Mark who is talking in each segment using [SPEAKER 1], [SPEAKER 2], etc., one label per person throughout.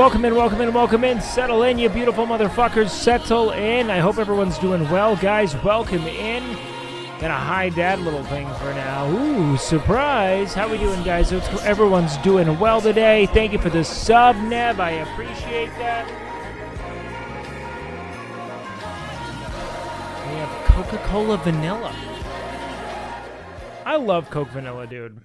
[SPEAKER 1] welcome in, welcome in, welcome in. Settle in, you beautiful motherfuckers. Settle in. I hope everyone's doing well, guys. Welcome in. Gonna hide that little thing for now. Ooh, surprise. How we doing, guys? Everyone's doing well today. Thank you for the sub, Neb. I appreciate that. We have Coca-Cola Vanilla. I love Coke Vanilla, dude.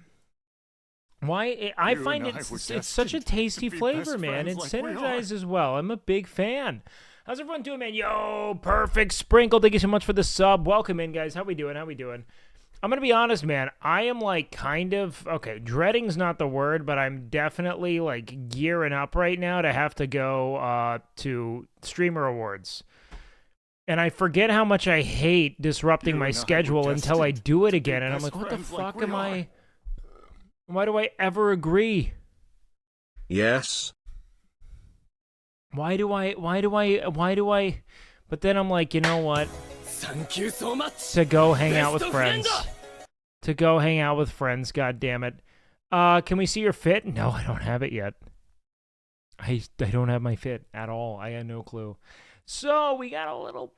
[SPEAKER 1] Why? I find it's such a tasty flavor, man. It synergizes well. I'm a big fan. How's everyone doing, man? Yo, perfect sprinkle. Thank you so much for the sub. Welcome in, guys. How we doing? How we doing? I'm gonna be honest, man. I am like kind of okay. Dreading's not the word, but I'm definitely like gearing up right now to have to go to Streamer Awards. And I forget how much I hate disrupting my schedule until I do it again. And I'm like, what the fuck am I? Why do I ever agree?
[SPEAKER 2] Yes.
[SPEAKER 1] Why do I? But then I'm like, you know what?
[SPEAKER 3] Thank you so much.
[SPEAKER 1] To go hang out with friends. To go hang out with friends, god damn it. Can we see your fit? No, I don't have it yet. I don't have my fit at all. I had no clue. So we got a little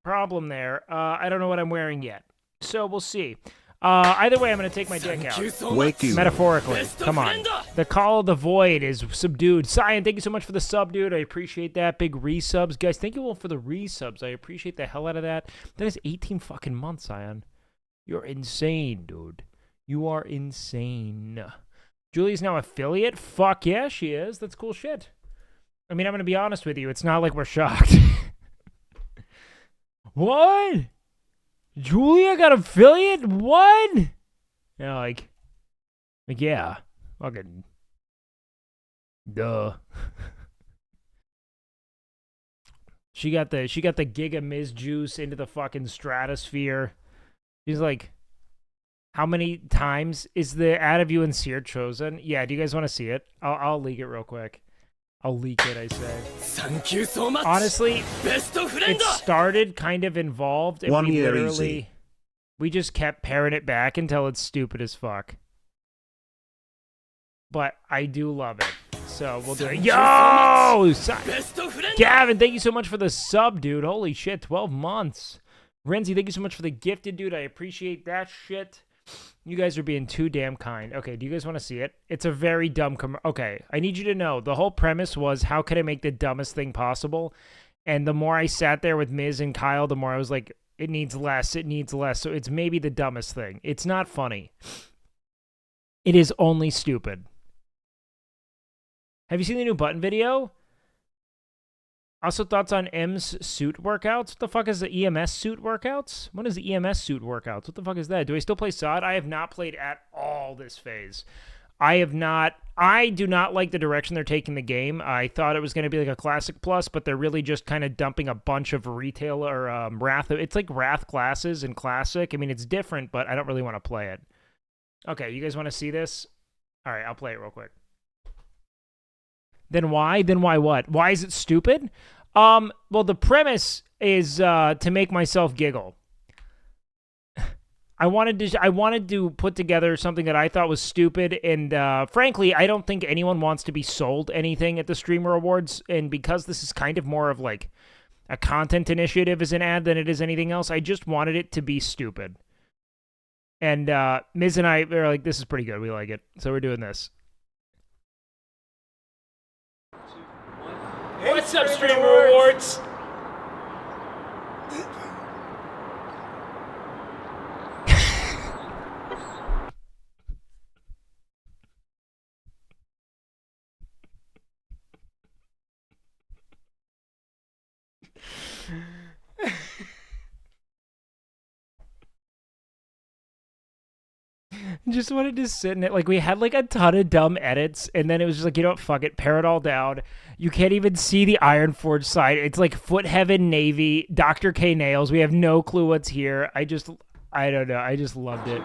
[SPEAKER 1] problem there. I don't know what I'm wearing yet. So we'll see. Either way, I'm going to take my dick out. Metaphorically. Come on. The call of the void is subdued. Cyan, thank you so much for the sub, dude. I appreciate that. Big resubs. Guys, thank you all for the resubs. I appreciate the hell out of that. That is 18 fucking months, Cyan. You're insane, dude. You are insane. Julie's now affiliate? Fuck yeah, she is. That's cool shit. I mean, I'm going to be honest with you. It's not like we're shocked. What? Julia got affiliate? What? Yeah, like yeah, fucking duh. She got the Giga Ms. juice into the fucking stratosphere. She's like, how many times is the ad of you and Seer chosen? Yeah, do you guys want to see it? I'll leak it real quick. I'll leak it, I say.
[SPEAKER 3] Thank you so much.
[SPEAKER 1] Honestly, it started kind of involved, and we just kept paring it back until it's stupid as fuck. But I do love it, so we'll do it. Yo! Gavin, thank you so much for the sub, dude. Holy shit, 12 months. Renzi, thank you so much for the gifted, dude. I appreciate that shit. You guys are being too damn kind. Okay, do you guys want to see it? It's a very dumb okay, I need you to know, the whole premise was, how could I make the dumbest thing possible? And the more I sat there with Miz and Kyle, the more I was like, it needs less, it needs less. So it's maybe the dumbest thing. It's not funny. It is only stupid. Have you seen the new Button video? Also, thoughts on M's suit workouts? What the fuck is the EMS suit workouts? What is the EMS suit workouts? What the fuck is that? Do I still play SOD? I have not played at all this phase. I do not like the direction they're taking the game. I thought it was going to be like a Classic Plus, but they're really just kind of dumping a bunch of retail or Wrath. It's like Wrath classes in Classic. I mean, it's different, but I don't really want to play it. Okay, you guys want to see this? All right, I'll play it real quick. Then why? Then why what? Why is it stupid? Well, the premise is to make myself giggle. I wanted to put together something that I thought was stupid, and frankly, I don't think anyone wants to be sold anything at the Streamer Awards, and because this is kind of more of like a content initiative as an ad than it is anything else, I just wanted it to be stupid. And Miz and I were like, this is pretty good. We like it. So we're doing this. What's up, Streamer Awards? Just wanted to sit in it. Like, we had like a ton of dumb edits, and then it was just like, you know what, fuck it, pare it all down. You can't even see the Iron Forge side. It's like Foot Heaven Navy, Dr. K Nails. We have no clue what's here. I don't know. I just loved it.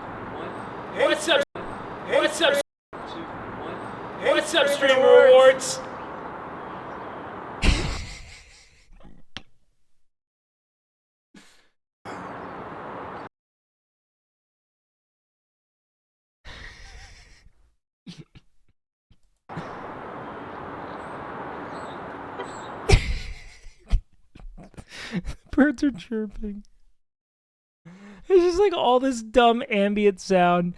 [SPEAKER 1] What's up? What's up? What's up, Streamer Awards? Birds are chirping. It's just like all this dumb ambient sound.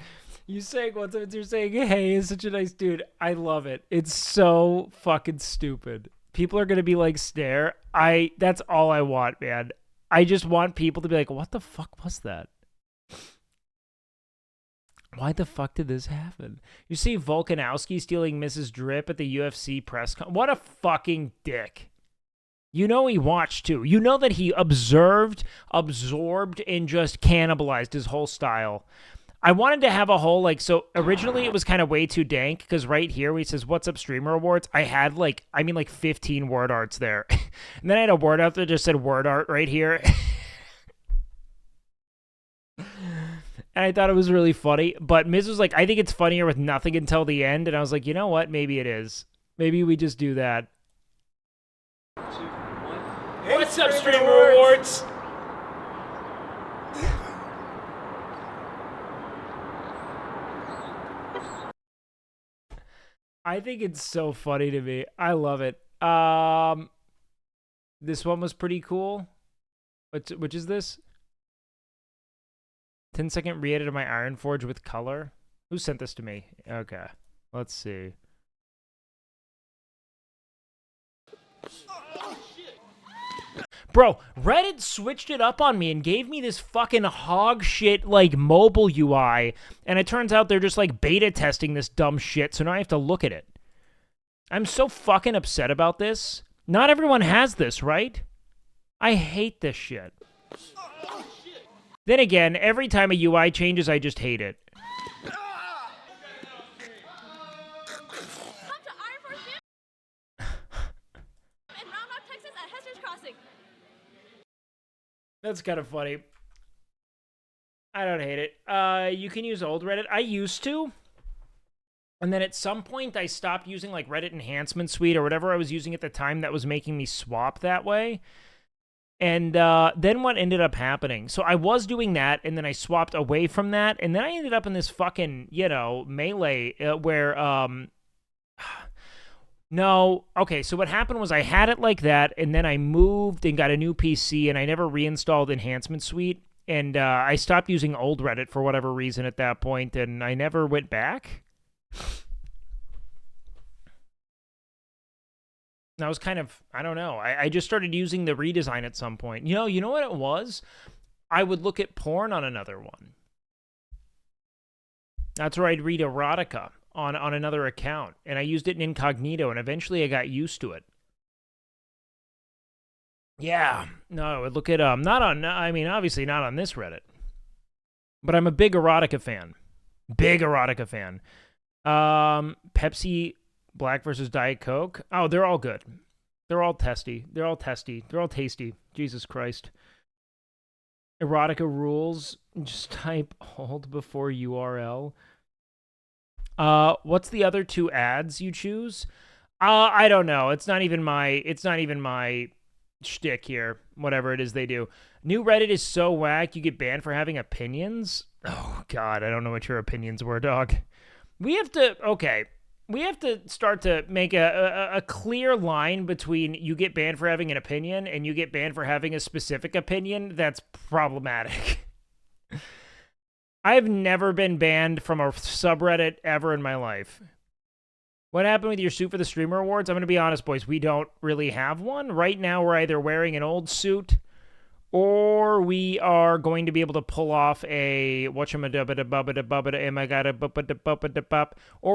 [SPEAKER 1] You saying what's up? You're saying, hey, is such a nice dude. I love it. It's so fucking stupid. People are gonna be like, stare. That's all I want, man. I just want people to be like, what the fuck was that? Why the fuck did this happen? You see Volkanovski stealing Mrs. Drip at the UFC press con. What a fucking dick. You know he watched too. You know that he absorbed, and just cannibalized his whole style. I wanted to have a whole, like, so originally it was kind of way too dank, because right here where he says, what's up, streamer awards, I had, like 15 word arts there. And then I had a word out that just said word art right here. And I thought it was really funny. But Miz was like, I think it's funnier with nothing until the end. And I was like, you know what? Maybe it is. Maybe we just do that.
[SPEAKER 3] What's up, streamer awards?
[SPEAKER 1] I think it's so funny to me. I love it. This one was pretty cool. Which is this? 10-second re-edit of my Iron Forge with color. Who sent this to me? Okay. Let's see. Bro, Reddit switched it up on me and gave me this fucking hog shit, like, mobile UI. And it turns out they're just, like, beta testing this dumb shit, so now I have to look at it. I'm so fucking upset about this. Not everyone has this, right? I hate this shit. Then again, every time a UI changes, I just hate it. That's kind of funny. I don't hate it. You can use old Reddit. I used to. And then at some point, I stopped using like Reddit Enhancement Suite or whatever I was using at the time that was making me swap that way. And then what ended up happening? So I was doing that, and then I swapped away from that, and then I ended up in this fucking, you know, melee where, no, okay, so what happened was I had it like that, and then I moved and got a new PC, and I never reinstalled Enhancement Suite, and I stopped using old Reddit for whatever reason at that point, and I never went back. I was kind of, I don't know. I just started using the redesign at some point. You know what it was? I would look at porn on another one. That's where I'd read erotica on another account. And I used it in incognito, and eventually I got used to it. Yeah. No, I would look at, not on, I mean, obviously not on this Reddit. But I'm a big erotica fan. Big erotica fan. Pepsi Black versus Diet Coke. Oh, they're all good. They're all testy. They're all testy. They're all tasty. Jesus Christ. Erotica rules. Just type hold before URL. What's the other two ads you choose? I don't know. It's not even my shtick here. Whatever it is they do. New Reddit is so whack you get banned for having opinions. Oh God, I don't know what your opinions were, dog. We have to start to make a clear line between you get banned for having an opinion and you get banned for having a specific opinion. That's problematic. I've never been banned from a subreddit ever in my life. What happened with your suit for the Streamer Awards? I'm going to be honest, boys. We don't really have one. Right now, we're either wearing an old suit or we are going to be able to pull off a or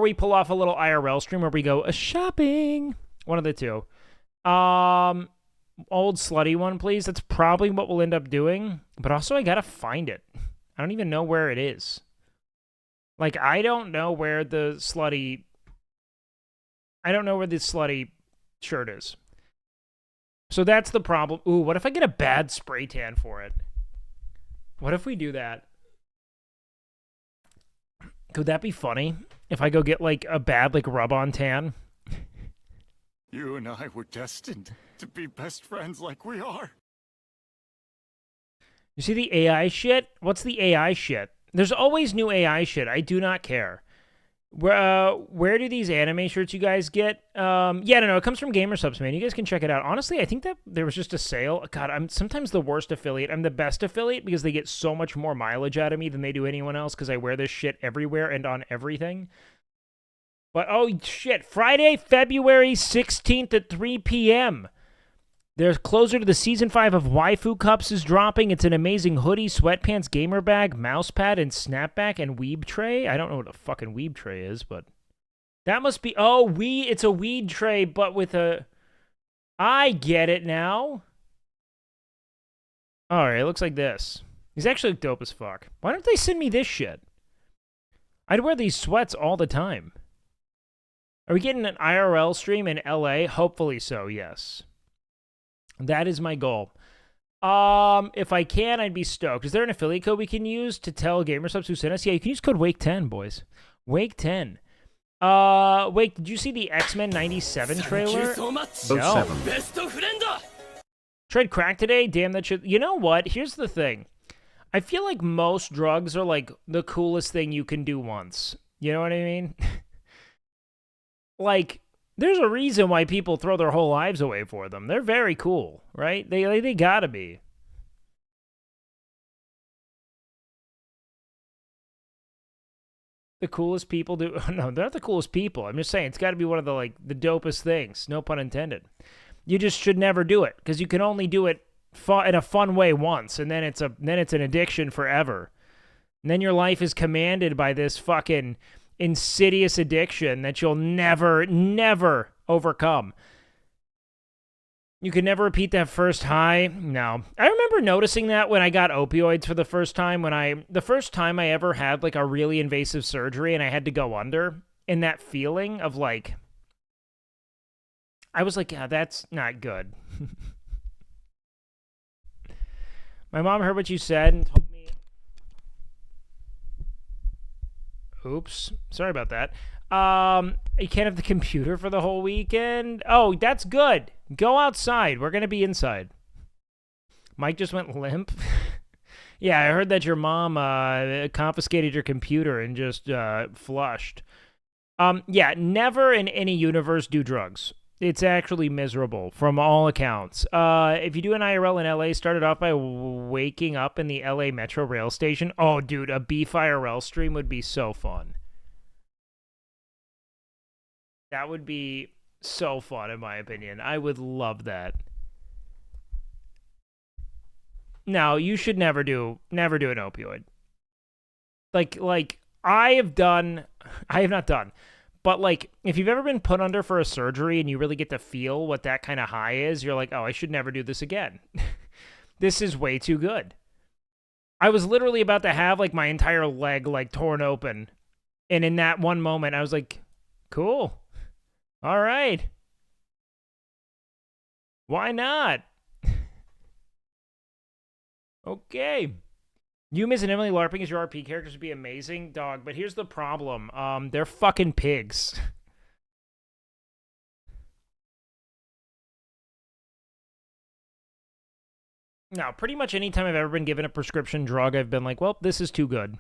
[SPEAKER 1] we pull off a little IRL stream where we go shopping. One of the two. Old slutty one, please. That's probably what we'll end up doing. But also, I gotta find it. I don't even know where it is. Like, I don't know where the slutty shirt is. So that's the problem. Ooh, what if I get a bad spray tan for it? What if we do that? Could that be funny? If I go get, like, a bad, like, rub-on tan?
[SPEAKER 4] You and I were destined to be best friends like we are.
[SPEAKER 1] You see the AI shit? What's the AI shit? There's always new AI shit. I do not care. Where do these anime shirts you guys get? Yeah, no, it comes from GamerSubs, man. You guys can check it out. Honestly, I think that there was just a sale. God, I'm sometimes the worst affiliate. I'm the best affiliate because they get so much more mileage out of me than they do anyone else because I wear this shit everywhere and on everything. But, oh, shit, Friday, February 16th at 3 p.m. There's closer to the Season 5 of Waifu Cups is dropping. It's an amazing hoodie, sweatpants, gamer bag, mouse pad, and snapback, and weeb tray. I don't know what a fucking weeb tray is, but... That must be... Oh, it's a weed tray, but with a... I get it now. Alright, it looks like this. These actually look dope as fuck. Why don't they send me this shit? I'd wear these sweats all the time. Are we getting an IRL stream in LA? Hopefully so, yes. That is my goal. If I can, I'd be stoked. Is there an affiliate code we can use to tell GamerSubs who sent us? Yeah, you can use code WAKE10, boys. WAKE10. Wake, did you see the X-Men 97 trailer? No.
[SPEAKER 2] 07.
[SPEAKER 1] Tried crack today? Damn, that shit. You know what? Here's the thing. I feel like most drugs are like the coolest thing you can do once. You know what I mean? Like... There's a reason why people throw their whole lives away for them. They're very cool, right? They gotta be. The coolest people do... No, they're not the coolest people. I'm just saying, it's gotta be one of the, like, the dopest things. No pun intended. You just should never do it, because you can only do it in a fun way once, and then it's an addiction forever. And then your life is commanded by this fucking... insidious addiction that you'll never overcome. You can never repeat that first high. No. I remember noticing that when I got opioids for the first time, the first time I ever had like a really invasive surgery and I had to go under, and that feeling of like, I was like, yeah, that's not good. My mom heard what you said and told me, oops, sorry about that. You can't have the computer for the whole weekend. Oh, that's good. Go outside. We're going to be inside. Mike just went limp. Yeah, I heard that your mom confiscated your computer and just flushed. Yeah, never in any universe do drugs. It's actually miserable from all accounts. If you do an IRL in LA, start it off by waking up in the LA Metro rail station. Oh, dude, a beef IRL stream would be so fun. That would be so fun, in my opinion. I would love that. No, you should never do an opioid. Like I have not done. But, like, if you've ever been put under for a surgery and you really get to feel what that kind of high is, you're like, oh, I should never do this again. This is way too good. I was literally about to have, like, my entire leg, like, torn open. And in that one moment, I was like, cool. All right. Why not? Okay. You, Miss and Emily LARPing as your RP characters would be amazing, dog. But here's the problem. They're fucking pigs. No, pretty much any time I've ever been given a prescription drug, I've been like, well, this is too good.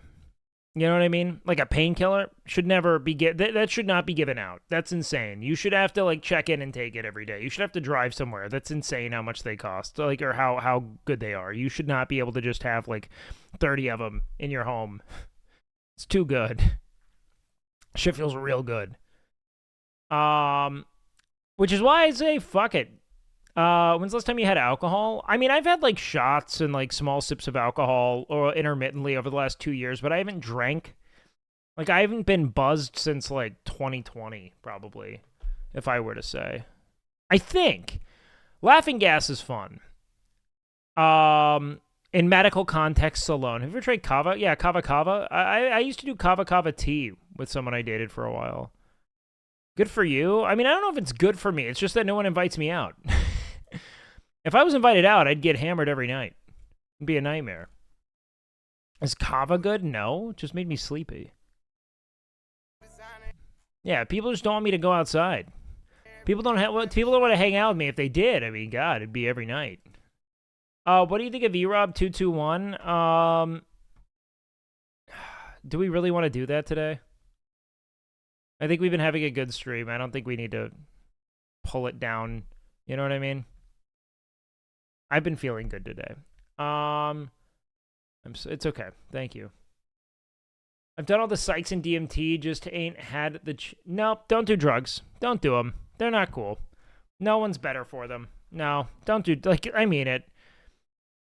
[SPEAKER 1] You know what I mean? Like a painkiller should never be that should not be given out. That's insane. You should have to like check in and take it every day. You should have to drive somewhere. That's insane how much they cost. Like or how good they are. You should not be able to just have like 30 of them in your home. It's too good. Shit feels real good. Which is why I say fuck it. When's the last time you had alcohol? I mean, I've had like shots and like small sips of alcohol or intermittently over the last 2 years, but I haven't drank. Like I haven't been buzzed since like 2020, probably, if I were to say. I think laughing gas is fun. In medical contexts alone. Have you ever tried kava? Yeah, kava. I used to do kava tea with someone I dated for a while. Good for you. I mean, I don't know if it's good for me. It's just that no one invites me out. If I was invited out, I'd get hammered every night. It'd be a nightmare. Is kava good? No. It just made me sleepy. Yeah, people just don't want me to go outside. People don't want to hang out with me. If they did, I mean, God, it'd be every night. What do you think of eRob221? Do we really want to do that today? I think we've been having a good stream. I don't think we need to pull it down. You know what I mean? I've been feeling good today. It's okay. Thank you. I've done all the psychs and DMT, just ain't had the... Nope, don't do drugs. Don't do them. They're not cool. No one's better for them. No, don't do... Like, I mean it.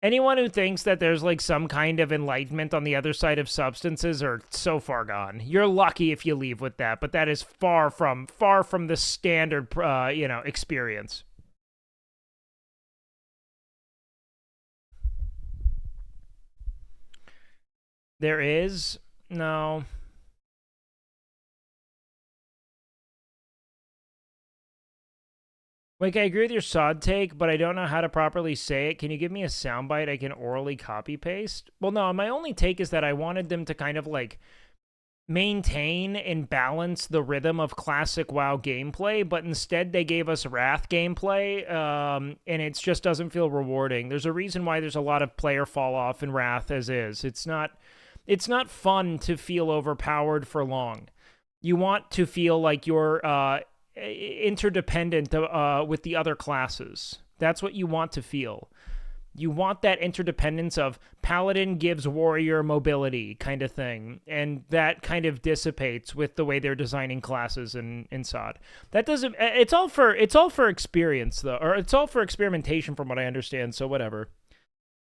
[SPEAKER 1] Anyone who thinks that there's, like, some kind of enlightenment on the other side of substances are so far gone. You're lucky if you leave with that, but that is far from the standard, experience. There is? No. Like, I agree with your sod take, but I don't know how to properly say it. Can you give me a soundbite I can orally copy-paste? Well, no, my only take is that I wanted them to kind of, like, maintain and balance the rhythm of classic WoW gameplay, but instead they gave us Wrath gameplay, and it just doesn't feel rewarding. There's a reason why there's a lot of player fall-off in Wrath as is. It's not fun to feel overpowered for long. You want to feel like you're interdependent with the other classes. That's what you want to feel. You want that interdependence of paladin gives warrior mobility kind of thing, and that kind of dissipates with the way they're designing classes in SOD. That doesn't. It's all for experience though, or it's all for experimentation from what I understand. So whatever.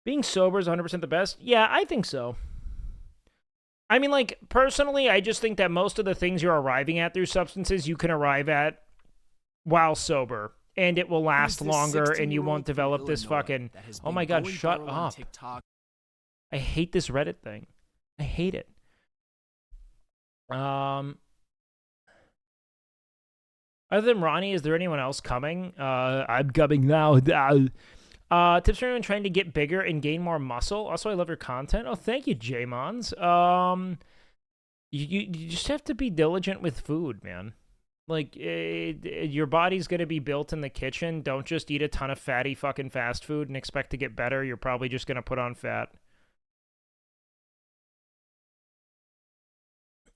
[SPEAKER 1] Being sober is 100% the best. Yeah, I think so. I mean, like, personally, I just think that most of the things you're arriving at through substances, you can arrive at while sober. And it will last longer, and you won't develop this fucking... Oh my god, shut up. I hate this Reddit thing. I hate it. Other than Ronnie, is there anyone else coming? I'm coming now. Tips for anyone trying to get bigger and gain more muscle. Also, I love your content. Oh, thank you, J-Mons. You just have to be diligent with food, man. Like, your body's going to be built in the kitchen. Don't just eat a ton of fatty fucking fast food and expect to get better. You're probably just going to put on fat.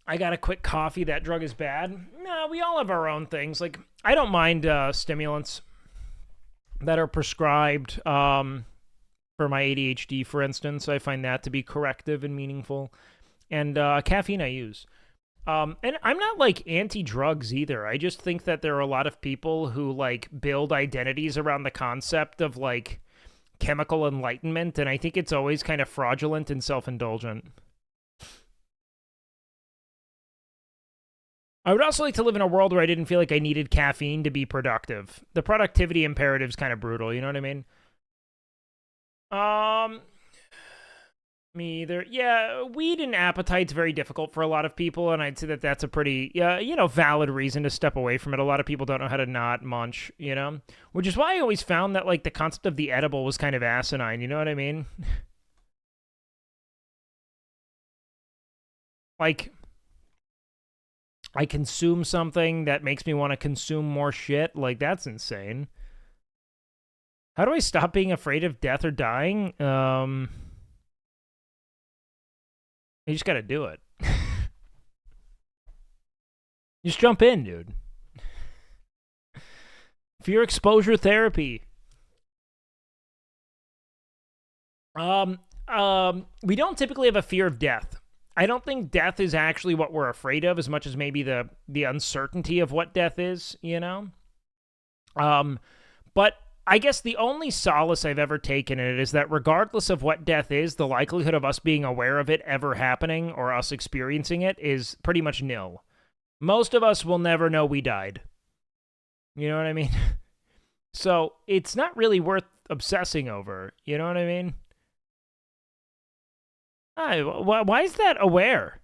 [SPEAKER 1] I got a quick coffee. That drug is bad. Nah, we all have our own things. Like, I don't mind stimulants that are prescribed for my ADHD, for instance. I find that to be corrective and meaningful. And caffeine I use. And I'm not, like, anti-drugs either. I just think that there are a lot of people who, like, build identities around the concept of, like, chemical enlightenment, and I think it's always kind of fraudulent and self-indulgent. I would also like to live in a world where I didn't feel like I needed caffeine to be productive. The productivity imperative is kind of brutal, you know what I mean? Me either. Yeah, weed and appetite's very difficult for a lot of people, and I'd say that that's a pretty, valid reason to step away from it. A lot of people don't know how to not munch, you know? Which is why I always found that, like, the concept of the edible was kind of asinine, you know what I mean? Like, I consume something that makes me want to consume more shit. Like, that's insane. How do I stop being afraid of death or dying? You just gotta do it. Just jump in, dude. Fear exposure therapy. We don't typically have a fear of death. I don't think death is actually what we're afraid of as much as maybe the uncertainty of what death is, you know? But I guess the only solace I've ever taken in it is that regardless of what death is, the likelihood of us being aware of it ever happening or us experiencing it is pretty much nil. Most of us will never know we died. You know what I mean? So it's not really worth obsessing over. You know what I mean? Why is that aware?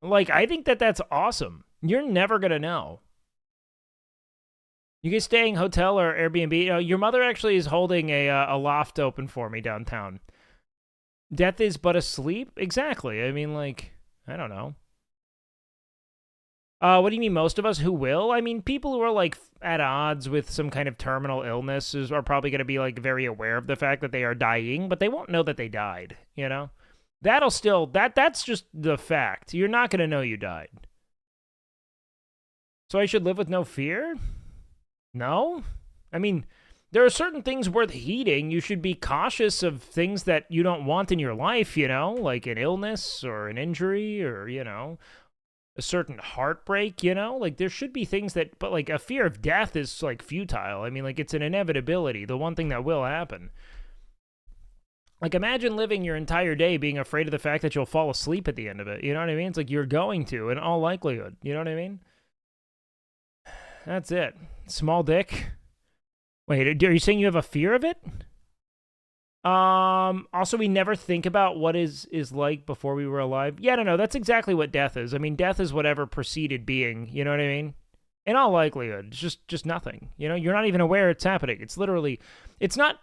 [SPEAKER 1] Like, I think that that's awesome. You're never going to know. You guys staying hotel or Airbnb? Your mother actually is holding a loft open for me downtown. Death is but a sleep? Exactly. I mean, like, I don't know. What do you mean, most of us who will? I mean, people who are, like, at odds with some kind of terminal illness are probably going to be, like, very aware of the fact that they are dying, but they won't know that they died, you know? That's just the fact. You're not going to know you died. So I should live with no fear? No? I mean, there are certain things worth heeding. You should be cautious of things that you don't want in your life, you know, like an illness or an injury or, you know, a certain heartbreak, you know? Like, there should be things that, but like a fear of death is like futile. I mean, like, it's an inevitability, the one thing that will happen. Like, imagine living your entire day being afraid of the fact that you'll fall asleep at the end of it. You know what I mean? It's like you're going to, in all likelihood. You know what I mean? That's it. Small dick. Wait, are you saying you have a fear of it? Also, we never think about what is like before we were alive. Yeah, no, that's exactly what death is. I mean, death is whatever preceded being. You know what I mean? In all likelihood, it's just nothing. You know, you're not even aware it's happening. It's literally, it's not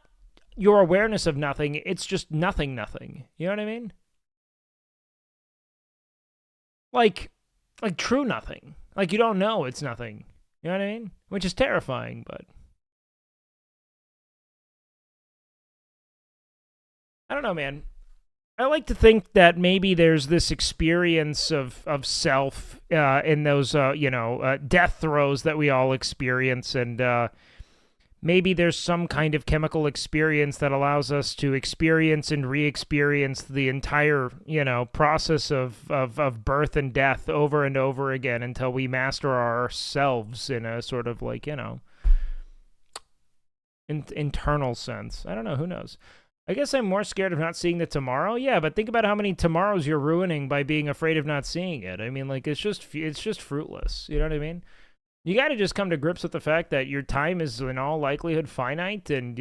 [SPEAKER 1] your awareness of nothing. It's just nothing. You know what I mean? Like true nothing. Like you don't know it's nothing. You know what I mean? Which is terrifying, but I don't know, man. I like to think that maybe there's this experience of self in those, death throes that we all experience, and maybe there's some kind of chemical experience that allows us to experience and re-experience the entire, process of birth and death over and over again until we master ourselves in a sort of like, internal sense. I don't know. Who knows? I guess I'm more scared of not seeing the tomorrow. Yeah, but think about how many tomorrows you're ruining by being afraid of not seeing it. I mean, like, it's just fruitless. You know what I mean? You got to just come to grips with the fact that your time is in all likelihood finite, and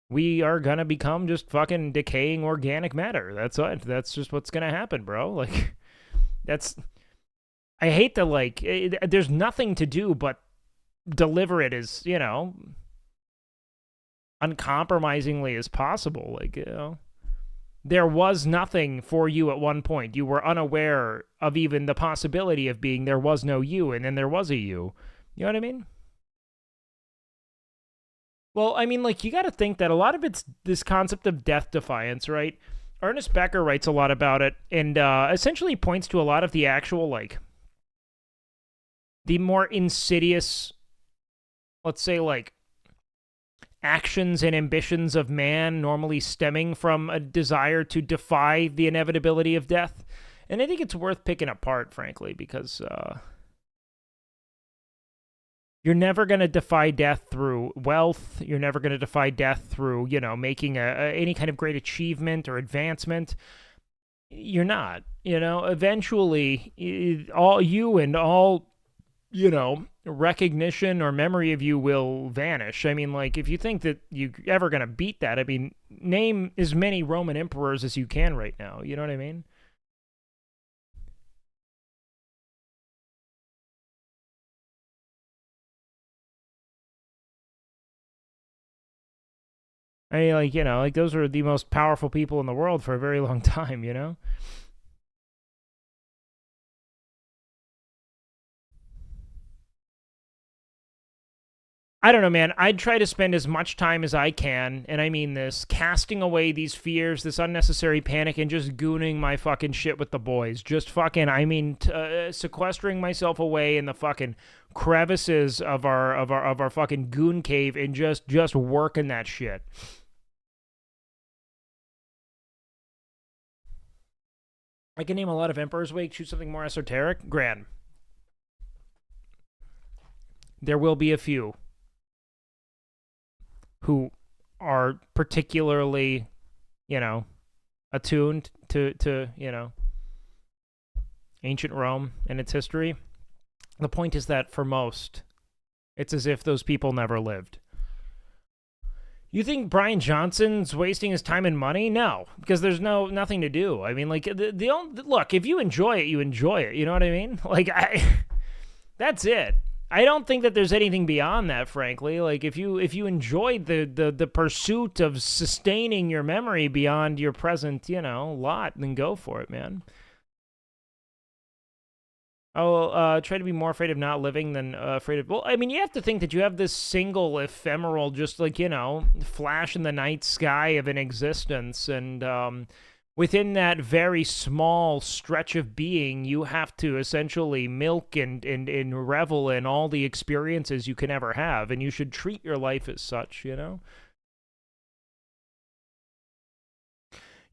[SPEAKER 1] we are gonna become just fucking decaying organic matter. That's it. That's just what's gonna happen, bro. Like, I hate that. Like, there's nothing to do but deliver it as uncompromisingly as possible. Like, there was nothing for you at one point. You were unaware of even the possibility of being there was no you, and then there was a you. You know what I mean? Well, I mean, like, you got to think that a lot of it's this concept of death defiance, right? Ernest Becker writes a lot about it, and essentially points to a lot of the actual, like, the more insidious, let's say, like, actions and ambitions of man normally stemming from a desire to defy the inevitability of death. And I think it's worth picking apart, frankly, because you're never going to defy death through wealth. You're never going to defy death through, making any kind of great achievement or advancement. You're not. Eventually, all you and all, recognition or memory of you will vanish. I mean, like, if you think that you're ever going to beat that, I mean, name as many Roman emperors as you can right now. You know what I mean? I mean, like, those are the most powerful people in the world for a very long time, I don't know, man. I'd try to spend as much time as I can, and I mean this, casting away these fears, this unnecessary panic, and just gooning my fucking shit with the boys. Just fucking, sequestering myself away in the fucking crevices of our fucking goon cave and just working that shit. I can name a lot of Emperor's Wake. Choose something more esoteric. Grand. There will be a few who are particularly, attuned to ancient Rome and its history. The point is that for most, it's as if those people never lived. You think Brian Johnson's wasting his time and money? No, because there's nothing to do. I mean, like, look, if you enjoy it, you enjoy it. You know what I mean? Like, that's it. I don't think that there's anything beyond that, frankly. Like, if you enjoyed the pursuit of sustaining your memory beyond your present, lot, then go for it, man. I'll try to be more afraid of not living than afraid of... Well, I mean, you have to think that you have this single ephemeral, just like, flash in the night sky of an existence, and within that very small stretch of being, you have to essentially milk and revel in all the experiences you can ever have, and you should treat your life as such, you know?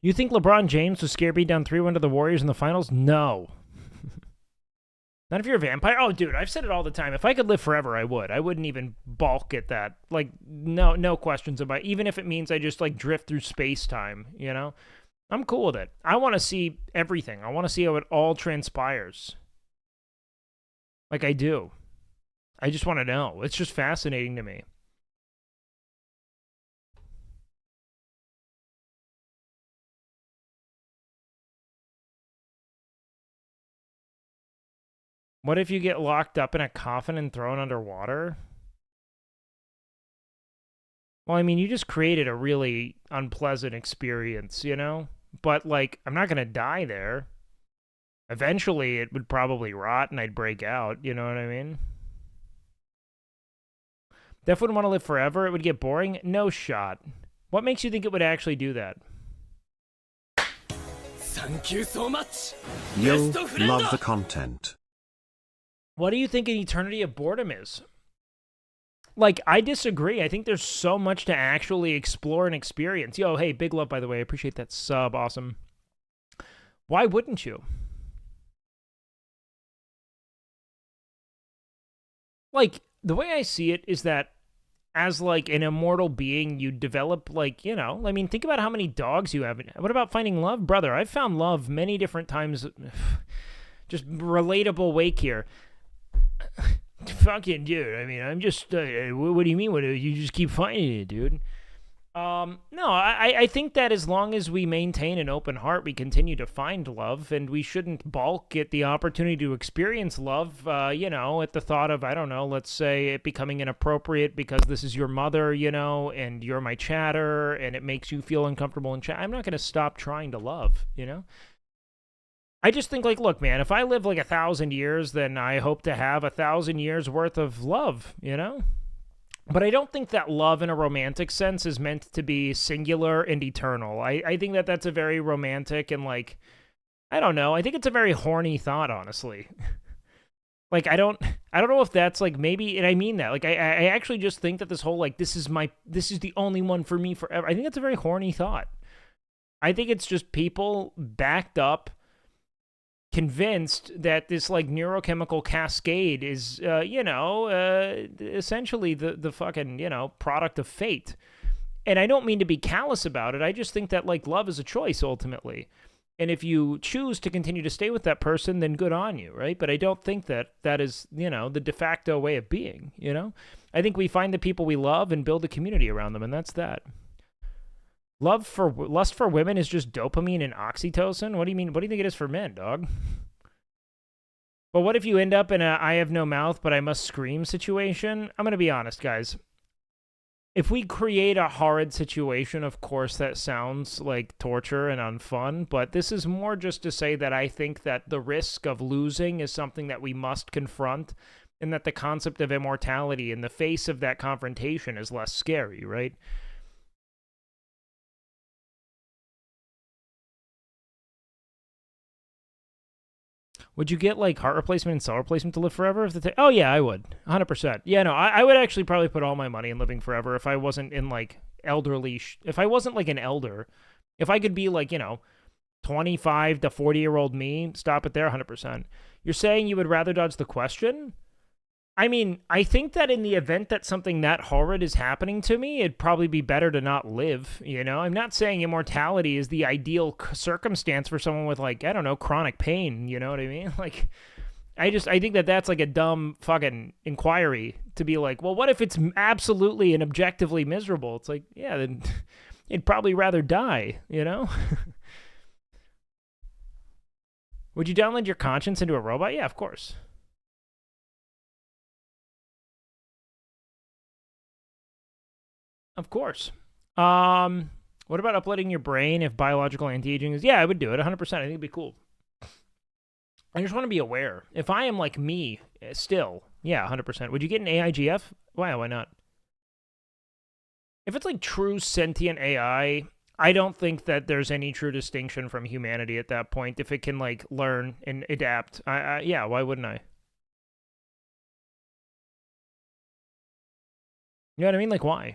[SPEAKER 1] You think LeBron James was scared beat down 3-1 to the Warriors in the finals? No. Not if you're a vampire. Oh, dude, I've said it all the time. If I could live forever, I would. I wouldn't even balk at that. Like, no questions about it. Even if it means I just, like, drift through space-time, you know? I'm cool with it. I want to see everything. I want to see how it all transpires. Like, I do. I just want to know. It's just fascinating to me. What if you get locked up in a coffin and thrown underwater? Well, I mean, you just created a really unpleasant experience, you know? But, like, I'm not going to die there. Eventually, it would probably rot and I'd break out, you know what I mean? Def wouldn't want to live forever. It would get boring. No shot. What makes you think it would actually do that?
[SPEAKER 3] Thank you so much.
[SPEAKER 2] Yo,
[SPEAKER 3] Best of friend.
[SPEAKER 2] love the content.
[SPEAKER 1] What do you think an eternity of boredom is? Like, I disagree. I think there's so much to actually explore and experience. Yo, hey, big love, by the way. I appreciate that sub. Awesome. Why wouldn't you? Like, the way I see it is that as, like, an immortal being, you develop, like, you know, I mean, think about how many dogs you have. What about finding love? Brother, I've found love many different times. Just relatable wake here. Fucking dude, I mean, I'm just, what do you mean? What, you just keep finding it, dude? No, I think that as long as we maintain an open heart, we continue to find love, and we shouldn't balk at the opportunity to experience love, you know, at the thought of, I don't know, let's say it becoming inappropriate because this is your mother, you know, and you're my chatter, and it makes you feel uncomfortable in chat. I'm not going to stop trying to love, you know? I just think, like, look, man, if I live, like, 1,000 years, then I hope to have 1,000 years worth of love, you know? But I don't think that love in a romantic sense is meant to be singular and eternal. I think that that's a very romantic and, like, I don't know. I think it's a very horny thought, honestly. Like, I don't know if that's, like, maybe, and I mean that. Like, I actually just think that this whole, like, this is the only one for me forever. I think that's a very horny thought. I think it's just people backed up, convinced that this, like, neurochemical cascade is, you know, essentially the fucking, you know, product of fate. And I don't mean to be callous about it. I just think that, like, love is a choice ultimately. And if you choose to continue to stay with that person, then good on you, right? But I don't think that that is, you know, the de facto way of being, you know? I think we find the people we love and build a community around them, and that's that. Lust for women is just dopamine and oxytocin? What do you mean? What do you think it is for men, dog? But what if you end up in a I have no mouth, but I must scream situation? I'm going to be honest, guys. If we create a horrid situation, of course, that sounds like torture and unfun, but this is more just to say that I think that the risk of losing is something that we must confront, and that the concept of immortality in the face of that confrontation is less scary, right? Would you get, like, heart replacement and cell replacement to live forever? Oh, yeah, I would. 100%. Yeah, no, I would actually probably put all my money in living forever if I wasn't in, like, elderly... if I wasn't, like, an elder. If I could be, like, you know, 25 to 40-year-old me, stop it there, 100%. You're saying you would rather dodge the question? I mean, I think that in the event that something that horrid is happening to me, it'd probably be better to not live, you know? I'm not saying immortality is the ideal circumstance for someone with, like, I don't know, chronic pain, you know what I mean? Like, I think that that's, like, a dumb fucking inquiry to be like, well, what if it's absolutely and objectively miserable? It's like, yeah, then you'd probably rather die, you know? Would you download your conscience into a robot? Yeah, of course. Of course. What about uploading your brain if biological anti-aging is... Yeah, I would do it, 100%. I think it'd be cool. I just want to be aware. If I am like me, still, yeah, 100%. Would you get an AIGF? Why not? If it's like true sentient AI, I don't think that there's any true distinction from humanity at that point if it can like learn and adapt. Yeah, why wouldn't I? You know what I mean? Like, why?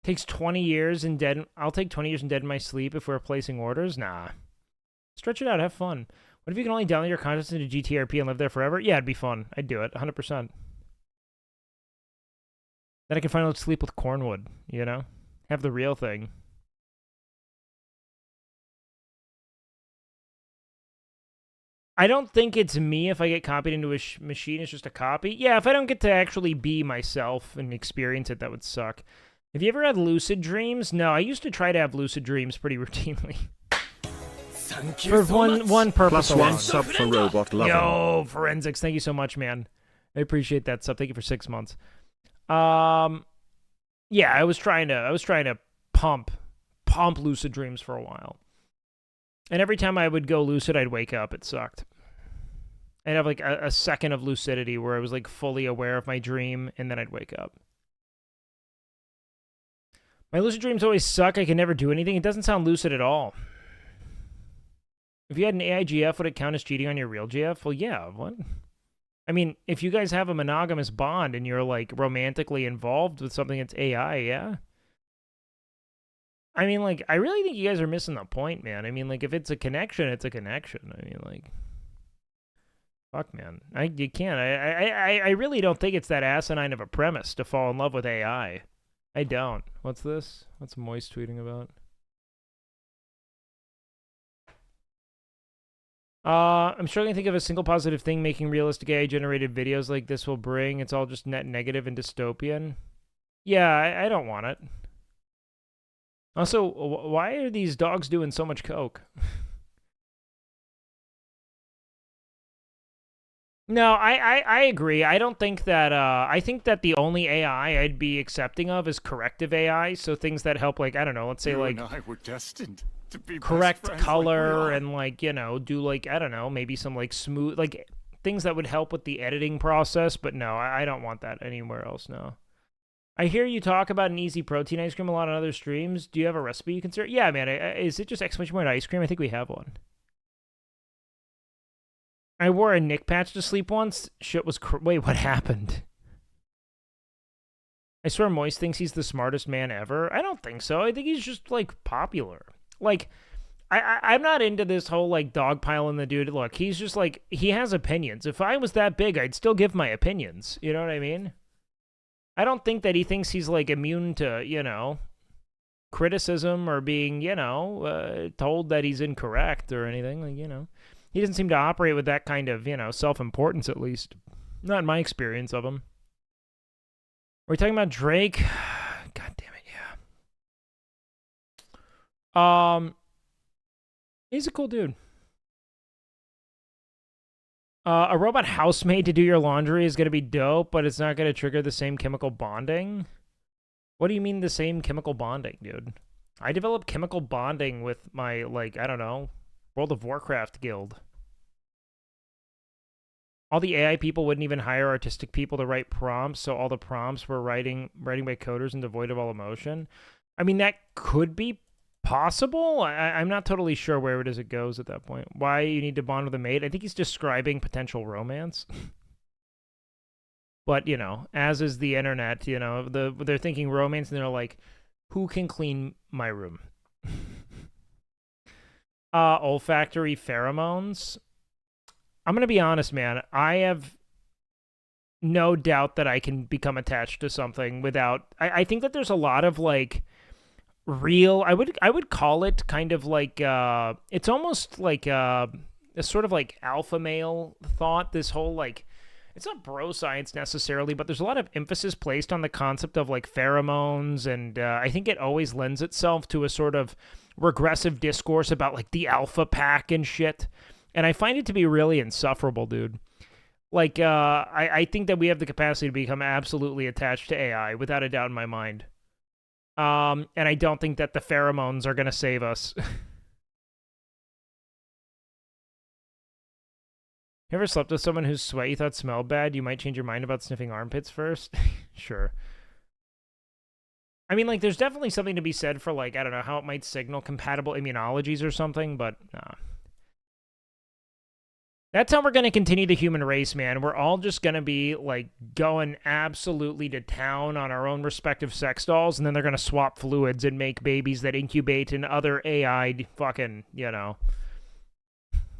[SPEAKER 1] Takes 20 years and dead. I'll take 20 years and dead in my sleep if we're placing orders. Nah. Stretch it out. Have fun. What if you can only download your contents into GTRP and live there forever? Yeah, it'd be fun. I'd do it. 100%. Then I can finally sleep with Cornwood, you know? Have the real thing. I don't think it's me if I get copied into a machine. It's just a copy. Yeah, if I don't get to actually be myself and experience it, that would suck. Have you ever had lucid dreams? No, I used to try to have lucid dreams pretty routinely. For one purpose
[SPEAKER 2] +1
[SPEAKER 1] alone.
[SPEAKER 2] sub for Robot Lover.
[SPEAKER 1] Yo, Forensics, thank you so much, man. I appreciate that sub. Thank you for 6 months. Yeah, I was trying to pump lucid dreams for a while. And every time I would go lucid, I'd wake up. It sucked. I'd have like a second of lucidity where I was like fully aware of my dream, and then I'd wake up. My lucid dreams always suck. I can never do anything. It doesn't sound lucid at all. If you had an AIGF, would it count as cheating on your real GF? Well, yeah. What? I mean, if you guys have a monogamous bond and you're like romantically involved with something that's AI, yeah. I mean, like, I really think you guys are missing the point, man. I mean, like, if it's a connection, it's a connection. I mean, like, fuck, man. You can't. I really don't think it's that asinine of a premise to fall in love with AI. I don't. What's this? What's Moist tweeting about? I'm struggling to think of a single positive thing making realistic AI-generated videos like this will bring. It's all just net negative and dystopian. Yeah, I don't want it. Also, why are these dogs doing so much coke? No, I agree. I don't think that, I think that the only AI I'd be accepting of is corrective AI, so things that help, like, I don't know, let's say,
[SPEAKER 4] You
[SPEAKER 1] like,
[SPEAKER 4] and I were destined to be
[SPEAKER 1] correct
[SPEAKER 4] best friends
[SPEAKER 1] color
[SPEAKER 4] like we are.
[SPEAKER 1] and, like, you know, do, like, I don't know, maybe some, like, smooth, like, things that would help with the editing process, but no, I don't want that anywhere else, no. I hear you talk about an easy protein ice cream a lot on other streams. Do you have a recipe you can share? Yeah, man, is it just exclamation point ice cream? I think we have one. I wore a Nick patch to sleep once. Shit was wait, what happened? I swear Moist thinks he's the smartest man ever. I don't think so. I think he's just, like, popular. Like, I'm not into this whole, like, dogpiling the dude. Look, he's just, like, he has opinions. If I was that big, I'd still give my opinions. You know what I mean? I don't think that he thinks he's, like, immune to, you know, criticism or being, you know, told that he's incorrect or anything. Like, you know. He doesn't seem to operate with that kind of, you know, self-importance, at least. Not in my experience of him. Are we talking about Drake? God damn it, yeah. He's a cool dude. A robot housemaid to do your laundry is going to be dope, but it's not going to trigger the same chemical bonding? What do you mean the same chemical bonding, dude? I developed chemical bonding with my, like, I don't know, World of Warcraft guild. All the AI people wouldn't even hire artistic people to write prompts, so all the prompts were writing by coders and devoid of all emotion. I mean, that could be possible. I'm not totally sure where it goes at that point. Why you need to bond with a maid? I think he's describing potential romance. But, you know, as is the internet, you know, they're thinking romance, and they're like, who can clean my room? Olfactory pheromones. I'm going to be honest, man. I have no doubt that I can become attached to something without... I think that there's a lot of, like, real... I would call it kind of like... it's almost like a sort of, like, alpha male thought. This whole, like... It's not bro science necessarily, but there's a lot of emphasis placed on the concept of, like, pheromones, and I think it always lends itself to a sort of regressive discourse about, like, the alpha pack and shit. And I find it to be really insufferable, dude. Like, I think that we have the capacity to become absolutely attached to AI, without a doubt in my mind. And I don't think that the pheromones are going to save us. You ever slept with someone whose sweat you thought smelled bad? You might change your mind about sniffing armpits first? Sure. I mean, like, there's definitely something to be said for, like, I don't know, how it might signal compatible immunologies or something, but nah. That's how we're going to continue the human race, man. We're all just going to be, like, going absolutely to town on our own respective sex dolls, and then they're going to swap fluids and make babies that incubate in other AI fucking, you know,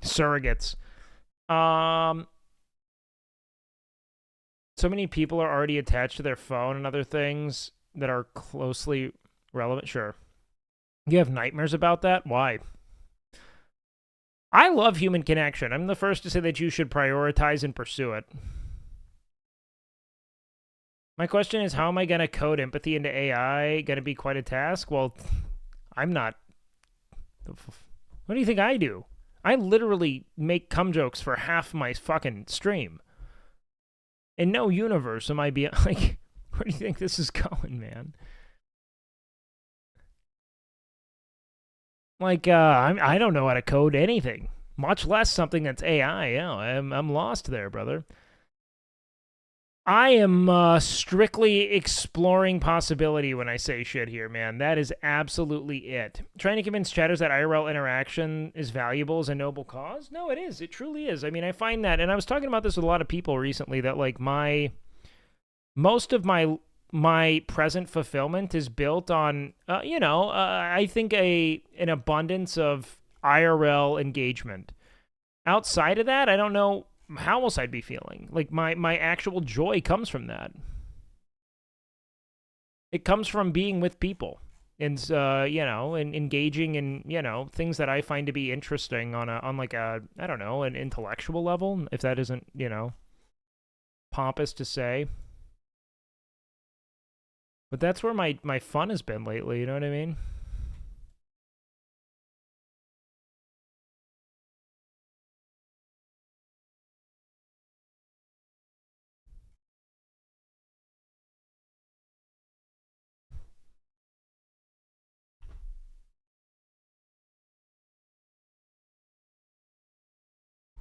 [SPEAKER 1] surrogates. So many people are already attached to their phone and other things that are closely relevant. Sure. You have nightmares about that? Why? I love human connection. I'm the first to say that you should prioritize and pursue it. My question is, how am I going to code empathy into AI? Going to be quite a task? Well, I'm not. What do you think I do? I literally make cum jokes for half my fucking stream. In no universe am I being like, where do you think this is going, man? Like, I don't know how to code anything, much less something that's AI. Yeah, I'm lost there, brother. I am strictly exploring possibility when I say shit here, man. That is absolutely it. Trying to convince chatters that IRL interaction is valuable is a noble cause? No, it is. It truly is. I mean, I find that, and I was talking about this with a lot of people recently, that like most of my present fulfillment is built on, I think an abundance of IRL engagement. Outside of that, I don't know how else I'd be feeling. Like, my actual joy comes from that. It comes from being with people and, and engaging in, things that I find to be interesting on like a, I don't know, an intellectual level, if that isn't, pompous to say. But that's where my fun has been lately, you know what I mean?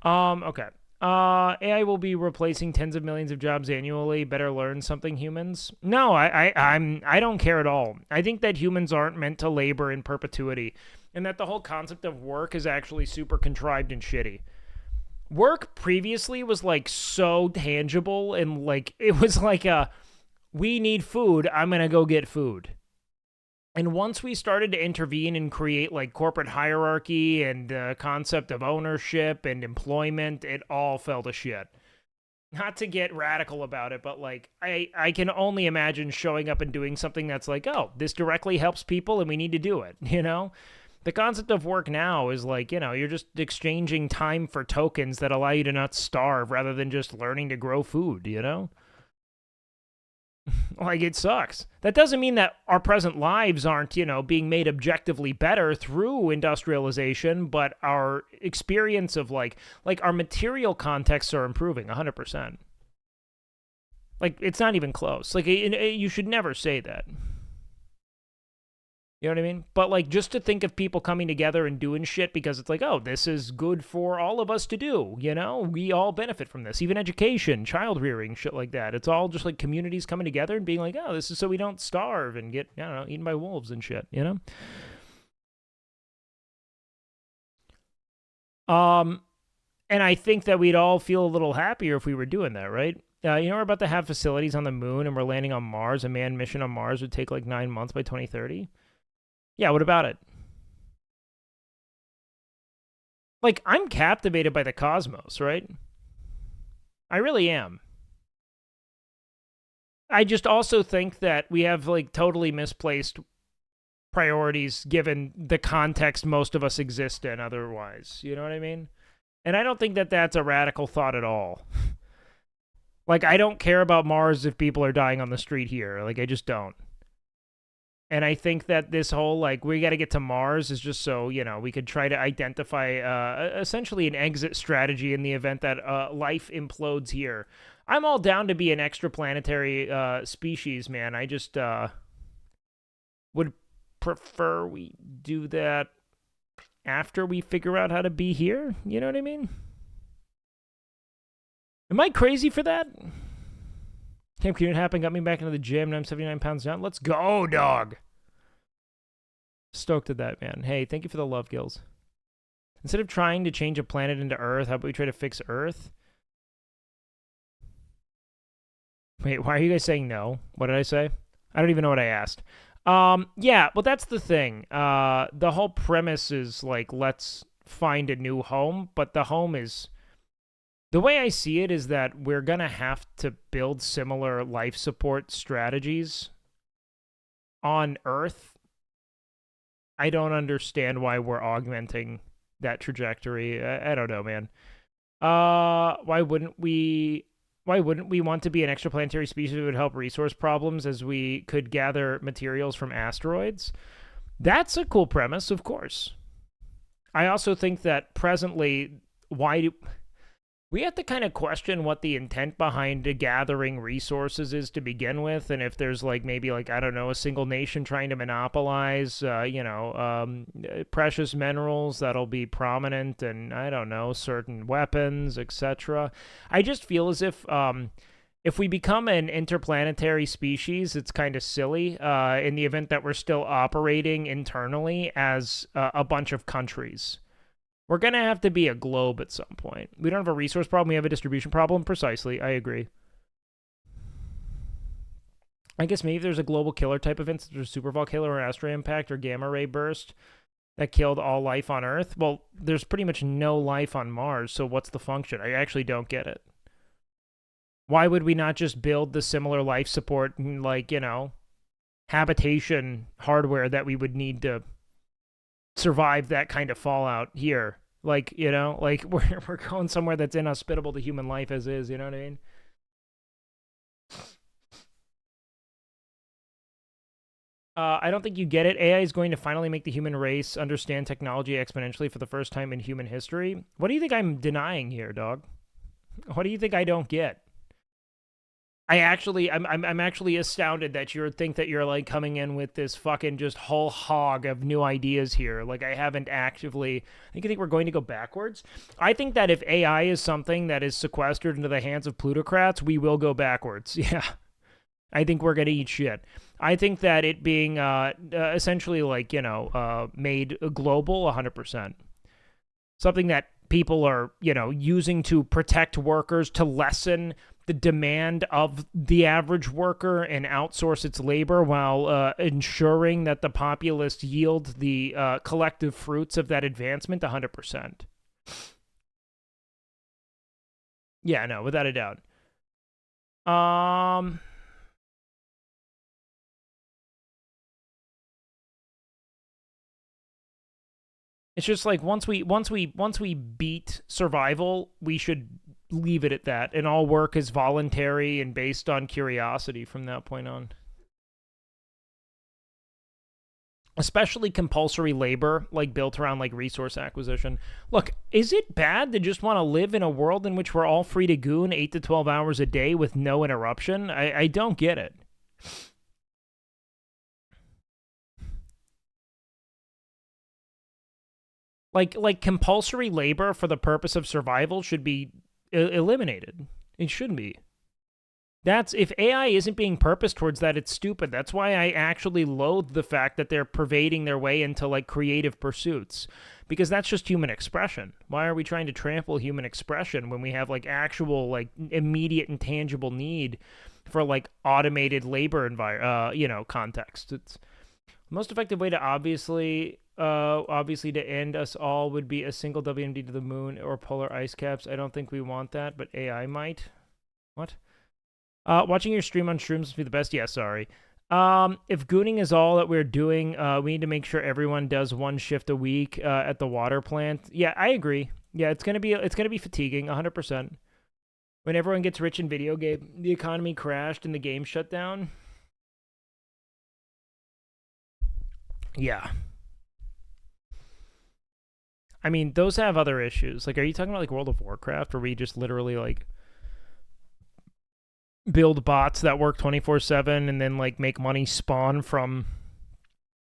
[SPEAKER 1] Okay. AI will be replacing tens of millions of jobs annually. Better learn something, humans. No, I don't care at all. I think that humans aren't meant to labor in perpetuity, and that the whole concept of work is actually super contrived and shitty. Work previously was like so tangible, and like it was like we need food, I'm gonna go get food. And once we started to intervene and create like corporate hierarchy and the concept of ownership and employment, it all fell to shit. Not to get radical about it, but like I can only imagine showing up and doing something that's like, oh, this directly helps people and we need to do it, you know? The concept of work now is like, you're just exchanging time for tokens that allow you to not starve rather than just learning to grow food, you know? Like, it sucks. That doesn't mean that our present lives aren't, being made objectively better through industrialization, but our experience of like our material contexts are improving 100%. Like, it's not even close. Like, you should never say that. You know what I mean? But like, just to think of people coming together and doing shit because it's like, oh, this is good for all of us to do, we all benefit from this. Even education, child rearing, shit like that. It's all just like communities coming together and being like, oh, this is so we don't starve and get, I don't know, eaten by wolves and shit, And I think that we'd all feel a little happier if we were doing that, right? We're about to have facilities on the moon and we're landing on Mars. A manned mission on Mars would take like 9 months by 2030. Yeah, what about it? Like, I'm captivated by the cosmos, right? I really am. I just also think that we have, like, totally misplaced priorities given the context most of us exist in otherwise. You know what I mean? And I don't think that that's a radical thought at all. Like, I don't care about Mars if people are dying on the street here. Like, I just don't. And I think that this whole, like, we got to get to Mars is just so, we could try to identify essentially an exit strategy in the event that life implodes here. I'm all down to be an extraplanetary species, man. I just would prefer we do that after we figure out how to be here. You know what I mean? Am I crazy for that? Camp Coon happened, got me back into the gym, and I'm 79 pounds down. Let's go, dog. Stoked at that, man. Hey, thank you for the love, Gills. Instead of trying to change a planet into Earth, how about we try to fix Earth? Wait, why are you guys saying no? What did I say? I don't even know what I asked. Yeah, well, that's the thing. The whole premise is, like, let's find a new home, but the home is... The way I see it is that we're going to have to build similar life support strategies on Earth. I don't understand why we're augmenting that trajectory. I don't know, man. Why wouldn't we want to be an extraplanetary species that would help resource problems as we could gather materials from asteroids? That's a cool premise, of course. I also think that presently, we have to kind of question what the intent behind gathering resources is to begin with, and if there's like maybe like, I don't know, a single nation trying to monopolize precious minerals that'll be prominent, and I don't know, certain weapons, etc. I just feel as if we become an interplanetary species, it's kind of silly in the event that we're still operating internally as a bunch of countries. We're going to have to be a globe at some point. We don't have a resource problem. We have a distribution problem. Precisely. I agree. I guess maybe if there's a global killer type event, such as super volcano or asteroid impact or gamma ray burst that killed all life on Earth. Well, there's pretty much no life on Mars, so what's the function? I actually don't get it. Why would we not just build the similar life support, like, habitation hardware that we would need to survive that kind of fallout here? Like, like we're going somewhere that's inhospitable to human life as is, you know what I mean? I don't think you get it. AI is going to finally make the human race understand technology exponentially for the first time in human history. What do you think I'm denying here, dog? What do you think I don't get? I'm actually astounded that you think that you're like coming in with this fucking just whole hog of new ideas here. Like I haven't actively. I think we're going to go backwards. I think that if AI is something that is sequestered into the hands of plutocrats, we will go backwards. Yeah, I think we're gonna eat shit. I think that it being essentially like made global 100%. Something that people are using to protect workers, to lessen the demand of the average worker and outsource its labor while ensuring that the populace yield the collective fruits of that advancement 100%. Yeah, no, without a doubt. It's just like once we beat survival, we should leave it at that, and all work is voluntary and based on curiosity from that point on. Especially compulsory labor, like built around like resource acquisition. Look, is it bad to just want to live in a world in which we're all free to goon 8 to 12 hours a day with no interruption? I don't get it. Like compulsory labor for the purpose of survival should be eliminated. It shouldn't be. That's if AI isn't being purposed towards that, it's stupid. That's why I actually loathe the fact that they're pervading their way into like creative pursuits, because that's just human expression. Why are we trying to trample human expression when we have like actual like immediate and tangible need for like automated labor context? It's the most effective way to obviously to end us all would be a single WMD to the moon or polar ice caps. I don't think we want that, but AI might. What? Watching your stream on shrooms must be the best. Yeah, sorry. If gooning is all that we're doing, we need to make sure everyone does one shift a week at the water plant. Yeah, I agree. Yeah, it's gonna be fatiguing, 100%. When everyone gets rich in video game, the economy crashed and the game shut down. Yeah. I mean, those have other issues. Like, are you talking about like World of Warcraft, where we just literally like build bots that work 24/7 and then like make money spawn from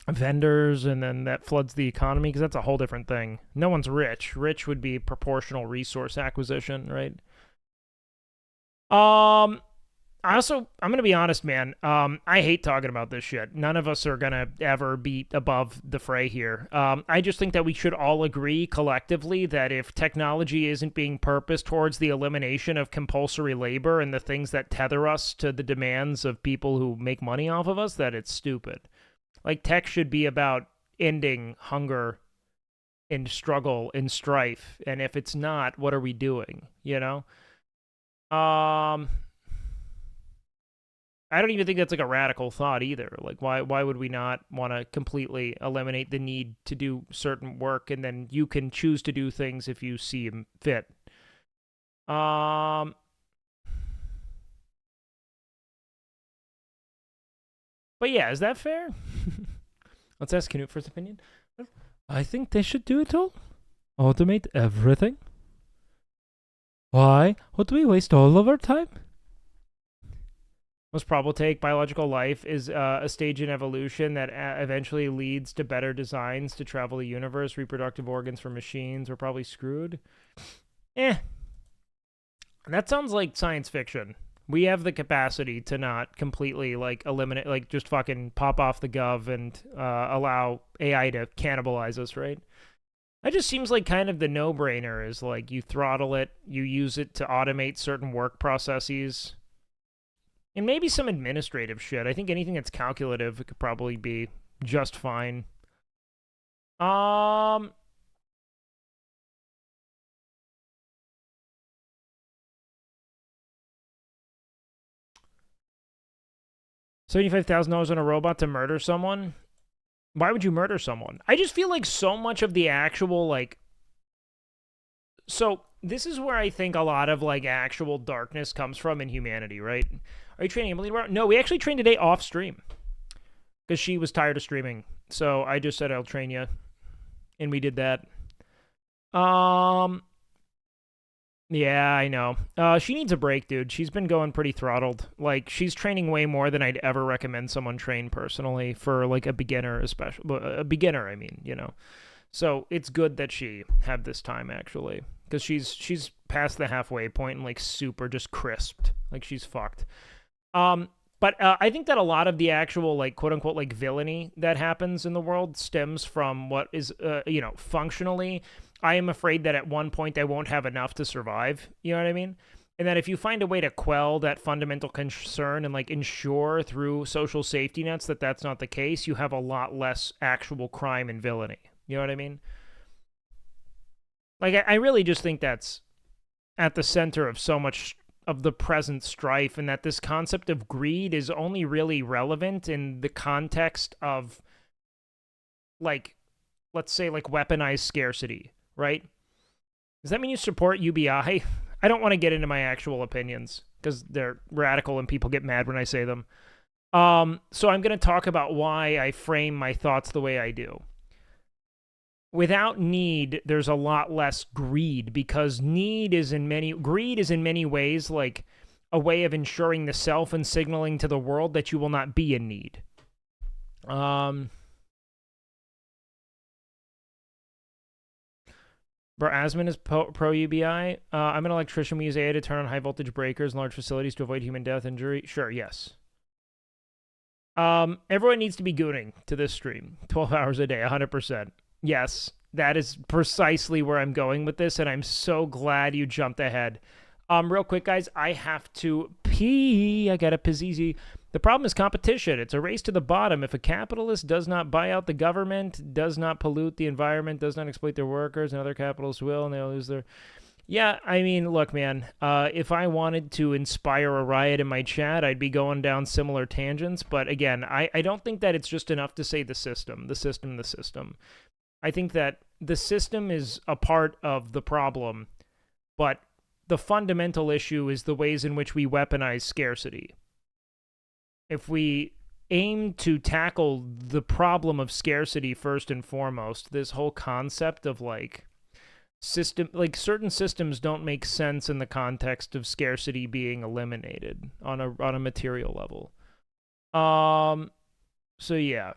[SPEAKER 1] vendors, and then that floods the economy? Because that's a whole different thing. No one's rich. Rich would be proportional resource acquisition, right? I'm gonna be honest, man. I hate talking about this shit. None of us are gonna ever be above the fray here. I just think that we should all agree collectively that if technology isn't being purposed towards the elimination of compulsory labor and the things that tether us to the demands of people who make money off of us, that it's stupid. Like, tech should be about ending hunger and struggle and strife. And if it's not, what are we doing? You know? I don't even think that's like a radical thought either. Like, why would we not want to completely eliminate the need to do certain work, and then you can choose to do things if you see them fit? But yeah, is that fair? Let's ask Canute for his opinion. I think they should do it all. Automate everything. Why would we waste all of our time? Most probable take, biological life is a stage in evolution that eventually leads to better designs to travel the universe. Reproductive organs for machines. We're probably screwed. That sounds like science fiction. We have the capacity to not completely, like, eliminate, like, just fucking pop off the gov and allow AI to cannibalize us, right? That just seems like kind of the no-brainer is, like, you throttle it, you use it to automate certain work processes. And maybe some administrative shit. I think anything that's calculative could probably be just fine. 75,000 on a robot to murder someone? Why would you murder someone? I just feel like so much of the actual, like... So, this is where I think a lot of, like, actual darkness comes from in humanity, right? Are you training Emily tomorrow? No, we actually trained today off stream. Because she was tired of streaming. So, I just said I'll train you. And we did that. Yeah, I know. She needs a break, dude. She's been going pretty throttled. Like, she's training way more than I'd ever recommend someone train personally for, like, a beginner, especially. A beginner, I mean, you know. So, it's good that she had this time, actually. Because she's past the halfway point and, like, super just crisped. Like, she's fucked. But I think that a lot of the actual, like, quote-unquote, like, villainy that happens in the world stems from what is, you know, functionally... I am afraid that at one point I won't have enough to survive. You know what I mean? And that if you find a way to quell that fundamental concern and, like, ensure through social safety nets that that's not the case, you have a lot less actual crime and villainy. You know what I mean? Like, I really just think that's at the center of so much of the present strife, and that this concept of greed is only really relevant in the context of, like, let's say, like, weaponized scarcity. Right? Does that mean you support UBI? I don't want to get into my actual opinions because they're radical and people get mad when I say them. So I'm going to talk about why I frame my thoughts the way I do. Without need, there's a lot less greed because greed is in many ways like a way of ensuring the self and signaling to the world that you will not be in need. Bro, Asman is pro UBI. I'm an electrician. We use AI to turn on high voltage breakers in large facilities to avoid human death, injury. Sure, yes. Everyone needs to be gooning to this stream. 12 hours a day, 100%. Yes, that is precisely where I'm going with this, and I'm so glad you jumped ahead. Real quick, guys, I have to pee. I got a pizzizi. The problem is competition. It's a race to the bottom. If a capitalist does not buy out the government, does not pollute the environment, does not exploit their workers, and other capitalists will, and they'll lose their... Yeah, I mean, look, man, if I wanted to inspire a riot in my chat, I'd be going down similar tangents. But again, I don't think that it's just enough to say the system, the system, the system. I think that the system is a part of the problem, but the fundamental issue is the ways in which we weaponize scarcity. If we aim to tackle the problem of scarcity first and foremost, this whole concept of, like, certain systems don't make sense in the context of scarcity being eliminated on a material level. So yeah.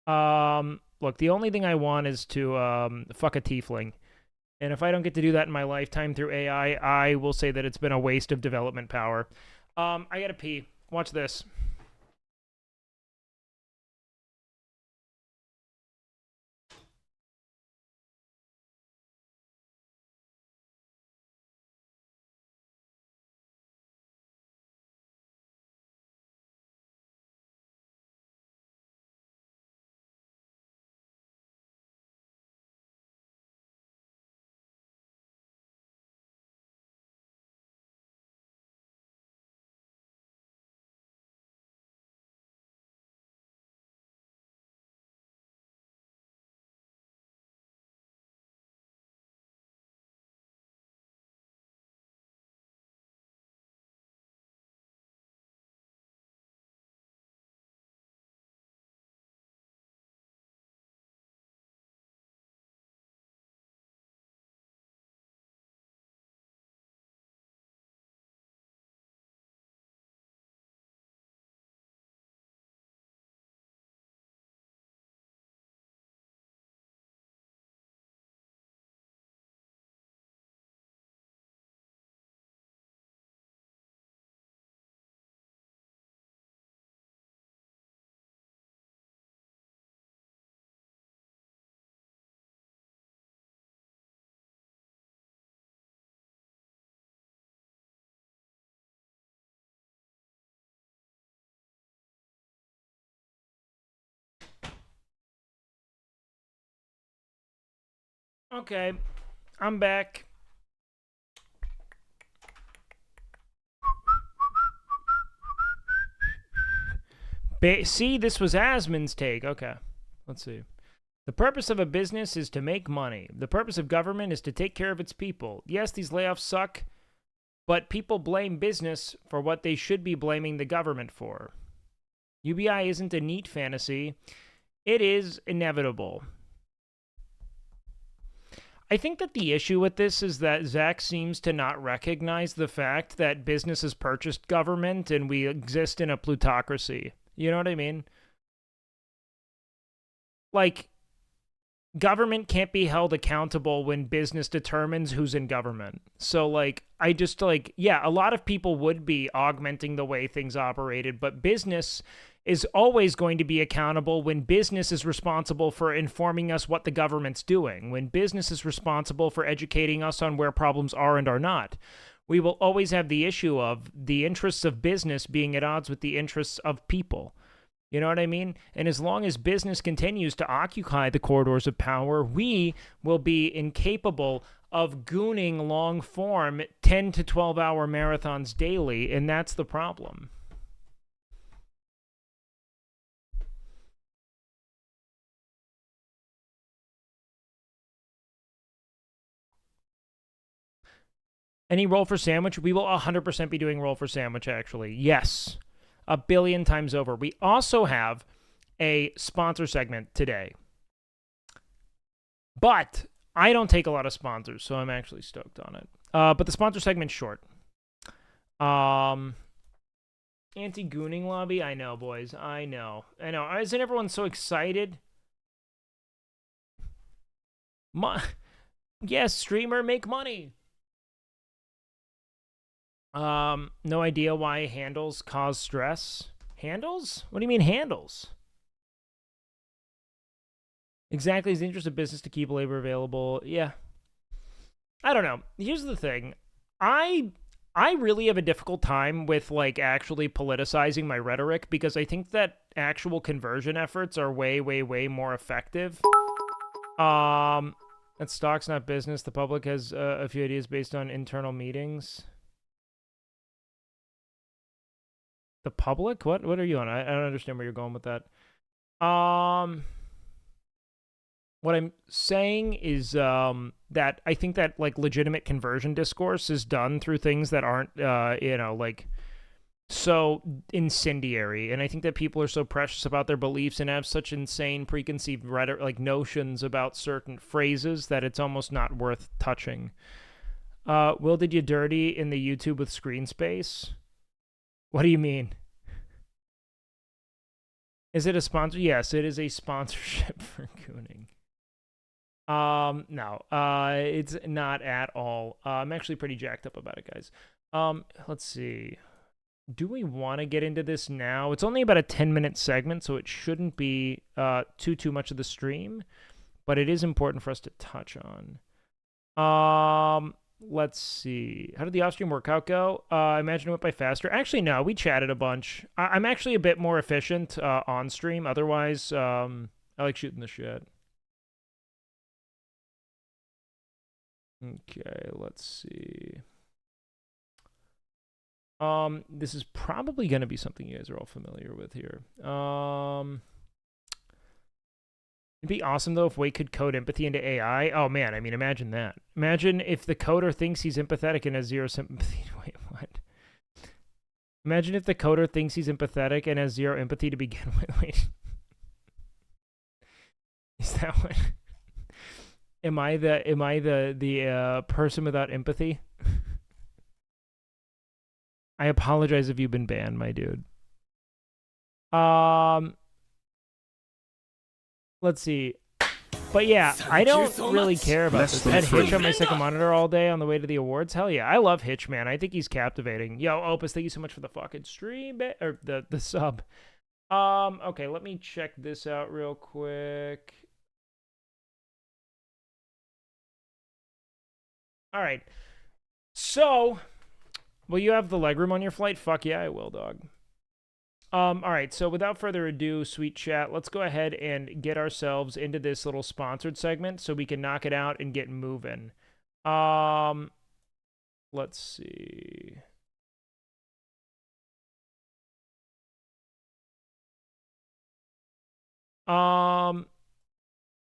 [SPEAKER 1] Look, the only thing I want is to fuck a tiefling And if I don't get to do that in my lifetime through AI, I will say that it's been a waste of development power. I gotta pee. Watch this. Okay, I'm back. See, this was Asmon's take. Okay, let's see. The purpose of a business is to make money. The purpose of government is to take care of its people. Yes, these layoffs suck, but people blame business for what they should be blaming the government for. UBI isn't a neat fantasy. It is inevitable. I think that the issue with this is that Zach seems to not recognize the fact that business has purchased government and we exist in a plutocracy. You know what I mean? Like, government can't be held accountable when business determines who's in government. So, like, I just, like, yeah, a lot of people would be augmenting the way things operated, but business is always going to be accountable when business is responsible for informing us what the government's doing, when business is responsible for educating us on where problems are and are not. We will always have the issue of the interests of business being at odds with the interests of people. You know what I mean? And as long as business continues to occupy the corridors of power, we will be incapable of gooning long form 10 to 12 hour marathons daily, and that's the problem. Any roll for sandwich? We will 100% be doing roll for sandwich, actually. Yes. 1,000,000,000 times over. We also have a sponsor segment today. But I don't take a lot of sponsors, so I'm actually stoked on it. But the sponsor segment's short. Anti-gooning lobby? I know, boys. I know. Isn't everyone so excited? Yes, streamer, make money. No idea why handles cause stress. Handles? What do you mean handles? Exactly, it's the interest of business to keep labor available. Yeah. I don't know. Here's the thing. I really have a difficult time with, like, actually politicizing my rhetoric because I think that actual conversion efforts are way, way, way more effective. That stock's not business. The public has a few ideas based on internal meetings. The public? What are you on? I don't understand where you're going with that. What I'm saying is that I think that, like, legitimate conversion discourse is done through things that aren't, like, so incendiary. And I think that people are so precious about their beliefs and have such insane preconceived like notions about certain phrases that it's almost not worth touching. Will, did you dirty in the YouTube with screen space? What do you mean? Is it a sponsor? Yes, it is a sponsorship for gooning. No, it's not at all. I'm actually pretty jacked up about it, guys. Let's see. Do we want to get into this now? It's only about a 10-minute segment, so it shouldn't be too much of the stream, but it is important for us to touch on. Let's see. How did the off-stream workout go? I imagine it went by faster. Actually, no, we chatted a bunch. I'm actually a bit more efficient on stream. Otherwise, I like shooting the shit. Okay, let's see. This is probably going to be something you guys are all familiar with here. It'd be awesome, though, if Wake could code empathy into AI. Oh, man, I mean, imagine that. Imagine if the coder thinks he's empathetic and has zero sympathy. Wait, what? Imagine if the coder thinks he's empathetic and has zero empathy to begin with. Wait. Is that what... Am I the person without empathy? I apologize if you've been banned, my dude. Let's see. But yeah, I don't really care about this. I had Hitch on my second monitor all day on the way to the awards. Hell yeah, I love Hitch, man. I think he's captivating. Yo, Opus, thank you so much for the fucking stream, or the sub. Okay, let me check this out real quick. All right. So, will you have the legroom on your flight? Fuck yeah, I will, dog. All right, so without further ado, sweet chat, let's go ahead and get ourselves into this little sponsored segment so we can knock it out and get moving. Let's see. How's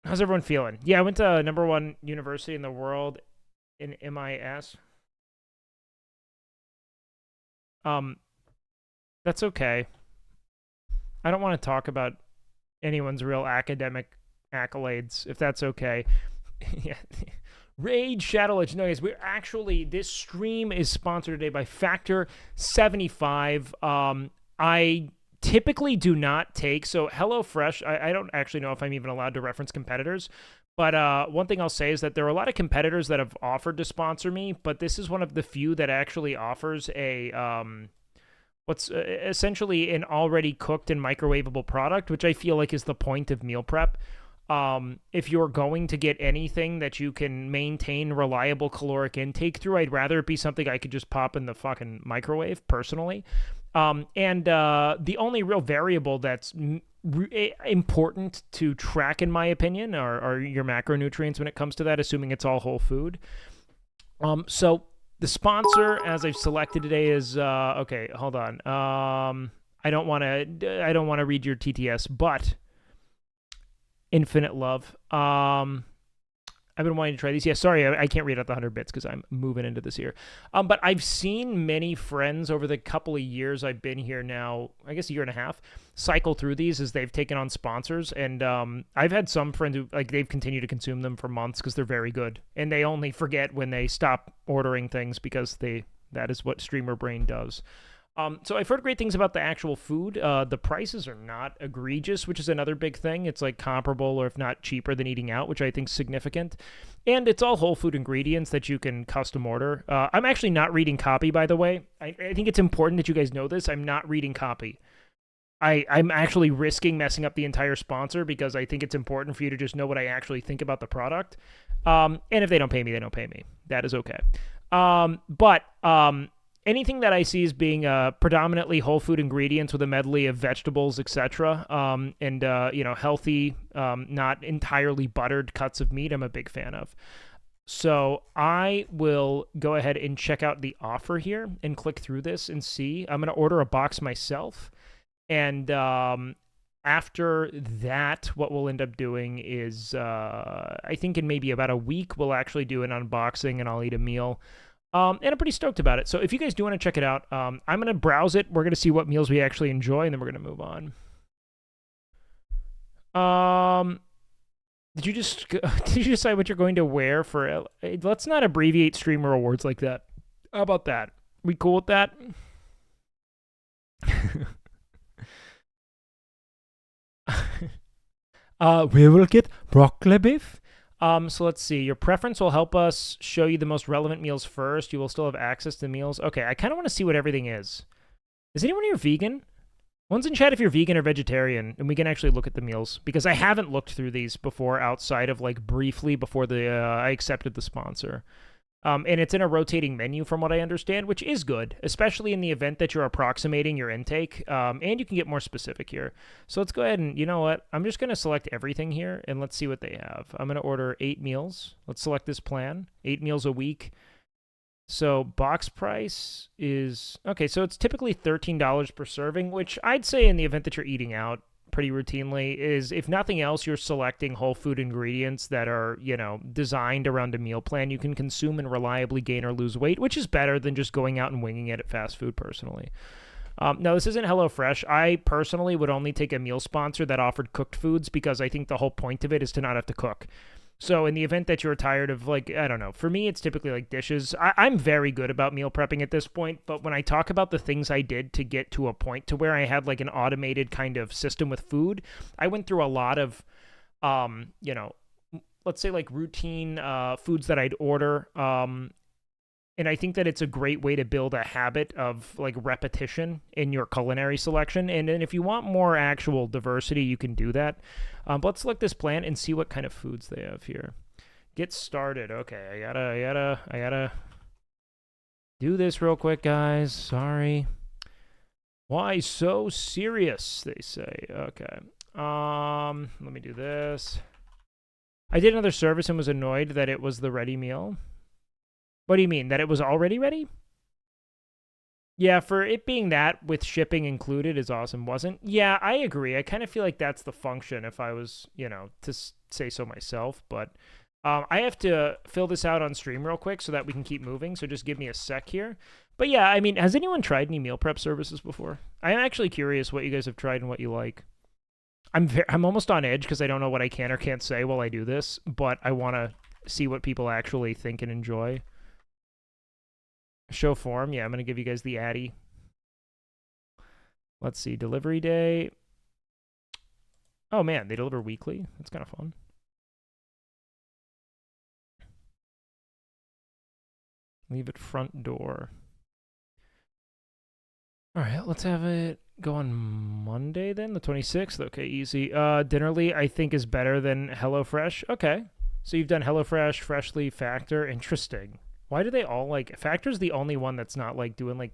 [SPEAKER 1] everyone feeling? Yeah, I went to #1 university in the world in MIS. That's okay. I don't want to talk about anyone's real academic accolades, if that's okay. Yeah. Raid Shadow Legends. No, guys, we're actually, this stream is sponsored today by Factor 75. I typically do not take, so HelloFresh, I don't actually know if I'm even allowed to reference competitors, but one thing I'll say is that there are a lot of competitors that have offered to sponsor me, but this is one of the few that actually offers a, what's essentially an already cooked and microwavable product, which I feel like is the point of meal prep. If you're going to get anything that you can maintain reliable caloric intake through, I'd rather it be something I could just pop in the fucking microwave, personally. The only real variable that's important to track, in my opinion, are your macronutrients when it comes to that, assuming it's all whole food. So the sponsor, as I've selected today, is okay. Hold on. I don't want to read your TTS, but Infinite Love. I've been wanting to try these. Yeah, sorry, I can't read out the 100 bits because I'm moving into this here. But I've seen many friends over the couple of years I've been here now, I guess a year and a half, cycle through these as they've taken on sponsors. And I've had some friends who, like, they've continued to consume them for months because they're very good. And they only forget when they stop ordering things because that is what streamer brain does. So I've heard great things about the actual food. The prices are not egregious, which is another big thing. It's like comparable or if not cheaper than eating out, which I think is significant. And it's all whole food ingredients that you can custom order. I'm actually not reading copy, by the way. I think it's important that you guys know this. I'm not reading copy. I'm actually risking messing up the entire sponsor because I think it's important for you to just know what I actually think about the product. And if they don't pay me, they don't pay me. That is okay. Anything that I see as being predominantly whole food ingredients with a medley of vegetables, etc., and healthy, not entirely buttered cuts of meat, I'm a big fan of. So I will go ahead and check out the offer here and click through this and see. I'm going to order a box myself, and after that, what we'll end up doing is, I think in maybe about a week, we'll actually do an unboxing and I'll eat a meal. And I'm pretty stoked about it. So if you guys do want to check it out, I'm going to browse it. We're going to see what meals we actually enjoy, and then we're going to move on. Did you decide what you're going to wear for... Let's not abbreviate streamer awards like that. How about that? We cool with that? We will get broccoli beef. So let's see. Your preference will help us show you the most relevant meals first. You will still have access to meals. Okay, I kind of want to see what everything is. Is anyone here vegan? One's in chat if you're vegan or vegetarian, and we can actually look at the meals, because I haven't looked through these before outside of, like, briefly before I accepted the sponsor. And it's in a rotating menu from what I understand, which is good, especially in the event that you're approximating your intake. And you can get more specific here. So let's go ahead and, you know what? I'm just going to select everything here, and let's see what they have. I'm going to order 8 meals. Let's select this plan. 8 meals a week. So box price is... Okay, so it's typically $13 per serving, which I'd say in the event that you're eating out pretty routinely is, if nothing else, you're selecting whole food ingredients that are, you know, designed around a meal plan you can consume and reliably gain or lose weight, which is better than just going out and winging it at fast food personally. No, this isn't HelloFresh. I personally would only take a meal sponsor that offered cooked foods, because I think the whole point of it is to not have to cook. So in the event that you're tired of, like, I don't know, for me, it's typically like dishes. I'm very good about meal prepping at this point, but when I talk about the things I did to get to a point to where I had like an automated kind of system with food, I went through a lot of, you know, let's say like routine foods that I'd order. And I think that it's a great way to build a habit of like repetition in your culinary selection. And then if you want more actual diversity, you can do that. But let's select this plan and see what kind of foods they have here. Get started. Okay, I gotta do this real quick, guys. Sorry. Why so serious, they say. Okay. Let me do this. I did another service and was annoyed that it was the ready meal. What do you mean? That it was already ready? Yeah, for it being that with shipping included is awesome, wasn't? Yeah, I agree. I kind of feel like that's the function if I was, you know, to say so myself. But I have to fill this out on stream real quick so that we can keep moving. So just give me a sec here. But yeah, I mean, has anyone tried any meal prep services before? I'm actually curious what you guys have tried and what you like. I'm almost on edge because I don't know what I can or can't say while I do this. But I want to see what people actually think and enjoy. Show form. Yeah, I'm going to give you guys the Addy. Let's see. Delivery day. Oh, man. They deliver weekly. That's kind of fun. Leave it front door. All right. Let's have it go on Monday then, the 26th. Okay, easy. Dinnerly, I think, is better than HelloFresh. Okay. So you've done HelloFresh, Freshly, Factor. Interesting. Why do they all, like, Factor's the only one that's not, like, doing, like,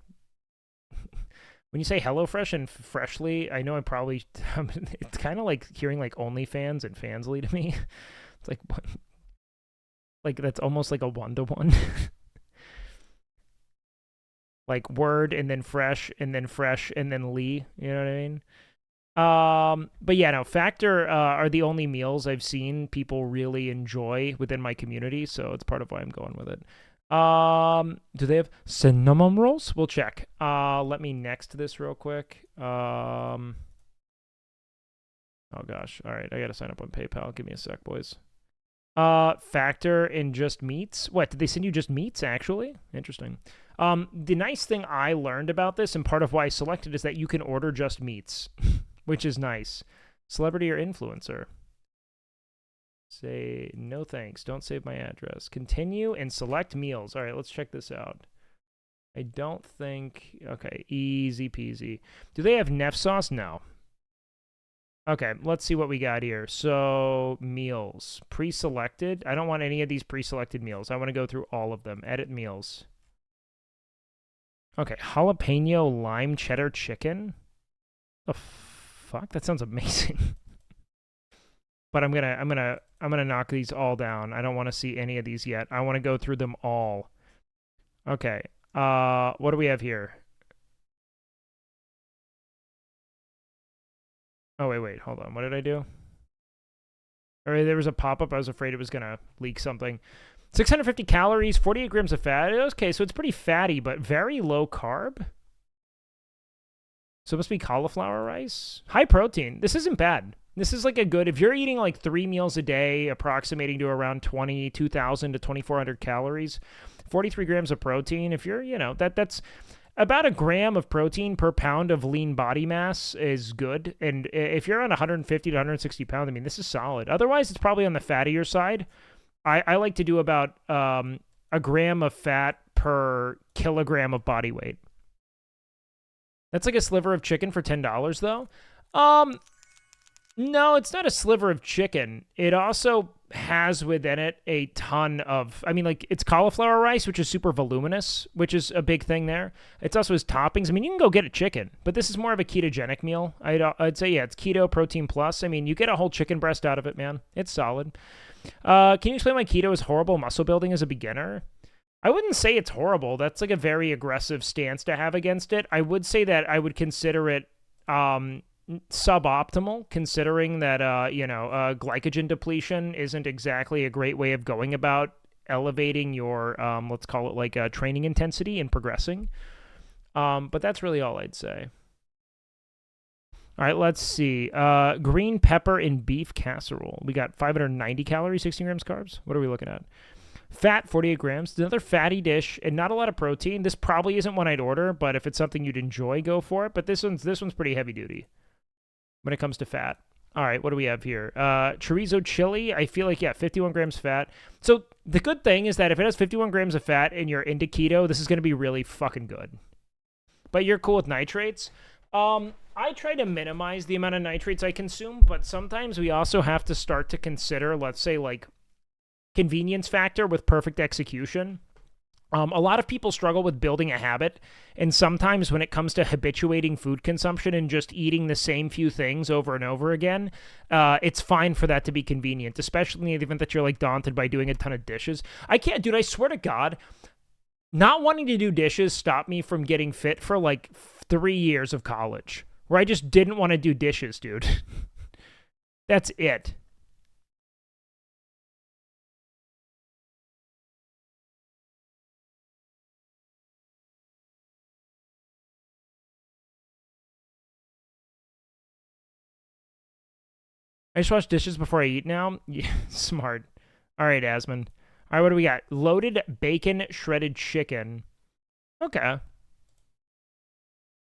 [SPEAKER 1] when you say HelloFresh and Freshly, I know I probably, it's kind of like hearing, like, OnlyFans and Fansly to me. It's like, what? Like, that's almost like a one-to-one. Like, Word, and then Fresh, and then Lee, you know what I mean? But yeah, no, Factor are the only meals I've seen people really enjoy within my community, so it's part of why I'm going with it. Do they have cinnamon rolls? We'll check. Let me next this real quick. Oh gosh. All right, I gotta sign up on PayPal. Give me a sec, boys. Factor in just meats. What, did they send you just meats, actually? Interesting. The nice thing I learned about this, and part of why I selected, is that you can order just meats, which is nice. Celebrity or influencer? Say no thanks. Don't save my address. Continue and select meals. All right, let's check this out. I don't think... Okay, easy peasy. Do they have Neff sauce? No. Okay, let's see what we got here. So, meals. Pre-selected. I don't want any of these pre-selected meals. I want to go through all of them. Edit meals. Okay, jalapeno lime cheddar chicken. The fuck? That sounds amazing. But I'm gonna knock these all down. I don't want to see any of these yet. I want to go through them all. Okay. What do we have here? Oh wait, hold on. What did I do? All right, there was a pop-up. I was afraid it was gonna leak something. 650 calories, 48 grams of fat. Okay, so it's pretty fatty, but very low carb. So it must be cauliflower rice. High protein. This isn't bad. This is like a good, if you're eating like 3 meals a day, approximating to around 22,000 to 2,400 calories, 43 grams of protein, if you're, you know, that's about a gram of protein per pound of lean body mass is good. And if you're on 150 to 160 pounds, I mean, this is solid. Otherwise, it's probably on the fattier side. I like to do about a gram of fat per kilogram of body weight. That's like a sliver of chicken for $10, though. No, it's not a sliver of chicken. It also has within it a ton of, I mean, like, it's cauliflower rice, which is super voluminous, which is a big thing there. It's also has toppings. I mean, you can go get a chicken, but this is more of a ketogenic meal. I'd say, yeah, it's keto, protein plus. I mean, you get a whole chicken breast out of it, man. It's solid. Can you explain why keto is horrible muscle building as a beginner? I wouldn't say it's horrible. That's like a very aggressive stance to have against it. I would say that I would consider it suboptimal, considering that glycogen depletion isn't exactly a great way of going about elevating your let's call it like training intensity and progressing. But that's really all I'd say. All right, let's see. Green pepper in beef casserole. We got 590 calories, 16 grams carbs. What are we looking at? Fat, 48 grams. Another fatty dish and not a lot of protein. This probably isn't one I'd order, but if it's something you'd enjoy, go for it. But this one's pretty heavy duty when it comes to fat. All right, what do we have here? Chorizo chili. I feel like, yeah, 51 grams fat. So the good thing is that if it has 51 grams of fat and you're into keto, this is going to be really fucking good. But you're cool with nitrates. I try to minimize the amount of nitrates I consume, but sometimes we also have to start to consider, let's say, like, convenience factor with perfect execution. A lot of people struggle with building a habit, and sometimes when it comes to habituating food consumption and just eating the same few things over and over again, it's fine for that to be convenient, especially in the event that you're like daunted by doing a ton of dishes. I can't, dude, I swear to God, not wanting to do dishes stopped me from getting fit for like 3 years of college, where I just didn't want to do dishes, dude. That's it. I just wash dishes before I eat now. Yeah, smart. All right, Asmund. All right, what do we got? Loaded bacon shredded chicken. Okay.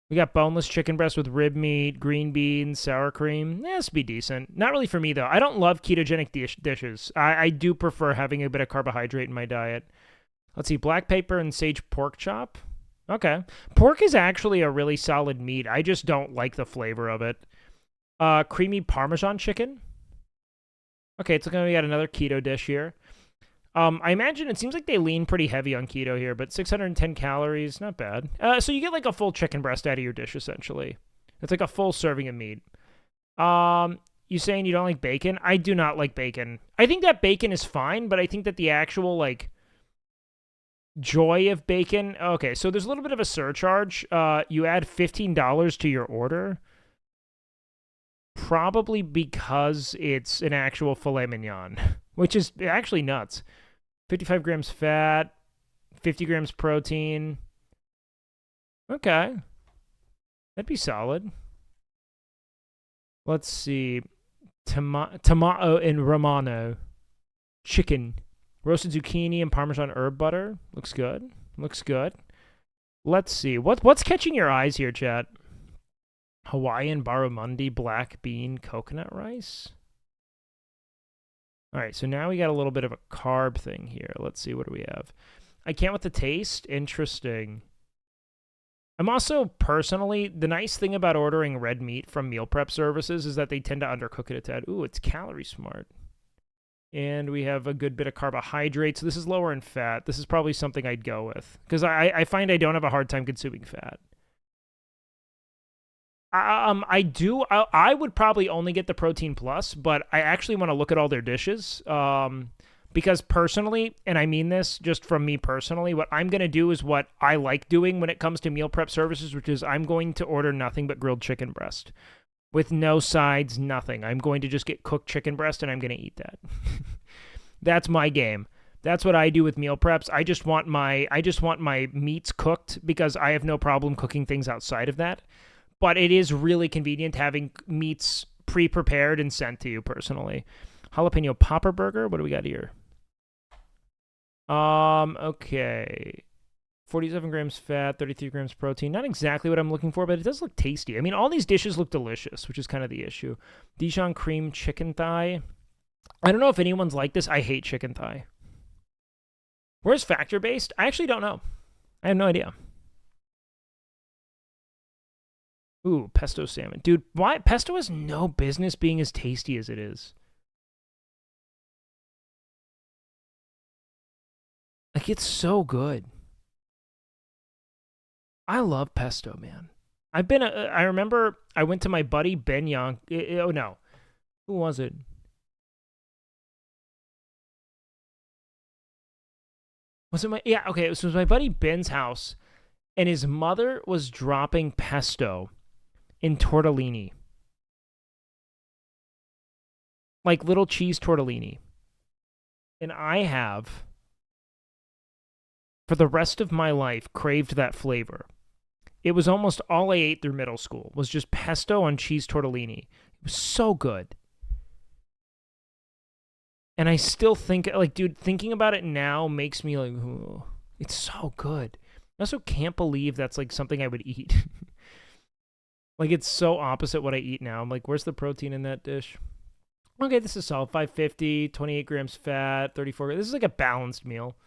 [SPEAKER 1] We got boneless chicken breast with rib meat, green beans, sour cream. This would be decent. Not really for me, though. I don't love ketogenic dishes. I do prefer having a bit of carbohydrate in my diet. Let's see. Black pepper and sage pork chop. Okay. Pork is actually a really solid meat. I just don't like the flavor of it. Creamy Parmesan chicken. Okay, it's looking like we got another keto dish here. I imagine it seems like they lean pretty heavy on keto here, but 610 calories, not bad. So you get like a full chicken breast out of your dish, essentially. It's like a full serving of meat. You saying you don't like bacon? I do not like bacon. I think that bacon is fine, but I think that the actual, like, joy of bacon... Okay, so there's a little bit of a surcharge. You add $15 to your order. Probably because it's an actual filet mignon, which is actually nuts. 55 grams fat, 50 grams protein. Okay. That'd be solid. Let's see. Tomato and Romano. Chicken. Roasted zucchini and Parmesan herb butter. Looks good. Looks good. Let's see. What's catching your eyes here, chat? Hawaiian barramundi black bean coconut rice. All right, so now we got a little bit of a carb thing here. Let's see, what do we have? I can't with the taste. Interesting. I'm also personally, the nice thing about ordering red meat from meal prep services is that they tend to undercook it a tad. Ooh, it's calorie smart. And we have a good bit of carbohydrates. So this is lower in fat. This is probably something I'd go with because I find I don't have a hard time consuming fat. I would probably only get the protein plus, but I actually want to look at all their dishes. Because personally, and I mean this just from me personally, what I'm going to do is what I like doing when it comes to meal prep services, which is I'm going to order nothing but grilled chicken breast with no sides, nothing. I'm going to just get cooked chicken breast and I'm going to eat that. That's my game. That's what I do with meal preps. I just want my meats cooked because I have no problem cooking things outside of that. But it is really convenient having meats pre-prepared and sent to you personally. Jalapeno popper burger. What do we got here? Okay. 47 grams fat, 33 grams protein. Not exactly what I'm looking for, but it does look tasty. I mean, all these dishes look delicious, which is kind of the issue. Dijon cream chicken thigh. I don't know if anyone's like this. I hate chicken thigh. Where's factor based? I actually don't know. I have no idea. Ooh, pesto salmon. Dude, why? Pesto has no business being as tasty as it is. Like, it's so good. I love pesto, man. I remember I went to my buddy Ben Young. Oh, no. Who was it? Was it my, yeah, okay. It was my buddy Ben's house, and his mother was dropping pesto in tortellini. Like little cheese tortellini. And I have, for the rest of my life, craved that flavor. It was almost all I ate through middle school, was just pesto on cheese tortellini. It was so good. And I still think, like, dude, thinking about it now makes me like, oh, it's so good. I also can't believe that's, like, something I would eat. Like, it's so opposite what I eat now. I'm like, where's the protein in that dish? Okay, this is solid. 550, 28 grams fat, 34. This is like a balanced meal.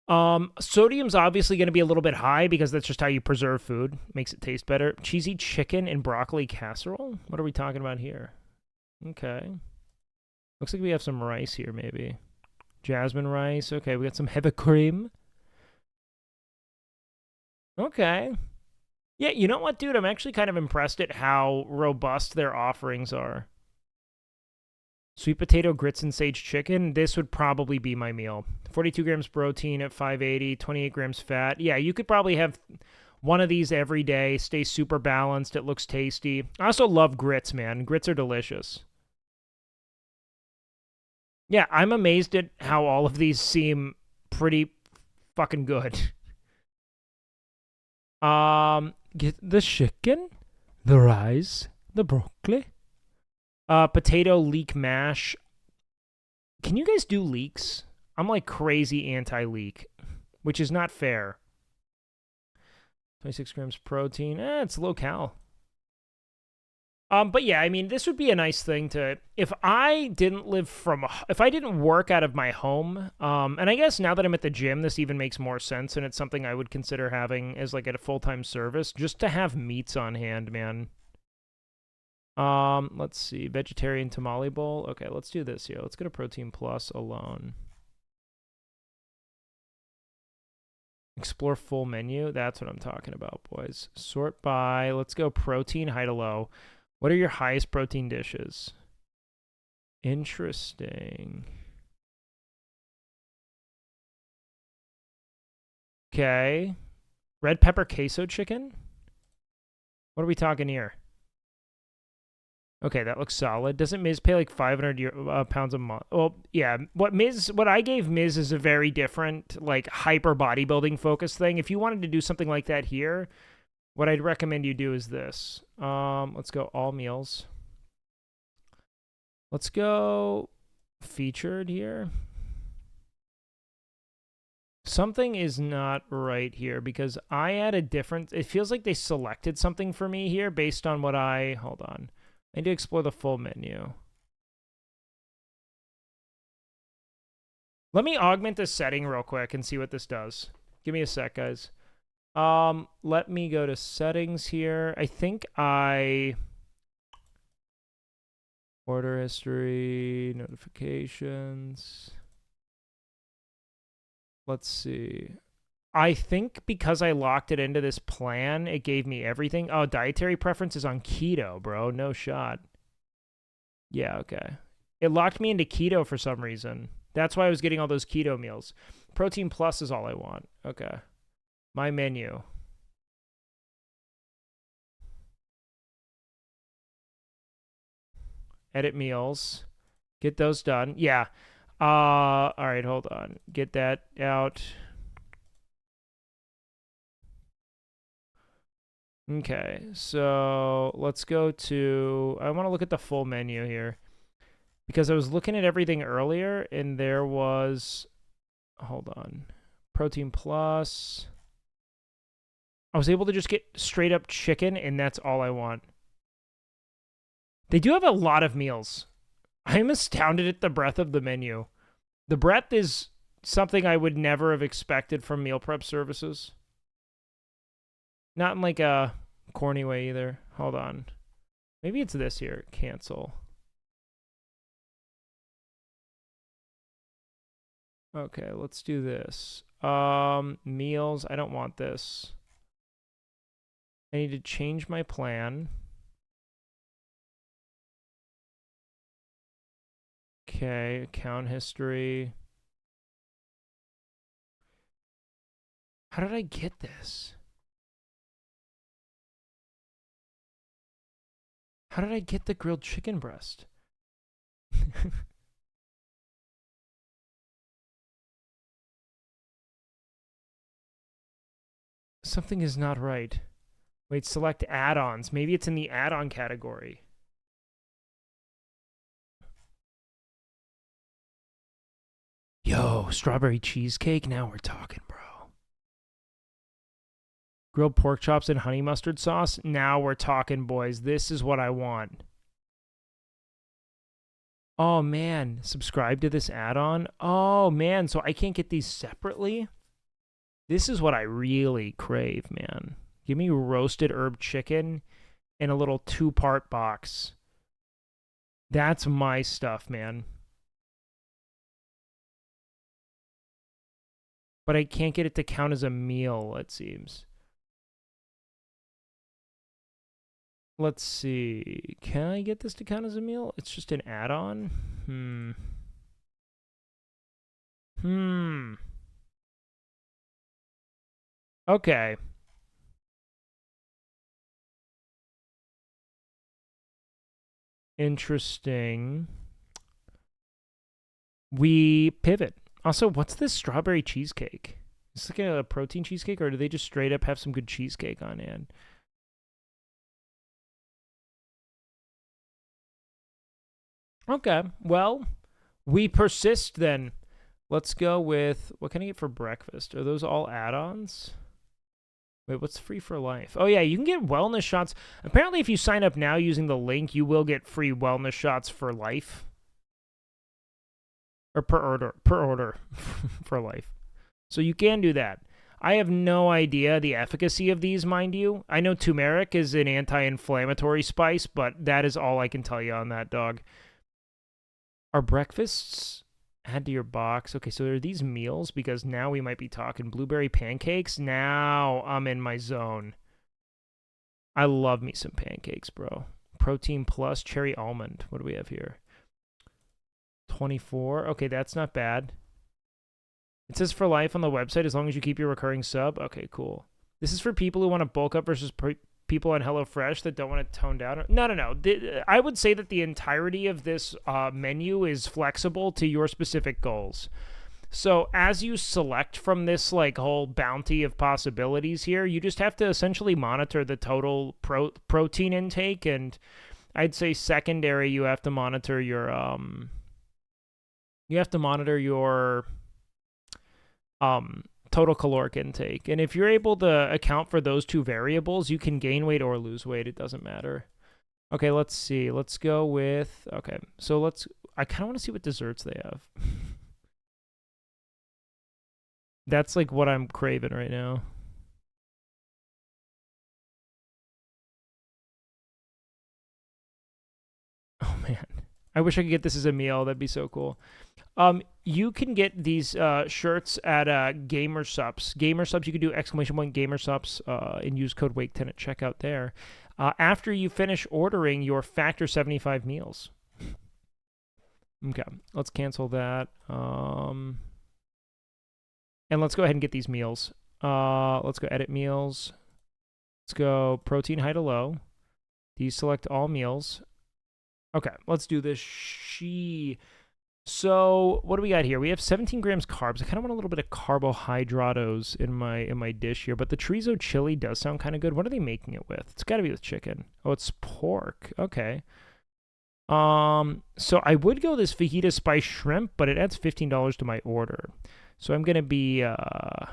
[SPEAKER 1] Sodium's obviously going to be a little bit high because that's just how you preserve food. Makes it taste better. Cheesy chicken and broccoli casserole? What are we talking about here? Okay. Looks like we have some rice here, maybe. Jasmine rice. Okay, we got some heavy cream. Okay. Yeah, you know what, dude? I'm actually kind of impressed at how robust their offerings are. Sweet potato grits and sage chicken. This would probably be my meal. 42 grams protein at 580, 28 grams fat. Yeah, you could probably have one of these every day. Stay super balanced. It looks tasty. I also love grits, man. Grits are delicious. Yeah, I'm amazed at how all of these seem pretty fucking good. Get the chicken, the rice, the broccoli. Potato leek mash. Can you guys do leeks? I'm like crazy anti-leek, which is not fair. 26 grams protein. It's low cal. But yeah, I mean, this would be a nice thing to, if I didn't work out of my home, and I guess now that I'm at the gym, this even makes more sense, and it's something I would consider having as like a full-time service, just to have meats on hand, man. Let's see, vegetarian tamale bowl. Okay, let's do this here. Let's go to Protein Plus alone. Explore full menu. That's what I'm talking about, boys. Sort by. Let's go protein, high to low. What are your highest protein dishes? Interesting. Okay. Red pepper queso chicken? What are we talking here? Okay, that looks solid. Doesn't Miz pay like 500 pounds a month? Well, yeah. What I gave Miz is a very different, like, hyper bodybuilding focused thing. If you wanted to do something like that here, what I'd recommend you do is this. Let's go all meals. Let's go featured here. Something is not right here because I had a different... It feels like they selected something for me here based on what I... Hold on. I need to explore the full menu. Let me augment this setting real quick and see what this does. Give me a sec, guys. Let me go to settings here. I think order history, notifications. Let's see. I think because I locked it into this plan, it gave me everything. Oh, dietary preferences on keto, bro. No shot. Yeah, okay. It locked me into keto for some reason. That's why I was getting all those keto meals. Protein Plus is all I want. Okay. My menu. Edit meals. Get those done. Yeah. All right, hold on. Get that out. Okay, so let's go to... I want to look at the full menu here. Because I was looking at everything earlier, and there was... Hold on. Protein Plus... I was able to just get straight up chicken, and that's all I want. They do have a lot of meals. I'm astounded at the breadth of the menu. The breadth is something I would never have expected from meal prep services. Not in like a corny way either. Hold on. Maybe it's this here. Cancel. Okay, let's do this. Meals. I don't want this. I need to change my plan. Okay, account history. How did I get this? How did I get the grilled chicken breast? Something is not right. Wait, select add-ons. Maybe it's in the add-on category. Yo, strawberry cheesecake? Now we're talking, bro. Grilled pork chops and honey mustard sauce? Now we're talking, boys. This is what I want. Oh, man. Subscribe to this add-on? Oh, man. So I can't get these separately? This is what I really crave, man. Give me roasted herb chicken in a little 2-part box. That's my stuff, man. But I can't get it to count as a meal, it seems. Let's see. Can I get this to count as a meal? It's just an add-on? Okay. Interesting. We pivot. Also, what's this strawberry cheesecake? Is this like a protein cheesecake, or do they just straight up have some good cheesecake on hand? Okay, well, we persist then. Let's go with, what can I get for breakfast? Are those all add-ons? Wait, what's free for life? Oh, yeah, you can get wellness shots. Apparently, if you sign up now using the link, you will get free wellness shots for life. Or per order for life. So you can do that. I have no idea the efficacy of these, mind you. I know turmeric is an anti-inflammatory spice, but that is all I can tell you on that, dog. Are breakfasts add to your box? Okay, so are these meals? Because now we might be talking blueberry pancakes. Now I'm in my zone. I love me some pancakes, bro. Protein plus cherry almond. What do we have here? 24. Okay, that's not bad. It says for life on the website as long as you keep your recurring sub. Okay, cool. This is for people who want to bulk up versus people on HelloFresh that don't want to tone down. No. I would say that the entirety of this menu is flexible to your specific goals. So as you select from this like whole bounty of possibilities here, you just have to essentially monitor the total protein intake, and I'd say secondary, you have to monitor your total caloric intake. And if you're able to account for those two variables, you can gain weight or lose weight. It doesn't matter. Okay, let's see. Let's go with, okay, so I kind of want to see what desserts they have. That's like what I'm craving right now. Oh, man. I wish I could get this as a meal. That'd be so cool. You can get these shirts at Gamer Subs. Gamer Subs, you can do !, Gamer Subs, and use code WAKE10 at checkout there. After you finish ordering your Factor 75 meals. Okay, let's cancel that. And let's go ahead and get these meals. Let's go edit meals. Let's go protein high to low. Deselect all meals. Okay, let's do this. So what do we got here? We have 17 grams carbs. I kind of want a little bit of carbohydratos in my dish here, but the chorizo chili does sound kind of good. What are they making it with? It's got to be with chicken. Oh, it's pork. Okay. So I would go this fajita spice shrimp, but it adds $15 to my order. So I'm gonna be a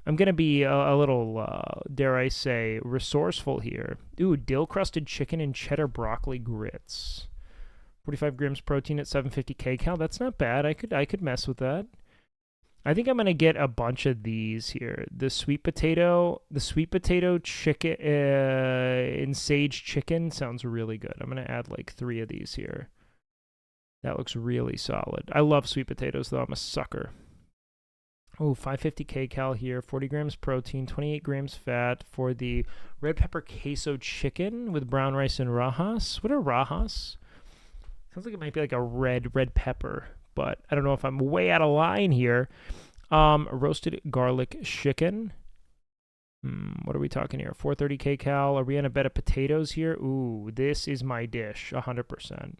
[SPEAKER 1] little, dare I say, resourceful here. Ooh, dill crusted chicken and cheddar broccoli grits. 45 grams protein at 750 kcal. That's not bad. I could mess with that. I think I'm gonna get a bunch of these here. The sweet potato chicken in sage chicken sounds really good. I'm gonna add like 3 of these here. That looks really solid. I love sweet potatoes though. I'm a sucker. Oh, 550 kcal here, 40 grams protein, 28 grams fat for the red pepper queso chicken with brown rice and rajas. What are rajas? Sounds like it might be like a red pepper, but I don't know if I'm way out of line here. Roasted garlic chicken. What are we talking here? 430 kcal. Are we on a bed of potatoes here? Ooh, this is my dish, 100%.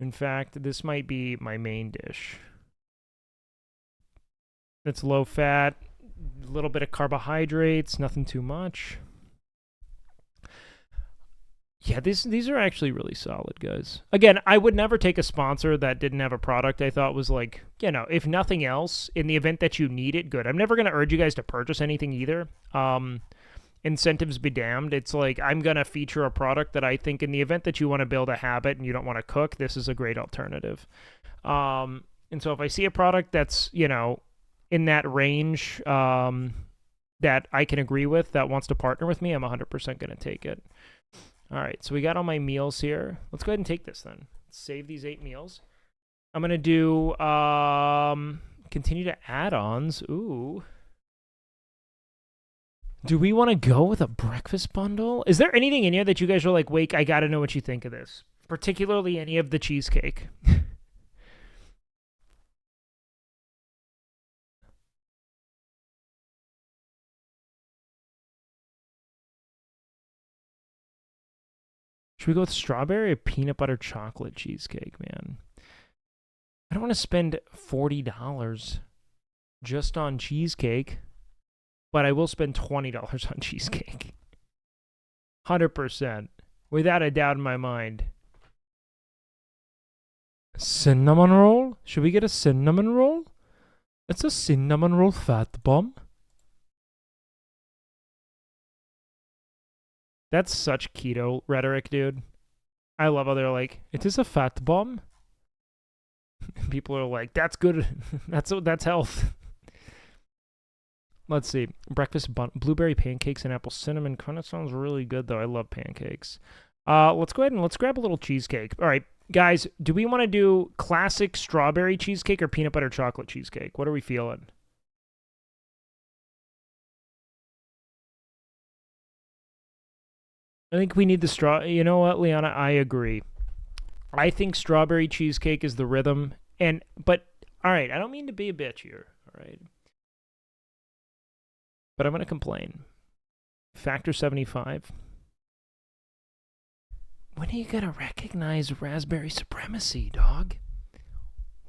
[SPEAKER 1] In fact, this might be my main dish. It's low fat, a little bit of carbohydrates, nothing too much. Yeah, these are actually really solid, guys. Again, I would never take a sponsor that didn't have a product I thought was like, you know, if nothing else, in the event that you need it, good. I'm never going to urge you guys to purchase anything either. Incentives be damned. It's like, I'm going to feature a product that I think in the event that you want to build a habit and you don't want to cook, this is a great alternative. And so if I see a product that's, you know, in that range that I can agree with, that wants to partner with me, I'm 100% going to take it. All right, so we got all my meals here. Let's go ahead and take this then. Save these 8 meals. I'm going to do continue to add-ons. Ooh. Do we want to go with a breakfast bundle? Is there anything in here that you guys are like, Wake, I got to know what you think of this? Particularly any of the cheesecake. Should we go with strawberry or peanut butter chocolate cheesecake, man? I don't want to spend $40 just on cheesecake, but I will spend $20 on cheesecake. 100%. Without a doubt in my mind. Cinnamon roll? Should we get a cinnamon roll? It's a cinnamon roll fat bomb. That's such keto rhetoric, dude. I love how they're like, it is a fat bomb. People are like, that's good. That's health. Let's see. Breakfast blueberry pancakes and apple cinnamon. Kind of sounds really good, though. I love pancakes. Let's go ahead and let's grab a little cheesecake. All right, guys, do we want to do classic strawberry cheesecake or peanut butter chocolate cheesecake? What are we feeling? I think we need the straw. You know what, Liana? I agree. I think strawberry cheesecake is the rhythm. But, all right, I don't mean to be a bitch here, all right? But I'm going to complain. Factor 75. When are you going to recognize raspberry supremacy, dog?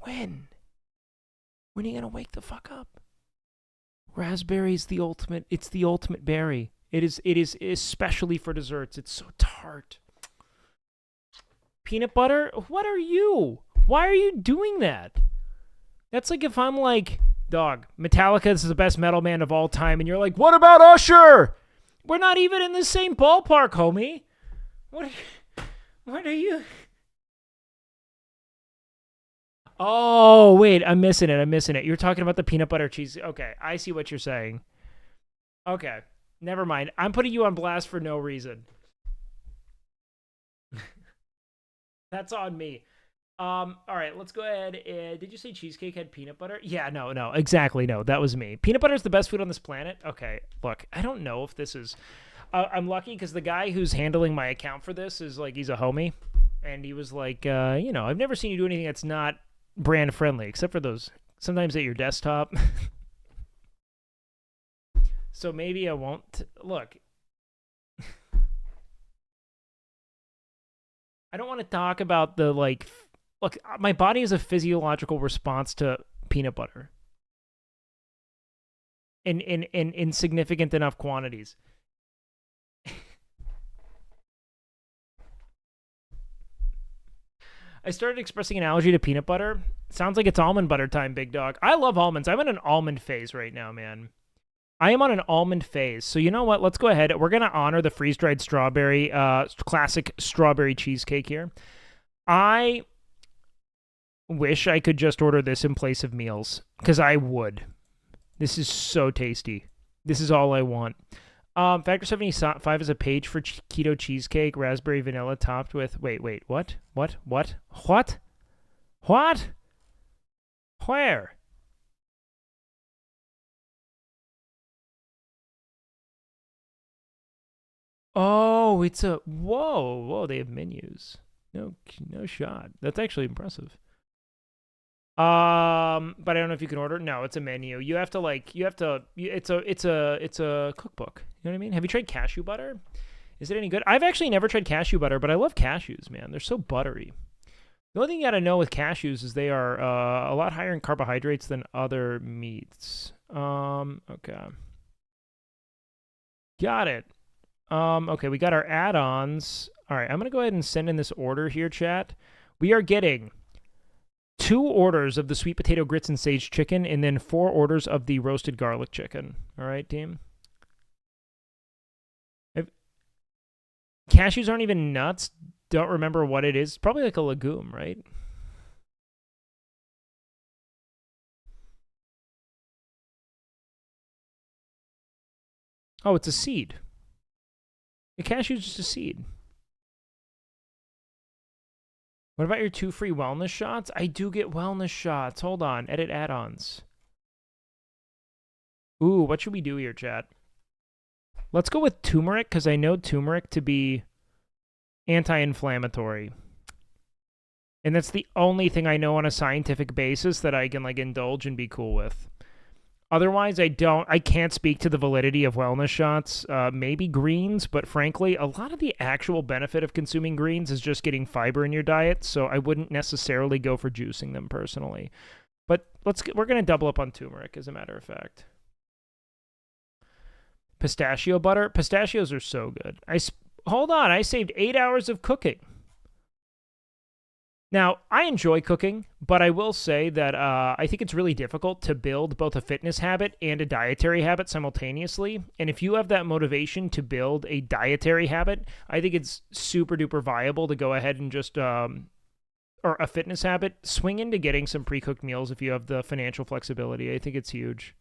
[SPEAKER 1] When? When are you going to wake the fuck up? Raspberry's the ultimate. It's the ultimate berry. It is especially for desserts. It's so tart. Peanut butter? What are you? Why are you doing that? That's like if I'm like, dog, Metallica is the best metal band of all time, and you're like, what about Usher? We're not even in the same ballpark, homie. What are you? Oh, wait, I'm missing it. You're talking about the peanut butter cheese. Okay, I see what you're saying. Okay. Never mind. I'm putting you on blast for no reason. That's on me. All right, let's go ahead. Did you say cheesecake had peanut butter? Yeah, no, exactly. No, that was me. Peanut butter is the best food on this planet? Okay, look, I don't know if this is... I'm lucky because the guy who's handling my account for this is like, he's a homie. And he was like, you know, I've never seen you do anything that's not brand friendly, except for those sometimes at your desktop. So maybe I won't. Look, I don't want to talk about the, like, look, my body is a physiological response to peanut butter in significant enough quantities. I started expressing an allergy to peanut butter. Sounds like it's almond butter time, big dog. I love almonds. I'm in an almond phase right now, man. I am on an almond phase. So you know what? Let's go ahead. We're going to honor the freeze-dried strawberry, classic strawberry cheesecake here. I wish I could just order this in place of meals, because I would. This is so tasty. This is all I want. Factor 75 is a page for keto cheesecake, raspberry vanilla topped with... Wait, what? What? Where? Oh, it's a... Whoa, they have menus. No shot. That's actually impressive. But I don't know if you can order. No, it's a menu. You have to it's a cookbook. You know what I mean? Have you tried cashew butter? Is it any good? I've actually never tried cashew butter, but I love cashews, man. They're so buttery. The only thing you gotta know with cashews is they are a lot higher in carbohydrates than other meats. Okay. Got it. Okay, we got our add-ons. All right, I'm gonna go ahead and send in this order here, chat. We are getting 2 orders of the sweet potato grits and sage chicken, and then 4 orders of the roasted garlic chicken. All right, team? Cashews aren't even nuts. Don't remember what it is. Probably like a legume, right? Oh, it's a seed. A cashew is just a seed. What about your 2 free wellness shots? I do get wellness shots. Hold on. Edit add-ons. Ooh, what should we do here, chat? Let's go with turmeric, because I know turmeric to be anti-inflammatory. And that's the only thing I know on a scientific basis that I can, like, indulge and be cool with. Otherwise, I can't speak to the validity of wellness shots. Maybe greens, but frankly, a lot of the actual benefit of consuming greens is just getting fiber in your diet, so I wouldn't necessarily go for juicing them personally. But we're going to double up on turmeric, as a matter of fact. Pistachio butter? Pistachios are so good. Hold on, I saved 8 hours of cooking. Now, I enjoy cooking, but I will say that I think it's really difficult to build both a fitness habit and a dietary habit simultaneously. And if you have that motivation to build a dietary habit, I think it's super duper viable to go ahead and just, or a fitness habit, swing into getting some pre-cooked meals if you have the financial flexibility. I think it's huge.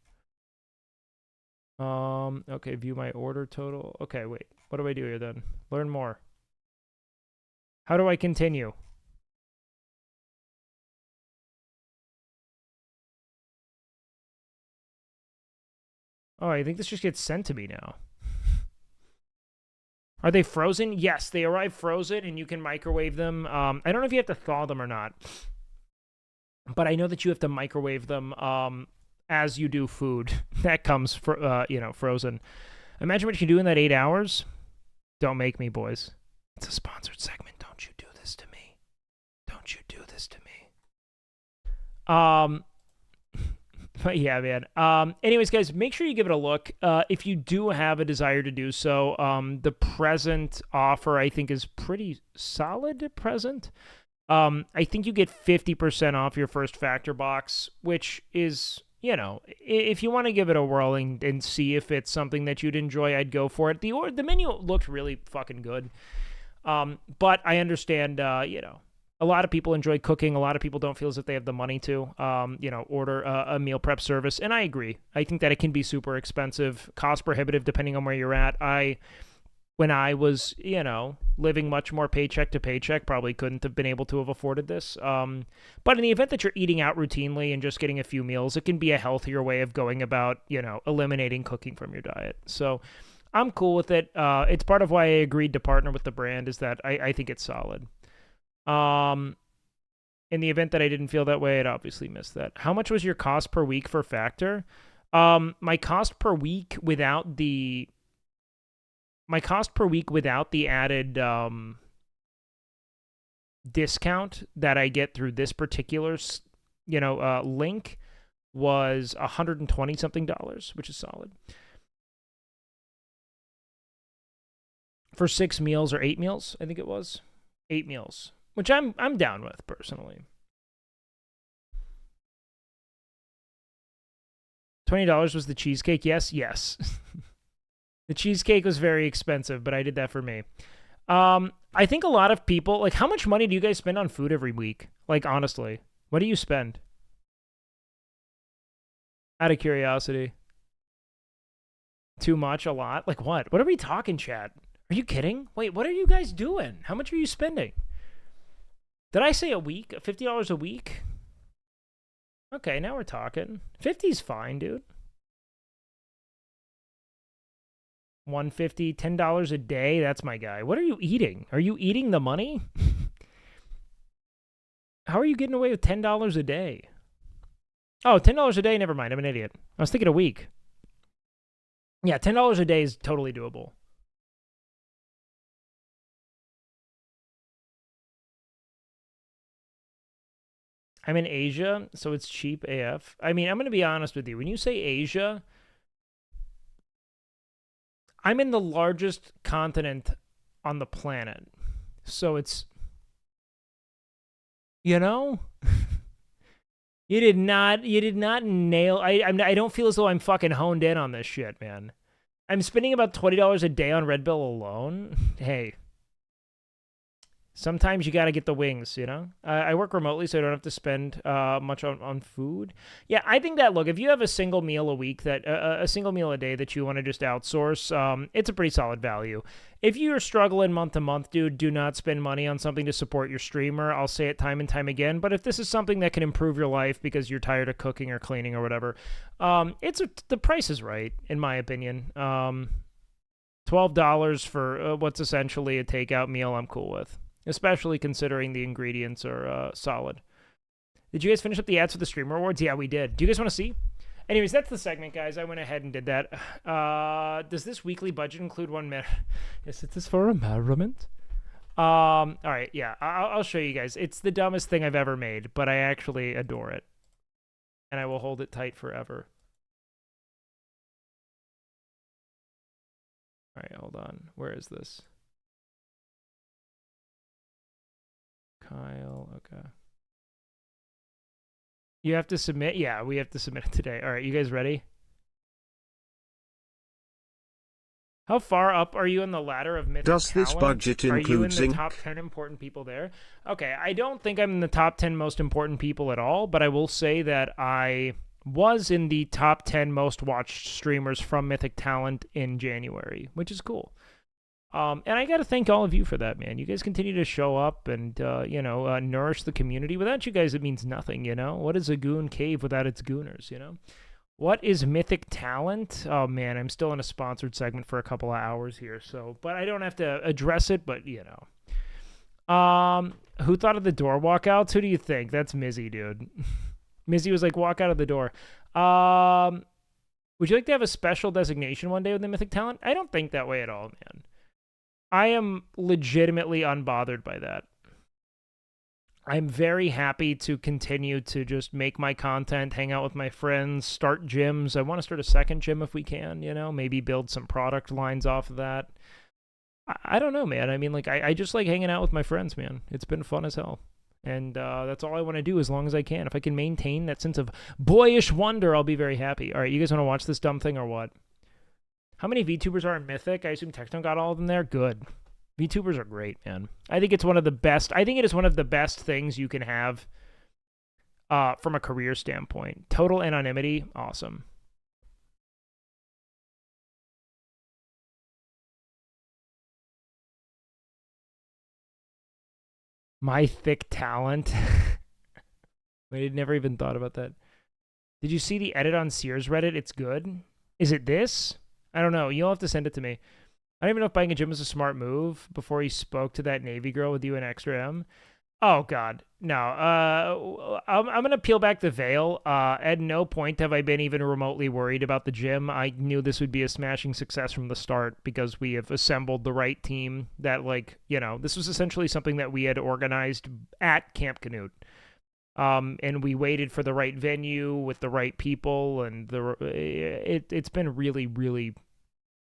[SPEAKER 1] Okay, view my order total. Okay, wait. What do I do here then? Learn more. How do I continue? Oh, I think this just gets sent to me now. Are they frozen? Yes, they arrive frozen, and you can microwave them. I don't know if you have to thaw them or not, but I know that you have to microwave them as you do food that comes frozen. Imagine what you can do in that 8 hours. Don't make me, boys. It's a sponsored segment. Don't you do this to me. Don't you do this to me. But yeah, man. Anyways, guys, make sure you give it a look. If you do have a desire to do so, the present offer, I think, is pretty solid at present. I think you get 50% off your first factor box, which is, if you want to give it a whirl and see if it's something that you'd enjoy, I'd go for it. The menu looked really fucking good. But I understand, a lot of people enjoy cooking. A lot of people don't feel as if they have the money to, order a meal prep service. And I agree. I think that it can be super expensive, cost prohibitive, depending on where you're at. When I was, living much more paycheck to paycheck, probably couldn't have been able to have afforded this. But in the event that you're eating out routinely and just getting a few meals, it can be a healthier way of going about, eliminating cooking from your diet. So I'm cool with it. It's part of why I agreed to partner with the brand, is that I think it's solid. In the event that I didn't feel that way, I'd obviously miss that. How much was your cost per week for Factor? My cost per week without the added discount that I get through this particular link was $120 something, which is solid. For 6 meals or 8 meals, I think it was 8 meals. Which I'm down with, personally. $20 was the cheesecake? Yes. The cheesecake was very expensive, but I did that for me. I think a lot of people, like, how much money do you guys spend on food every week? Like, honestly, what do you spend? Out of curiosity. Too much? A lot? Like what? What are we talking, chat? Are you kidding? Wait, what are you guys doing? How much are you spending? Did I say a week? $50 a week? Okay, now we're talking. 50's fine, dude. $150, $10 a day? That's my guy. What are you eating? Are you eating the money? How are you getting away with $10 a day? Oh, $10 a day? Never mind. I'm an idiot. I was thinking a week. Yeah, $10 a day is totally doable. I'm in Asia, so it's cheap AF. I mean, I'm going to be honest with you. When you say Asia, I'm in the largest continent on the planet. So it's, you know, you did not nail. I don't feel as though I'm fucking honed in on this shit, man. I'm spending about $20 a day on Red Bull alone. Hey, sometimes you got to get the wings, you know? I work remotely, so I don't have to spend much on food. Yeah, I think that, look, if you have a single meal a week, that a single meal a day that you want to just outsource, it's a pretty solid value. If you're struggling month to month, dude, do not spend money on something to support your streamer. I'll say it time and time again, but if this is something that can improve your life because you're tired of cooking or cleaning or whatever, the price is right, in my opinion. $12 for what's essentially a takeout meal, I'm cool with. Especially considering the ingredients are solid. Did you guys finish up the ads for the Streamer Awards? Yeah, we did. Do you guys want to see? Anyways, that's the segment, guys. I went ahead and did that. Does this weekly budget include one minute? Yes, it is for a merriment. All right, yeah. I'll show you guys. It's the dumbest thing I've ever made, but I actually adore it. And I will hold it tight forever. All right, hold on. Where is this? Kyle, okay. You have to submit? Yeah, we have to submit it today. All right, you guys ready? How far up are you in the ladder of mythic
[SPEAKER 2] Does this
[SPEAKER 1] talent?
[SPEAKER 2] budget include
[SPEAKER 1] Are you in
[SPEAKER 2] zinc?
[SPEAKER 1] the top 10 important people there? Okay, I don't think I'm in the top 10 most important people at all, but I will say that I was in the top 10 most watched streamers from Mythic Talent in January, which is cool. And I got to thank all of you for that, man. You guys continue to show up and, nourish the community. Without you guys, it means nothing, you know? What is a goon cave without its gooners, you know? What is Mythic Talent? Oh, man, I'm still in a sponsored segment for a couple of hours here, but I don't have to address it, but, you know. Who thought of the door walkouts? Who do you think? That's Mizzy, dude. Mizzy was like, walk out of the door. Would you like to have a special designation one day with the Mythic Talent? I don't think that way at all, man. I am legitimately unbothered by that. I'm very happy to continue to just make my content, hang out with my friends, start gyms. I want to start a second gym if we can, you know, maybe build some product lines off of that. I don't know, man. I mean, like, I just like hanging out with my friends, man. It's been fun as hell. And that's all I want to do as long as I can. If I can maintain that sense of boyish wonder, I'll be very happy. All right, you guys want to watch this dumb thing or what? How many VTubers are in Mythic? I assume Techno got all of them there. Good. VTubers are great, man. I think it's one of the best. I think it is one of the best things you can have from a career standpoint. Total anonymity, awesome. My thick talent. Wait, I never even thought about that. Did you see the edit on Sears Reddit? It's good. Is it this? I don't know. You'll have to send it to me. I don't even know if buying a gym was a smart move before he spoke to that Navy girl with you and Extra M. Oh, God. No. I'm going to peel back the veil. At no point have I been even remotely worried about the gym. I knew this would be a smashing success from the start because we have assembled the right team that, like, you know, this was essentially something that we had organized at Camp Canute. And we waited for the right venue with the right people, and it's been really, really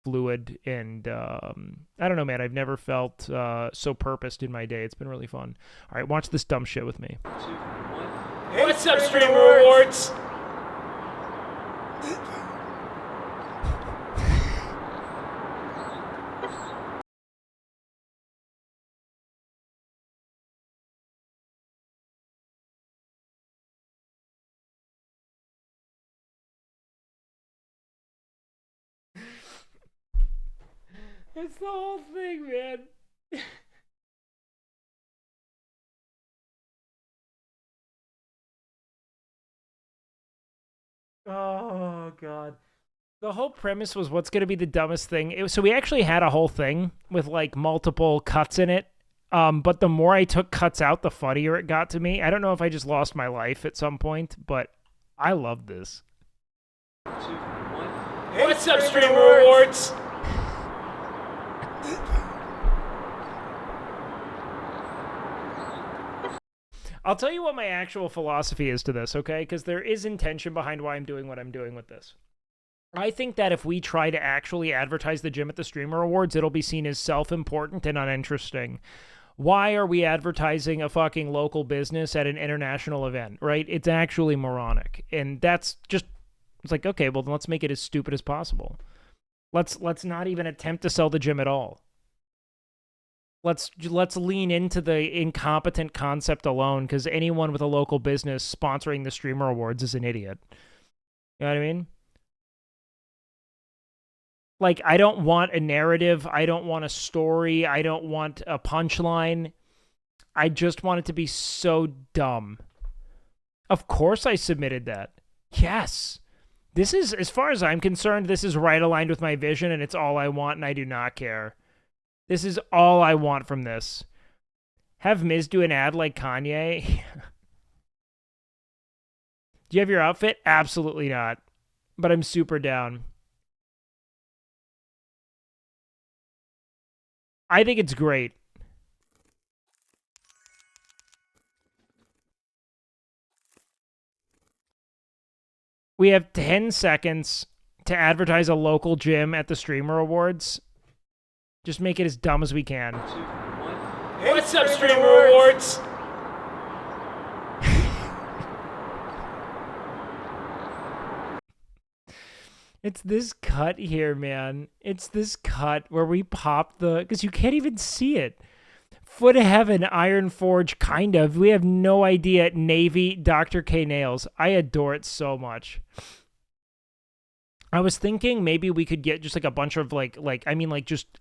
[SPEAKER 1] fluid, and I don't know, man. I've never felt so purposed in my day. It's been really fun. All right, watch this dumb shit with me.
[SPEAKER 3] What's up, Streamer Awards?
[SPEAKER 1] It's the whole thing, man. Oh, God. The whole premise was what's going to be the dumbest thing. So we actually had a whole thing with like multiple cuts in it. But the more I took cuts out, the funnier it got to me. I don't know if I just lost my life at some point, but I love this.
[SPEAKER 3] 2, 1. What's up, Streamer Rewards?
[SPEAKER 1] I'll tell you what my actual philosophy is to this, okay? Because there is intention behind why I'm doing what I'm doing with this. I think that if we try to actually advertise the gym at the Streamer Awards, it'll be seen as self-important and uninteresting. Why are we advertising a fucking local business at an international event, right? It's actually moronic. And that's just, it's like, okay, well, then let's make it as stupid as possible. Let's not even attempt to sell the gym at all. Let's lean into the incompetent concept alone, because anyone with a local business sponsoring the Streamer Awards is an idiot. You know what I mean? Like, I don't want a narrative. I don't want a story. I don't want a punchline. I just want it to be so dumb. Of course I submitted that. Yes. This is, as far as I'm concerned, this is right aligned with my vision, and it's all I want, and I do not care. This is all I want from this. Have Miz do an ad like Kanye? Do you have your outfit? Absolutely not. But I'm super down. I think it's great. We have 10 seconds to advertise a local gym at the Streamer Awards. Just make it as dumb as we can. 2, 1.
[SPEAKER 3] What's up, Streamer Rewards?
[SPEAKER 1] It's this cut here, man. It's this cut where we pop the... Because you can't even see it. Foot of Heaven, Iron Forge, kind of. We have no idea. Navy, Dr. K Nails. I adore it so much. I was thinking maybe we could get just like a bunch of like just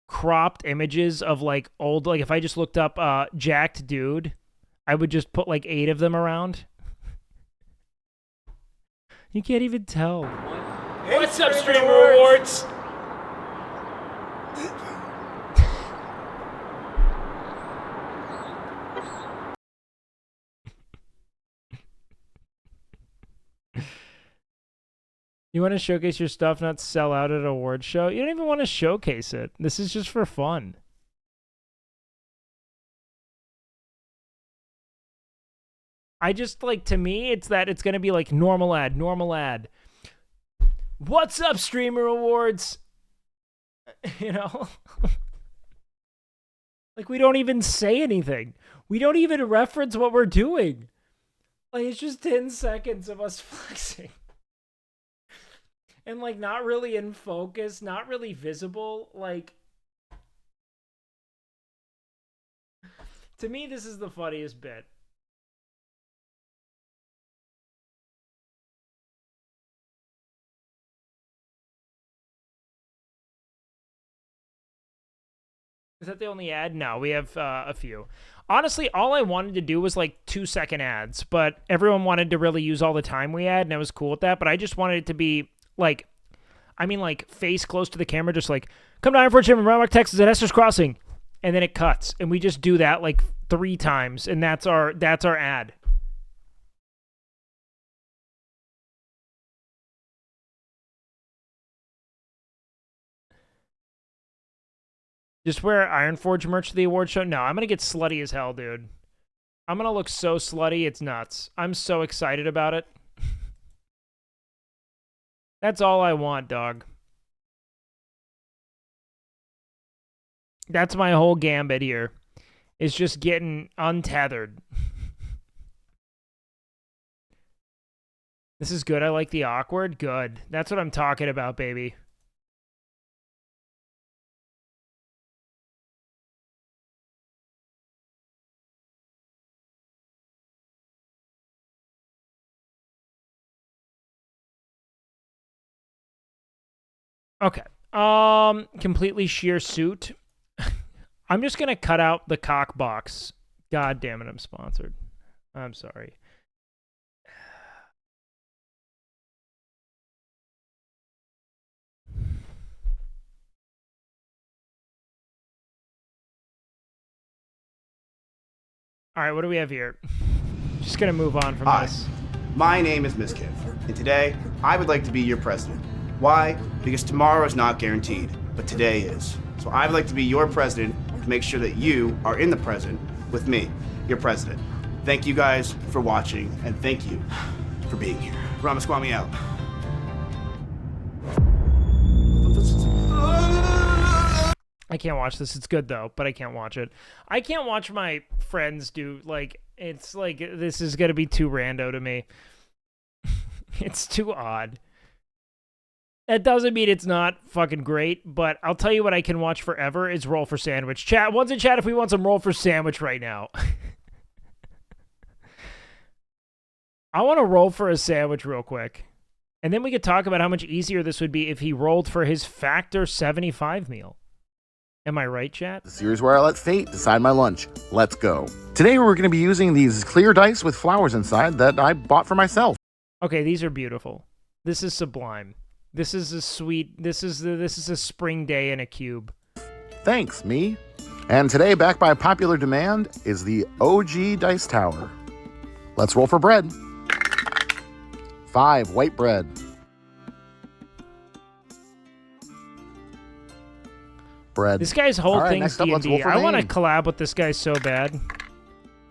[SPEAKER 1] cropped images of like old, like if I just looked up jacked dude, I would just put like 8 of them around. You can't even tell.
[SPEAKER 3] What's up, Streamer Rewards?
[SPEAKER 1] You want to showcase your stuff, not sell out at an award show? You don't even want to showcase it. This is just for fun. I just, like, to me, it's that it's going to be like normal ad. What's up, Streamer Awards? You know? Like, we don't even say anything. We don't even reference what we're doing. Like, it's just 10 seconds of us flexing. And, like, not really in focus, not really visible. Like, to me, this is the funniest bit. Is that the only ad? No, we have a few. Honestly, all I wanted to do was like 2-second ads, but everyone wanted to really use all the time we had, and I was cool with that. But I just wanted it to be like, I mean, like face close to the camera, just like, come to Iron Forge Gym in Round Rock, Texas at Estes Crossing. And then it cuts, and we just do that like 3 times, and that's our ad. Just wear Iron Forge merch to the award show? No, I'm going to get slutty as hell, dude. I'm going to look so slutty, it's nuts. I'm so excited about it. That's all I want, dog. That's my whole gambit here. Is just getting untethered. This is good. I like the awkward. Good. That's what I'm talking about, baby. Okay. Completely sheer suit. I'm just gonna cut out the cock box. God damn it, I'm sponsored. I'm sorry. All right, what do we have here? Just gonna move on from
[SPEAKER 5] Hi,
[SPEAKER 1] this.
[SPEAKER 5] my name is Miss Kiv, and today I would like to be your president. Why? Because tomorrow is not guaranteed, but today is. So I would like to be your president to make sure that you are in the present with me, your president. Thank you guys for watching, and thank you for being here. Ramaswamy out.
[SPEAKER 1] I can't watch this. It's good though, but I can't watch it. I can't watch my friends do like it's like this is gonna be too rando to me. It's too odd. That doesn't mean it's not fucking great, but I'll tell you what I can watch forever is Roll for Sandwich. Chat, one's in chat if we want some Roll for Sandwich right now. I want to roll for a sandwich real quick. And then we could talk about how much easier this would be if he rolled for his Factor 75 meal. Am I right, chat?
[SPEAKER 6] The series where I let fate decide my lunch. Let's go. Today we're going to be using these clear dice with flowers inside that I bought for myself.
[SPEAKER 1] Okay, these are beautiful. This is sublime. This is a sweet. This is a spring day in a cube.
[SPEAKER 6] Thanks, me. And today, backed by popular demand, is the OG Dice Tower. Let's roll for bread. 5 white bread. Bread.
[SPEAKER 1] This guy's whole
[SPEAKER 6] All right,
[SPEAKER 1] thing's
[SPEAKER 6] next up, let's
[SPEAKER 1] D&D.
[SPEAKER 6] roll for
[SPEAKER 1] I want to
[SPEAKER 6] name.
[SPEAKER 1] collab with this guy so bad.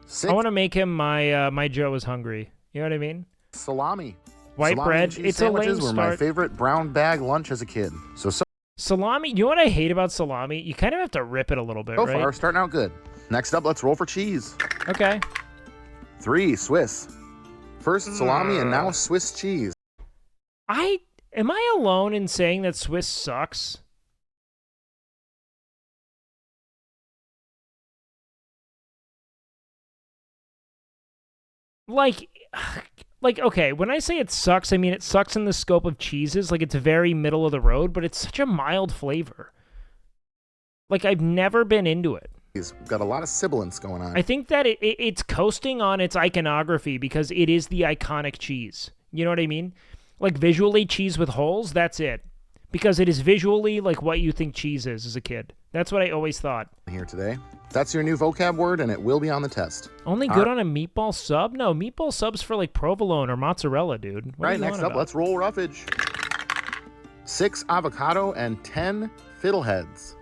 [SPEAKER 6] 6
[SPEAKER 1] I want to make him my Joe is hungry. You know what I mean?
[SPEAKER 6] salami.
[SPEAKER 1] White
[SPEAKER 6] Salami
[SPEAKER 1] bread.
[SPEAKER 6] and cheese
[SPEAKER 1] It's a lame
[SPEAKER 6] sandwiches were my
[SPEAKER 1] start.
[SPEAKER 6] favorite brown bag lunch as a kid. So
[SPEAKER 1] Salami. You know what I hate about salami? You kind of have to rip it a little bit, right?
[SPEAKER 6] far, starting out good. Next up, let's roll for cheese.
[SPEAKER 1] Okay.
[SPEAKER 6] 3 Swiss. First salami and now Swiss cheese.
[SPEAKER 1] Am I alone in saying that Swiss sucks? Like, okay, when I say it sucks, I mean it sucks in the scope of cheeses. Like, it's very middle of the road, but it's such a mild flavor. Like, I've never been into it.
[SPEAKER 6] We've got a lot of sibilance going on.
[SPEAKER 1] I think that it's coasting on its iconography because it is the iconic cheese. You know what I mean? Like, visually, cheese with holes, that's it. Because it is visually like what you think cheese is as a kid. That's what I always thought.
[SPEAKER 6] Here today. That's your new vocab word, and it will be on the test.
[SPEAKER 1] Only good on a meatball sub? No, meatball subs for like provolone or mozzarella, dude. What are
[SPEAKER 6] Right,
[SPEAKER 1] you
[SPEAKER 6] next
[SPEAKER 1] on
[SPEAKER 6] up,
[SPEAKER 1] about?
[SPEAKER 6] let's roll roughage. 6 avocado and 10 fiddleheads.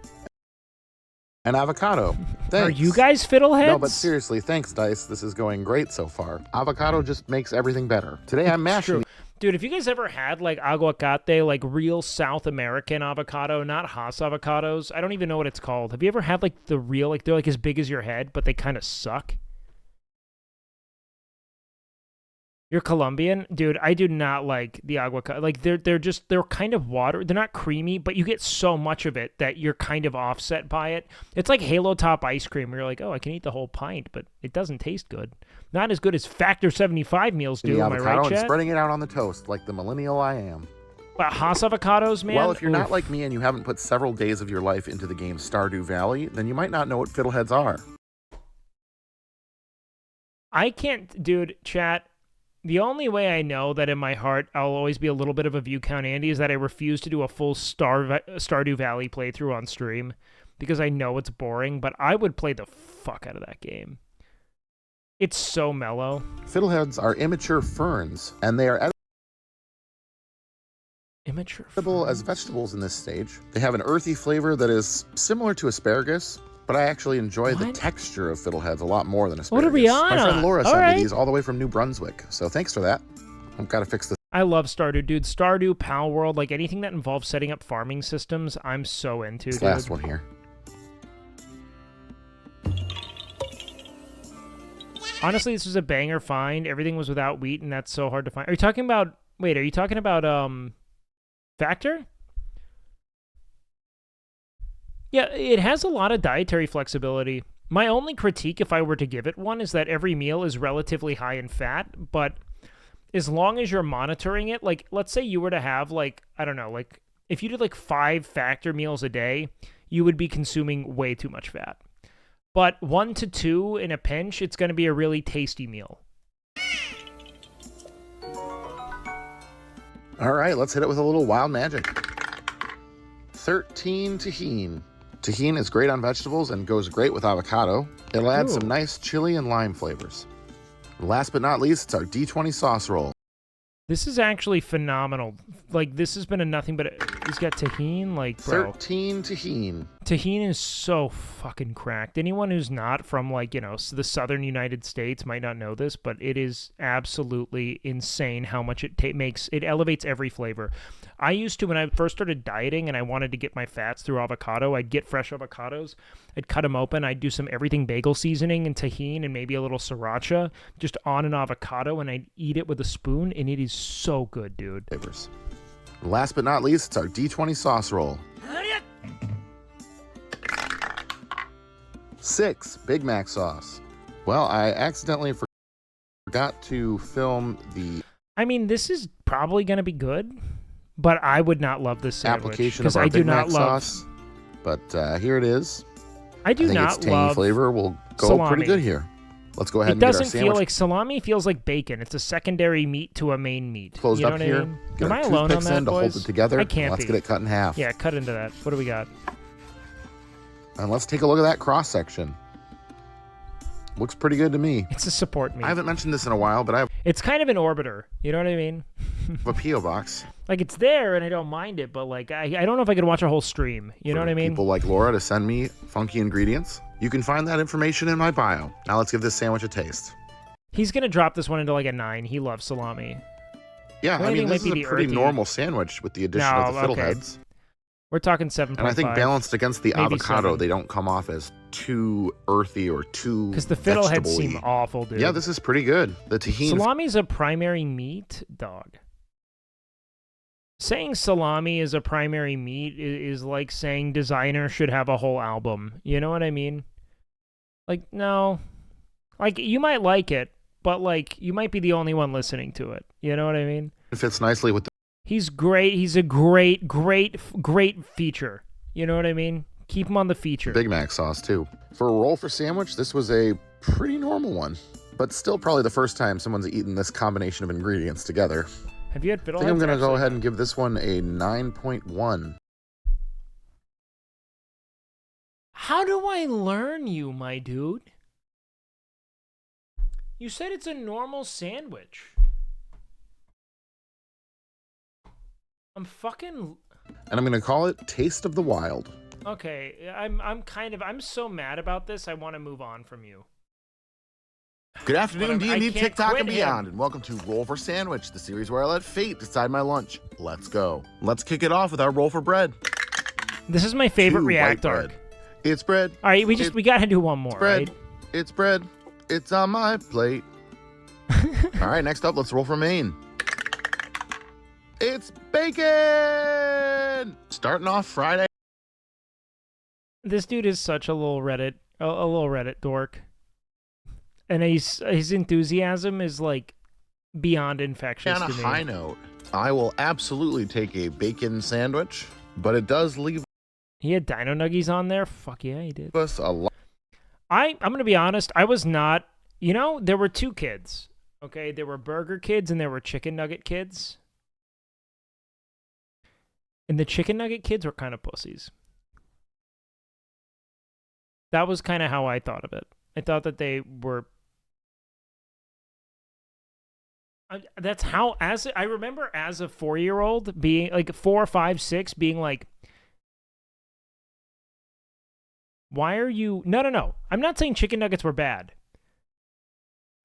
[SPEAKER 6] An avocado. Thanks.
[SPEAKER 1] Are you guys fiddleheads?
[SPEAKER 6] No, but seriously, thanks, Dice. This is going great so far. Avocado just makes everything better. Today I'm mashing.
[SPEAKER 1] True. Dude, if you guys ever had like aguacate, like real South American avocado, not Haas avocados, I don't even know what it's called. Have you ever had like the real, like they're like as big as your head, but they kind of suck? You're Colombian? Dude, I do not like the aguacate. Like they're kind of water. They're not creamy, but you get so much of it that you're kind of offset by it. It's like Halo Top ice cream where you're like, oh, I can eat the whole pint, but it doesn't taste good. Not as good as Factor 75 meals do,
[SPEAKER 6] the
[SPEAKER 1] am I
[SPEAKER 6] avocado
[SPEAKER 1] right,
[SPEAKER 6] and
[SPEAKER 1] chat?
[SPEAKER 6] spreading it out on the toast like the millennial I am.
[SPEAKER 1] But Haas avocados, man?
[SPEAKER 6] Well, if you're not
[SPEAKER 1] Oof.
[SPEAKER 6] like me and you haven't put several days of your life into the game Stardew Valley, then you might not know what fiddleheads are.
[SPEAKER 1] I can't, dude, chat. The only way I know that in my heart I'll always be a little bit of a view count Andy is that I refuse to do a full Stardew Valley playthrough on stream because I know it's boring, but I would play the fuck out of that game. It's so mellow.
[SPEAKER 6] Fiddleheads are immature ferns, and they are
[SPEAKER 1] Immature.
[SPEAKER 6] edible as vegetables in this stage. They have an earthy flavor that is similar to asparagus, but I actually enjoy the
[SPEAKER 1] What?
[SPEAKER 6] texture of fiddleheads a lot more than asparagus.
[SPEAKER 1] What are we
[SPEAKER 6] My
[SPEAKER 1] on?
[SPEAKER 6] friend Laura
[SPEAKER 1] All
[SPEAKER 6] sent
[SPEAKER 1] right.
[SPEAKER 6] me these all the way from New Brunswick, so thanks for that. I've got to fix this.
[SPEAKER 1] I love Stardew, dude. Stardew, Pal World, like anything that involves setting up farming systems, I'm so into, dude.
[SPEAKER 6] Last one here.
[SPEAKER 1] Honestly, this was a banger find. Everything was without wheat, and that's so hard to find. Are you talking about... Wait, are you talking about, Factor? Yeah, it has a lot of dietary flexibility. My only critique, if I were to give it one, is that every meal is relatively high in fat, but as long as you're monitoring it, like, let's say you were to have, like, I don't know, like, if you did like 5 factor meals a day, you would be consuming way too much fat. But 1 to 2 in a pinch, it's going to be a really tasty meal.
[SPEAKER 6] All right, let's hit it with a little wild magic. 13 tahine. Tahine is great on vegetables and goes great with avocado. It'll add some nice chili and lime flavors. Last but not least, it's our D20 sauce roll.
[SPEAKER 1] This is actually phenomenal. Like, this has been a nothing but... He's got tahine, like, bro.
[SPEAKER 6] 13 tahine.
[SPEAKER 1] Tahine is so fucking cracked. Anyone who's not from, like, you know, the southern United States might not know this, but it is absolutely insane how much it makes. It elevates every flavor. I used to, when I first started dieting and I wanted to get my fats through avocado, I'd get fresh avocados, I'd cut them open, I'd do some everything bagel seasoning and tahine and maybe a little sriracha just on an avocado, and I'd eat it with a spoon, and it is so good, dude.
[SPEAKER 6] Flavors. Last but not least, it's our D20 sauce roll. 6, Big Mac sauce. Well, I accidentally forgot to film the...
[SPEAKER 1] I mean, this is probably going to be good, but I would not love this sandwich.
[SPEAKER 6] Application of our Big Mac sauce. But here it is.
[SPEAKER 1] I think
[SPEAKER 6] its tangy flavor will go
[SPEAKER 1] salami.
[SPEAKER 6] Pretty good here. Let's go ahead and
[SPEAKER 1] get
[SPEAKER 6] get our
[SPEAKER 1] sandwich. It doesn't feel like salami. Feels like bacon. It's a secondary meat to a main meat.
[SPEAKER 6] Closed
[SPEAKER 1] you know
[SPEAKER 6] up
[SPEAKER 1] what
[SPEAKER 6] here.
[SPEAKER 1] I mean?
[SPEAKER 6] Get
[SPEAKER 1] Am
[SPEAKER 6] our
[SPEAKER 1] I alone on
[SPEAKER 6] toothpicks
[SPEAKER 1] that,
[SPEAKER 6] in to
[SPEAKER 1] boys?
[SPEAKER 6] hold it together.
[SPEAKER 1] I can't
[SPEAKER 6] Let's
[SPEAKER 1] be.
[SPEAKER 6] get it cut in half.
[SPEAKER 1] Yeah, cut into that. What do we got?
[SPEAKER 6] And let's take a look at that cross section. Looks pretty good to me.
[SPEAKER 1] It's a support meat.
[SPEAKER 6] I haven't mentioned this in a while, but I have
[SPEAKER 1] It's kind of an orbiter. You know what I mean?
[SPEAKER 6] a P.O. box.
[SPEAKER 1] Like, it's there, and I don't mind it, but, like, I don't know if I could watch a whole stream. You know what I mean?
[SPEAKER 6] People like Laura to send me funky ingredients. You can find that information in my bio. Now let's give this sandwich a taste.
[SPEAKER 1] He's going to drop this one into, like, a 9. He loves salami.
[SPEAKER 6] Yeah,
[SPEAKER 1] The
[SPEAKER 6] I
[SPEAKER 1] only
[SPEAKER 6] mean,
[SPEAKER 1] thing
[SPEAKER 6] this
[SPEAKER 1] might
[SPEAKER 6] is
[SPEAKER 1] be
[SPEAKER 6] a
[SPEAKER 1] the
[SPEAKER 6] pretty
[SPEAKER 1] earthy.
[SPEAKER 6] normal sandwich with the addition of the fiddleheads.
[SPEAKER 1] We're talking 7.5.
[SPEAKER 6] And I think balanced against the
[SPEAKER 1] maybe
[SPEAKER 6] avocado,
[SPEAKER 1] 7.
[SPEAKER 6] they don't come off as too earthy or too
[SPEAKER 1] Because the fiddleheads
[SPEAKER 6] vegetable-y.
[SPEAKER 1] seem awful, dude.
[SPEAKER 6] Yeah, this is pretty good. The tahini.
[SPEAKER 1] Salami is a primary meat, dog. Saying salami is a primary meat is like saying Designer should have a whole album. You know what I mean? Like, no. Like, you might like it, but, like, you might be the only one listening to it. You know what I mean?
[SPEAKER 6] It fits nicely with the
[SPEAKER 1] He's great. He's a great feature. You know what I mean? Keep him on the feature.
[SPEAKER 6] Big Mac sauce, too. For a roll for sandwich, this was a pretty normal one. But still probably the first time someone's eaten this combination of ingredients together.
[SPEAKER 1] Have you had fiddleheads?
[SPEAKER 6] I think I'm going to go ahead and give this one a 9.1.
[SPEAKER 1] How do I learn you, my dude? You said it's a normal sandwich. I'm fucking...
[SPEAKER 6] And I'm going to call it Taste of the Wild.
[SPEAKER 1] Okay, I'm so mad about this, I want to move on from you.
[SPEAKER 7] Good afternoon,
[SPEAKER 1] Whatever, I
[SPEAKER 7] D&D,
[SPEAKER 1] can't
[SPEAKER 7] TikTok,
[SPEAKER 1] quit
[SPEAKER 7] and
[SPEAKER 1] him.
[SPEAKER 7] beyond, and welcome to Roll for Sandwich, the series where I let fate decide my lunch. Let's go. Let's kick it off with our roll for bread.
[SPEAKER 1] This is my favorite
[SPEAKER 6] 2
[SPEAKER 1] React
[SPEAKER 6] white
[SPEAKER 1] arc.
[SPEAKER 6] bread. It's bread.
[SPEAKER 1] All right, we gotta do one more,
[SPEAKER 6] Bread.
[SPEAKER 1] right?
[SPEAKER 6] It's bread. It's on my plate. All right, next up, let's roll for main. It's bacon! Starting off Friday.
[SPEAKER 1] This dude is such a little Reddit dork. And his enthusiasm is, like, beyond infectious
[SPEAKER 6] On a
[SPEAKER 1] to me.
[SPEAKER 6] high note, I will absolutely take a bacon sandwich, but it does leave
[SPEAKER 1] He had Dino Nuggies on there? Fuck yeah, he did.
[SPEAKER 6] us a lot.
[SPEAKER 1] I'm going to be honest, I was not... You know, there were 2 kids, okay? There were burger kids and there were chicken nugget kids. And the chicken nugget kids were kind of pussies. That was kind of how I thought of it. I thought that they were... That's how... I remember as a 4-year-old being, like, 4, 5, 6, being like... Why are you... No. I'm not saying chicken nuggets were bad.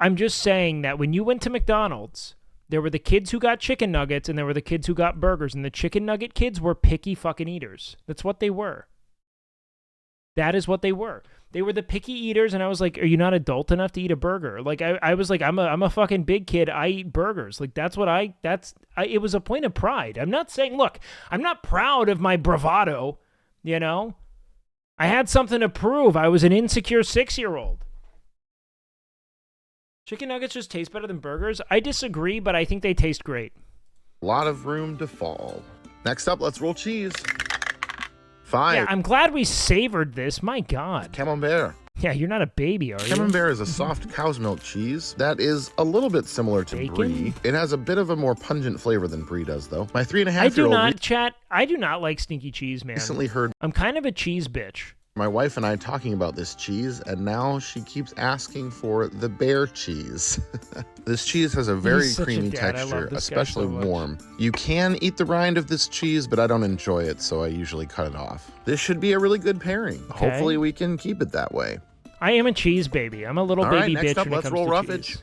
[SPEAKER 1] I'm just saying that when you went to McDonald's, there were the kids who got chicken nuggets and there were the kids who got burgers. And the chicken nugget kids were picky fucking eaters. That's what they were. That is what they were. They were the picky eaters, and I was like, are you not adult enough to eat a burger? Like, I was like, I'm a fucking big kid. I eat burgers. Like, it was a point of pride. I'm not saying, look, I'm not proud of my bravado, you know? I had something to prove. I was an insecure 6-year-old. Chicken nuggets just taste better than burgers. I disagree, but I think they taste great.
[SPEAKER 6] A lot of room to fall.
[SPEAKER 7] Next up, let's roll cheese. 5.
[SPEAKER 1] Yeah, I'm glad we savored this. My God.
[SPEAKER 7] Camembert.
[SPEAKER 1] Yeah, you're not a baby, are you?
[SPEAKER 7] Camembert is a soft cow's milk cheese that is a little bit similar to
[SPEAKER 1] Bacon?
[SPEAKER 7] brie. It has a bit of a more pungent flavor than brie does, though. My
[SPEAKER 1] I
[SPEAKER 7] 3.5-year-old
[SPEAKER 1] do not, chat. I do not like stinky cheese, man.
[SPEAKER 7] recently heard
[SPEAKER 1] I'm kind of a cheese bitch.
[SPEAKER 7] my wife and I talking about this cheese, and now she keeps asking for the bear cheese. This cheese has a very
[SPEAKER 1] such a
[SPEAKER 7] creamy
[SPEAKER 1] dad. I love
[SPEAKER 7] texture,
[SPEAKER 1] this guy so
[SPEAKER 7] especially
[SPEAKER 1] much.
[SPEAKER 7] warm. You can eat the rind of this cheese, but I don't enjoy it, so I usually cut it off. This should be a really good pairing.
[SPEAKER 1] Okay.
[SPEAKER 7] Hopefully we can keep it that way.
[SPEAKER 1] I am a cheese baby. I'm a little
[SPEAKER 7] All right,
[SPEAKER 1] baby
[SPEAKER 7] next
[SPEAKER 1] bitch
[SPEAKER 7] up,
[SPEAKER 1] when it
[SPEAKER 7] let's
[SPEAKER 1] comes
[SPEAKER 7] roll
[SPEAKER 1] to
[SPEAKER 7] roughage.
[SPEAKER 1] cheese.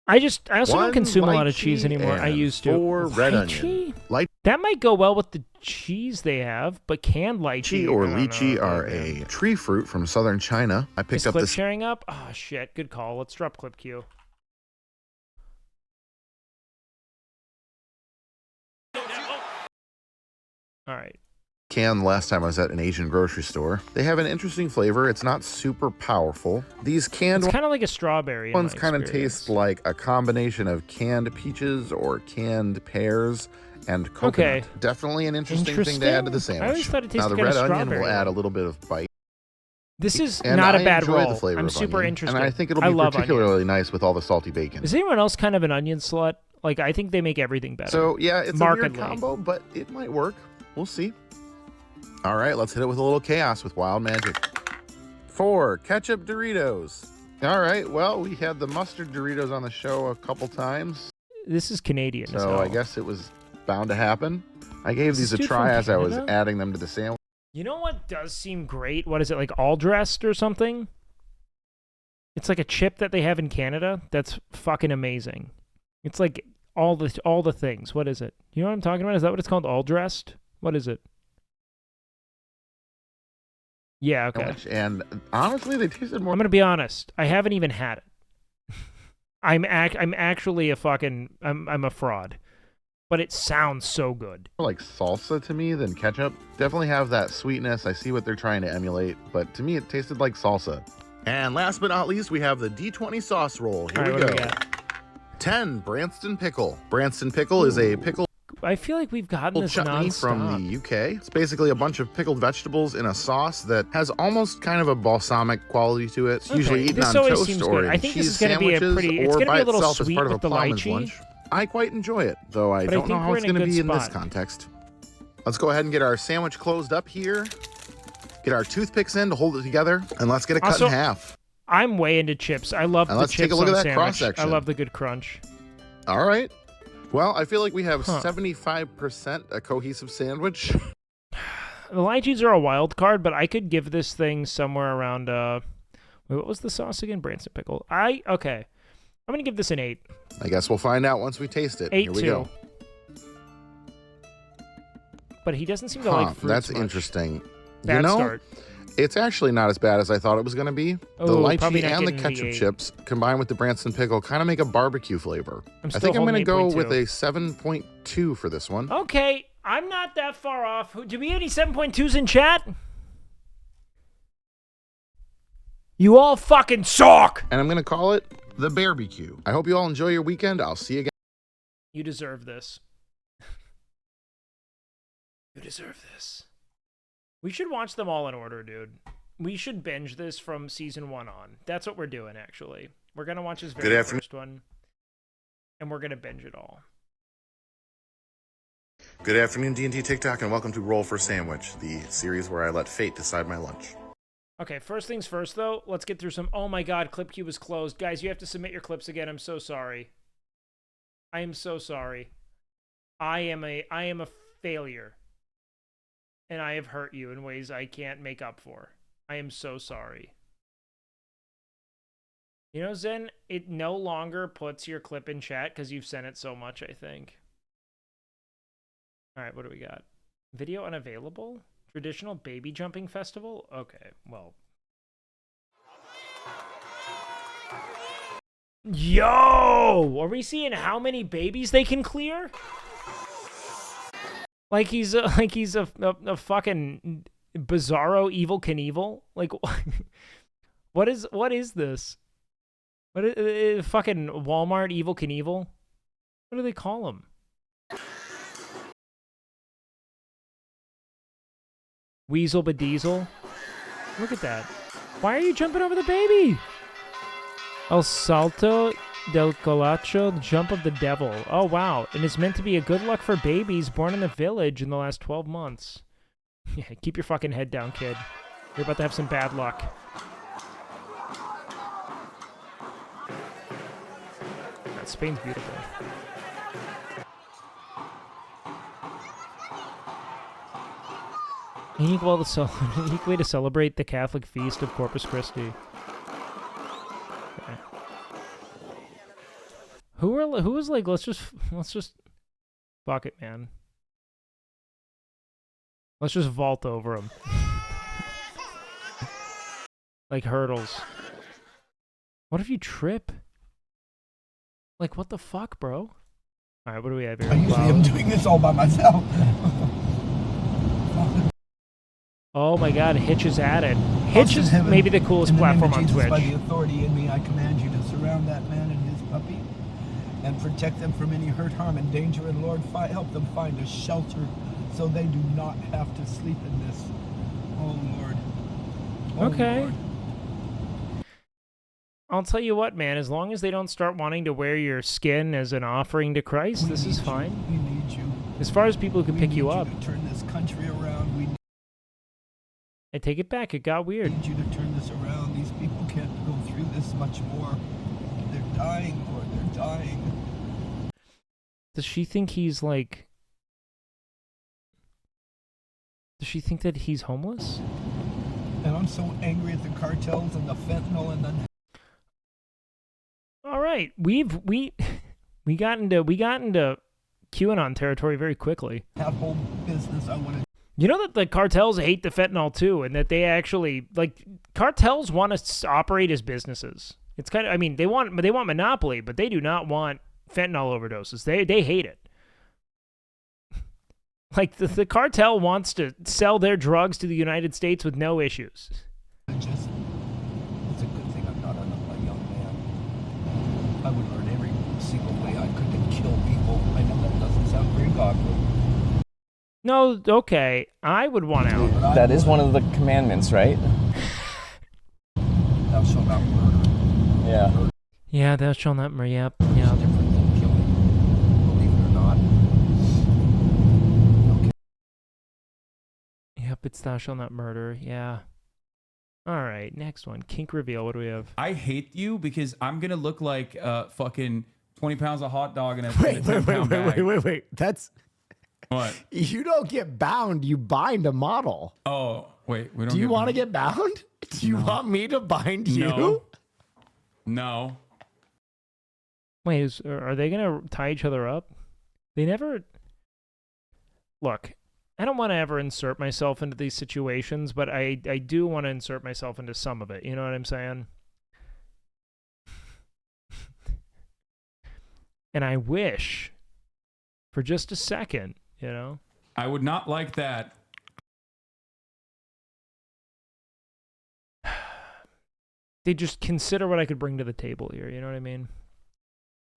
[SPEAKER 1] I also don't
[SPEAKER 7] One
[SPEAKER 1] consume a lot of cheese
[SPEAKER 7] lychee
[SPEAKER 1] anymore. I
[SPEAKER 7] and
[SPEAKER 1] used to.
[SPEAKER 7] 4 red onion.
[SPEAKER 1] Lychee?
[SPEAKER 7] Lychee
[SPEAKER 1] That might go well with the cheese they have, but canned lychee
[SPEAKER 7] or
[SPEAKER 1] I don't know
[SPEAKER 7] lychee
[SPEAKER 1] about
[SPEAKER 7] are
[SPEAKER 1] that.
[SPEAKER 7] a tree fruit from southern China. I
[SPEAKER 1] Is
[SPEAKER 7] picked up
[SPEAKER 1] clip
[SPEAKER 7] this
[SPEAKER 1] sharing up? Oh shit, good call. Let's drop clip queue. All right.
[SPEAKER 7] can last time I was at an Asian grocery store. They have an interesting flavor. It's not super powerful. These canned
[SPEAKER 1] It's kind of like a strawberry. in
[SPEAKER 7] ones
[SPEAKER 1] my
[SPEAKER 7] kind of
[SPEAKER 1] experience.
[SPEAKER 7] taste like a combination of canned peaches or canned pears and coconut.
[SPEAKER 1] Okay.
[SPEAKER 7] Definitely an interesting thing to add to the
[SPEAKER 1] Interesting. I always
[SPEAKER 7] sandwich.
[SPEAKER 1] thought it
[SPEAKER 7] Now
[SPEAKER 1] tasted
[SPEAKER 7] the
[SPEAKER 1] kinda
[SPEAKER 7] red onion will
[SPEAKER 1] strawberry.
[SPEAKER 7] add a little bit of bite.
[SPEAKER 1] This is
[SPEAKER 7] And
[SPEAKER 1] not a
[SPEAKER 7] I
[SPEAKER 1] bad
[SPEAKER 7] enjoy
[SPEAKER 1] roll.
[SPEAKER 7] the flavor
[SPEAKER 1] I'm
[SPEAKER 7] of
[SPEAKER 1] super
[SPEAKER 7] onion,
[SPEAKER 1] interested.
[SPEAKER 7] and I think it'll
[SPEAKER 1] I
[SPEAKER 7] be
[SPEAKER 1] love
[SPEAKER 7] particularly
[SPEAKER 1] onion.
[SPEAKER 7] nice with all the salty bacon.
[SPEAKER 1] Is anyone else kind of an onion slut? Like, I think they make everything better.
[SPEAKER 7] So yeah, it's a weird
[SPEAKER 1] Markedly.
[SPEAKER 7] combo, but it might work. We'll see. All right, let's hit it with a little chaos with wild magic. 4 ketchup Doritos. All right, well, we had the mustard Doritos on the show a couple times,
[SPEAKER 1] This is Canadian. as
[SPEAKER 7] so I
[SPEAKER 1] hell.
[SPEAKER 7] guess it was bound to happen. I gave
[SPEAKER 1] Is
[SPEAKER 7] these
[SPEAKER 1] this
[SPEAKER 7] a
[SPEAKER 1] dude
[SPEAKER 7] try
[SPEAKER 1] from
[SPEAKER 7] as I was
[SPEAKER 1] Canada?
[SPEAKER 7] adding them to the sandwich.
[SPEAKER 1] You know what does seem great? What is it, like all dressed or something? It's like a chip that they have in Canada that's fucking amazing. It's like all the things. What is it? You know what I'm talking about? Is that what it's called? All dressed? What is it? Yeah, okay.
[SPEAKER 7] And honestly, they tasted more
[SPEAKER 1] I'm gonna be honest. I haven't even had it. I'm actually a fucking I'm a fraud. But it sounds so good.
[SPEAKER 7] like salsa to me than ketchup. Definitely have that sweetness. I see what they're trying to emulate, but to me it tasted like salsa. And last but not least, we have the D20 sauce roll. Here
[SPEAKER 1] All right,
[SPEAKER 7] we
[SPEAKER 1] what
[SPEAKER 7] go.
[SPEAKER 1] do we got?
[SPEAKER 7] 10 Branston pickle. Branston pickle is a pickled
[SPEAKER 1] I feel like we've gotten this
[SPEAKER 7] chutney
[SPEAKER 1] nonstop.
[SPEAKER 7] from the UK. It's basically a bunch of pickled vegetables in a sauce that has almost kind of a balsamic quality to it. It's
[SPEAKER 1] Okay,
[SPEAKER 7] usually eaten
[SPEAKER 1] this
[SPEAKER 7] on
[SPEAKER 1] always
[SPEAKER 7] toast
[SPEAKER 1] seems
[SPEAKER 7] or
[SPEAKER 1] good.
[SPEAKER 7] in
[SPEAKER 1] I think this
[SPEAKER 7] cheese
[SPEAKER 1] is gonna be a
[SPEAKER 7] sandwiches
[SPEAKER 1] pretty- it's
[SPEAKER 7] or
[SPEAKER 1] gonna
[SPEAKER 7] by
[SPEAKER 1] be a little
[SPEAKER 7] itself
[SPEAKER 1] sweet
[SPEAKER 7] as part of
[SPEAKER 1] with
[SPEAKER 7] a
[SPEAKER 1] the
[SPEAKER 7] plowman's
[SPEAKER 1] lychee.
[SPEAKER 7] lunch. I quite enjoy it, though I
[SPEAKER 1] But I
[SPEAKER 7] don't know
[SPEAKER 1] think
[SPEAKER 7] how
[SPEAKER 1] we're
[SPEAKER 7] it's
[SPEAKER 1] in a
[SPEAKER 7] going to
[SPEAKER 1] good
[SPEAKER 7] be in this
[SPEAKER 1] spot.
[SPEAKER 7] context. Let's go ahead and get our sandwich closed up here. Get our toothpicks in to hold it together, and let's get it cut
[SPEAKER 1] Also,
[SPEAKER 7] in half.
[SPEAKER 1] I'm way into chips. I love
[SPEAKER 7] And
[SPEAKER 1] the
[SPEAKER 7] let's
[SPEAKER 1] chips
[SPEAKER 7] take a look
[SPEAKER 1] on
[SPEAKER 7] at that
[SPEAKER 1] sandwich.
[SPEAKER 7] cross-section.
[SPEAKER 1] I love the good crunch.
[SPEAKER 7] All right. Well, I feel like we have
[SPEAKER 1] Huh.
[SPEAKER 7] 75% a cohesive sandwich.
[SPEAKER 1] The lychees are a wild card, but I could give this thing somewhere around wait, what was the sauce again? Branston pickle. Okay. I'm gonna give this an 8.
[SPEAKER 7] I guess we'll find out once we taste it.
[SPEAKER 1] 8
[SPEAKER 7] Here we
[SPEAKER 1] too.
[SPEAKER 7] go.
[SPEAKER 1] But he doesn't seem to like fruits
[SPEAKER 7] That's
[SPEAKER 1] much.
[SPEAKER 7] interesting.
[SPEAKER 1] Bad
[SPEAKER 7] you know,
[SPEAKER 1] start.
[SPEAKER 7] it's actually not as bad as I thought it was going to be. The
[SPEAKER 1] Oh, probably
[SPEAKER 7] lychee
[SPEAKER 1] not
[SPEAKER 7] and the
[SPEAKER 1] getting the
[SPEAKER 7] ketchup
[SPEAKER 1] 8.
[SPEAKER 7] chips combined with the Branston pickle kind of make a barbecue flavor.
[SPEAKER 1] I'm
[SPEAKER 7] I
[SPEAKER 1] still
[SPEAKER 7] think I'm
[SPEAKER 1] holding
[SPEAKER 7] going to go
[SPEAKER 1] 8.2.
[SPEAKER 7] with a 7.2 for this one.
[SPEAKER 1] Okay, I'm not that far off. Do we have any 7.2s in chat? You all fucking suck!
[SPEAKER 7] And I'm going to call it the barbecue. I hope you all enjoy your weekend. I'll see you again.
[SPEAKER 1] You deserve this. You deserve this. We should watch them all in order, dude. We should binge this from season 1 on. That's what we're doing, actually. We're going to watch this very
[SPEAKER 7] Good afternoon.
[SPEAKER 1] first one, and we're going to binge it all.
[SPEAKER 7] Good afternoon, D&D TikTok, and welcome to Roll for Sandwich, the series where I let fate decide my lunch.
[SPEAKER 1] Okay, first things first, though. Let's get through some... Oh, my God. Clip queue is closed. Guys, you have to submit your clips again. I'm so sorry. I am so sorry. I am a failure. And I have hurt you in ways I can't make up for. I am so sorry. You know, Zen, it no longer puts your clip in chat because you've sent it so much, I think. All right, what do we got? Video unavailable? Traditional baby jumping festival? Okay, well. Yo! Are we seeing how many babies they can clear? Like he's a fucking bizarro Evil Knievel? Like, what is this? What is fucking Walmart Evil Knievel? What do they call him? Weasel Bediesel. Look at that. Why are you jumping over the baby? El Salto del Colacho, the jump of the devil. Oh, wow. And it's meant to be a good luck for babies born in the village in the last 12 months. Yeah, keep your fucking head down, kid. You're about to have some bad luck. God, Spain's beautiful. Unique way to celebrate the Catholic feast of Corpus Christi. Okay. Who was like, let's just fuck it, man. Let's just vault over them. Like hurdles. What if you trip? Like, what the fuck, bro? Alright, what do we have here?
[SPEAKER 8] I usually am doing this all by myself.
[SPEAKER 1] Oh my god, Hitch is at it. Hitch is maybe the coolest platform on Twitch.
[SPEAKER 8] By the authority in me, I command you to surround that man and his puppy and protect them from any hurt, harm, and danger. And Lord, help them find a shelter so they do not have to sleep in this. Oh Lord. Oh,
[SPEAKER 1] okay.
[SPEAKER 8] Lord.
[SPEAKER 1] I'll tell you what, man. As long as they don't start wanting to wear your skin as an offering to Christ, this is fine.
[SPEAKER 8] We need you.
[SPEAKER 1] As far as people who can pick you up.
[SPEAKER 8] We need you to turn this country around.
[SPEAKER 1] I take it back. It got weird.
[SPEAKER 8] We need you to turn this around. These people can't go through this much more. They're dying, Lord. They're dying.
[SPEAKER 1] Does she think he's like... Does she think that he's homeless?
[SPEAKER 8] And I'm so angry at the cartels and the fentanyl and the...
[SPEAKER 1] All right, we got into QAnon territory very quickly.
[SPEAKER 8] That whole business, I want to...
[SPEAKER 1] You know that the cartels hate the fentanyl too, and that they actually like cartels want to operate as businesses. It's kind of, I mean, they want monopoly, but they do not want fentanyl overdoses. They hate it. Like the cartel wants to sell their drugs to the United States with no issues.
[SPEAKER 8] It's a good thing I'm not a young man. I would learn every single way I could to kill people. I know that doesn't sound very godly.
[SPEAKER 1] No, okay. I would want out.
[SPEAKER 9] That is one of the commandments, right?
[SPEAKER 8] Thou shalt not murder.
[SPEAKER 9] Yeah.
[SPEAKER 1] Yeah, thou shalt not murder. Yep.
[SPEAKER 8] It's
[SPEAKER 1] Yep.
[SPEAKER 8] different than killing, believe it or not. Okay.
[SPEAKER 1] Yep, it's thou shalt not murder. Yeah. All right, next one. Kink reveal. What do we have?
[SPEAKER 10] I hate you because I'm gonna look like fucking 20 pounds of hot dog in a
[SPEAKER 11] Wait,
[SPEAKER 10] 10-pound bag.
[SPEAKER 11] wait. That's...
[SPEAKER 10] What?
[SPEAKER 11] You don't get bound. You bind a model.
[SPEAKER 10] Oh, wait. We don't.
[SPEAKER 11] Do you want to get bound? Do you want me to bind you?
[SPEAKER 10] No.
[SPEAKER 1] Wait, are they going to tie each other up? They never... Look, I don't want to ever insert myself into these situations, but I do want to insert myself into some of it. You know what I'm saying? And I wish, for just a second, you know?
[SPEAKER 10] I would not like that.
[SPEAKER 1] They just consider what I could bring to the table here. You know what I mean?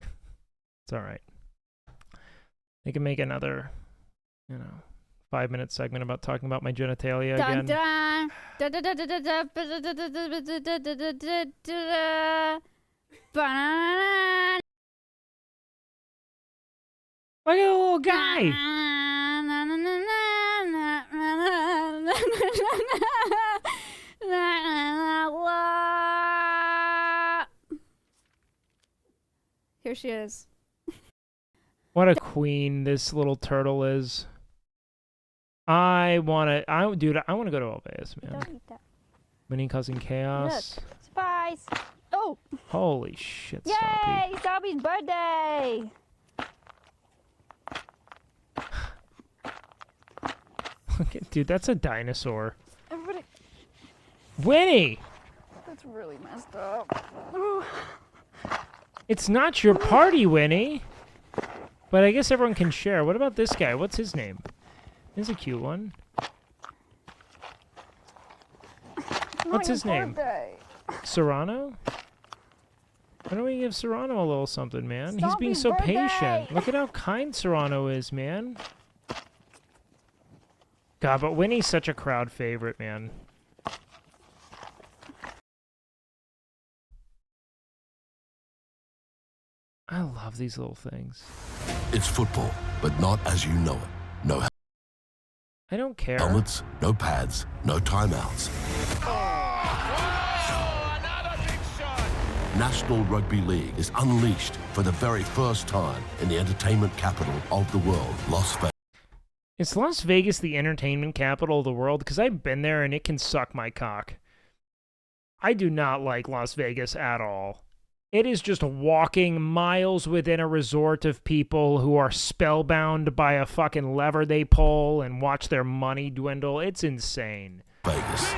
[SPEAKER 1] It's all right. They can make another, 5-minute segment about talking about my genitalia again.
[SPEAKER 12] Dun, dun.
[SPEAKER 1] Look at the little guy.
[SPEAKER 12] Here she is.
[SPEAKER 1] What a queen this little turtle is. I want to go to Alveus, man.
[SPEAKER 12] Don't eat that.
[SPEAKER 1] Winning causing chaos.
[SPEAKER 12] Look, spice. Oh.
[SPEAKER 1] Holy shit,
[SPEAKER 12] Yay!
[SPEAKER 1] Stompy.
[SPEAKER 12] Stompy's birthday.
[SPEAKER 1] Look at, dude, that's a dinosaur.
[SPEAKER 12] Everybody.
[SPEAKER 1] Winnie!
[SPEAKER 12] That's really messed up. Ooh.
[SPEAKER 1] It's not your party, Winnie. But I guess everyone can share. What about this guy? What's his name? He's a cute one. What's his name? Serrano? Why don't we give Serrano a little something, man? He's being so patient. Look at how kind Serrano is, man. God, but Winnie's such a crowd favorite, man. I love these little things.
[SPEAKER 13] It's football, but not as you know it. No
[SPEAKER 1] I don't care.
[SPEAKER 13] helmets, no pads, no timeouts. National Rugby League is unleashed for the very first time in the entertainment capital of the world, Las Vegas.
[SPEAKER 1] Is Las Vegas the entertainment capital of the world? Because I've been there and it can suck my cock. I do not like Las Vegas at all. It is just walking miles within a resort of people who are spellbound by a fucking lever they pull and watch their money dwindle. It's insane.
[SPEAKER 13] Vegas.
[SPEAKER 4] This is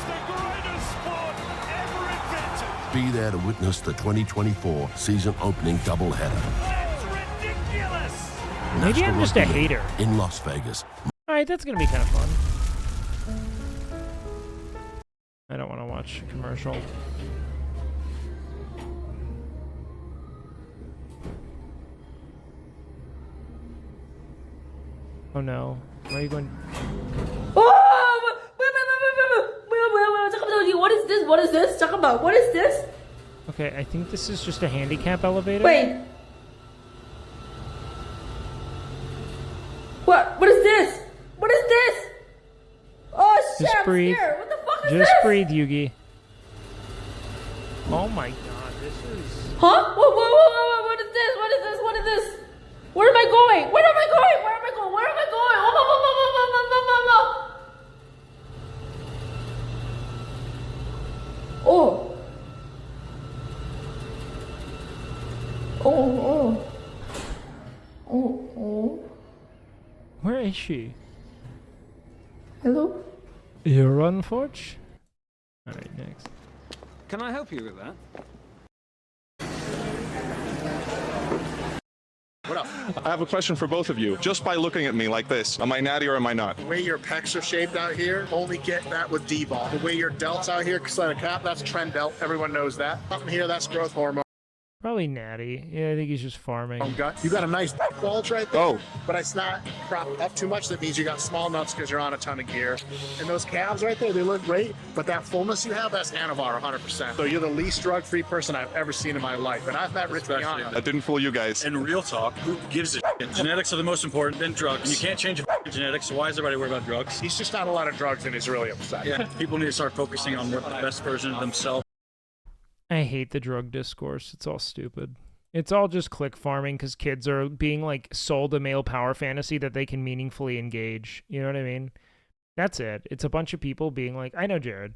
[SPEAKER 4] the greatest sport ever invented.
[SPEAKER 13] Be there to witness the 2024 season opening doubleheader.
[SPEAKER 4] That's ridiculous.
[SPEAKER 1] Maybe I'm just a
[SPEAKER 13] Rugby League
[SPEAKER 1] hater.
[SPEAKER 13] in Las Vegas.
[SPEAKER 1] Alright, that's going to be kind of fun. I don't want to watch a commercial. Oh no. Where are you going?
[SPEAKER 14] What is this? What is this? Talk about what is this?
[SPEAKER 1] Okay, I think this is just a handicap elevator.
[SPEAKER 14] Wait. What? What is this? What is this? Oh shit!
[SPEAKER 1] Just
[SPEAKER 14] I'm
[SPEAKER 1] breathe.
[SPEAKER 14] scared. What the fuck is
[SPEAKER 1] Just
[SPEAKER 14] this?
[SPEAKER 1] breathe, Yugi. Oh my god, this is...
[SPEAKER 14] Huh? What is this? What is this? What is this? Where am I going? Where am I going? Where am I going? Where am I going? Oh. Oh. Oh. Oh.
[SPEAKER 1] Where is she?
[SPEAKER 14] Hello?
[SPEAKER 1] You're on Forge? Alright, next.
[SPEAKER 3] Can I help you with that?
[SPEAKER 15] What up? I have a question for both of you. Just by looking at me like this, am I natty or am I not?
[SPEAKER 7] The way your pecs are shaped out here, only get that with D-ball. The way your delts out here, side of cap, that's trend delt. Everyone knows that. Up in here, that's growth hormone.
[SPEAKER 1] Probably Natty. Yeah, I think he's just farming.
[SPEAKER 7] You got a nice bulge right there.
[SPEAKER 15] Oh.
[SPEAKER 7] But it's not propped up too much. That means you got small nuts because you're on a ton of gear. And those calves right there, they look great. But that fullness you have, that's Anavar 100%. So you're the least drug-free person I've ever seen in my life. And I've met Rich Piana.
[SPEAKER 15] That didn't fool you guys.
[SPEAKER 16] And real talk, who gives a shit? Genetics are the most important than drugs. And you can't change genetics, so why is everybody worried about drugs?
[SPEAKER 7] He's just on a lot of drugs and he's really upset.
[SPEAKER 16] Yeah, people need to start focusing on the best version of themselves.
[SPEAKER 1] I hate the drug discourse. It's all stupid. It's all just click farming because kids are being like sold a male power fantasy that they can meaningfully engage. You know what I mean? That's it. It's a bunch of people being like, I know Jared.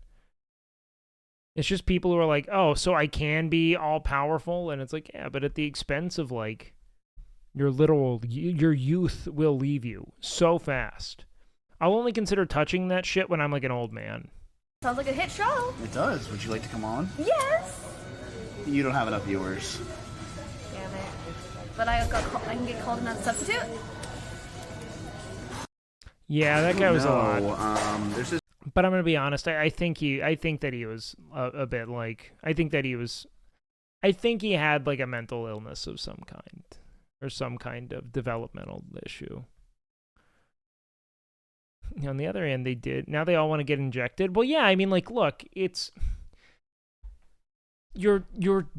[SPEAKER 1] It's just people who are like, oh, so I can be all powerful. And it's like, yeah, but at the expense of like your youth will leave you so fast. I'll only consider touching that shit when I'm like an old man.
[SPEAKER 12] Sounds like a hit show.
[SPEAKER 5] It does. Would you like to come on?
[SPEAKER 12] Yes.
[SPEAKER 5] You don't have enough viewers.
[SPEAKER 12] Damn it. But I can get called in as a substitute?
[SPEAKER 1] Yeah, that guy was a lot.
[SPEAKER 5] There's this.
[SPEAKER 1] But I'm gonna be honest. I think that he was a bit like. I think he had like a mental illness of some kind, or some kind of developmental issue. On the other hand, now they all want to get injected. Well, yeah, I mean, like, look, it's. You're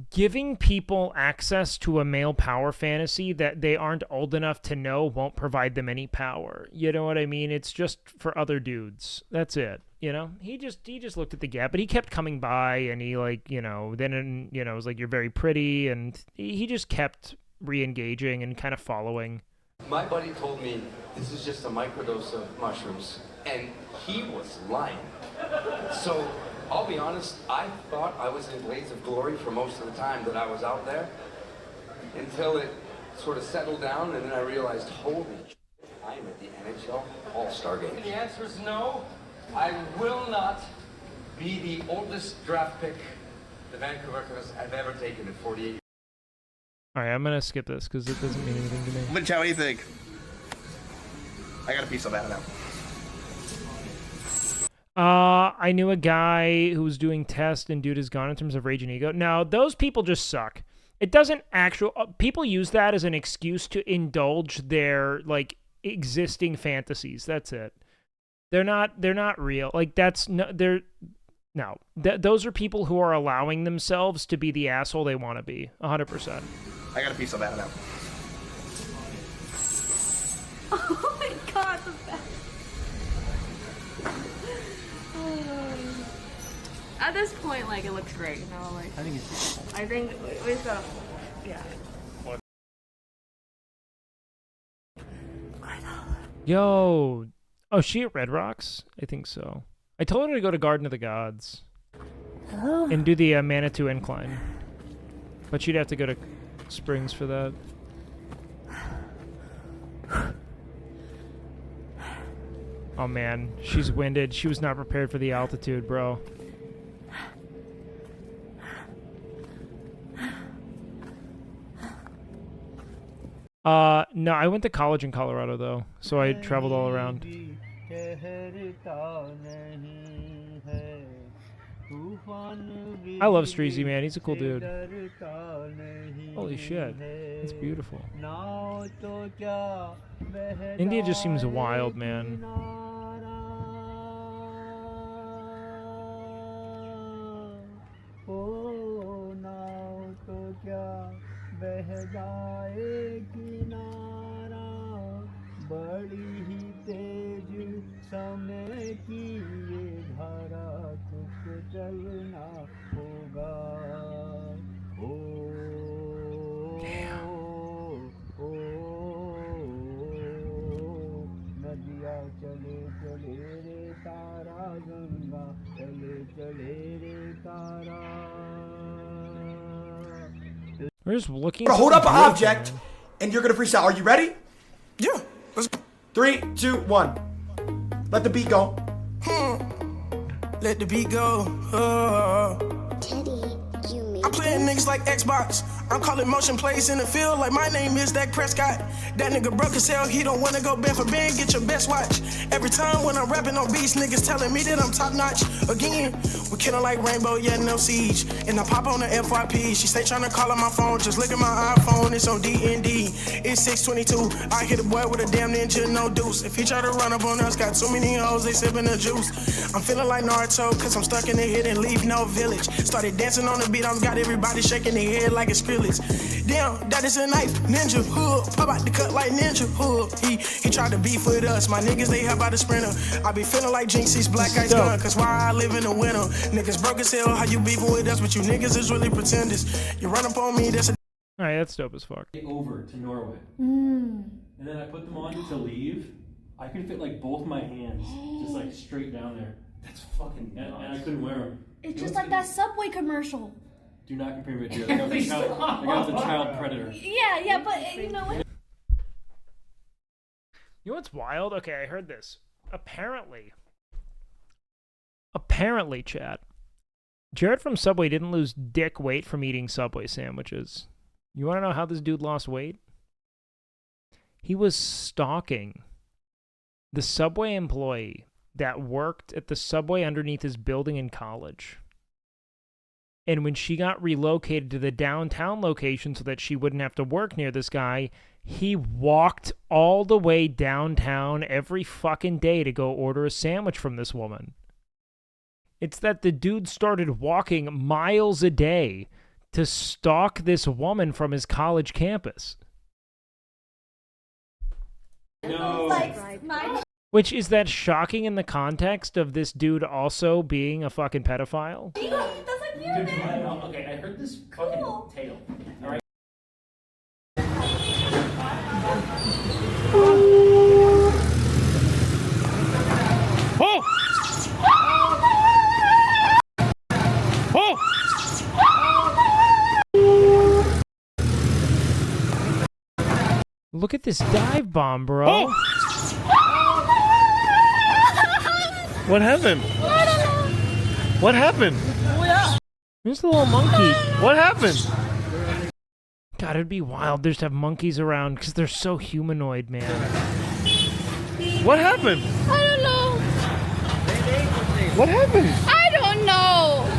[SPEAKER 1] giving people access to a male power fantasy that they aren't old enough to know won't provide them any power. You know what I mean? It's just for other dudes. That's it. You know? He just looked at the gap, but he kept coming by and he then it was like, you're very pretty, and he just kept re-engaging and kind of following.
[SPEAKER 17] My buddy told me this is just a microdose of mushrooms, and he was lying. So I'll be honest, I thought I was in a blaze of glory for most of the time that I was out there, until it sort of settled down, and then I realized, holy shit, I'm at the NHL All-Star Game. The answer is no. I will not be the oldest draft pick the Vancouver Canucks have ever taken in 48 years.
[SPEAKER 1] All right, I'm going to skip this because it doesn't mean anything to me.
[SPEAKER 5] Mitch, what do you think? I got a piece of that now.
[SPEAKER 1] I knew a guy who was doing tests and Dude Is Gone in terms of Rage and Ego. Now, those people just suck. It doesn't people use that as an excuse to indulge their, like, existing fantasies. That's it. They're not real. Like that's no. Those are people who are allowing themselves to be the asshole they want to be. 100%.
[SPEAKER 5] I got a piece of that now.
[SPEAKER 12] Oh my god, the best. At this point, like, it looks great, you know? Like, I think it's beautiful. I think we've got, yeah.
[SPEAKER 1] Yo. Oh, she at Red Rocks? I think so. I told her to go to Garden of the Gods.
[SPEAKER 12] Hello?
[SPEAKER 1] And do the Manitou Incline. But she'd have to go to Springs for that. Oh man, she's winded. She was not prepared for the altitude, bro. No, I went to college in Colorado though, so I traveled all around. I love Streezy, man. He's a cool dude. Holy shit. It's beautiful. India just seems wild, man. We're just looking.
[SPEAKER 18] Hold up an object, and you're gonna freestyle. Are you ready? Yeah. Let's. 3, 2, 1. Let the beat go. Let the beat go. I'm playing niggas like Xbox. I'm calling motion plays in the field like my name is Dak Prescott. That nigga broke his hell, he don't wanna go band for band, get your best watch. Every time when I'm rapping on beats, niggas telling me that I'm top notch. Again, we killing like Rainbow, yeah, no siege. And I pop on the FYP, she stay tryna call on my phone, just look at my iPhone, it's on DND. It's 622, I hit a boy with a damn ninja, no deuce. If he try to run up on us, got too many hoes, they sipping the juice. I'm feeling like Naruto, cause I'm stuck in the hit and leave no village. Started dancing on the beat, I'm got everybody shaking their head like it's Skrillex. Damn, that is a knife, ninja hood. Pop out the cut like ninja hood. He tried to beef with us. My niggas, they hop out the sprinter. I be feeling like Jinxie's black ice gun. Cause why I live in the winter. Niggas broke as hell, how you beefing with us? But you niggas is really pretenders. You run up on me, that's a.
[SPEAKER 1] Alright, that's dope as fuck.
[SPEAKER 3] Over to Norway. And then I put them on to leave. I could fit like both my hands just like straight down there. That's fucking nuts. And I couldn't wear them.
[SPEAKER 14] It's just like that Subway commercial.
[SPEAKER 3] Do not compare me to it. I got the child predator.
[SPEAKER 14] Yeah, but you know what?
[SPEAKER 1] You know what's wild? Okay, I heard this. Apparently, chat, Jared from Subway didn't lose dick weight from eating Subway sandwiches. You want to know how this dude lost weight? He was stalking the Subway employee that worked at the Subway underneath his building in college. And when she got relocated to the downtown location so that she wouldn't have to work near this guy, he walked all the way downtown every fucking day to go order a sandwich from this woman. It's that the dude started walking miles a day to stalk this woman from his college campus.
[SPEAKER 3] No.
[SPEAKER 1] Which is that shocking in the context of this dude also being a fucking pedophile?
[SPEAKER 3] Okay, I heard this fucking tale. All right.
[SPEAKER 1] Oh! Oh! Look at this dive bomb, bro.
[SPEAKER 11] Oh! What happened? What happened?
[SPEAKER 1] There's a little monkey.
[SPEAKER 11] What happened?
[SPEAKER 1] God, it'd be wild just to have monkeys around because they're so humanoid, man.
[SPEAKER 11] What happened?
[SPEAKER 14] I don't know.
[SPEAKER 11] What happened?
[SPEAKER 14] I don't know.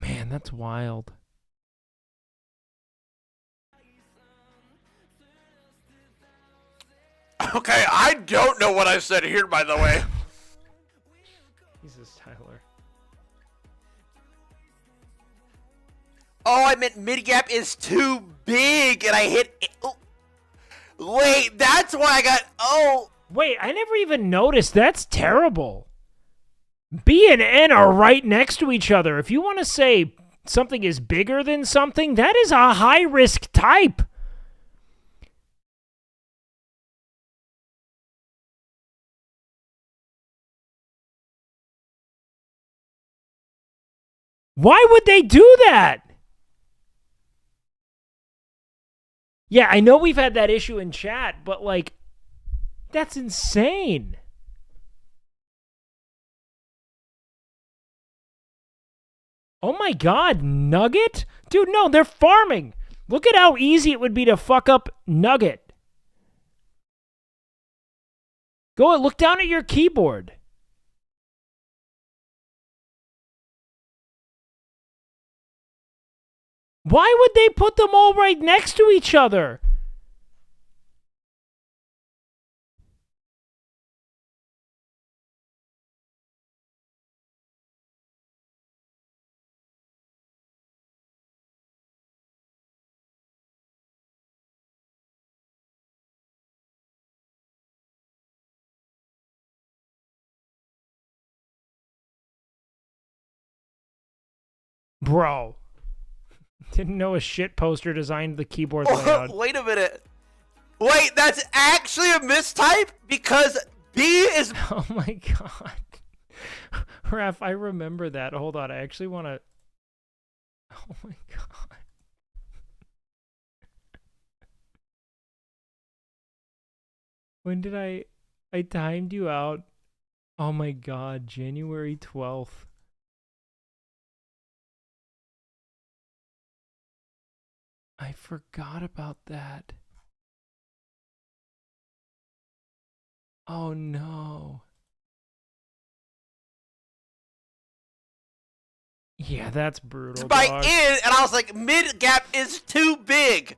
[SPEAKER 1] Man, that's wild.
[SPEAKER 19] Okay, I don't know what I said here, by the way.
[SPEAKER 1] Jesus, Tyler.
[SPEAKER 19] Oh, I meant mid-gap is too big, and I hit it. Oh. Wait, that's why I got... Oh.
[SPEAKER 1] Wait, I never even noticed. That's terrible. B and N are right next to each other. If you want to say something is bigger than something, that is a high-risk type. Why would they do that? Yeah, I know we've had that issue in chat, but like, that's insane. Oh my God, Nugget? Dude, no, they're farming. Look at how easy it would be to fuck up Nugget. Go and look down at your keyboard. Why would they put them all right next to each other? Bro. Didn't know a shit poster designed the keyboard layout.
[SPEAKER 19] Wait a minute. Wait, that's actually a mistype? Because B is...
[SPEAKER 1] Oh my God. Raph, I remember that. Hold on, I actually want to... Oh my God. When did I timed you out? Oh my God, January 12th. I forgot about that. Oh no. Yeah, that's brutal.
[SPEAKER 19] By
[SPEAKER 1] dog.
[SPEAKER 19] in, and I was like, mid gap is too big.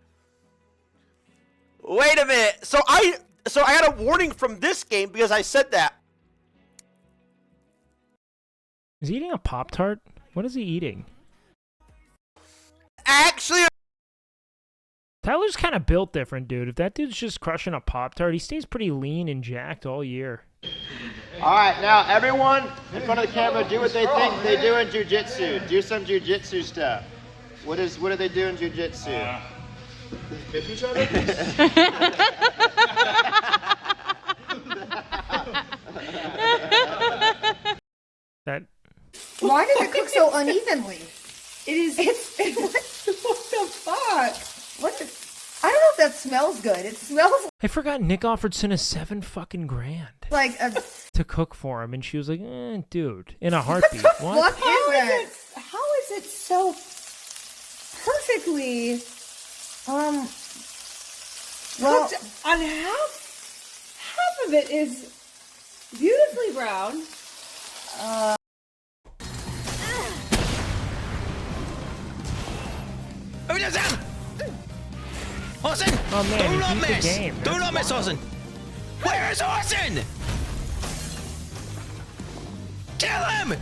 [SPEAKER 19] Wait a minute. So I got a warning from this game because I said that.
[SPEAKER 1] Is he eating a Pop-Tart? What is he eating?
[SPEAKER 19] Actually,
[SPEAKER 1] Tyler's kind of built different, dude. If that dude's just crushing a Pop-Tart, he stays pretty lean and jacked all year.
[SPEAKER 20] All right, now everyone in front of the camera, do what they think they do in jiu-jitsu. Do some jiu-jitsu stuff. What do they do in jiu-jitsu? Hit each other?
[SPEAKER 1] That.
[SPEAKER 21] Why does it cook so unevenly?
[SPEAKER 12] It's
[SPEAKER 21] what the fuck? I don't know if that smells good. It smells
[SPEAKER 1] I forgot Nick offered Cinna $7 grand
[SPEAKER 21] like a...
[SPEAKER 1] to cook for him, and she was like, dude, in a heartbeat. What?
[SPEAKER 21] How is it so perfectly
[SPEAKER 12] cooked on half of it is beautifully brown.
[SPEAKER 16] Austin!
[SPEAKER 1] Oh man,
[SPEAKER 16] do
[SPEAKER 1] he
[SPEAKER 16] not
[SPEAKER 1] beat the
[SPEAKER 16] miss!
[SPEAKER 1] game.
[SPEAKER 16] Do
[SPEAKER 1] That's
[SPEAKER 16] not miss,
[SPEAKER 1] wild.
[SPEAKER 16] Austin! Where is Austin? Kill him!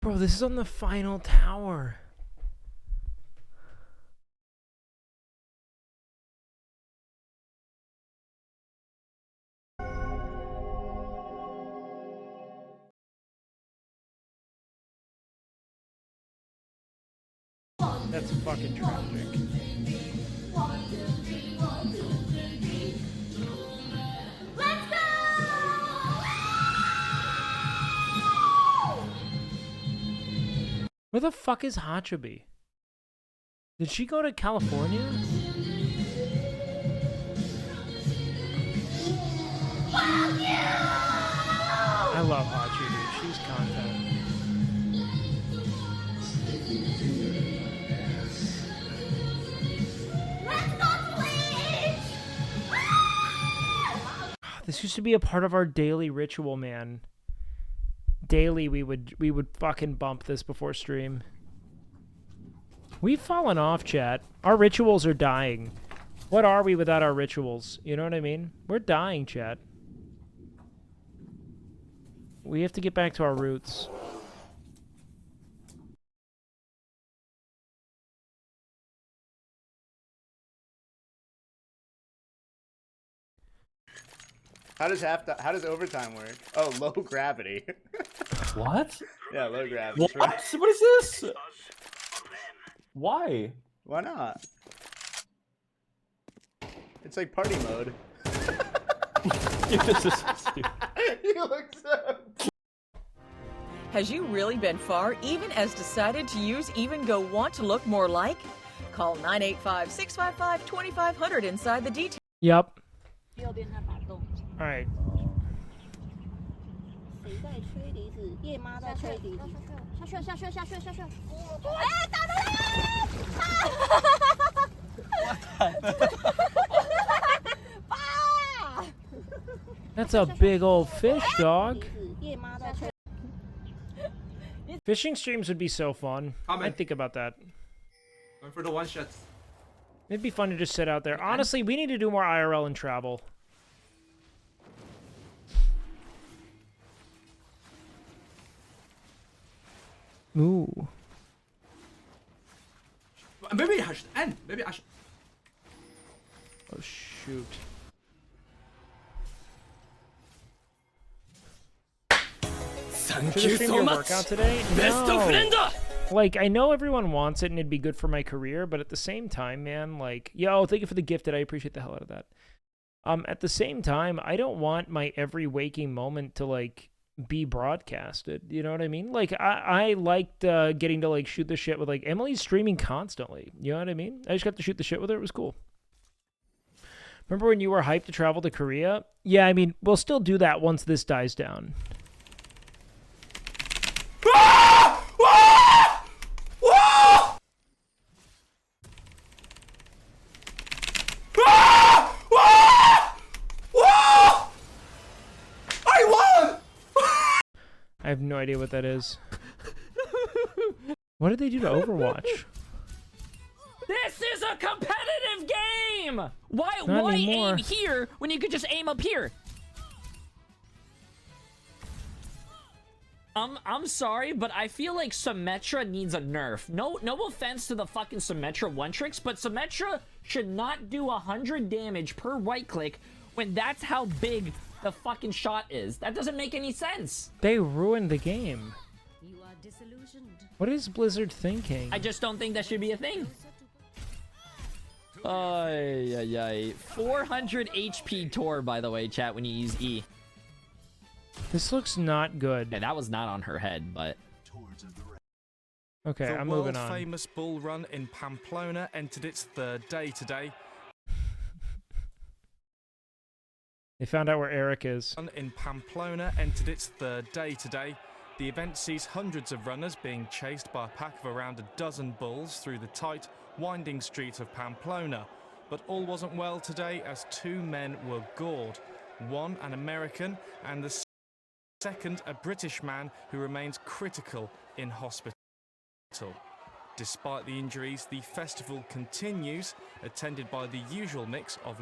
[SPEAKER 1] Bro, this is on the final tower. That's fucking tragic. Where the fuck is Hachabi? Did she go to California? I love Hachi, dude. She's content. This used to be a part of our daily ritual, man. daily we would fucking bump this before stream. We've fallen off, chat. Our rituals are dying. What are we without our rituals? You know what I mean? We're dying, chat. We have to get back to our roots.
[SPEAKER 20] How does overtime work? Oh, low gravity.
[SPEAKER 9] What?
[SPEAKER 20] Yeah, low gravity.
[SPEAKER 9] What? What is this? Why?
[SPEAKER 20] Why not? It's like party mode.
[SPEAKER 9] Dude, this is so stupid.
[SPEAKER 20] You look so...
[SPEAKER 2] Has you really been far, even as decided to use Even Go Want to look more like? Call 985-655-2500 inside the details.
[SPEAKER 1] Yep. Alright.
[SPEAKER 22] 谁在吹笛子？夜妈在吹笛子。下去！哎，打到了！
[SPEAKER 1] That's a big old fish, dog.
[SPEAKER 22] 夜妈在吹。
[SPEAKER 1] Fishing streams would be so fun. I'd think about that.
[SPEAKER 23] Going for the one shots.
[SPEAKER 1] It'd be fun to just sit out there. Honestly, we need to do more IRL and travel. Ooh.
[SPEAKER 23] Maybe I should end. Maybe I should.
[SPEAKER 1] Oh shoot.
[SPEAKER 11] Thank
[SPEAKER 1] Should
[SPEAKER 11] you
[SPEAKER 1] I stream
[SPEAKER 11] so
[SPEAKER 1] your
[SPEAKER 11] much.
[SPEAKER 1] workout today?
[SPEAKER 11] Best
[SPEAKER 1] No.
[SPEAKER 11] of friend.
[SPEAKER 1] Like, I know everyone wants it and it'd be good for my career, but at the same time, man, like, yo, thank you for the gifted. I appreciate the hell out of that. At the same time, I don't want my every waking moment to, like, be broadcasted. You know what I mean? Like, I liked getting to, like, shoot the shit with, like, Emily's streaming constantly. You know what I mean? I just got to shoot the shit with her. It was cool. Remember when you were hyped to travel to Korea? Yeah, I mean, we'll still do that once this dies down. I have no idea what that is. What did they do to Overwatch?
[SPEAKER 24] This is a competitive game! Why
[SPEAKER 1] Not anymore.
[SPEAKER 24] aim here when you could just aim up here? I'm sorry, but I feel like Symmetra needs a nerf. No offense to the fucking Symmetra one-tricks, but Symmetra should not do 100 damage per right-click when that's how big the fucking shot is. That doesn't make any sense.
[SPEAKER 1] They ruined the game.
[SPEAKER 22] You are disillusioned.
[SPEAKER 1] What is Blizzard thinking?
[SPEAKER 24] I just don't think that should be a thing. 400 HP Tor, by the way, chat, when you use E.
[SPEAKER 1] This looks not good.
[SPEAKER 24] Yeah, that was not on her head, but...
[SPEAKER 1] Okay, I'm moving on.
[SPEAKER 25] The world-famous bull run in Pamplona entered its third day today.
[SPEAKER 1] They found out where Eric is.
[SPEAKER 25] In Pamplona entered its third day today. The event sees hundreds of runners being chased by a pack of around a dozen bulls through the tight, winding street of Pamplona. But all wasn't well today as two men were gored. One, an American, and the second, a British man who remains critical in hospital. Despite the injuries, the festival continues, attended by the usual mix of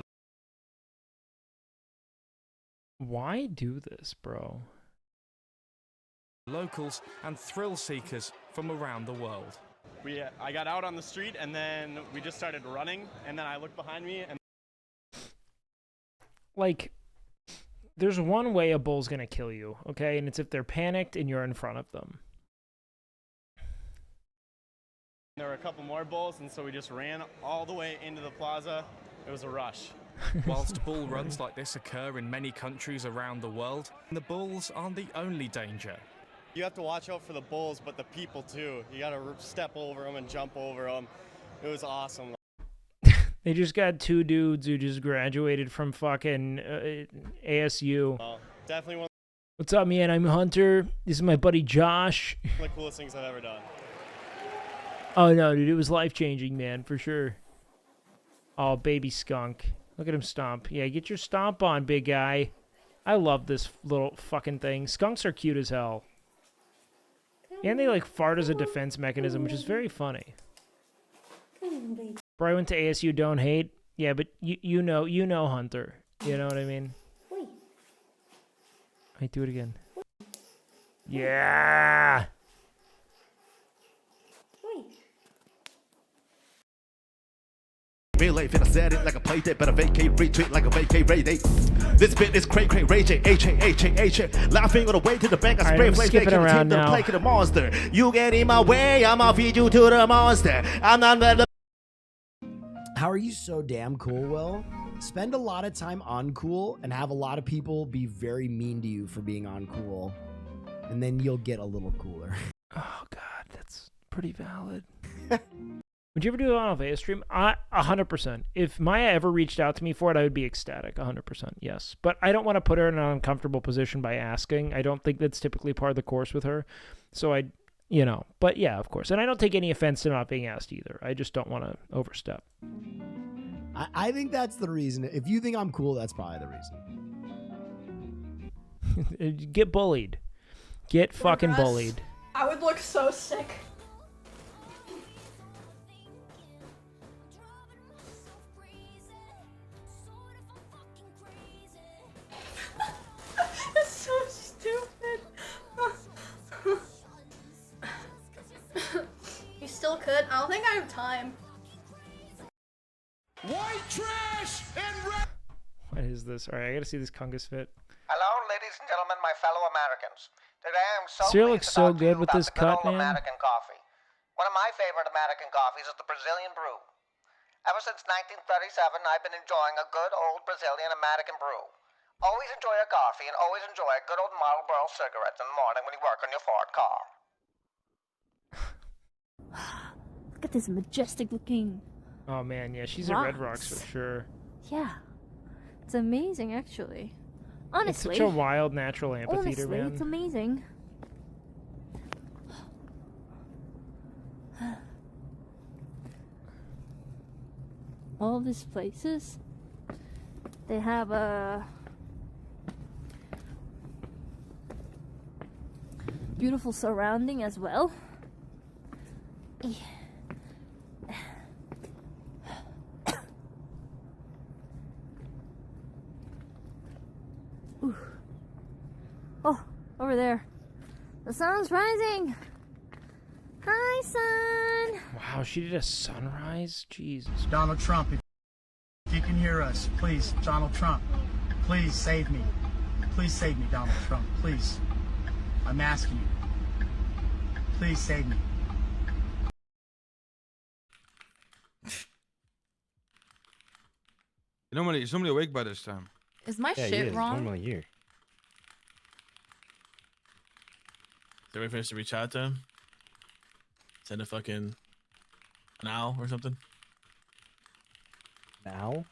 [SPEAKER 1] Why do this, bro?
[SPEAKER 25] locals and thrill seekers from around the world.
[SPEAKER 26] I got out on the street and then we just started running and then I looked behind me and
[SPEAKER 1] Like, there's one way a bull's gonna kill you, okay? And it's if they're panicked and you're in front of them.
[SPEAKER 26] there were a couple more bulls and so we just ran all the way into the plaza. It was a rush.
[SPEAKER 25] Whilst bull runs like this occur in many countries around the world, the bulls aren't the only danger.
[SPEAKER 26] You have to watch out for the bulls, but the people too. You gotta step over them and jump over them. It was awesome.
[SPEAKER 1] They just got two dudes who just graduated from fucking ASU.
[SPEAKER 26] Definitely one
[SPEAKER 1] What's up, man? I'm Hunter. This is my buddy Josh.
[SPEAKER 26] of the coolest things I've ever done.
[SPEAKER 1] Oh, no, dude. It was life-changing, man, for sure. Oh, baby skunk. Look at him stomp. Yeah, get your stomp on, big guy. I love this little fucking thing. Skunks are cute as hell. And they like fart as a defense mechanism, which is very funny. Bro, I went to ASU, don't hate. Yeah, but you know Hunter. You know what I mean? Wait, do it again. Yeah.
[SPEAKER 4] Real life, and I said it like a play date, but I vacate, retreat like a vacate raid date. This bit is cray cray raging, H-A-H-A-H-A. Laughing on the way to the bank, I spray flames,
[SPEAKER 1] skipping around now.
[SPEAKER 4] Play to the monster. You get in my way, I'ma feed you to the monster. I'm not the.
[SPEAKER 11] How are you so damn cool, Will? Spend a lot of time uncool and have a lot of people be very mean to you for being uncool. And then you'll get a little cooler.
[SPEAKER 1] Oh, God, that's pretty valid. Would you ever do it on a Vea stream? 100%. If Maya ever reached out to me for it, I would be ecstatic. 100%, yes. But I don't want to put her in an uncomfortable position by asking. I don't think that's typically part of the course with her. So but yeah, of course. And I don't take any offense to not being asked either. I just don't want to overstep.
[SPEAKER 11] I think that's the reason. If you think I'm cool, that's probably the reason.
[SPEAKER 1] Get bullied. Get fucking bullied.
[SPEAKER 12] I would look so sick. It's so stupid. You still could? I don't think I have time.
[SPEAKER 18] White trash and red.
[SPEAKER 1] What is this? All right, I gotta see this Kungus fit.
[SPEAKER 6] Hello, ladies and gentlemen, my fellow Americans. Today I'm so
[SPEAKER 1] Cyril
[SPEAKER 6] pleased
[SPEAKER 1] looks
[SPEAKER 6] to
[SPEAKER 1] so
[SPEAKER 6] talk to
[SPEAKER 1] good
[SPEAKER 6] you
[SPEAKER 1] with
[SPEAKER 6] about
[SPEAKER 1] this
[SPEAKER 6] the good
[SPEAKER 1] cut,
[SPEAKER 6] old
[SPEAKER 1] man.
[SPEAKER 6] American coffee. One of my favorite American coffees is the Brazilian brew. Ever since 1937, I've been enjoying a good old Brazilian American brew. Always enjoy a coffee and always enjoy a good old Marlboro cigarettes in the morning when you work on your Ford car.
[SPEAKER 14] Look at this majestic looking.
[SPEAKER 1] Oh man, yeah, she's at Red Rocks for sure.
[SPEAKER 14] Yeah. It's amazing, actually. Honestly.
[SPEAKER 1] It's such a wild natural amphitheater, man.
[SPEAKER 14] It's amazing. All these places, they have a beautiful surrounding as well. Ooh. Oh, over there. The sun's rising. Hi, sun.
[SPEAKER 1] Wow, she did a sunrise? Jesus.
[SPEAKER 8] Donald Trump, if you can hear us, please, Donald Trump, please save me. Please save me, Donald Trump, please. I'm asking you. Please save me.
[SPEAKER 23] You're normally awake by this time.
[SPEAKER 10] Is my shit wrong?
[SPEAKER 9] Normally here.
[SPEAKER 13] Did we finish to reach out to him? Send a fucking an owl or something?
[SPEAKER 9] Now?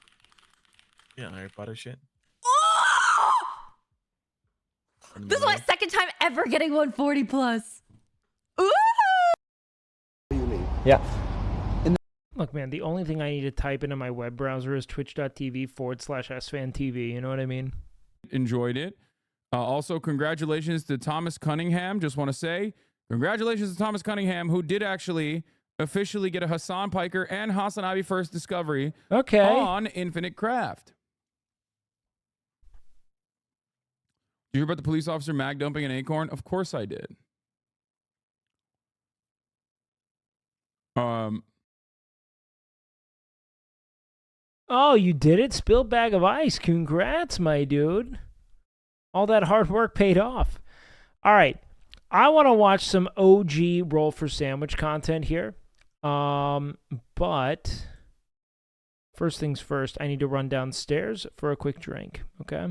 [SPEAKER 13] Yeah, Harry Potter shit.
[SPEAKER 10] This is my second time ever getting 140 plus. Ooh!
[SPEAKER 9] Yeah.
[SPEAKER 1] Look, man, the only thing I need to type into my web browser is twitch.tv/SFanTV. You know what I mean?
[SPEAKER 15] Enjoyed it. Also, congratulations to Thomas Cunningham. Just want to say, congratulations to Thomas Cunningham, who did actually officially get a Hassan Piker and Hasanabi first discovery on Infinite Craft. Did you hear about the police officer mag dumping an acorn? Of course I did.
[SPEAKER 1] Oh, you did it? Spilled bag of ice. Congrats, my dude. All that hard work paid off. All right. I want to watch some OG roll for sandwich content here. But first things first, I need to run downstairs for a quick drink. Okay.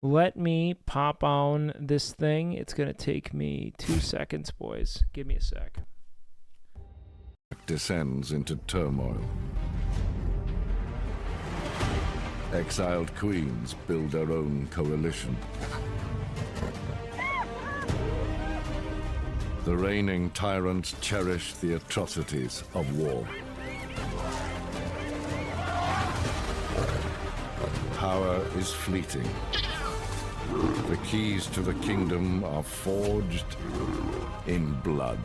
[SPEAKER 1] Let me pop on this thing. It's going to take me 2 seconds, boys. Give me a sec.
[SPEAKER 27] Descends into turmoil. Exiled queens build their own coalition. The reigning tyrants cherish the atrocities of war. Power is fleeting. The keys to the kingdom are forged in blood.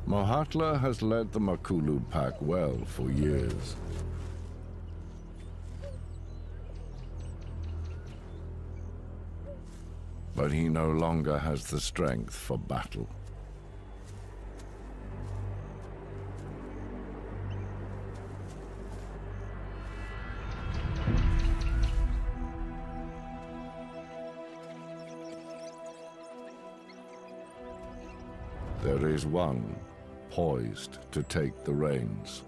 [SPEAKER 27] Mohatla has led the Makulu pack well for years. But he no longer has the strength for battle. There is one poised to take the reins.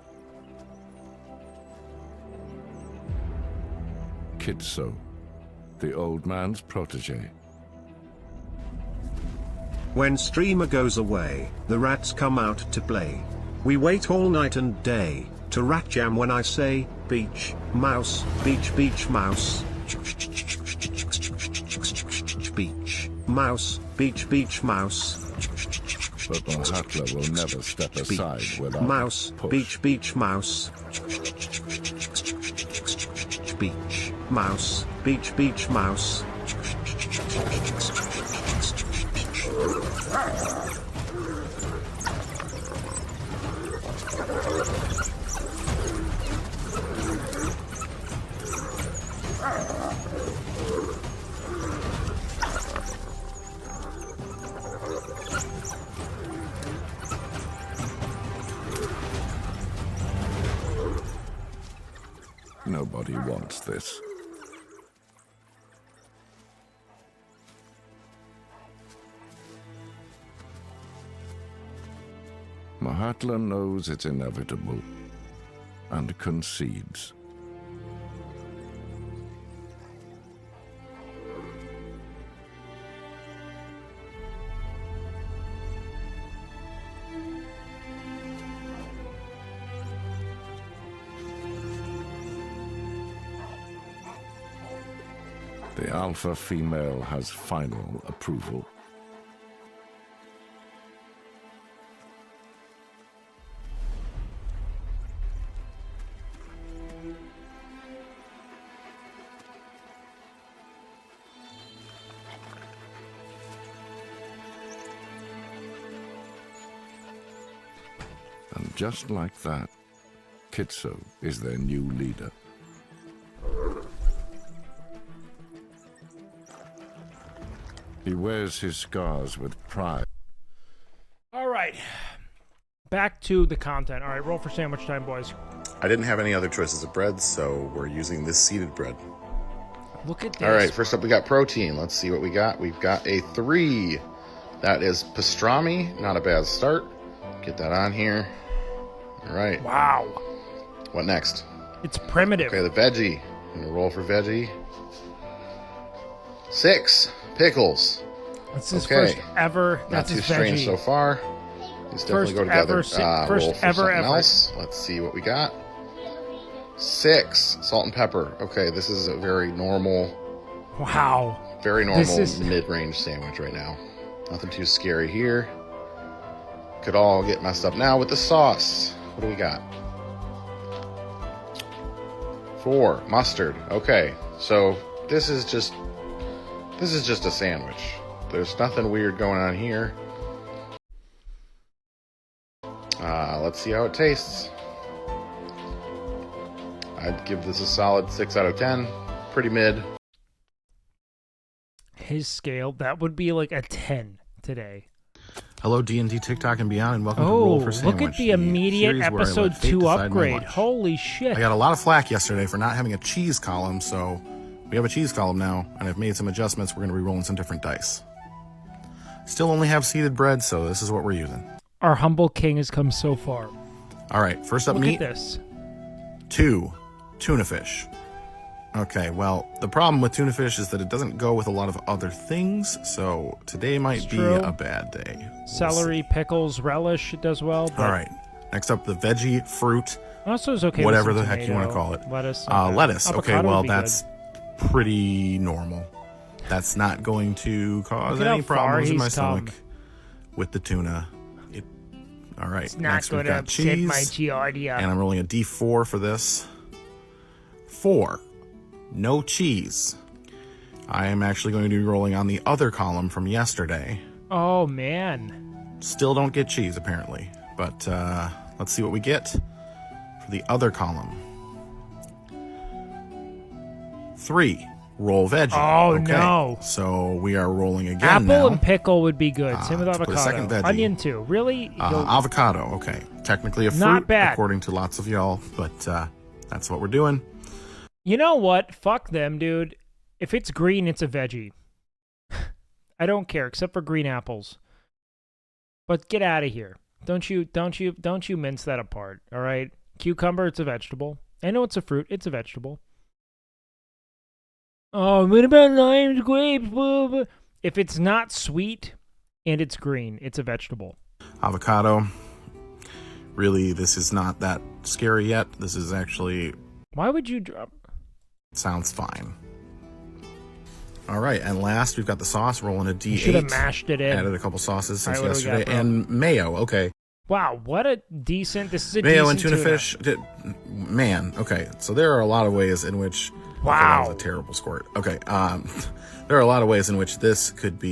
[SPEAKER 27] Kitso, the old man's protege.
[SPEAKER 3] When streamer goes away, the rats come out to play. We wait all night and day to rat jam when I say beach, mouse, beach, beach, mouse. Beach, mouse, beach, beach, mouse.
[SPEAKER 27] But Mohatla will never step aside without
[SPEAKER 3] mouse,
[SPEAKER 27] push.
[SPEAKER 3] beach, beach, mouse. Beach, mouse, beach, beach, mouse.
[SPEAKER 27] Nobody wants this. Mohatla knows it's inevitable and concedes. The alpha female has final approval. And just like that, Kitso is their new leader. He wears his scars with pride.
[SPEAKER 1] All right. Back to the content. All right, roll for sandwich time, boys.
[SPEAKER 5] I didn't have any other choices of bread, so we're using this seeded bread.
[SPEAKER 1] Look at this.
[SPEAKER 5] All right, first up we got protein. Let's see what we got. We've got a 3. That is pastrami. Not a bad start. Get that on here. All right.
[SPEAKER 1] Wow.
[SPEAKER 5] What next?
[SPEAKER 1] It's primitive.
[SPEAKER 5] Okay, the veggie. I'm gonna roll for veggie. 6 pickles.
[SPEAKER 1] That's his first ever.
[SPEAKER 5] Not
[SPEAKER 1] That's
[SPEAKER 5] too
[SPEAKER 1] his
[SPEAKER 5] strange
[SPEAKER 1] veggie.
[SPEAKER 5] so far. These definitely go together.
[SPEAKER 1] First
[SPEAKER 5] Roll for
[SPEAKER 1] ever
[SPEAKER 5] something
[SPEAKER 1] ever.
[SPEAKER 5] else. Let's see what we got. 6 salt and pepper. Okay, this is a very normal.
[SPEAKER 1] Wow.
[SPEAKER 5] Very normal
[SPEAKER 1] This is-
[SPEAKER 5] mid-range sandwich right now. Nothing too scary here. Could all get messed up now with the sauce. What do we got? 4 mustard. Okay, so this is just a sandwich. There's nothing weird going on here. Let's see how it tastes. I'd give this a solid 6 out of 10. Pretty mid.
[SPEAKER 1] His scale, that would be like a 10 today.
[SPEAKER 7] Hello, D&D, TikTok, and beyond, and welcome to Roll for Sandwich.
[SPEAKER 1] Look at the immediate
[SPEAKER 7] series where I let
[SPEAKER 1] episode
[SPEAKER 7] fate
[SPEAKER 1] 2
[SPEAKER 7] decide my
[SPEAKER 1] upgrade.
[SPEAKER 7] lunch.
[SPEAKER 1] Holy shit.
[SPEAKER 7] I got a lot of flack yesterday for not having a cheese column, so we have a cheese column now, and I've made some adjustments. We're going to be rolling some different dice. Still only have seeded bread, so this is what we're using.
[SPEAKER 1] Our humble king has come so far.
[SPEAKER 7] All right, first up,
[SPEAKER 1] Look
[SPEAKER 7] meat.
[SPEAKER 1] at this.
[SPEAKER 7] 2 tuna fish. Okay, well, the problem with tuna fish is that it doesn't go with a lot of other things, so today might be a bad day.
[SPEAKER 1] Celery, pickles, relish, it does well. But
[SPEAKER 7] All right, next up, the veggie, fruit,
[SPEAKER 1] also is okay.
[SPEAKER 7] whatever
[SPEAKER 1] with
[SPEAKER 7] the
[SPEAKER 1] some
[SPEAKER 7] heck you want to
[SPEAKER 1] tomato,
[SPEAKER 7] call it.
[SPEAKER 1] Lettuce.
[SPEAKER 7] Lettuce. Okay,
[SPEAKER 1] Avocado
[SPEAKER 7] well,
[SPEAKER 1] would be
[SPEAKER 7] that's pretty normal. That's not going to cause
[SPEAKER 1] Look at
[SPEAKER 7] any
[SPEAKER 1] how far
[SPEAKER 7] problems in my
[SPEAKER 1] he's
[SPEAKER 7] stomach
[SPEAKER 1] come.
[SPEAKER 7] with the tuna. All right,
[SPEAKER 1] It's not
[SPEAKER 7] next we've
[SPEAKER 1] going to
[SPEAKER 7] got
[SPEAKER 1] upset
[SPEAKER 7] cheese,
[SPEAKER 1] my giardia.
[SPEAKER 7] and I'm rolling a D4 for this. 4, no cheese. I am actually going to be rolling on the other column from yesterday.
[SPEAKER 1] Oh man.
[SPEAKER 7] Still don't get cheese apparently, but let's see what we get for the other column. 3, roll veggie.
[SPEAKER 1] Oh,
[SPEAKER 7] okay.
[SPEAKER 1] no.
[SPEAKER 7] So we are rolling again
[SPEAKER 1] Apple
[SPEAKER 7] now.
[SPEAKER 1] and pickle would be good. Same with
[SPEAKER 7] to put a
[SPEAKER 1] avocado.
[SPEAKER 7] second veggie.
[SPEAKER 1] Onion too. Really?
[SPEAKER 7] Avocado. Okay, technically a fruit,
[SPEAKER 1] Not bad.
[SPEAKER 7] according to lots of y'all, but that's what we're doing.
[SPEAKER 1] You know what? Fuck them, dude. If it's green, it's a veggie. I don't care, except for green apples. But get out of here. Don't you mince that apart, all right? Cucumber, it's a vegetable. I know it's a fruit, it's a vegetable. Oh, what about limes, grapes? Blah, blah. If it's not sweet and it's green, it's a vegetable.
[SPEAKER 7] Avocado. Really, this is not that scary yet. This is actually...
[SPEAKER 1] Why would you drop...
[SPEAKER 7] Sounds fine. All right, and last we've got the sauce, rolling a D8.
[SPEAKER 1] You should have mashed it in.
[SPEAKER 7] Added a couple sauces since
[SPEAKER 1] All right, what do we
[SPEAKER 7] yesterday.
[SPEAKER 1] got, bro?
[SPEAKER 7] And mayo, okay.
[SPEAKER 1] Wow, what a decent... This is a
[SPEAKER 7] Mayo
[SPEAKER 1] decent
[SPEAKER 7] and tuna fish. Man, okay. So there are a lot of ways in which...
[SPEAKER 1] Wow.
[SPEAKER 7] Okay, that was a terrible squirt. Okay, there are a lot of ways in which this could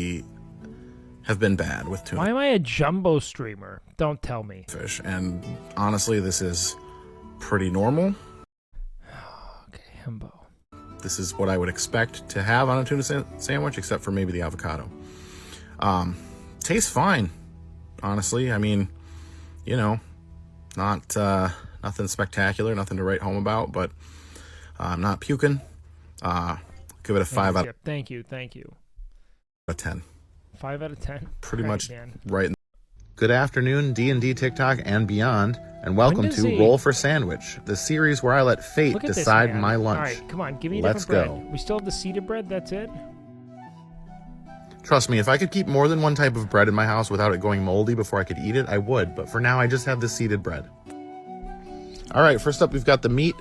[SPEAKER 7] have been bad with tuna
[SPEAKER 1] Why am I a jumbo streamer? Don't tell me.
[SPEAKER 7] fish. And honestly, this is pretty normal.
[SPEAKER 1] Okay, jumbo.
[SPEAKER 7] This is what I would expect to have on a tuna sandwich, except for maybe the avocado. Tastes fine, honestly. I mean, you know, not nothing spectacular, nothing to write home about, but I'm not puking. Give it a 5 out
[SPEAKER 1] Thank you.
[SPEAKER 7] of 10.
[SPEAKER 1] 5 out of 10.
[SPEAKER 7] Pretty
[SPEAKER 1] All
[SPEAKER 7] much
[SPEAKER 1] man.
[SPEAKER 7] right.
[SPEAKER 5] Good afternoon, D&D TikTok and beyond, and welcome
[SPEAKER 1] When does
[SPEAKER 5] to
[SPEAKER 1] he-
[SPEAKER 5] Roll for Sandwich, the series where I let fate
[SPEAKER 1] Look at this,
[SPEAKER 5] decide
[SPEAKER 1] man.
[SPEAKER 5] my lunch.
[SPEAKER 1] All right, come on, give me a
[SPEAKER 5] Let's
[SPEAKER 1] different
[SPEAKER 5] go.
[SPEAKER 1] bread. We still have the seeded bread. That's it.
[SPEAKER 5] Trust me, if I could keep more than one type of bread in my house without it going moldy before I could eat it, I would, but for now I just have the seeded bread. All right, first up we've got the meat.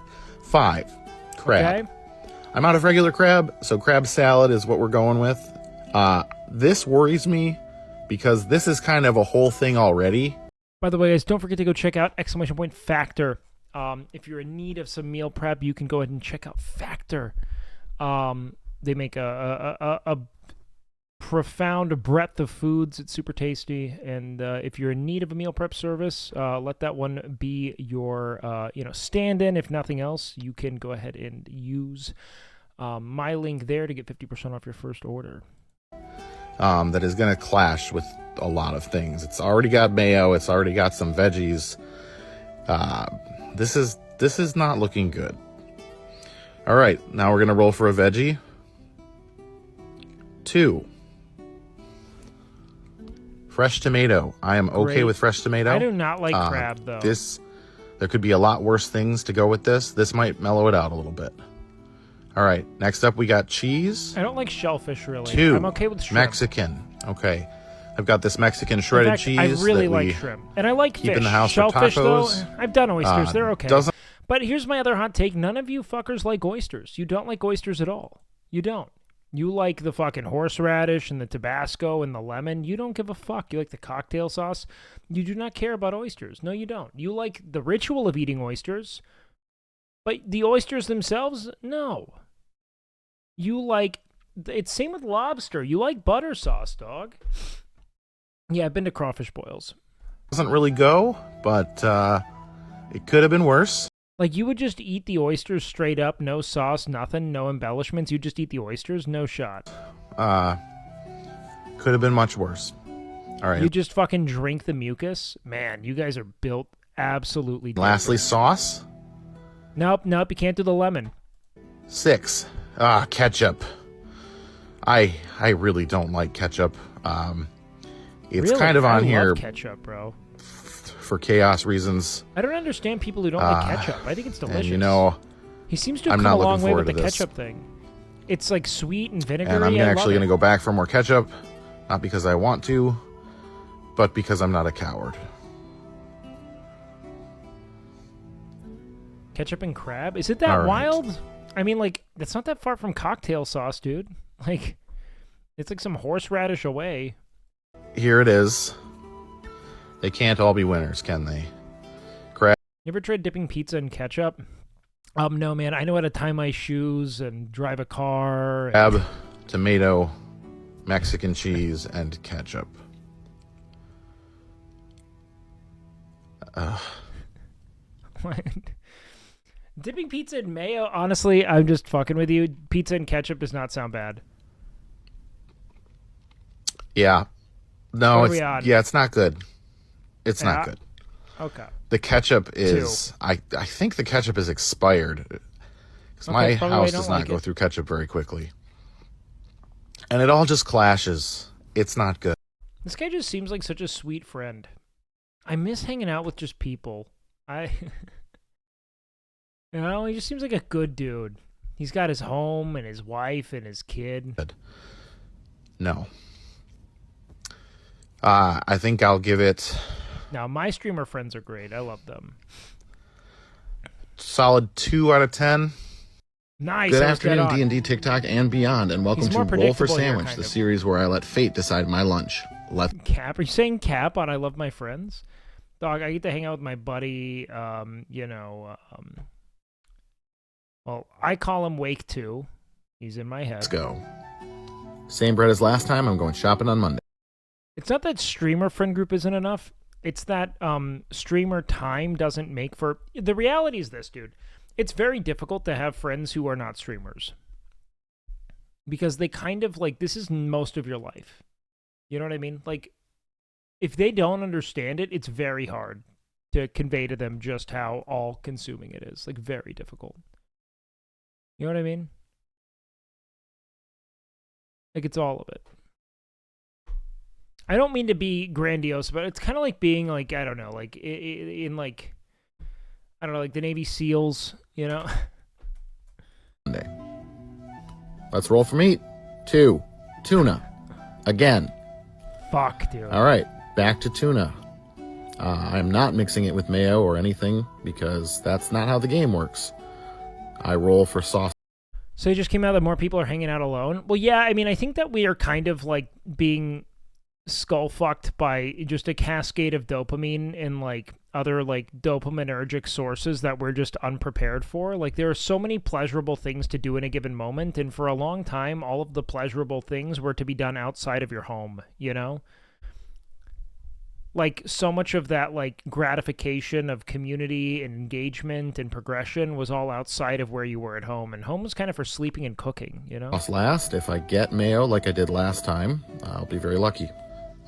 [SPEAKER 5] 5, crab.
[SPEAKER 1] Okay.
[SPEAKER 5] I'm out of regular crab, so crab salad is what we're going with. This worries me because this is kind of a whole thing already.
[SPEAKER 1] By the way, guys, don't forget to go check out !Factor. If you're in need of some meal prep, you can go ahead and check out Factor. They make a profound breadth of foods. It's super tasty, and if you're in need of a meal prep service, let that one be your stand-in. If nothing else, you can go ahead and use my link there to get 50% off your first order.
[SPEAKER 5] That is going to clash with a lot of things. It's already got mayo. It's already got some veggies. This is not looking good. All right, now we're going to roll for a veggie. 2. Fresh tomato. I am okay
[SPEAKER 1] Great.
[SPEAKER 5] with fresh tomato.
[SPEAKER 1] I do not like crab, though.
[SPEAKER 5] There could be a lot worse things to go with this. This might mellow it out a little bit. All right, next up we got cheese.
[SPEAKER 1] I don't like shellfish, really.
[SPEAKER 5] 2.
[SPEAKER 1] I'm okay with shrimp.
[SPEAKER 5] Mexican. Okay. I've got this Mexican shredded
[SPEAKER 1] In fact,
[SPEAKER 5] cheese.
[SPEAKER 1] I really
[SPEAKER 5] that
[SPEAKER 1] like
[SPEAKER 5] we
[SPEAKER 1] shrimp. And I like
[SPEAKER 5] keep
[SPEAKER 1] fish.
[SPEAKER 5] in the house
[SPEAKER 1] Shellfish,
[SPEAKER 5] for tacos.
[SPEAKER 1] though, I've done oysters. They're okay.
[SPEAKER 5] Doesn't
[SPEAKER 1] But here's my other hot take. None of you fuckers like oysters. You don't like oysters at all. You don't. You like the fucking horseradish and the Tabasco and the lemon. You don't give a fuck. You like the cocktail sauce. You do not care about oysters. No, you don't. You like the ritual of eating oysters. But the oysters themselves, no. You like... It's same with lobster. You like butter sauce, dog. Yeah, I've been to crawfish boils.
[SPEAKER 5] doesn't really go, but it could have been worse.
[SPEAKER 1] Like, you would just eat the oysters straight up, no sauce, nothing, no embellishments. You just eat the oysters, no shot.
[SPEAKER 5] Could have been much worse. All right.
[SPEAKER 1] You just fucking drink the mucus. Man, you guys are built absolutely different.
[SPEAKER 5] Lastly, sauce.
[SPEAKER 1] Nope, you can't do the lemon.
[SPEAKER 5] 6. Ketchup. I really don't like ketchup. It's
[SPEAKER 1] Really?
[SPEAKER 5] kind of on
[SPEAKER 1] I
[SPEAKER 5] here
[SPEAKER 1] love ketchup, bro.
[SPEAKER 5] for chaos reasons.
[SPEAKER 1] I don't understand people who don't like ketchup. I think it's delicious.
[SPEAKER 5] And, you know,
[SPEAKER 1] He seems to have
[SPEAKER 5] I'm
[SPEAKER 1] come
[SPEAKER 5] not
[SPEAKER 1] a long
[SPEAKER 5] looking
[SPEAKER 1] way with
[SPEAKER 5] forward
[SPEAKER 1] the
[SPEAKER 5] to this.
[SPEAKER 1] ketchup thing. It's like sweet and vinegary.
[SPEAKER 5] And I'm actually
[SPEAKER 1] going
[SPEAKER 5] to go back for more ketchup, not because I want to, but because I'm not a coward.
[SPEAKER 1] Ketchup and crab? Is it that
[SPEAKER 5] All right.
[SPEAKER 1] wild? I mean, like, that's not that far from cocktail sauce, dude. Like, it's like some horseradish away.
[SPEAKER 5] Here it is. They can't all be winners, can they? Crab.
[SPEAKER 1] You ever tried dipping pizza in ketchup? No, man. I know how to tie my shoes and drive a car.
[SPEAKER 5] Crab, tomato, Mexican cheese, and ketchup.
[SPEAKER 1] Dipping pizza in mayo? Honestly, I'm just fucking with you. Pizza and ketchup does not sound bad.
[SPEAKER 5] Yeah. No,
[SPEAKER 1] What are
[SPEAKER 5] it's
[SPEAKER 1] we on?
[SPEAKER 5] yeah, it's not good. It's
[SPEAKER 1] Yeah.
[SPEAKER 5] not good.
[SPEAKER 1] Okay.
[SPEAKER 5] The ketchup is I think the ketchup is expired. Because my
[SPEAKER 1] Okay, probably why I
[SPEAKER 5] house
[SPEAKER 1] don't
[SPEAKER 5] does not
[SPEAKER 1] like
[SPEAKER 5] go
[SPEAKER 1] it.
[SPEAKER 5] through ketchup very quickly. And it all just clashes. It's not good.
[SPEAKER 1] This guy just seems like such a sweet friend. I miss hanging out with just people. You know, he just seems like a good dude. He's got his home and his wife and his kid.
[SPEAKER 5] No. I think I'll give it
[SPEAKER 1] Now, my streamer friends are great. I love them.
[SPEAKER 5] solid 2 out of 10.
[SPEAKER 1] Nice.
[SPEAKER 5] Good
[SPEAKER 1] I was dead
[SPEAKER 5] afternoon,
[SPEAKER 1] on.
[SPEAKER 5] D&D, TikTok, and beyond, and welcome
[SPEAKER 1] He's
[SPEAKER 5] to
[SPEAKER 1] more
[SPEAKER 5] Roll for
[SPEAKER 1] predictable here,
[SPEAKER 5] Sandwich,
[SPEAKER 1] kind
[SPEAKER 5] the
[SPEAKER 1] of.
[SPEAKER 5] series where I let fate decide my lunch.
[SPEAKER 1] Cap? Are you saying cap on I love my friends? Dog, I get to hang out with my buddy, well, I call him Wake 2. He's in my head.
[SPEAKER 5] Let's go. Same bread as last time. I'm going shopping on Monday.
[SPEAKER 1] It's not that streamer friend group isn't enough. It's that streamer time doesn't make for... The reality is this, dude. It's very difficult to have friends who are not streamers. Because they kind of, like, this is most of your life. You know what I mean? Like, if they don't understand it, it's very hard to convey to them just how all-consuming it is. Like, very difficult. You know what I mean? Like, it's all of it. I don't mean to be grandiose, but it's kind of like being, like, I don't know, like, in like, I don't know, like the Navy SEALs, you know?
[SPEAKER 5] Monday. Let's roll for meat. 2. Tuna. Again.
[SPEAKER 1] Fuck, dude.
[SPEAKER 5] All right. Back to tuna. I'm not mixing it with mayo or anything because that's not how the game works. I roll for sauce.
[SPEAKER 1] So it just came out that more people are hanging out alone? Well, yeah, I mean, I think that we are kind of, like, being skull-fucked by just a cascade of dopamine and, like, other, like, dopaminergic sources that we're just unprepared for. Like, there are so many pleasurable things to do in a given moment, and for a long time, all of the pleasurable things were to be done outside of your home, you know? Like, so much of that, like, gratification of community and engagement and progression was all outside of where you were at home. And home was kind of for sleeping and cooking, you know?
[SPEAKER 5] Last. If I get mayo like I did last time, I'll be very lucky.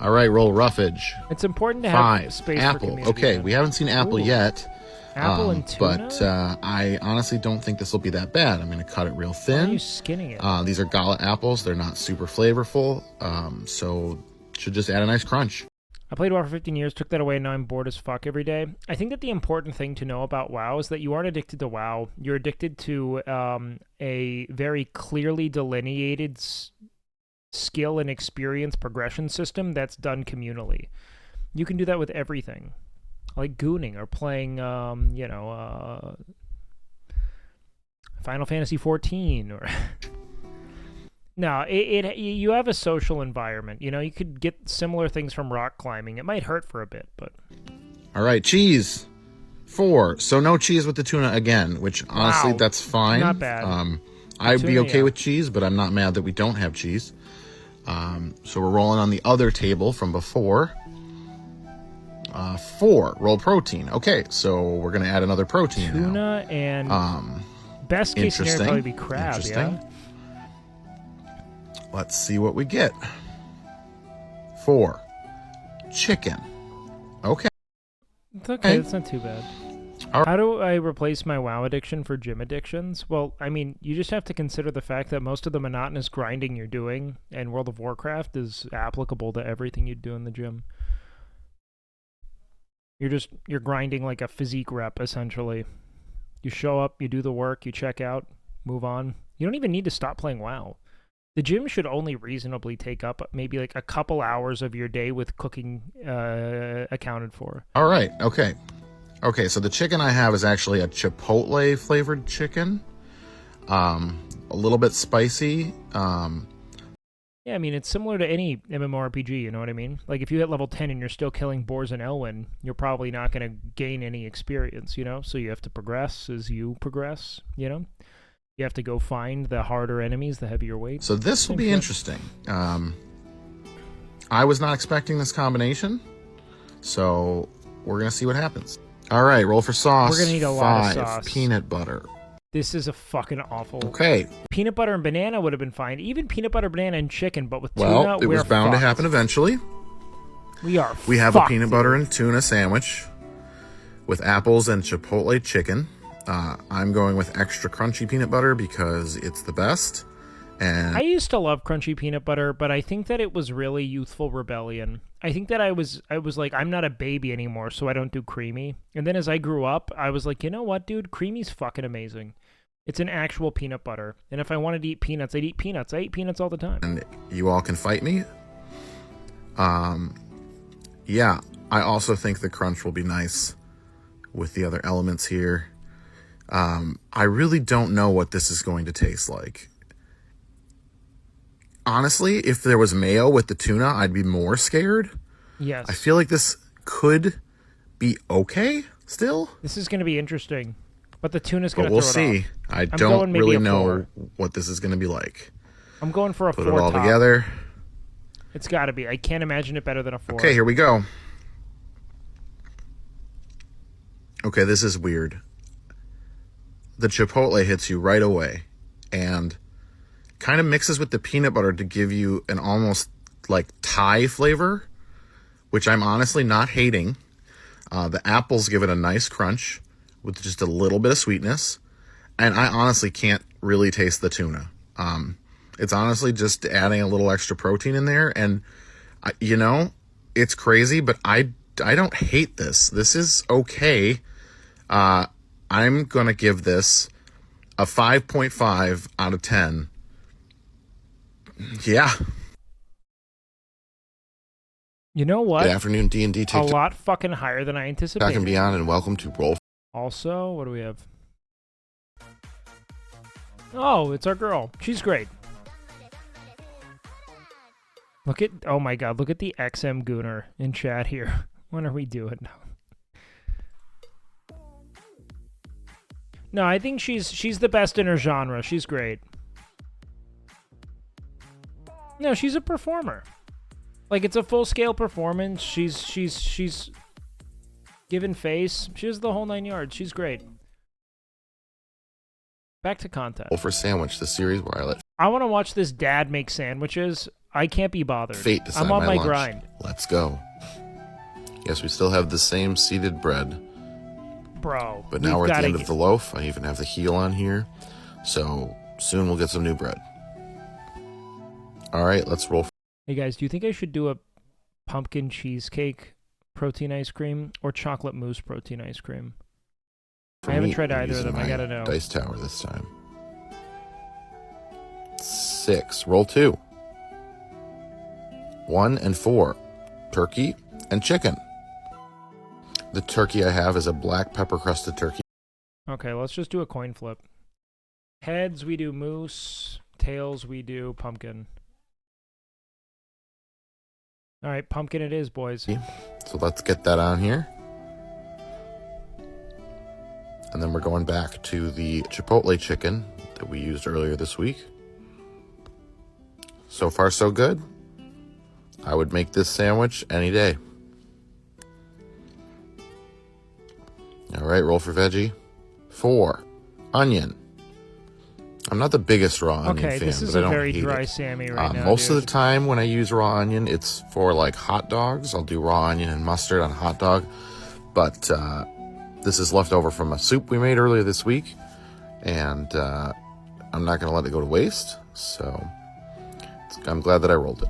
[SPEAKER 5] All right, roll roughage.
[SPEAKER 1] It's important to have
[SPEAKER 5] 5.
[SPEAKER 1] space for
[SPEAKER 5] Apple.
[SPEAKER 1] community.
[SPEAKER 5] Okay,
[SPEAKER 1] then.
[SPEAKER 5] we haven't seen apple
[SPEAKER 1] Ooh.
[SPEAKER 5] yet.
[SPEAKER 1] Apple and tuna?
[SPEAKER 5] But I honestly don't think this will be that bad. I'm going to cut it real
[SPEAKER 1] Why
[SPEAKER 5] thin.
[SPEAKER 1] are you skinning it?
[SPEAKER 5] These are gala apples. They're not super flavorful, so should just add a nice crunch.
[SPEAKER 1] I played WoW for 15 years, took that away, and now I'm bored as fuck every day. I think that the important thing to know about WoW is that you aren't addicted to WoW. You're addicted to a very clearly delineated skill and experience progression system that's done communally. You can do that with everything. Like gooning or playing, Final Fantasy 14 or... No, you have a social environment. You know, you could get similar things from rock climbing. It might hurt for a bit, but...
[SPEAKER 5] All right, cheese. 4. So no cheese with the tuna again, which honestly,
[SPEAKER 1] Wow.
[SPEAKER 5] that's fine.
[SPEAKER 1] Not bad.
[SPEAKER 5] I'd be
[SPEAKER 1] Tuna,
[SPEAKER 5] okay
[SPEAKER 1] yeah.
[SPEAKER 5] with cheese, but I'm not mad that we don't have cheese. So we're rolling on the other table from before. 4. Roll protein. Okay, so we're going to add another protein now.
[SPEAKER 1] Tuna and... best case scenario would probably be crab, yeah?
[SPEAKER 5] Let's see what we get. 4. Chicken. Okay.
[SPEAKER 1] It's okay, it's not too bad. How do I replace my WoW addiction for gym addictions? Well, I mean, you just have to consider the fact that most of the monotonous grinding you're doing in World of Warcraft is applicable to everything you do in the gym. You're grinding like a physique rep, essentially. You show up, you do the work, you check out, move on. You don't even need to stop playing WoW. The gym should only reasonably take up maybe like a couple hours of your day with cooking accounted for.
[SPEAKER 7] All right. Okay. Okay. So the chicken I have is actually a chipotle flavored chicken. A little bit spicy.
[SPEAKER 1] Yeah, I mean, it's similar to any MMORPG, you know what I mean? Like, if you hit level 10 and you're still killing boars and Elwyn, you're probably not going to gain any experience, you know? So you have to progress as you progress, you know? You have to go find the harder enemies, the heavier weight.
[SPEAKER 7] So this will be interesting. I was not expecting this combination, so we're going to see what happens. All right, roll for sauce.
[SPEAKER 1] We're going to need a lot of sauce.
[SPEAKER 7] Peanut butter.
[SPEAKER 1] This is a fucking awful.
[SPEAKER 7] Okay.
[SPEAKER 1] Peanut butter and banana would have been fine. Even peanut butter, banana, and chicken, but with
[SPEAKER 7] Well,
[SPEAKER 1] tuna,
[SPEAKER 7] it was bound to happen eventually.
[SPEAKER 1] We have
[SPEAKER 7] a peanut butter and tuna sandwich with apples and chipotle chicken. I'm going with extra crunchy peanut butter because it's the best. And
[SPEAKER 1] I used to love crunchy peanut butter, but I think that it was really youthful rebellion. I think that I was like, I'm not a baby anymore, so I don't do creamy. And then as I grew up, I was like, you know what, dude? Creamy's fucking amazing. It's an actual peanut butter. And if I wanted to eat peanuts, I'd eat peanuts. I eat peanuts all the time.
[SPEAKER 7] And you all can fight me. Yeah, I also think the crunch will be nice with the other elements here. I really don't know what this is going to taste like. Honestly, if there was mayo with the tuna, I'd be more scared.
[SPEAKER 1] Yes.
[SPEAKER 7] I feel like this could be okay still.
[SPEAKER 1] This is going to be interesting. But the tuna's going
[SPEAKER 7] to
[SPEAKER 1] throw
[SPEAKER 7] throw it off. But we'll see. I don't really know what this is going to be like.
[SPEAKER 1] I'm going for a 4
[SPEAKER 7] Put it all
[SPEAKER 1] top.
[SPEAKER 7] together.
[SPEAKER 1] It's got to be. I can't imagine it better than a 4.
[SPEAKER 7] Okay, here we go. Okay, this is weird. The chipotle hits you right away and kind of mixes with the peanut butter to give you an almost like Thai flavor, which I'm honestly not hating. The apples give it a nice crunch with just a little bit of sweetness. And I honestly can't really taste the tuna. It's honestly just adding a little extra protein in there. And, you know, it's crazy, but I don't hate this. This is okay. I'm going to give this a 5.5 out of 10. Yeah.
[SPEAKER 1] You know what?
[SPEAKER 7] Good afternoon, D&D
[SPEAKER 1] A
[SPEAKER 7] TikTok.
[SPEAKER 1] lot fucking higher than I anticipated.
[SPEAKER 7] Back and beyond, and welcome to Roll.
[SPEAKER 1] Also, what do we have? Oh, it's our girl. She's great. Look at, oh my god, look at the XM Gooner in chat here. When are we doing now? No, I think she's the best in her genre. She's great. No, she's a performer. Like, it's a full-scale performance. She's given face. She has the whole 9 yards. She's great. Back to content.
[SPEAKER 7] Roll for Sandwich, the series where I let
[SPEAKER 1] I want to watch this dad make sandwiches. I can't be bothered.
[SPEAKER 7] fate decide
[SPEAKER 1] I'm on my
[SPEAKER 7] lunch.
[SPEAKER 1] grind.
[SPEAKER 7] Let's go. Yes, we still have the same seeded bread.
[SPEAKER 1] Bro.
[SPEAKER 7] But now we're at the end of the loaf. I even have the heel on here. So soon we'll get some new bread. All right, let's roll.
[SPEAKER 1] Hey guys, do you think I should do a pumpkin cheesecake protein ice cream or chocolate mousse protein ice cream? I haven't tried either of them. I gotta know.
[SPEAKER 7] Dice tower this time. 6. Roll 2. 1 and 4. Turkey and chicken. The turkey I have is a black pepper crusted turkey.
[SPEAKER 1] Okay, let's just do a coin flip. Heads, we do moose. Tails, we do pumpkin. All right, pumpkin it is, boys.
[SPEAKER 7] So let's get that on here. And then we're going back to the chipotle chicken that we used earlier this week. So far, so good. I would make this sandwich any day. All right, roll for veggie. 4. Onion. I'm not the biggest raw onion fan,
[SPEAKER 1] this is
[SPEAKER 7] but I
[SPEAKER 1] a
[SPEAKER 7] don't
[SPEAKER 1] very
[SPEAKER 7] hate
[SPEAKER 1] dry
[SPEAKER 7] it.
[SPEAKER 1] Sammy right now.
[SPEAKER 7] Most
[SPEAKER 1] dude.
[SPEAKER 7] of the time when I use raw onion, it's for like hot dogs. I'll do raw onion and mustard on a hot dog. But this is left over from a soup we made earlier this week. And I'm not going to let it go to waste. So I'm glad that I rolled it.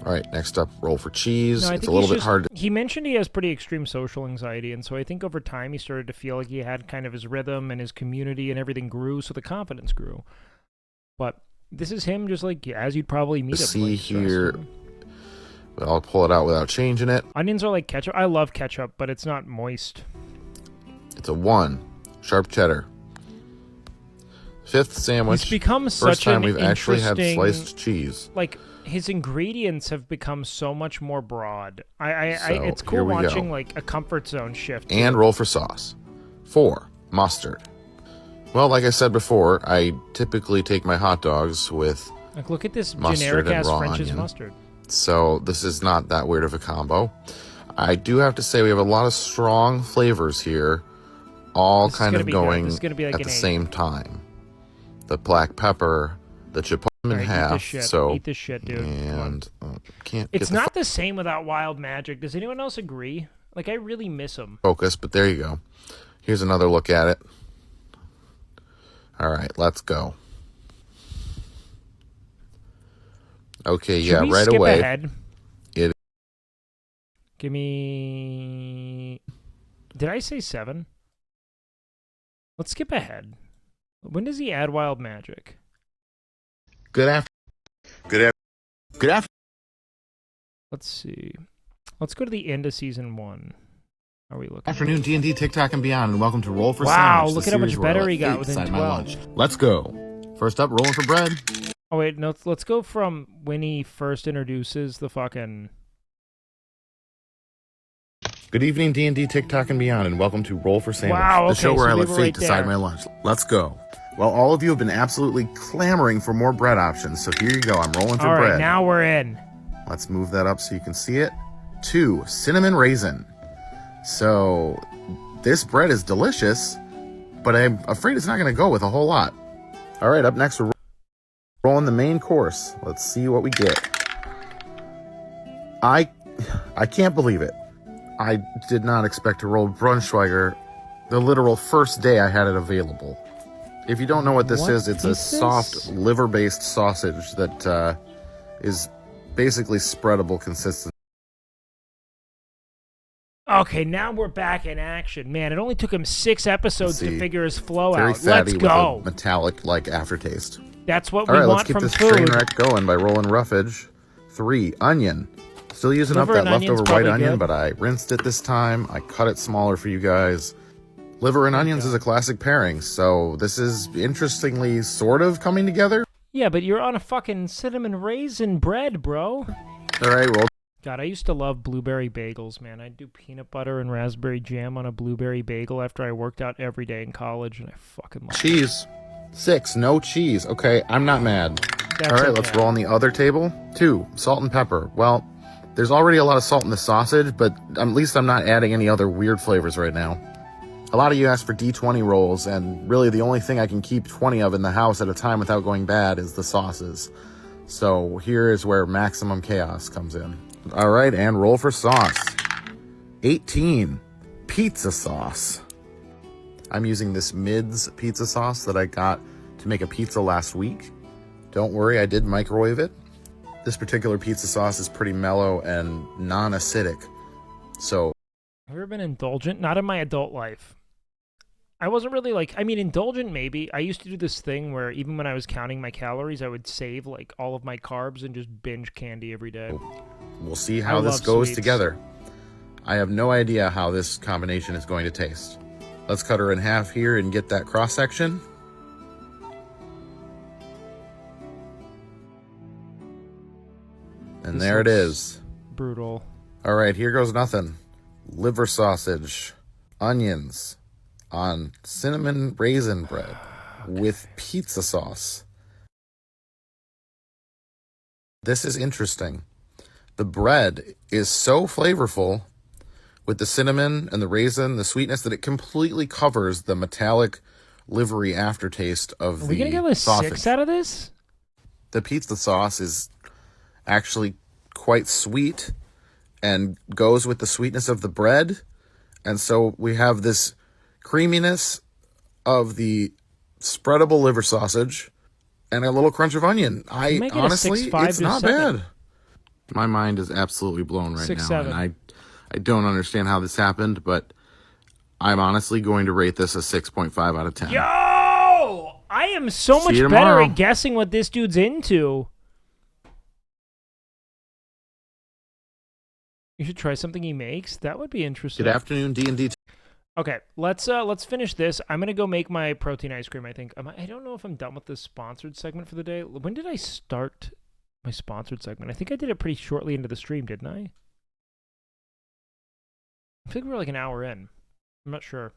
[SPEAKER 7] All right, next up, roll for cheese.
[SPEAKER 1] No, I
[SPEAKER 7] It's
[SPEAKER 1] think
[SPEAKER 7] a little
[SPEAKER 1] he's
[SPEAKER 7] bit hard to...
[SPEAKER 1] He mentioned he has pretty extreme social anxiety, and so I think over time he started to feel like he had kind of his rhythm and his community and everything grew, so the confidence grew. But this is him just like as you'd probably meet him.
[SPEAKER 7] See
[SPEAKER 1] like,
[SPEAKER 7] here... I'll pull it out without changing it.
[SPEAKER 1] Onions are like ketchup. I love ketchup, but it's not moist.
[SPEAKER 7] It's a 1. Sharp cheddar. 5th sandwich.
[SPEAKER 1] He's become
[SPEAKER 7] First
[SPEAKER 1] such
[SPEAKER 7] time
[SPEAKER 1] an
[SPEAKER 7] we've actually had
[SPEAKER 1] interesting-
[SPEAKER 7] sliced cheese.
[SPEAKER 1] Like his ingredients have become so much more broad.
[SPEAKER 7] So,
[SPEAKER 1] It's
[SPEAKER 7] here
[SPEAKER 1] cool
[SPEAKER 7] we go.
[SPEAKER 1] watching like a comfort zone shift.
[SPEAKER 7] And roll for sauce. 4. Mustard. Well, like I said before, I typically take my hot dogs with
[SPEAKER 1] Like look at this
[SPEAKER 7] mustard
[SPEAKER 1] generic
[SPEAKER 7] and
[SPEAKER 1] ass
[SPEAKER 7] raw
[SPEAKER 1] French's
[SPEAKER 7] onion.
[SPEAKER 1] mustard.
[SPEAKER 7] So this is not that weird of a combo. I do have to say we have a lot of strong flavors here, all
[SPEAKER 1] This is
[SPEAKER 7] kind
[SPEAKER 1] gonna
[SPEAKER 7] of
[SPEAKER 1] be good.
[SPEAKER 7] going
[SPEAKER 1] This is gonna be like
[SPEAKER 7] at
[SPEAKER 1] an
[SPEAKER 7] the
[SPEAKER 1] 8.
[SPEAKER 7] same time. The black pepper, the chipotle in
[SPEAKER 1] Alright, eat
[SPEAKER 7] half.
[SPEAKER 1] this shit.
[SPEAKER 7] So
[SPEAKER 1] Eat this shit, dude. Come on.
[SPEAKER 7] and can't.
[SPEAKER 1] It's
[SPEAKER 7] get
[SPEAKER 1] not the same without Wild Magic. Does anyone else agree? Like I really miss him.
[SPEAKER 7] focus, but there you go. Here's another look at it. All right, let's go. Okay,
[SPEAKER 1] Should
[SPEAKER 7] yeah,
[SPEAKER 1] we
[SPEAKER 7] right
[SPEAKER 1] skip
[SPEAKER 7] away.
[SPEAKER 1] ahead?
[SPEAKER 7] It
[SPEAKER 1] Give me. Did I say 7? Let's skip ahead. When does he add Wild Magic?
[SPEAKER 7] good after. Good after.
[SPEAKER 1] Let's see. Let's go to the end of season 1. How are we looking?
[SPEAKER 7] Afternoon, D&D, TikTok, and beyond, and welcome to Roll for
[SPEAKER 1] Wow,
[SPEAKER 7] Sandwich.
[SPEAKER 1] look
[SPEAKER 7] the
[SPEAKER 1] at how much
[SPEAKER 7] series where I
[SPEAKER 1] better
[SPEAKER 7] let
[SPEAKER 1] he got
[SPEAKER 7] fate
[SPEAKER 1] within
[SPEAKER 7] decide my
[SPEAKER 1] 12.
[SPEAKER 7] lunch. Let's go. First up, rolling for bread.
[SPEAKER 1] Oh wait, no. Let's go from when he first introduces the fucking.
[SPEAKER 7] Good evening, D&D, TikTok, and beyond, and welcome to Roll for Sandwich,
[SPEAKER 1] Wow,
[SPEAKER 7] the
[SPEAKER 1] okay,
[SPEAKER 7] show where
[SPEAKER 1] so
[SPEAKER 7] I
[SPEAKER 1] we
[SPEAKER 7] let
[SPEAKER 1] were
[SPEAKER 7] fate
[SPEAKER 1] right
[SPEAKER 7] decide
[SPEAKER 1] there.
[SPEAKER 7] my lunch. Let's go. Well, all of you have been absolutely clamoring for more bread options, so here you go. I'm rolling for
[SPEAKER 1] All right,
[SPEAKER 7] bread.
[SPEAKER 1] now we're in.
[SPEAKER 7] Let's move that up so you can see it. 2, cinnamon raisin. So, this bread is delicious, but I'm afraid it's not going to go with a whole lot. All right, up next, we're rolling the main course. Let's see what we get. I can't believe it. I did not expect to roll Braunschweiger the literal first day I had it available. If you don't know what this
[SPEAKER 1] What
[SPEAKER 7] is, it's a
[SPEAKER 1] is
[SPEAKER 7] soft
[SPEAKER 1] this?
[SPEAKER 7] liver-based sausage that is basically spreadable consistency.
[SPEAKER 1] Okay, now we're back in action. Man, it only took him 6 episodes to
[SPEAKER 7] see.
[SPEAKER 1] figure his flow
[SPEAKER 7] Very
[SPEAKER 1] out.
[SPEAKER 7] fatty
[SPEAKER 1] Let's go.
[SPEAKER 7] with a metallic-like aftertaste.
[SPEAKER 1] That's what
[SPEAKER 7] All
[SPEAKER 1] we
[SPEAKER 7] right,
[SPEAKER 1] want
[SPEAKER 7] let's keep
[SPEAKER 1] from
[SPEAKER 7] this
[SPEAKER 1] food.
[SPEAKER 7] train wreck going by rolling roughage. 3, onion. Still using
[SPEAKER 1] Liver
[SPEAKER 7] up that
[SPEAKER 1] and onion's
[SPEAKER 7] leftover white
[SPEAKER 1] probably
[SPEAKER 7] onion,
[SPEAKER 1] good.
[SPEAKER 7] but I rinsed it this time. I cut it smaller for you guys. Liver and onions is a classic pairing, so this is interestingly sort of coming together.
[SPEAKER 1] Yeah, but you're on a fucking cinnamon raisin bread, bro.
[SPEAKER 7] All right, roll.
[SPEAKER 1] God, I used to love blueberry bagels, man. I'd do peanut butter and raspberry jam on a blueberry bagel after I worked out every day in college, and I fucking loved it.
[SPEAKER 7] Cheese. 6, no cheese. Okay, I'm not mad.
[SPEAKER 1] That's
[SPEAKER 7] All right,
[SPEAKER 1] okay.
[SPEAKER 7] let's roll on the other table. 2, salt and pepper. Well, there's already a lot of salt in the sausage, but at least I'm not adding any other weird flavors right now. A lot of you asked for D20 rolls, and really the only thing I can keep 20 of in the house at a time without going bad is the sauces. So here is where maximum chaos comes in. All right, and roll for sauce. 18, pizza sauce. I'm using this Mids pizza sauce that I got to make a pizza last week. Don't worry, I did microwave it. This particular pizza sauce is pretty mellow and non-acidic. So,
[SPEAKER 1] Have you ever been indulgent? Not in my adult life. I wasn't really like, I mean, indulgent maybe. I used to do this thing where even when I was counting my calories, I would save like all of my carbs and just binge candy every day.
[SPEAKER 7] we'll see
[SPEAKER 1] I
[SPEAKER 7] how this
[SPEAKER 1] love
[SPEAKER 7] goes
[SPEAKER 1] sweets.
[SPEAKER 7] together. I have no idea how this combination is going to taste. Let's cut her in half here and get that cross section. And
[SPEAKER 1] This
[SPEAKER 7] there it
[SPEAKER 1] looks
[SPEAKER 7] is.
[SPEAKER 1] Brutal.
[SPEAKER 7] All right, here goes nothing. Liver sausage, onions on cinnamon raisin bread with pizza sauce. This is interesting. The bread is so flavorful with the cinnamon and the raisin, the sweetness, that it completely covers the metallic livery aftertaste of
[SPEAKER 1] Are we gonna
[SPEAKER 7] the
[SPEAKER 1] get a
[SPEAKER 7] sausage.
[SPEAKER 1] 6 out of this?
[SPEAKER 7] The pizza sauce is actually quite sweet and goes with the sweetness of the bread. And so we have this creaminess of the spreadable liver sausage and a little crunch of onion.
[SPEAKER 1] You make it a
[SPEAKER 7] Honestly,
[SPEAKER 1] 6.5
[SPEAKER 7] it's
[SPEAKER 1] to
[SPEAKER 7] not
[SPEAKER 1] 7.
[SPEAKER 7] bad. My mind is absolutely blown right
[SPEAKER 1] 6,
[SPEAKER 7] now.
[SPEAKER 1] 7.
[SPEAKER 7] And I don't understand how this happened, but I'm honestly going to rate this a 6.5 out of 10.
[SPEAKER 1] Yo! I am so
[SPEAKER 7] See
[SPEAKER 1] much
[SPEAKER 7] you
[SPEAKER 1] better
[SPEAKER 7] tomorrow.
[SPEAKER 1] at guessing what this dude's into. You should try something he makes. That would be interesting.
[SPEAKER 7] Good afternoon, D&D.
[SPEAKER 1] Okay, let's finish this. I'm gonna go make my protein ice cream. I think I don't know if I'm done with this sponsored segment for the day. When did I start my sponsored segment? I think I did it pretty shortly into the stream, didn't I? I think we were like an hour in. I'm not sure.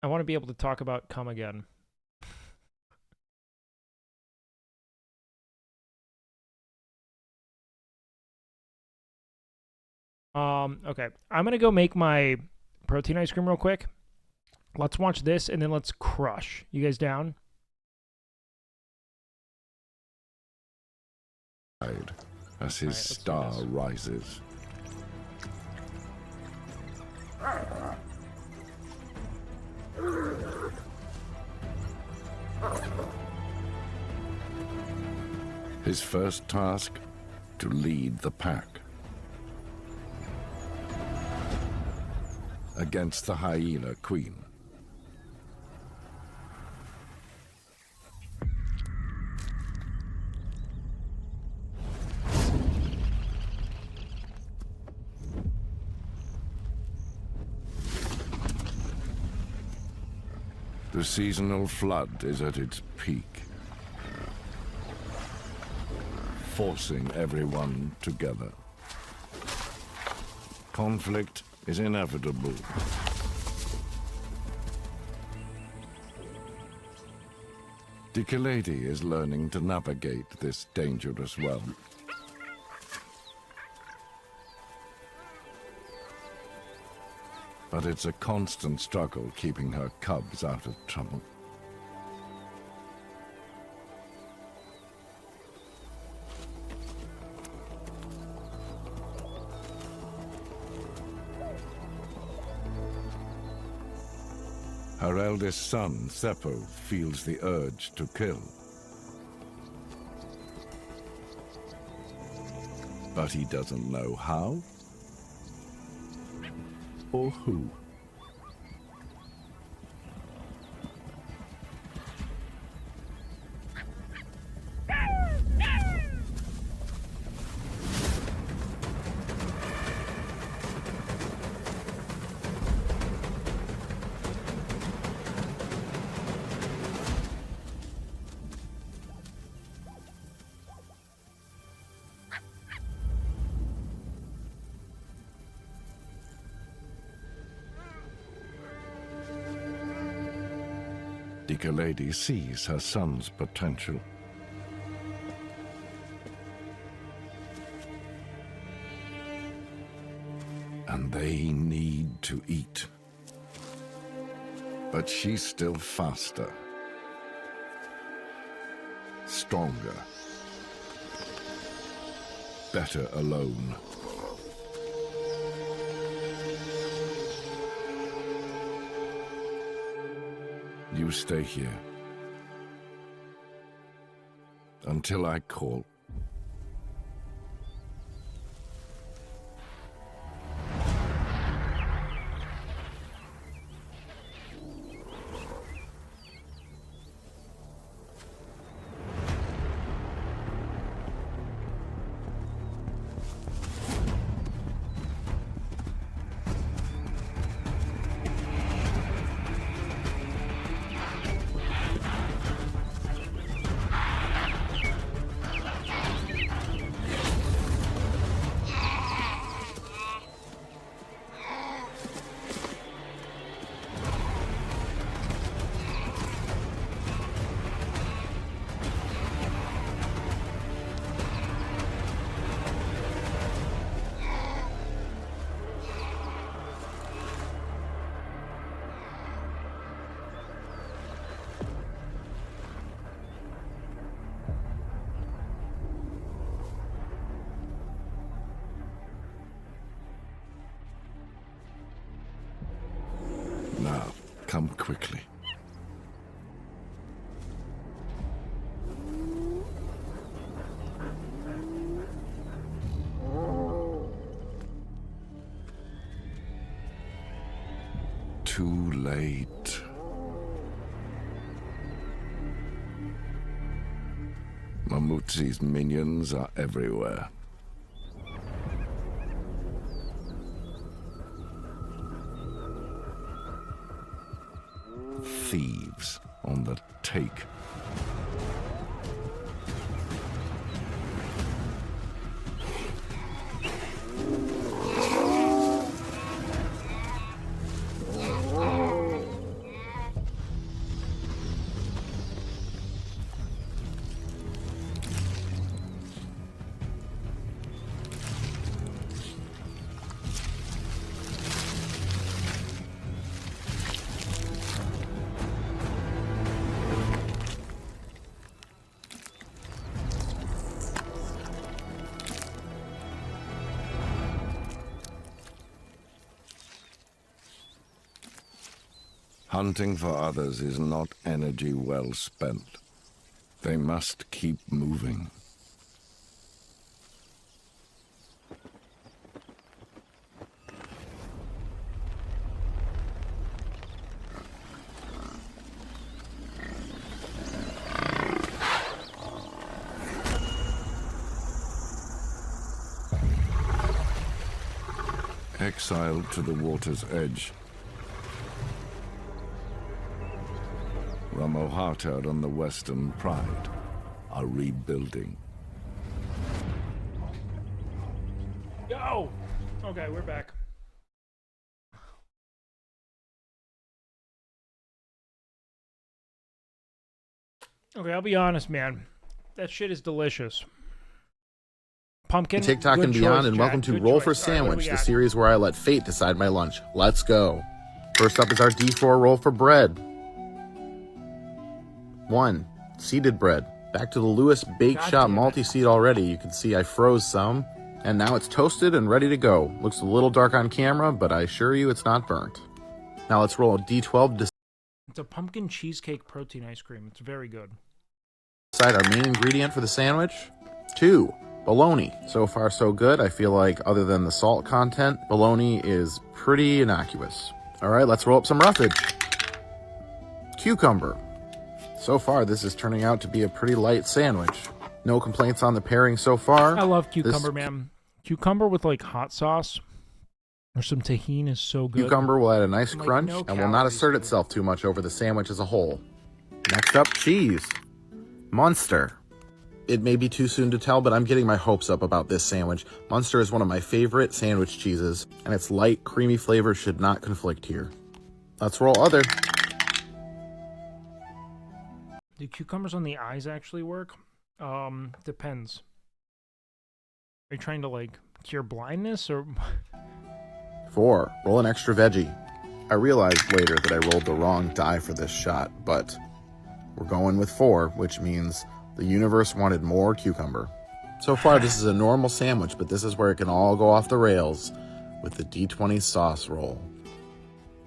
[SPEAKER 1] I want to be able to talk about come again. Okay. I'm gonna go make my protein ice cream real quick. Let's watch this and then let's crush. You guys down?
[SPEAKER 27] As his star rises. His first task, to lead the pack. Against the hyena queen. The seasonal flood is at its peak, forcing everyone together. Conflict is inevitable. Dikelady is learning to navigate this dangerous realm. But it's a constant struggle keeping her cubs out of trouble. Her eldest son, Seppo, feels the urge to kill. But he doesn't know how or who. Dikelady sees her son's potential. And they need to eat. But she's still faster, stronger, better alone. You stay here until I call. Now, come quickly. too late. Mamutzi's minions are everywhere. Thieves on the take. Hunting for others is not energy well spent. They must keep moving. Exiled to the water's edge. Ramohata and the Western Pride are rebuilding.
[SPEAKER 1] Yo! Okay, we're back. Okay, I'll be honest, man. That shit is delicious. Pumpkin.
[SPEAKER 7] TikTok and
[SPEAKER 1] good
[SPEAKER 7] beyond,
[SPEAKER 1] choice,
[SPEAKER 7] and welcome
[SPEAKER 1] Jack.
[SPEAKER 7] to
[SPEAKER 1] Good
[SPEAKER 7] Roll
[SPEAKER 1] choice.
[SPEAKER 7] for
[SPEAKER 1] All right, what do
[SPEAKER 7] Sandwich,
[SPEAKER 1] we
[SPEAKER 7] the
[SPEAKER 1] got?
[SPEAKER 7] series where I let fate decide my lunch. Let's go. First up is our D4 roll for bread. 1. Seeded bread. Back to the Lewis Bake
[SPEAKER 1] God
[SPEAKER 7] Shop
[SPEAKER 1] damn it.
[SPEAKER 7] multi-seed already. You can see I froze some, and now it's toasted and ready to go. Looks a little dark on camera, but I assure you it's not burnt. Now let's roll a D12 to
[SPEAKER 1] It's a pumpkin cheesecake protein ice cream. It's very good.
[SPEAKER 7] decide our main ingredient for the sandwich. 2. Bologna. So far so good. I feel like other than the salt content, bologna is pretty innocuous. Alright, let's roll up some roughage. Cucumber. So far this is turning out to be a pretty light sandwich. No complaints on the pairing so far.
[SPEAKER 1] I love cucumber,
[SPEAKER 7] This
[SPEAKER 1] man. Cucumber with like hot sauce or some tahini is so good.
[SPEAKER 7] Cucumber will add a nice
[SPEAKER 1] Like,
[SPEAKER 7] crunch
[SPEAKER 1] no
[SPEAKER 7] and will not
[SPEAKER 1] calories,
[SPEAKER 7] assert itself too much over the sandwich as a whole. Next up, cheese. Munster. It may be too soon to tell, but I'm getting my hopes up about this sandwich. Munster is one of my favorite sandwich cheeses, and its light, creamy flavor should not conflict here. Let's roll other.
[SPEAKER 1] Do cucumbers on the eyes actually work? Depends. Are you trying to like cure blindness or?
[SPEAKER 7] 4. Roll an extra veggie. I realized later that I rolled the wrong die for this shot, but we're going with 4, which means the universe wanted more cucumber. So far, this is a normal sandwich, but this is where it can all go off the rails with the D20 sauce roll.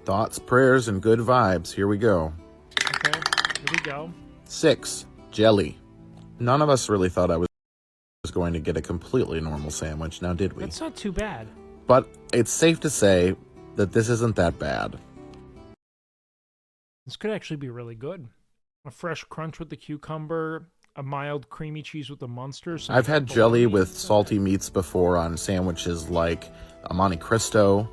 [SPEAKER 7] Thoughts, prayers, and good vibes. Here we go.
[SPEAKER 1] Okay, here we go.
[SPEAKER 7] 6. Jelly. None of us really thought I was going to get a completely normal sandwich, now did we?
[SPEAKER 1] That's not too bad.
[SPEAKER 7] But it's safe to say that this isn't that bad.
[SPEAKER 1] This could actually be really good. A fresh crunch with the cucumber, a mild creamy cheese with the Munster. some
[SPEAKER 7] I've had
[SPEAKER 1] bologna.
[SPEAKER 7] jelly with salty meats before on sandwiches like a Monte Cristo,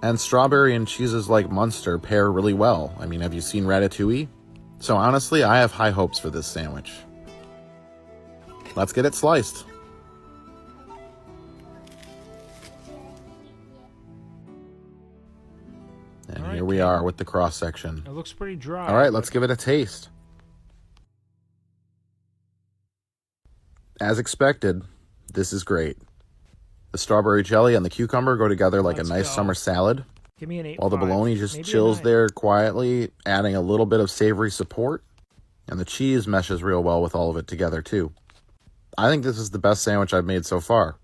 [SPEAKER 7] and strawberry and cheeses like Munster pair really well. I mean, have you seen Ratatouille? So honestly, I have high hopes for this sandwich. Let's get it sliced. And
[SPEAKER 1] All right,
[SPEAKER 7] here we are with the cross section.
[SPEAKER 1] It looks pretty dry.
[SPEAKER 7] All right, let's give it a taste. As expected, this is great. The strawberry jelly and the cucumber go together like
[SPEAKER 1] Let's
[SPEAKER 7] a nice
[SPEAKER 1] go.
[SPEAKER 7] summer salad,
[SPEAKER 1] Give me an 8.
[SPEAKER 7] while the bologna just
[SPEAKER 1] Maybe a
[SPEAKER 7] chills
[SPEAKER 1] 9.
[SPEAKER 7] there quietly, adding a little bit of savory support. And the cheese meshes real well with all of it together, too. I think this is the best sandwich I've made so far.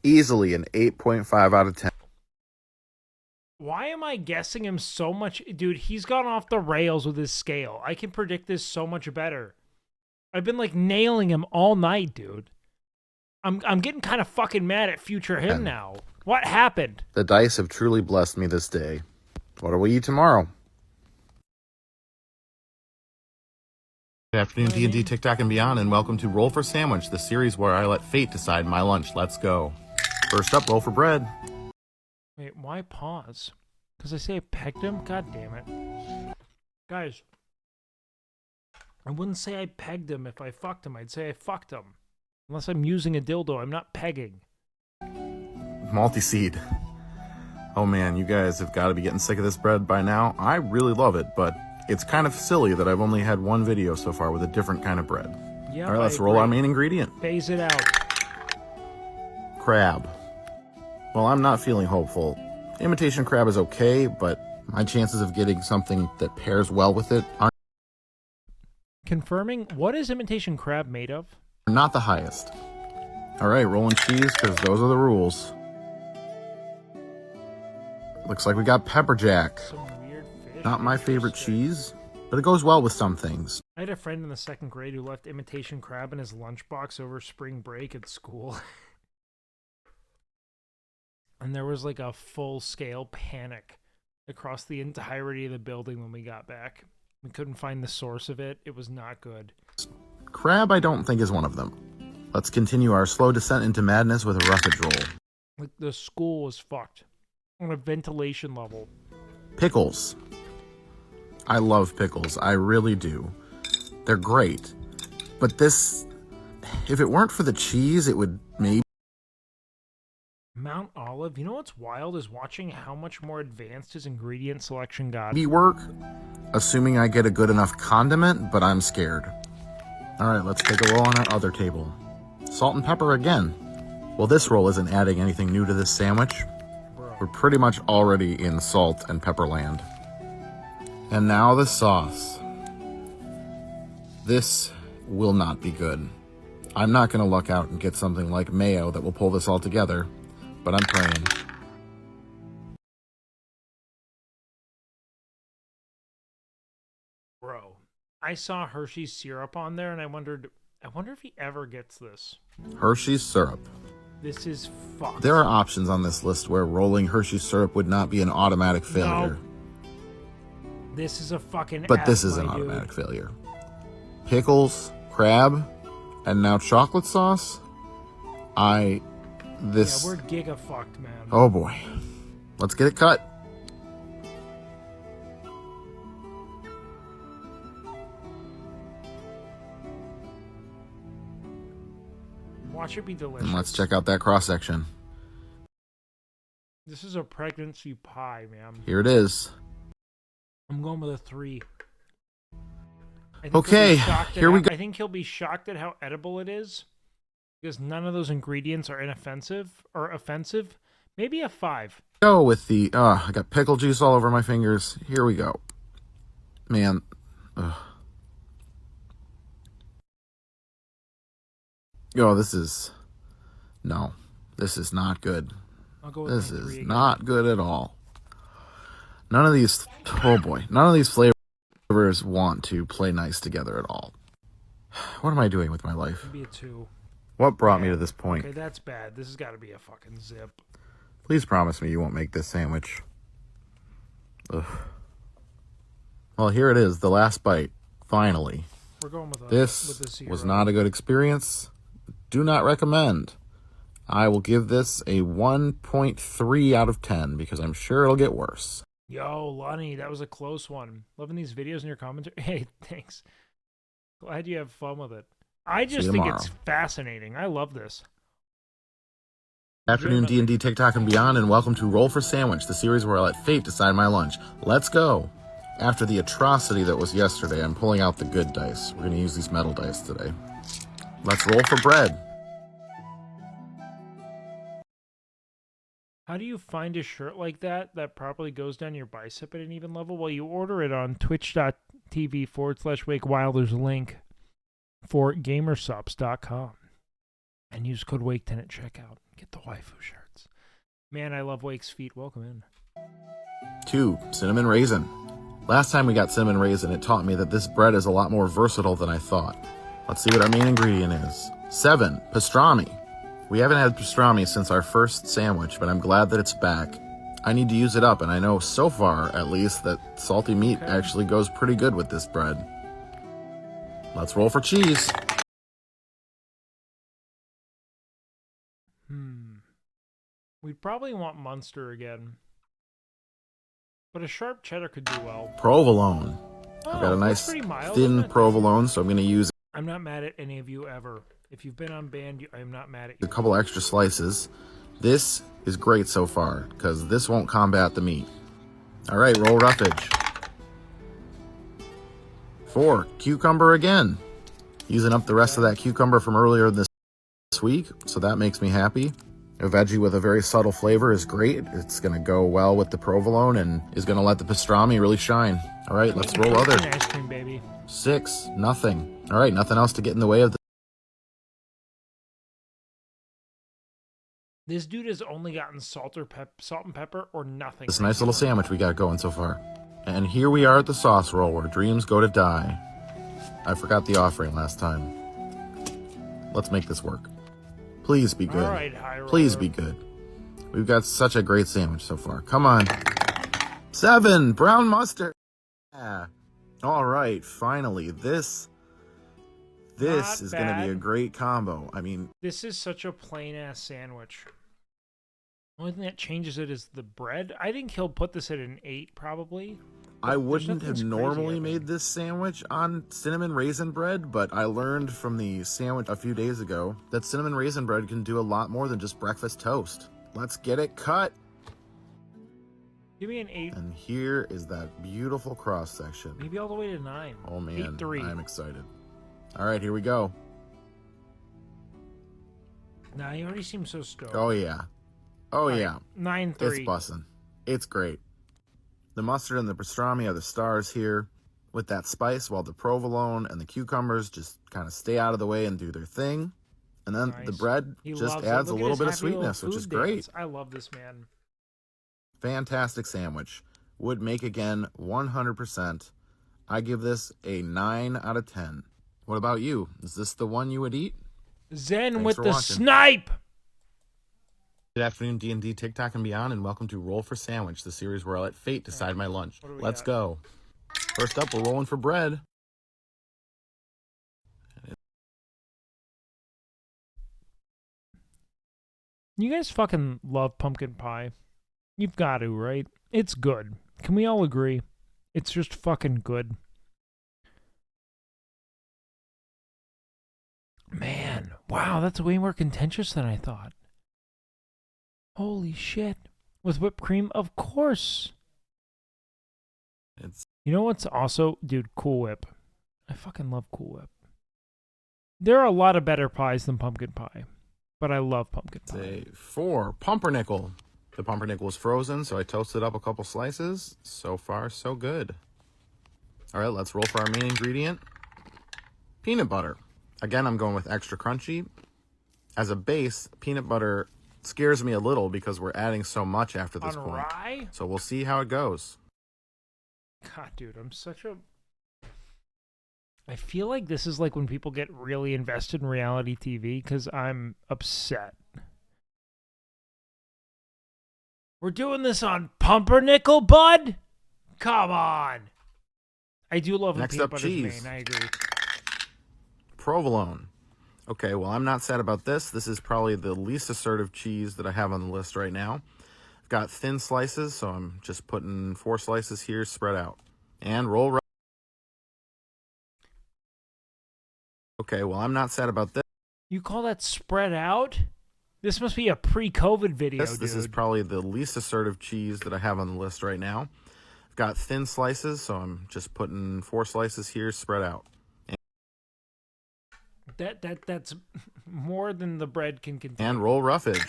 [SPEAKER 7] Easily an 8.5 out of 10.
[SPEAKER 1] Why am I guessing him so much? Dude, he's gone off the rails with his scale. I can predict this so much better. I've been like nailing him all night, dude. I'm getting kind of fucking mad at future him now. What happened?
[SPEAKER 7] The dice have truly blessed me this day. What do we eat tomorrow? Good afternoon, D&D, TikTok, and beyond, and welcome to Roll for Sandwich, the series where I let fate decide my lunch. Let's go. First up, roll for bread.
[SPEAKER 1] Wait, why pause? Because I say I pegged him? God damn it. Guys, I wouldn't say I pegged him if I fucked him. I'd say I fucked him. Unless I'm using a dildo, I'm not pegging.
[SPEAKER 7] Multi-seed. Oh man, you guys have got to be getting sick of this bread by now. I really love it, but it's kind of silly that I've only had one video so far with a different kind of bread.
[SPEAKER 1] Yep,
[SPEAKER 7] all right, let's roll our main ingredient.
[SPEAKER 1] Phase it out.
[SPEAKER 7] Crab. Well, I'm not feeling hopeful. Imitation crab is okay, but my chances of getting something that pairs well with it are
[SPEAKER 1] Confirming, what is imitation crab made of?
[SPEAKER 7] not the highest. All right, rolling cheese, because those are the rules. Looks like we got pepper jack.
[SPEAKER 1] Some weird fish.
[SPEAKER 7] Not my favorite cheese, but it goes well with some things.
[SPEAKER 1] I had a friend in the 2nd grade who left imitation crab in his lunchbox over spring break at school. And there was like a full-scale panic across the entirety of the building when we got back. We couldn't find the source of it. It was not good.
[SPEAKER 7] Crab, I don't think, is one of them. Let's continue our slow descent into madness with a roughage roll.
[SPEAKER 1] Like, the school was fucked on a ventilation level.
[SPEAKER 7] Pickles. I love pickles. I really do. They're great. But this, if it weren't for the cheese, it would maybe...
[SPEAKER 1] Mount Olive, you know what's wild is watching how much more advanced his ingredient selection got.
[SPEAKER 7] be work, assuming I get a good enough condiment, but I'm scared. All right, let's take a roll on our other table. Salt and pepper again. Well, this roll isn't adding anything new to this sandwich. We're pretty much already in salt and pepper land. And now the sauce. This will not be good. I'm not going to luck out and get something like mayo that will pull this all together, but I'm praying.
[SPEAKER 1] Bro, I saw Hershey's syrup on there and I wonder if he ever gets this.
[SPEAKER 7] Hershey's syrup.
[SPEAKER 1] This is fucked.
[SPEAKER 7] There are options on this list where rolling Hershey's syrup would not be an automatic failure.
[SPEAKER 1] No. This is a fucking
[SPEAKER 7] But
[SPEAKER 1] F,
[SPEAKER 7] this is
[SPEAKER 1] my
[SPEAKER 7] an
[SPEAKER 1] dude.
[SPEAKER 7] automatic failure. Pickles, crab, and now chocolate sauce?
[SPEAKER 1] Yeah, we're giga fucked, man.
[SPEAKER 7] Oh boy. Let's get it cut.
[SPEAKER 1] Watch it be delicious.
[SPEAKER 7] And let's check out that cross section.
[SPEAKER 1] This is a pregnancy pie, man.
[SPEAKER 7] Here it is.
[SPEAKER 1] I'm going with a 3.
[SPEAKER 7] Okay, here we go.
[SPEAKER 1] I think he'll be shocked at how edible it is, because none of those ingredients are inoffensive or offensive. Maybe a 5.
[SPEAKER 7] Go with the, I got pickle juice all over my fingers. Here we go. Man. Ugh. Oh, this is not good.
[SPEAKER 1] I'll go with
[SPEAKER 7] This
[SPEAKER 1] my
[SPEAKER 7] is
[SPEAKER 1] 3 again.
[SPEAKER 7] not good at all. None of these, oh boy, none of these flavors want to play nice together at all. What am I doing with my life?
[SPEAKER 1] Maybe a 2.
[SPEAKER 7] What brought me to this point?
[SPEAKER 1] Okay, that's bad. This has got to be a fucking zip.
[SPEAKER 7] Please promise me you won't make this sandwich. Ugh. Well, here it is, the last bite. Finally.
[SPEAKER 1] We're going with
[SPEAKER 7] This
[SPEAKER 1] a 0.
[SPEAKER 7] was not a good experience. Do not recommend. I will give this a 1.3 out of 10 because I'm sure it'll get worse.
[SPEAKER 1] Yo, Lonnie, that was a close one. Loving these videos and your commentary. Hey, thanks. Glad you have fun with it. I
[SPEAKER 7] See
[SPEAKER 1] just
[SPEAKER 7] you
[SPEAKER 1] think
[SPEAKER 7] tomorrow.
[SPEAKER 1] it's fascinating. I love this.
[SPEAKER 7] Afternoon D&D, TikTok, and beyond, and welcome to Roll for Sandwich, the series where I let fate decide my lunch. Let's go. After the atrocity that was yesterday, I'm pulling out the good dice. We're going to use these metal dice today. Let's roll for bread.
[SPEAKER 1] How do you find a shirt like that properly goes down your bicep at an even level? Well, you order it on twitch.tv/WakeWilder. There's a link for gamersubs.com. And use code WAKE10 at checkout. Get the waifu shirts. Man, I love Wake's feet. Welcome in.
[SPEAKER 7] 2, cinnamon raisin. Last time we got cinnamon raisin, it taught me that this bread is a lot more versatile than I thought. Let's see what our main ingredient is. 7, pastrami. We haven't had pastrami since our first sandwich, but I'm glad that it's back. I need to use it up, and I know so far, at least, that salty meat actually goes pretty good with this bread. Let's roll for cheese.
[SPEAKER 1] We'd probably want Munster again. But a sharp cheddar could do well.
[SPEAKER 7] Provolone. I've got a nice
[SPEAKER 1] pretty mild,
[SPEAKER 7] thin
[SPEAKER 1] isn't it?
[SPEAKER 7] provolone, so I'm going to use
[SPEAKER 1] I'm not mad at any of you ever. If you've been on band, I'm not mad at
[SPEAKER 7] a
[SPEAKER 1] you.
[SPEAKER 7] couple extra slices. This is great so far, because this won't combat the meat. All right, roll roughage. 4, cucumber again. Using up the rest of that cucumber from earlier this week, so that makes me happy. A veggie with a very subtle flavor is great. It's going to go well with the provolone and is going to let the pastrami really shine. All right, let's roll other.
[SPEAKER 1] Ice cream, baby.
[SPEAKER 7] 6, nothing. All right, nothing else to get in the way of the...
[SPEAKER 1] This dude has only gotten salt and pepper or nothing.
[SPEAKER 7] This nice little sandwich we got going so far. And here we are at the sauce roll where dreams go to die. I forgot the offering last time. Let's make this work. Please be good.
[SPEAKER 1] All right, high
[SPEAKER 7] Please
[SPEAKER 1] roller.
[SPEAKER 7] be good. We've got such a great sandwich so far. Come on. 7, brown mustard. Yeah. All right, finally. This
[SPEAKER 1] Not
[SPEAKER 7] is going to be a
[SPEAKER 1] bad.
[SPEAKER 7] great combo. I mean,
[SPEAKER 1] This is such a plain ass sandwich. The only thing that changes it is the bread. I think he'll put this at an 8 probably.
[SPEAKER 7] I
[SPEAKER 1] But
[SPEAKER 7] wouldn't have
[SPEAKER 1] nothing's crazy
[SPEAKER 7] normally
[SPEAKER 1] happening.
[SPEAKER 7] made this sandwich on cinnamon raisin bread, but I learned from the sandwich a few days ago that cinnamon raisin bread can do a lot more than just breakfast toast. Let's get it cut.
[SPEAKER 1] Give me an 8.
[SPEAKER 7] And here is that beautiful cross section.
[SPEAKER 1] Maybe all the way to 9.
[SPEAKER 7] Oh man,
[SPEAKER 1] 8-3.
[SPEAKER 7] I'm excited. All right, here we go.
[SPEAKER 1] Nah, you already seem so stoked.
[SPEAKER 7] Oh yeah. Oh yeah.
[SPEAKER 1] 9-3.
[SPEAKER 7] It's bussin'. It's great. The mustard and the pastrami are the stars here with that spice, while the provolone and the cucumbers just kind of stay out of the way and do their thing. And then the bread
[SPEAKER 1] He
[SPEAKER 7] just
[SPEAKER 1] loves it.
[SPEAKER 7] adds a
[SPEAKER 1] Look at
[SPEAKER 7] little
[SPEAKER 1] his
[SPEAKER 7] bit of
[SPEAKER 1] happy little
[SPEAKER 7] sweetness, which
[SPEAKER 1] food
[SPEAKER 7] is great.
[SPEAKER 1] dance. I love this man.
[SPEAKER 7] Fantastic sandwich. Would make again 100%. I give this a 9 out of 10. What about you? Is this the one you would eat?
[SPEAKER 1] Zen
[SPEAKER 7] Thanks
[SPEAKER 1] with
[SPEAKER 7] for
[SPEAKER 1] the
[SPEAKER 7] watching.
[SPEAKER 1] snipe.
[SPEAKER 7] Good afternoon, D&D, TikTok, and beyond, and welcome to Roll for Sandwich, the series where I let fate decide my lunch.
[SPEAKER 1] What do we
[SPEAKER 7] Let's
[SPEAKER 1] got?
[SPEAKER 7] go. First up, we're rolling for bread.
[SPEAKER 1] You guys fucking love pumpkin pie. You've got to, right? It's good. Can we all agree? It's just fucking good. Man, wow, that's way more contentious than I thought. Holy shit. With whipped cream? Of course. You know what's also, dude, Cool Whip. I fucking love Cool Whip. There are a lot of better pies than pumpkin pie, but I love pumpkin pie.
[SPEAKER 7] Say 4, pumpernickel. The pumpernickel was frozen, so I toasted up a couple slices. So far, so good. All right, let's roll for our main ingredient. Peanut butter. Again, I'm going with extra crunchy. As a base, peanut butter scares me a little because we're adding so much after this
[SPEAKER 1] On
[SPEAKER 7] point.
[SPEAKER 1] rye?
[SPEAKER 7] So we'll see how it goes.
[SPEAKER 1] God, dude, I'm such a... I feel like this is like when people get really invested in reality TV because I'm upset. We're doing this on pumpernickel, bud? Come on. I do love when
[SPEAKER 7] Next
[SPEAKER 1] peanut
[SPEAKER 7] up,
[SPEAKER 1] butter's
[SPEAKER 7] cheese.
[SPEAKER 1] main. I agree.
[SPEAKER 7] Provolone. Okay, well, I'm not sad about this. This is probably the least assertive cheese that I have on the list right now. I've got thin slices, so I'm just putting 4 slices here spread out. And roll right. Okay, well, I'm not sad about this.
[SPEAKER 1] You call that spread out? This must be a pre-COVID video,
[SPEAKER 7] This
[SPEAKER 1] dude.
[SPEAKER 7] is probably the least assertive cheese that I have on the list right now. I've got thin slices, so I'm just putting 4 slices here spread out.
[SPEAKER 1] That's more than the bread can contain.
[SPEAKER 7] And roll roughage.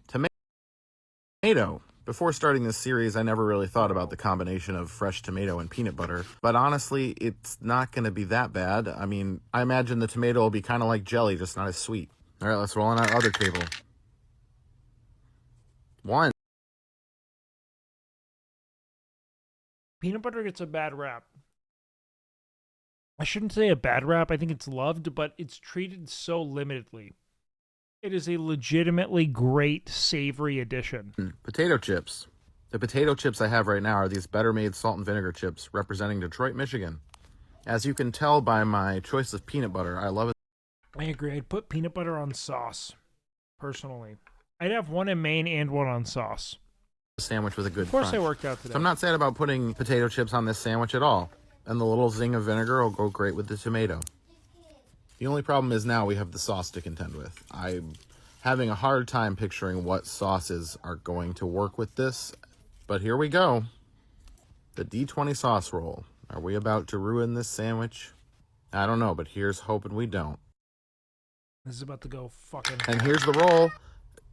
[SPEAKER 7] Tomato. Before starting this series, I never really thought about the combination of fresh tomato and peanut butter. But honestly, it's not going to be that bad. I mean, I imagine the tomato will be kind of like jelly, just not as sweet. All right, let's roll on our other table. 1.
[SPEAKER 1] Peanut butter gets a bad rap. I shouldn't say a bad rap. I think it's loved, but it's treated so limitedly. It is a legitimately great savory addition.
[SPEAKER 7] Potato chips. The potato chips I have right now are these Better Made salt and vinegar chips representing Detroit, Michigan. As you can tell by my choice of peanut butter, I love it.
[SPEAKER 1] I agree. I'd put peanut butter on sauce, personally. I'd have one in Maine and one on sauce.
[SPEAKER 7] Sandwich with a good
[SPEAKER 1] Of course
[SPEAKER 7] crunch.
[SPEAKER 1] I worked out today.
[SPEAKER 7] So I'm not sad about putting potato chips on this sandwich at all. And the little zing of vinegar will go great with the tomato. The only problem is now we have the sauce to contend with. I'm having a hard time picturing what sauces are going to work with this. But here we go. The D20 sauce roll. Are we about to ruin this sandwich? I don't know, but here's hoping we don't.
[SPEAKER 1] This is about to go fucking...
[SPEAKER 7] And here's the roll.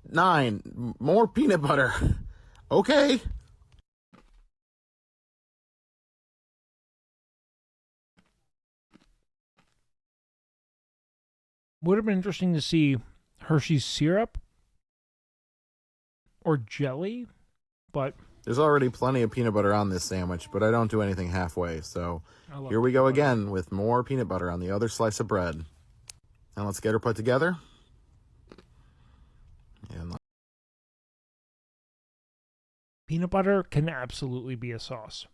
[SPEAKER 7] 9. More peanut butter. Okay.
[SPEAKER 1] Would have been interesting to see Hershey's syrup or jelly, but...
[SPEAKER 7] There's already plenty of peanut butter on this sandwich, but I don't do anything halfway. So here we go
[SPEAKER 1] peanut butter.
[SPEAKER 7] again with more peanut butter on the other slice of bread. And let's get her put together. And
[SPEAKER 1] Peanut butter can absolutely be a sauce.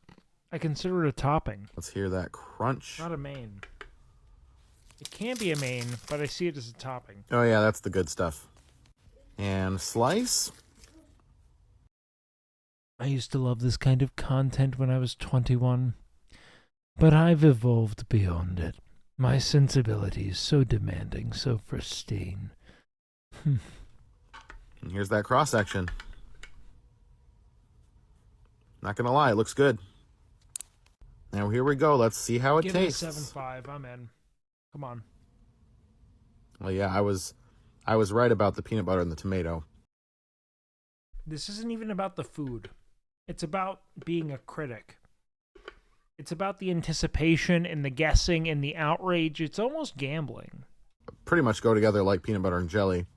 [SPEAKER 1] I consider it a topping.
[SPEAKER 7] let's hear that crunch.
[SPEAKER 1] Not a main. It can be a main, but I see it as a topping.
[SPEAKER 7] Oh yeah, that's the good stuff. And slice.
[SPEAKER 1] I used to love this kind of content when I was 21, but I've evolved beyond it. My sensibilities so demanding, so pristine.
[SPEAKER 7] And here's that cross section. Not gonna lie, it looks good. Now here we go. Let's see how it
[SPEAKER 1] Give
[SPEAKER 7] tastes.
[SPEAKER 1] it a 7.5. I'm in. Come on.
[SPEAKER 7] Well, yeah, I was right about the peanut butter and the tomato.
[SPEAKER 1] This isn't even about the food. It's about being a critic. It's about the anticipation and the guessing and the outrage. It's almost gambling.
[SPEAKER 7] Pretty much go together like peanut butter and jelly.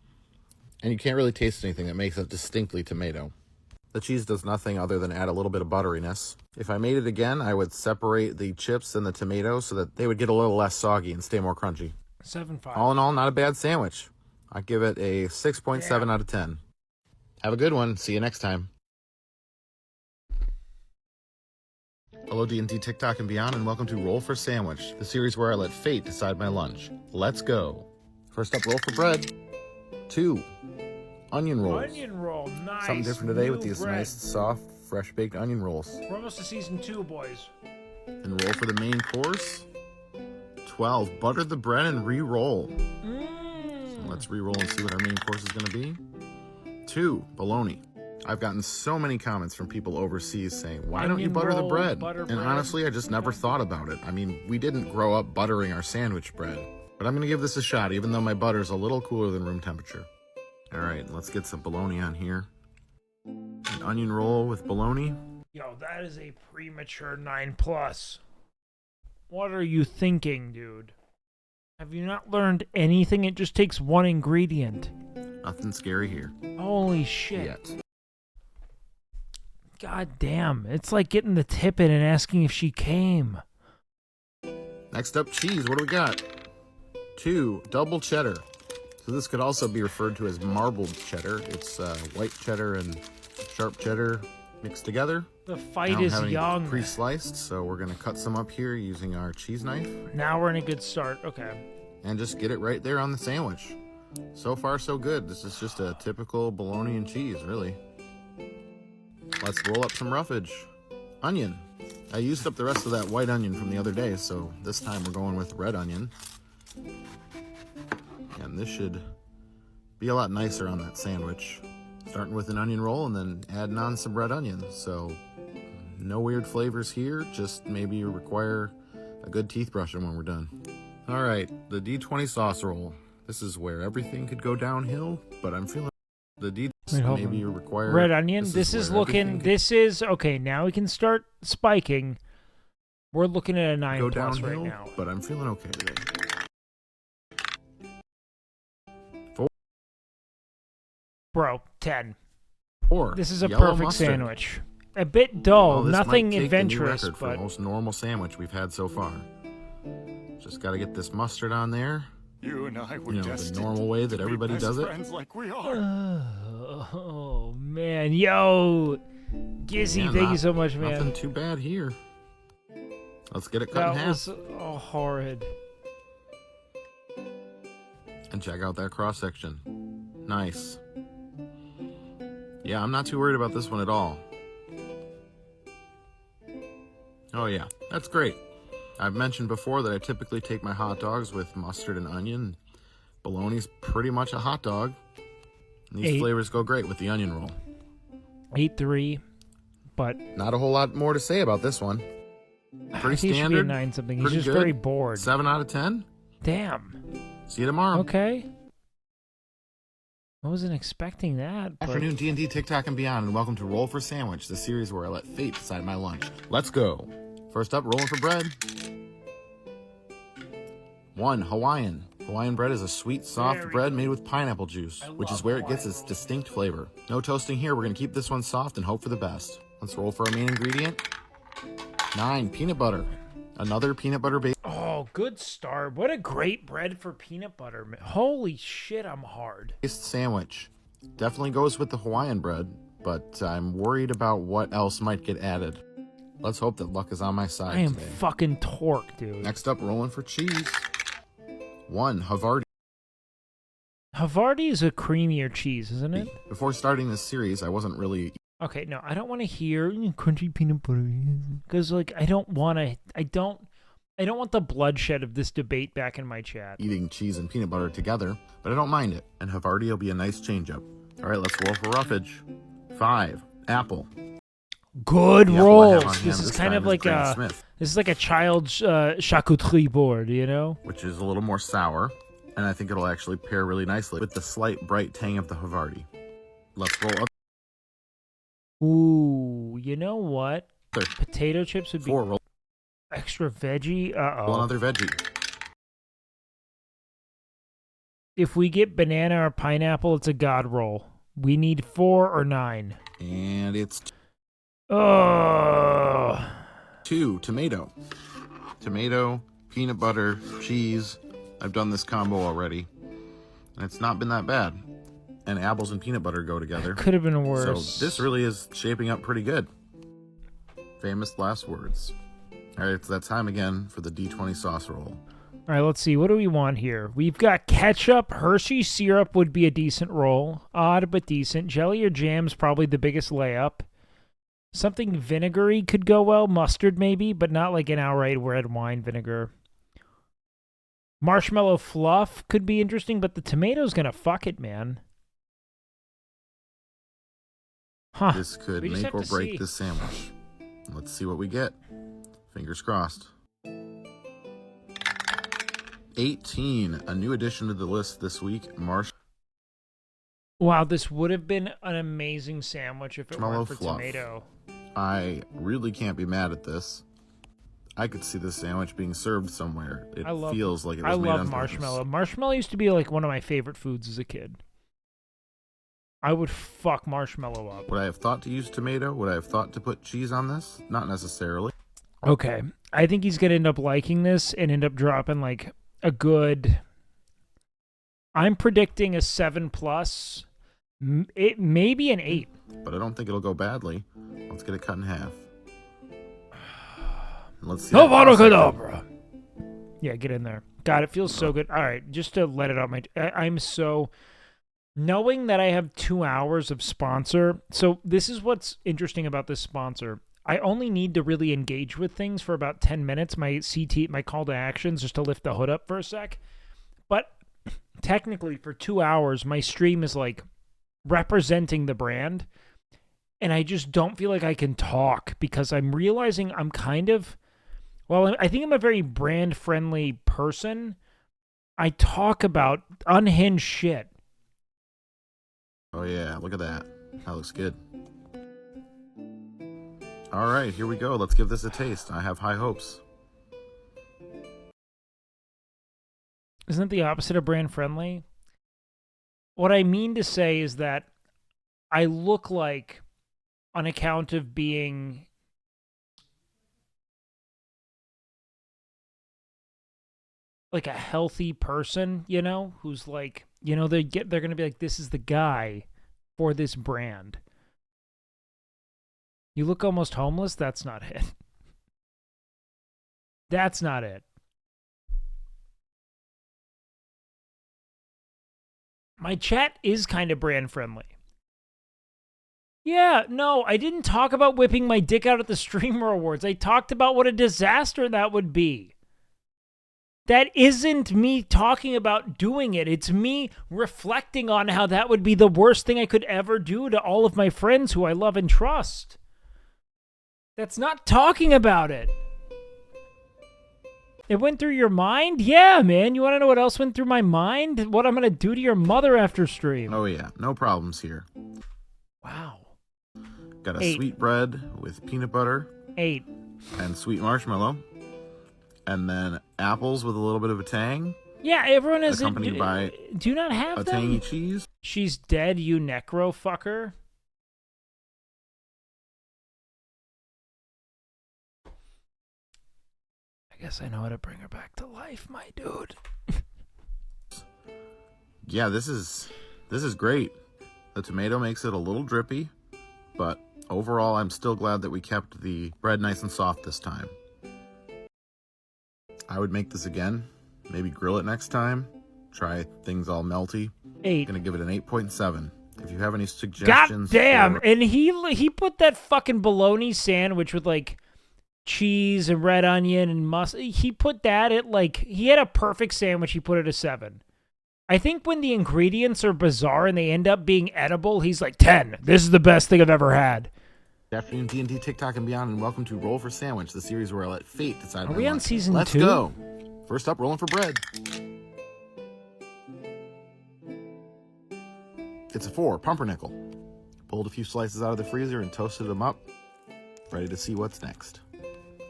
[SPEAKER 7] And you can't really taste anything that makes it distinctly tomato. The cheese does nothing other than add a little bit of butteriness. If I made it again, I would separate the chips and the tomatoes so that they would get a little less soggy and stay more crunchy.
[SPEAKER 1] 7.5.
[SPEAKER 7] All in all, not a bad sandwich. I give it a 6.7 out of 10. Have a good one. See you next time. Hello D&D TikTok and beyond, and welcome to Roll for Sandwich, the series where I let fate decide my lunch. Let's go. First up, roll for bread. 2. Onion rolls.
[SPEAKER 1] Onion roll, nice.
[SPEAKER 7] Something different today with
[SPEAKER 1] New
[SPEAKER 7] these
[SPEAKER 1] bread.
[SPEAKER 7] nice, soft, fresh baked onion rolls.
[SPEAKER 1] We're almost to season 2, boys.
[SPEAKER 7] And roll for the main course. 12. Butter the bread and re-roll. So let's re-roll and see what our main course is going to be. 2. Bologna. I've gotten so many comments from people overseas saying, why don't you
[SPEAKER 1] Onion
[SPEAKER 7] butter the
[SPEAKER 1] roll,
[SPEAKER 7] bread?
[SPEAKER 1] butter
[SPEAKER 7] And
[SPEAKER 1] bread.
[SPEAKER 7] honestly, I just never thought about it. I mean, we didn't grow up buttering our sandwich bread. But I'm going to give this a shot, even though my butter's a little cooler than room temperature. All right, let's get some bologna on here. An onion roll with bologna.
[SPEAKER 1] Yo, that is a premature 9+. What are you thinking, dude? Have you not learned anything? It just takes one ingredient.
[SPEAKER 7] Nothing scary here.
[SPEAKER 1] Holy shit.
[SPEAKER 7] Yet.
[SPEAKER 1] God damn. It's like getting the tip in and asking if she came.
[SPEAKER 7] Next up, cheese. What do we got? 2. Double cheddar. So this could also be referred to as marbled cheddar. It's white cheddar and sharp cheddar mixed together.
[SPEAKER 1] The
[SPEAKER 7] I
[SPEAKER 1] fight
[SPEAKER 7] don't
[SPEAKER 1] is
[SPEAKER 7] have any
[SPEAKER 1] young.
[SPEAKER 7] pre-sliced, so we're going to cut some up here using our cheese knife.
[SPEAKER 1] Now we're in a good start. Okay.
[SPEAKER 7] And just get it right there on the sandwich. So far, so good. This is just a typical bologna and cheese, really. Let's roll up some roughage. Onion. I used up the rest of that white onion from the other day, so this time we're going with red onion. And this should be a lot nicer on that sandwich. Starting with an onion roll and then adding on some red onion. So no weird flavors here, just maybe you require a good teeth brushing when we're done. All right, the D20 sauce roll. This is where everything could go downhill, but I'm feeling the D.
[SPEAKER 1] Wait, hold
[SPEAKER 7] maybe
[SPEAKER 1] on.
[SPEAKER 7] you require
[SPEAKER 1] red onion. This is
[SPEAKER 7] where
[SPEAKER 1] looking.
[SPEAKER 7] everything
[SPEAKER 1] This is okay. Now we can start spiking. We're looking at a 9+
[SPEAKER 7] go
[SPEAKER 1] right
[SPEAKER 7] downhill,
[SPEAKER 1] now.
[SPEAKER 7] but I'm feeling okay today. 4.
[SPEAKER 1] Bro, 10.
[SPEAKER 7] 4.
[SPEAKER 1] This is a
[SPEAKER 7] Yellow
[SPEAKER 1] perfect
[SPEAKER 7] mustard.
[SPEAKER 1] sandwich. A bit dull,
[SPEAKER 7] Oh, this
[SPEAKER 1] nothing
[SPEAKER 7] might take
[SPEAKER 1] adventurous,
[SPEAKER 7] the new record for
[SPEAKER 1] but
[SPEAKER 7] the most normal sandwich we've had so far. Just got to get this mustard on there.
[SPEAKER 27] You and I were
[SPEAKER 7] the
[SPEAKER 27] destined
[SPEAKER 7] normal way that
[SPEAKER 27] to be
[SPEAKER 7] everybody
[SPEAKER 27] best
[SPEAKER 7] does it.
[SPEAKER 27] friends like we are.
[SPEAKER 1] Oh man, yo, Gizzy,
[SPEAKER 7] Yeah,
[SPEAKER 1] thank you so much, man.
[SPEAKER 7] Nothing too bad here. Let's get it cut in
[SPEAKER 1] That
[SPEAKER 7] half.
[SPEAKER 1] was horrid.
[SPEAKER 7] And check out that cross section. Nice. Yeah, I'm not too worried about this one at all. Oh yeah, that's great. I've mentioned before that I typically take my hot dogs with mustard and onion. Bologna's pretty much a hot dog. And these flavors go great with the onion roll.
[SPEAKER 1] 8-3, but
[SPEAKER 7] not a whole lot more to say about this one. Pretty
[SPEAKER 1] he
[SPEAKER 7] standard.
[SPEAKER 1] should be a 9 something. He's
[SPEAKER 7] pretty
[SPEAKER 1] just
[SPEAKER 7] good.
[SPEAKER 1] very bored.
[SPEAKER 7] 7 out of 10.
[SPEAKER 1] Damn.
[SPEAKER 7] See you tomorrow.
[SPEAKER 1] Okay. I wasn't expecting that. But...
[SPEAKER 7] Afternoon D&D, TikTok, and beyond, and welcome to Roll for Sandwich, the series where I let fate decide my lunch. Let's go. First up, rolling for bread. 1, Hawaiian. Hawaiian bread is a sweet, soft bread made with pineapple juice, which is where it gets its distinct flavor. No toasting here. We're going to keep this one soft and hope for the best. Let's roll for our main ingredient. 9, peanut butter. Another peanut butter based.
[SPEAKER 1] Oh, good start. What a great bread for peanut butter. Holy shit, I'm hard.
[SPEAKER 7] Sandwich. Definitely goes with the Hawaiian bread, but I'm worried about what else might get added. Let's hope that luck is on my side
[SPEAKER 1] I am
[SPEAKER 7] today.
[SPEAKER 1] fucking torqued, dude.
[SPEAKER 7] Next up, rolling for cheese. 1, Havarti.
[SPEAKER 1] Havarti is a creamier cheese, isn't it?
[SPEAKER 7] Before starting this series, I wasn't really...
[SPEAKER 1] Okay, no, I don't want to hear crunchy peanut butter because, like, I don't want the bloodshed of this debate back in my chat.
[SPEAKER 7] Eating cheese and peanut butter together, but I don't mind it, and Havarti will be a nice change-up. All right, let's roll for roughage. 5, apple.
[SPEAKER 1] Good
[SPEAKER 7] The apple I have on
[SPEAKER 1] rolls.
[SPEAKER 7] hand
[SPEAKER 1] This is
[SPEAKER 7] this
[SPEAKER 1] kind
[SPEAKER 7] time
[SPEAKER 1] of like
[SPEAKER 7] Granny
[SPEAKER 1] a
[SPEAKER 7] Smith,
[SPEAKER 1] this is like a child's charcuterie board, you know?
[SPEAKER 7] which is a little more sour, and I think it'll actually pair really nicely with the slight bright tang of the Havarti. Let's roll up.
[SPEAKER 1] Ooh, you know what?
[SPEAKER 7] Third.
[SPEAKER 1] Potato chips would be
[SPEAKER 7] 4, roll
[SPEAKER 1] extra veggie.
[SPEAKER 7] another veggie.
[SPEAKER 1] If we get banana or pineapple, it's a god roll. We need 4 or 9.
[SPEAKER 7] And it's...
[SPEAKER 1] Oh.
[SPEAKER 7] 2, tomato. Tomato, peanut butter, cheese. I've done this combo already, and it's not been that bad. And apples and peanut butter go together.
[SPEAKER 1] Could have been worse.
[SPEAKER 7] So this really is shaping up pretty good. Famous last words. All right, it's that time again for the D20 sauce roll.
[SPEAKER 1] All right, let's see. What do we want here? We've got ketchup. Hershey syrup would be a decent roll. Odd, but decent. Jelly or jam's probably the biggest layup. Something vinegary could go well. Mustard maybe, but not like an outright red wine vinegar. Marshmallow fluff could be interesting, but the tomato's going to fuck it, man. Huh.
[SPEAKER 7] This could
[SPEAKER 1] We just
[SPEAKER 7] make
[SPEAKER 1] have
[SPEAKER 7] or
[SPEAKER 1] to
[SPEAKER 7] break
[SPEAKER 1] see.
[SPEAKER 7] this sandwich. Let's see what we get. Fingers crossed. 18, a new addition to the list this week.
[SPEAKER 1] Wow, this would have been an amazing sandwich if it
[SPEAKER 7] Marshmallow
[SPEAKER 1] weren't for
[SPEAKER 7] fluff.
[SPEAKER 1] tomato.
[SPEAKER 7] I really can't be mad at this. I could see this sandwich being served somewhere. It feels like it was made on purpose.
[SPEAKER 1] marshmallow. Marshmallow used to be like one of my favorite foods as a kid. I would fuck marshmallow up.
[SPEAKER 7] Would I have thought to use tomato? Would I have thought to put cheese on this? Not necessarily.
[SPEAKER 1] Okay. I think he's going to end up liking this and end up dropping like a good... I'm predicting a 7+. It maybe an 8.
[SPEAKER 7] But I don't think it'll go badly. Let's get it cut in half. Let's see.
[SPEAKER 1] Avada-kedavra. Yeah, get in there. God, it feels so good. All right, just to let it out I'm so... Knowing that I have 2 hours of sponsor, so this is what's interesting about this sponsor. I only need to really engage with things for about 10 minutes, my call to actions, just to lift the hood up for a sec. But technically, for 2 hours, my stream is like representing the brand, and I just don't feel like I can talk because I'm realizing I'm kind of, well, I think I'm a very brand-friendly person. I talk about unhinged shit.
[SPEAKER 7] Oh yeah, look at that. That looks good. All right, here we go. Let's give this a taste. I have high hopes.
[SPEAKER 1] Isn't it the opposite of brand friendly? What I mean to say is that I look like, on account of being like a healthy person, you know, who's like, you know, they're gonna be like, this is the guy for this brand. You look almost homeless. That's not it. That's not it. My chat is kind of brand friendly. Yeah, no, I didn't talk about whipping my dick out at the Streamer Awards. I talked about what a disaster that would be. That isn't me talking about doing it. It's me reflecting on how that would be the worst thing I could ever do to all of my friends who I love and trust. That's not talking about it. It went through your mind? Yeah, man. You want to know what else went through my mind? What I'm going to do to your mother after stream.
[SPEAKER 7] Oh, yeah. No problems here.
[SPEAKER 1] Wow.
[SPEAKER 7] Got a sweet bread with peanut butter.
[SPEAKER 1] 8.
[SPEAKER 7] And sweet marshmallow. And then apples with a little bit of a tang.
[SPEAKER 1] Yeah, everyone has
[SPEAKER 7] accompanied by
[SPEAKER 1] do you not have
[SPEAKER 7] a
[SPEAKER 1] them?
[SPEAKER 7] tangy cheese.
[SPEAKER 1] She's dead, you necro fucker. I guess I know how to bring her back to life, my dude.
[SPEAKER 7] Yeah, this is great. The tomato makes it a little drippy, but overall I'm still glad that we kept the bread nice and soft this time. I would make this again. Maybe grill it next time. Try things all melty.
[SPEAKER 1] 8.
[SPEAKER 7] Gonna give it an 8.7. If you have any suggestions.
[SPEAKER 1] God damn!
[SPEAKER 7] for...
[SPEAKER 1] And he put that fucking bologna sandwich with like cheese and red onion and mustard. He put that at like, he had a perfect sandwich. He put it a 7. I think when the ingredients are bizarre and they end up being edible, he's like 10. This is the best thing I've ever had.
[SPEAKER 7] Good afternoon, D&D, TikTok, and beyond, and welcome to Roll for Sandwich, the series where I let fate decide.
[SPEAKER 1] Are we on season 2?
[SPEAKER 7] Let's go. First up, rolling for bread. It's a 4, pumpernickel. Pulled a few slices out of the freezer and toasted them up. Ready to see what's next.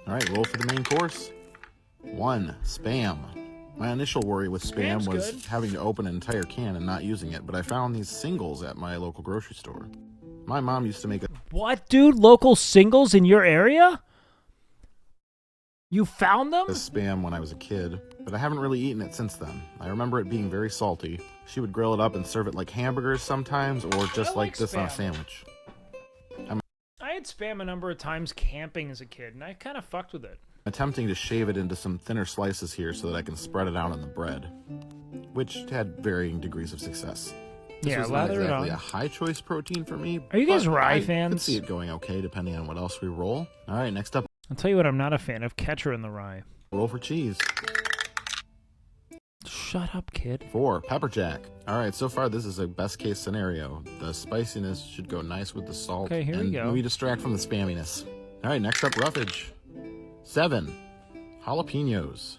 [SPEAKER 7] All right, roll for the main course. 1, Spam. My initial worry with Spam was
[SPEAKER 1] good.
[SPEAKER 7] having to open an entire can and not using it, but I found these singles at my local grocery store. My mom used to make a...
[SPEAKER 1] What, dude? Local singles in your area? You found them?
[SPEAKER 7] Spam when I was a kid, but I haven't really eaten it since then. I remember it being very salty. She would grill it up and serve it like hamburgers sometimes, or just like this on a sandwich.
[SPEAKER 1] I had Spam a number of times camping as a kid, and I kind of fucked with it.
[SPEAKER 7] Attempting to shave it into some thinner slices here so that I can spread it out on the bread, which had varying degrees of success. This was not exactly a high choice protein for me.
[SPEAKER 1] Are you guys rye
[SPEAKER 7] I
[SPEAKER 1] fans?
[SPEAKER 7] could see it going okay depending on what else we roll. All right, next up.
[SPEAKER 1] I'll tell you what I'm not a fan of. Catcher in the Rye.
[SPEAKER 7] Roll for cheese.
[SPEAKER 1] Shut up, kid.
[SPEAKER 7] 4, pepper jack. All right, so far this is a best case scenario. The spiciness should go nice with the salt.
[SPEAKER 1] Okay, here we go.
[SPEAKER 7] And we distract from the spamminess. All right, next up, roughage. 7, jalapenos.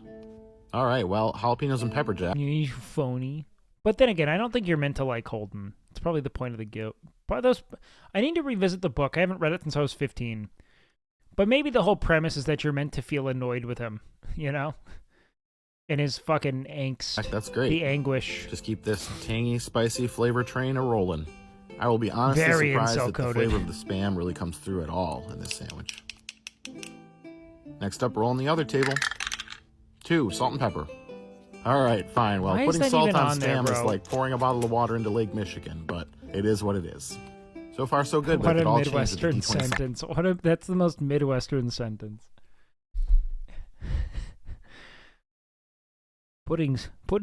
[SPEAKER 7] All right, well, jalapenos and pepper jack.
[SPEAKER 1] You phony. But then again, I don't think you're meant to like Holden. It's probably the point of the guilt. But those, I need to revisit the book. I haven't read it since I was 15. But maybe the whole premise is that you're meant to feel annoyed with him, you know? And his fucking angst.
[SPEAKER 7] That's great.
[SPEAKER 1] The anguish.
[SPEAKER 7] Just keep this tangy, spicy flavor train a-rolling. I will be honestly
[SPEAKER 1] Very
[SPEAKER 7] surprised that the
[SPEAKER 1] incel-coded.
[SPEAKER 7] flavor of the Spam really comes through at all in this sandwich. Next up, roll on the other table. 2, salt and pepper. All right, fine. Well,
[SPEAKER 1] Why is
[SPEAKER 7] putting
[SPEAKER 1] that
[SPEAKER 7] salt
[SPEAKER 1] even
[SPEAKER 7] on
[SPEAKER 1] on there,
[SPEAKER 7] Spam is
[SPEAKER 1] bro?
[SPEAKER 7] like pouring a bottle of water into Lake Michigan, but it is what it is. So far, so good.
[SPEAKER 1] What
[SPEAKER 7] but it
[SPEAKER 1] a
[SPEAKER 7] all changed with the
[SPEAKER 1] Midwestern
[SPEAKER 7] D20 salt.
[SPEAKER 1] sentence. That's the most Midwestern sentence. Putting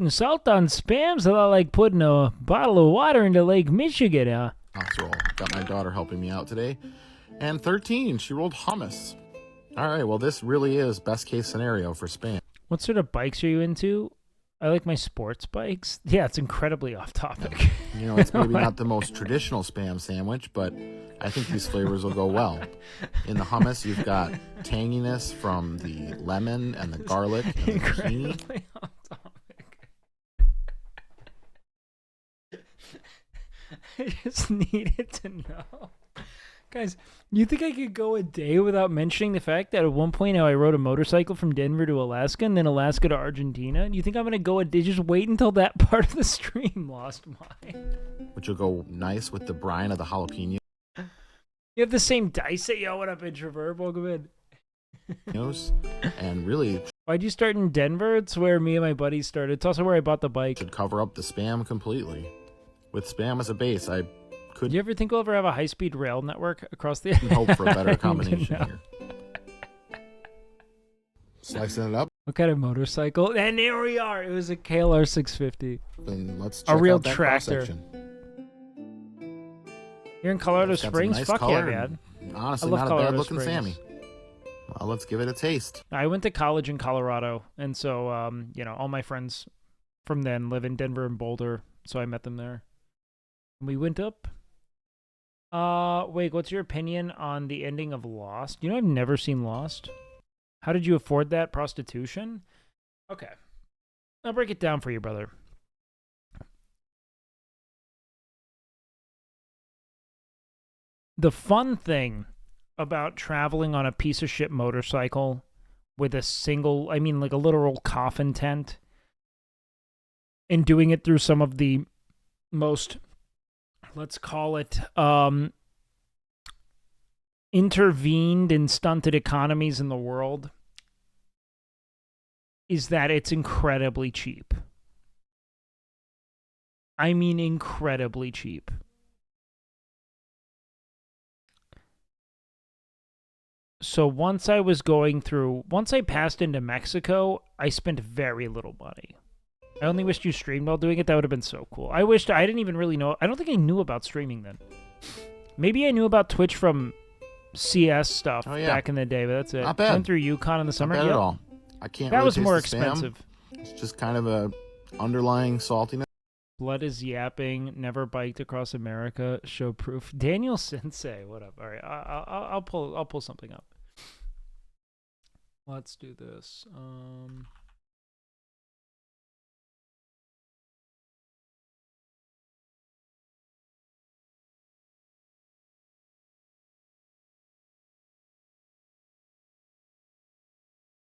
[SPEAKER 1] salt on Spam's a lot like putting a bottle of water into Lake Michigan, huh?
[SPEAKER 7] Let's roll. Got my daughter helping me out today. And 13, she rolled hummus. All right, well, this really is best case scenario for Spam.
[SPEAKER 1] What sort of bikes are you into? I like my sports bikes. Yeah, it's incredibly off topic.
[SPEAKER 7] You know, it's maybe not the most traditional Spam sandwich, but I think these flavors will go well. In the hummus, you've got tanginess from the lemon and the garlic and the zucchini.
[SPEAKER 1] Incredibly off topic. I just needed to know. Guys, you think I could go a day without mentioning the fact that at one point I rode a motorcycle from Denver to Alaska and then Alaska to Argentina? You think I'm going to go a day? Just wait until that part of the stream lost mine.
[SPEAKER 7] Which will go nice with the brine of the jalapeno.
[SPEAKER 1] You have the same dice. Yo, what up, introvert? Welcome in.
[SPEAKER 7] And really,
[SPEAKER 1] Why'd you start in Denver? It's where me and my buddies started. It's also where I bought the bike.
[SPEAKER 7] Should cover up the spam completely. With spam as a base, I could.
[SPEAKER 1] Do you ever think we'll ever have a high-speed rail network across the?
[SPEAKER 7] Hope for a better combination here. Slicing it up.
[SPEAKER 1] What kind of motorcycle? And there we are. It was a KLR 650.
[SPEAKER 7] Then let's check
[SPEAKER 1] a real
[SPEAKER 7] out that
[SPEAKER 1] tractor.
[SPEAKER 7] cross-section.
[SPEAKER 1] You're in Colorado
[SPEAKER 7] It's got some
[SPEAKER 1] Springs?
[SPEAKER 7] nice
[SPEAKER 1] Fuck
[SPEAKER 7] color
[SPEAKER 1] yeah,
[SPEAKER 7] and
[SPEAKER 1] man.
[SPEAKER 7] Honestly,
[SPEAKER 1] I love
[SPEAKER 7] not a
[SPEAKER 1] Colorado
[SPEAKER 7] bad looking
[SPEAKER 1] Springs.
[SPEAKER 7] Sammy. Well, let's give it a taste.
[SPEAKER 1] I went to college in Colorado, and so all my friends from then live in Denver and Boulder, so I met them there. We went up. Wait, what's your opinion on the ending of Lost? You know, I've never seen Lost. How did you afford that? Prostitution? Okay. I'll break it down for you, brother. The fun thing about traveling on a piece of shit motorcycle with a single, I mean, like a literal coffin tent, and doing it through some of the most, let's call it, intervened and stunted economies in the world, is that it's incredibly cheap. I mean, incredibly cheap. So once I passed into Mexico, I spent very little money. I only wished you streamed while doing it. That would have been so cool. I didn't even really know. I don't think I knew about streaming then. Maybe I knew about Twitch from CS stuff back in the day, but that's it.
[SPEAKER 7] Not bad.
[SPEAKER 1] Went through Yukon in the summer.
[SPEAKER 7] Not bad
[SPEAKER 1] Yep.
[SPEAKER 7] at all. I can't.
[SPEAKER 1] That
[SPEAKER 7] really
[SPEAKER 1] was
[SPEAKER 7] taste
[SPEAKER 1] more
[SPEAKER 7] the spam.
[SPEAKER 1] expensive.
[SPEAKER 7] It's just kind of a underlying saltiness.
[SPEAKER 1] Blood is yapping. Never biked across America. Show proof. Daniel Sensei. What up? All right, I'll pull something up. Let's do this.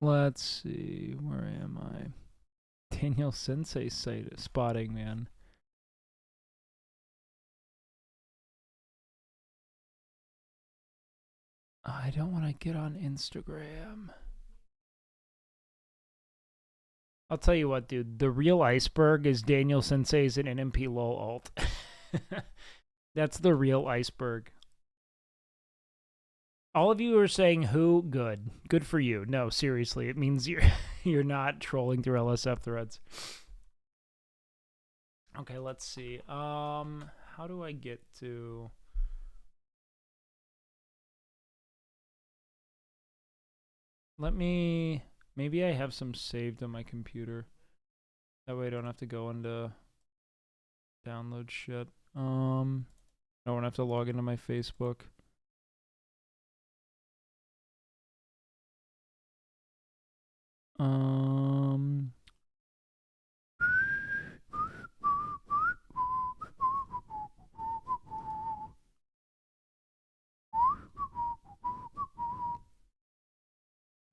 [SPEAKER 1] Let's see. Where am I? Daniel Sensei spotting, man. I don't want to get on Instagram. I'll tell you what, dude. The real iceberg is Daniel Sensei's an NMP lol alt. That's the real iceberg. All of you are saying who? Good for you. No, seriously, it means you're not trolling through LSF threads. Okay, let's see. How do I get to? Maybe I have some saved on my computer. That way I don't have to go into download shit. I won't have to log into my Facebook.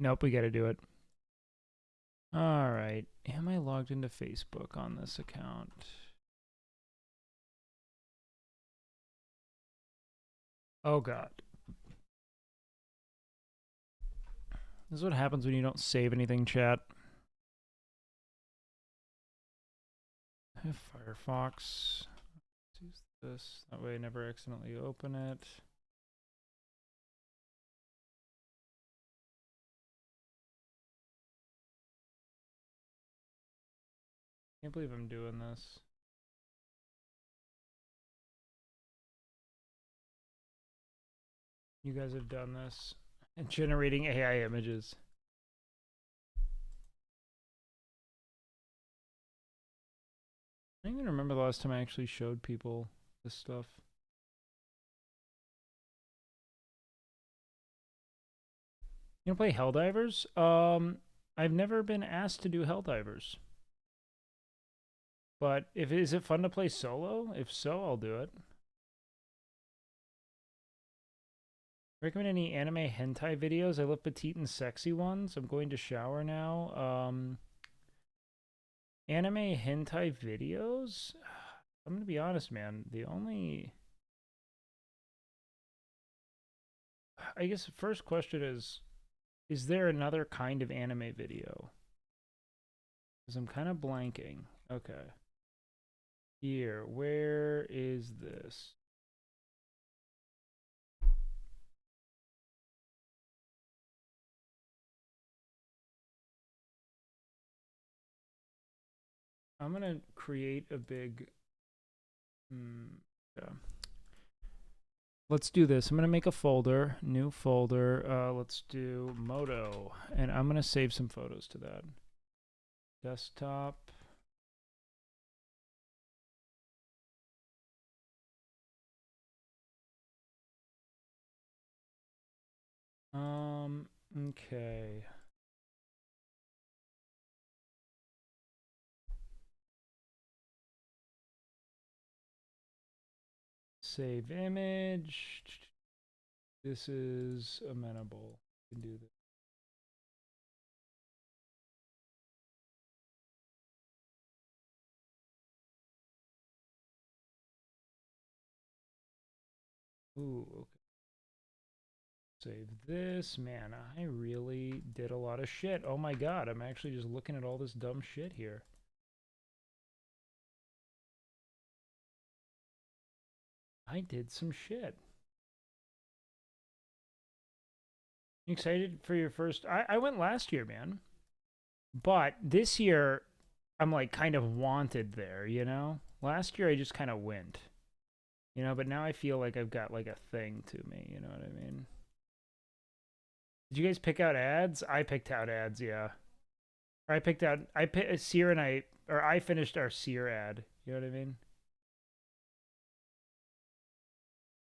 [SPEAKER 1] Nope, we gotta do it. Alright. Am I logged into Facebook on this account? Oh god. This is what happens when you don't save anything, chat. I have Firefox. Let's use this. That way I never accidentally open it. Can't believe I'm doing this. You guys have done this. And generating AI images. I don't even remember the last time I actually showed people this stuff. You wanna play Helldivers? I've never been asked to do Helldivers. But is it fun to play solo? If so, I'll do it. Recommend any anime hentai videos? I love petite and sexy ones. I'm going to shower now. Anime hentai videos? I'm gonna be honest, man. I guess the first question is, Is there another kind of anime video? Because I'm kind of blanking. Okay. Here, where is this? I'm gonna create a big. Yeah. Let's do this. I'm gonna make a folder, new folder. Let's do Moto, and I'm gonna save some photos to that. Desktop. Okay. Save image. This is amenable. You can do this. Ooh, okay. Save this. Man, I really did a lot of shit. Oh my god, I'm actually just looking at all this dumb shit here. I did some shit. You excited for your first? I went last year, man. But this year, I'm like kind of wanted there, you know? Last year, I just kind of went. You know, but now I feel like I've got like a thing to me, you know what I mean? Did you guys pick out ads? I picked out ads, yeah. Or I picked Seer and I finished our Seer ad. You know what I mean?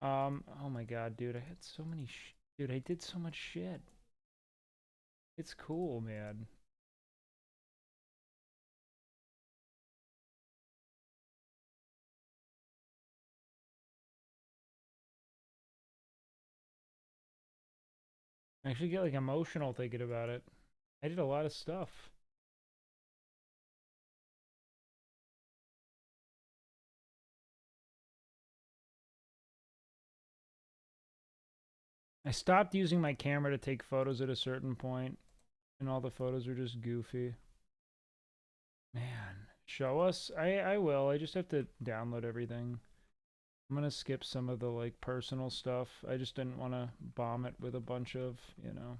[SPEAKER 1] Oh my god, dude, I had so many dude, I did so much shit. It's cool, man. I actually get like emotional thinking about it. I did a lot of stuff. I stopped using my camera to take photos at a certain point, and all the photos are just goofy. Man, show us? I will. I just have to download everything. I'm gonna skip some of the like personal stuff. I just didn't want to bomb it with a bunch of, you know,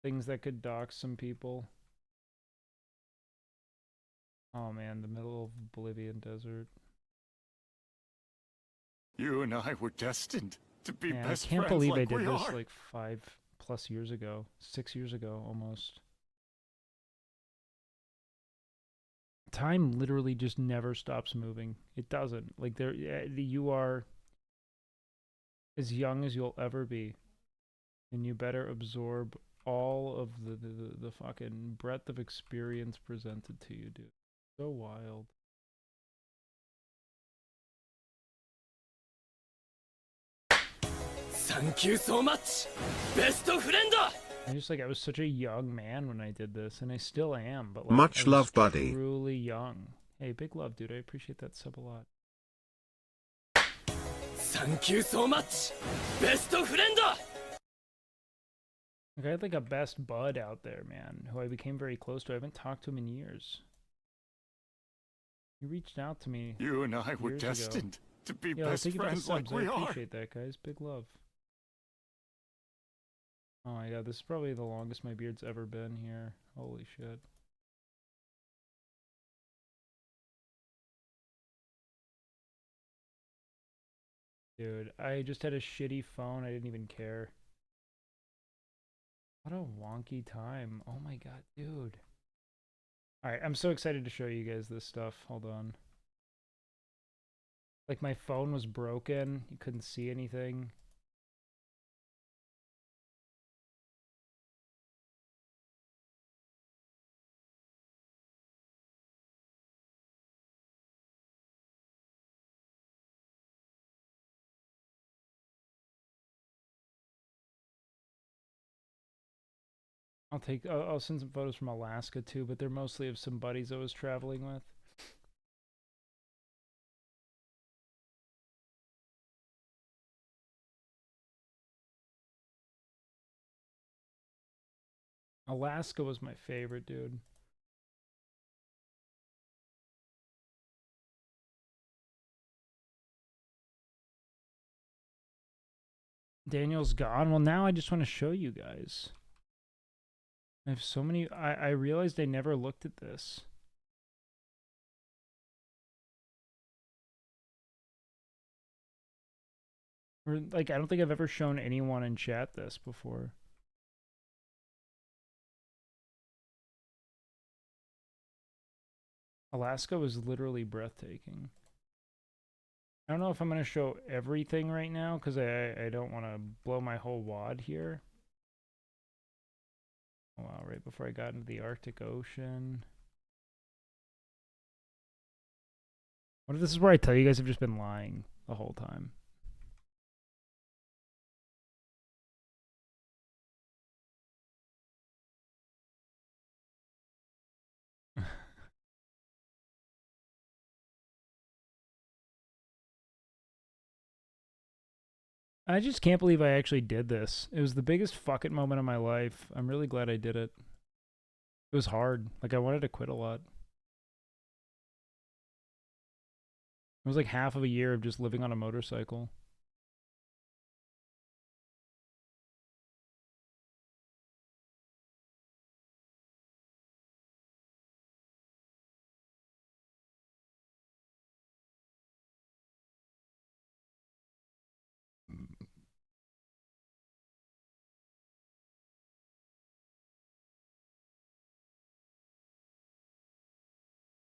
[SPEAKER 1] things that could dox some people. Oh man, the middle of Bolivian desert.
[SPEAKER 2] You and I were destined to be
[SPEAKER 1] Man,
[SPEAKER 2] best
[SPEAKER 1] I can't
[SPEAKER 2] friends
[SPEAKER 1] believe
[SPEAKER 2] like
[SPEAKER 1] I did
[SPEAKER 2] we
[SPEAKER 1] this
[SPEAKER 2] are.
[SPEAKER 1] like 5+ years ago, 6 years ago almost. Time literally just never stops moving. It doesn't. Like you are as young as you'll ever be, and you better absorb all of the fucking breadth of experience presented to you, dude. So wild.
[SPEAKER 16] Thank you so much, best friend.
[SPEAKER 1] I was such a young man when I did this, and I still am, but like
[SPEAKER 3] Much
[SPEAKER 1] I was
[SPEAKER 3] love, buddy.
[SPEAKER 1] truly young. Hey, big love, dude. I appreciate that sub a lot.
[SPEAKER 16] Thank you so much, best friend.
[SPEAKER 1] Like, I had like a best bud out there, man, who I became very close to. I haven't talked to him in years. He reached out to me.
[SPEAKER 2] You and I were
[SPEAKER 1] years
[SPEAKER 2] destined
[SPEAKER 1] ago.
[SPEAKER 2] to be
[SPEAKER 1] Yo,
[SPEAKER 2] best
[SPEAKER 1] thank you for the
[SPEAKER 2] friends like
[SPEAKER 1] subs.
[SPEAKER 2] we
[SPEAKER 1] I
[SPEAKER 2] are.
[SPEAKER 1] appreciate that, guys. Big love. Oh my god, this is probably the longest my beard's ever been here. Holy shit. Dude, I just had a shitty phone. I didn't even care. What a wonky time. Oh my god, dude. Alright, I'm so excited to show you guys this stuff. Hold on. Like, my phone was broken. You couldn't see anything. I'll send some photos from Alaska too, but they're mostly of some buddies I was traveling with. Alaska was my favorite, dude. Daniel's gone. Well, now I just want to show you guys. I have so many. I realized I never looked at this. Or, like, I don't think I've ever shown anyone in chat this before. Alaska was literally breathtaking. I don't know if I'm going to show everything right now because I don't want to blow my whole wad here. Oh, wow, right before I got into the Arctic Ocean. What if this is where I tell you guys I've just been lying the whole time? I just can't believe I actually did this. It was the biggest fuck it moment of my life. I'm really glad I did it. It was hard. Like, I wanted to quit a lot. It was like half of a year of just living on a motorcycle.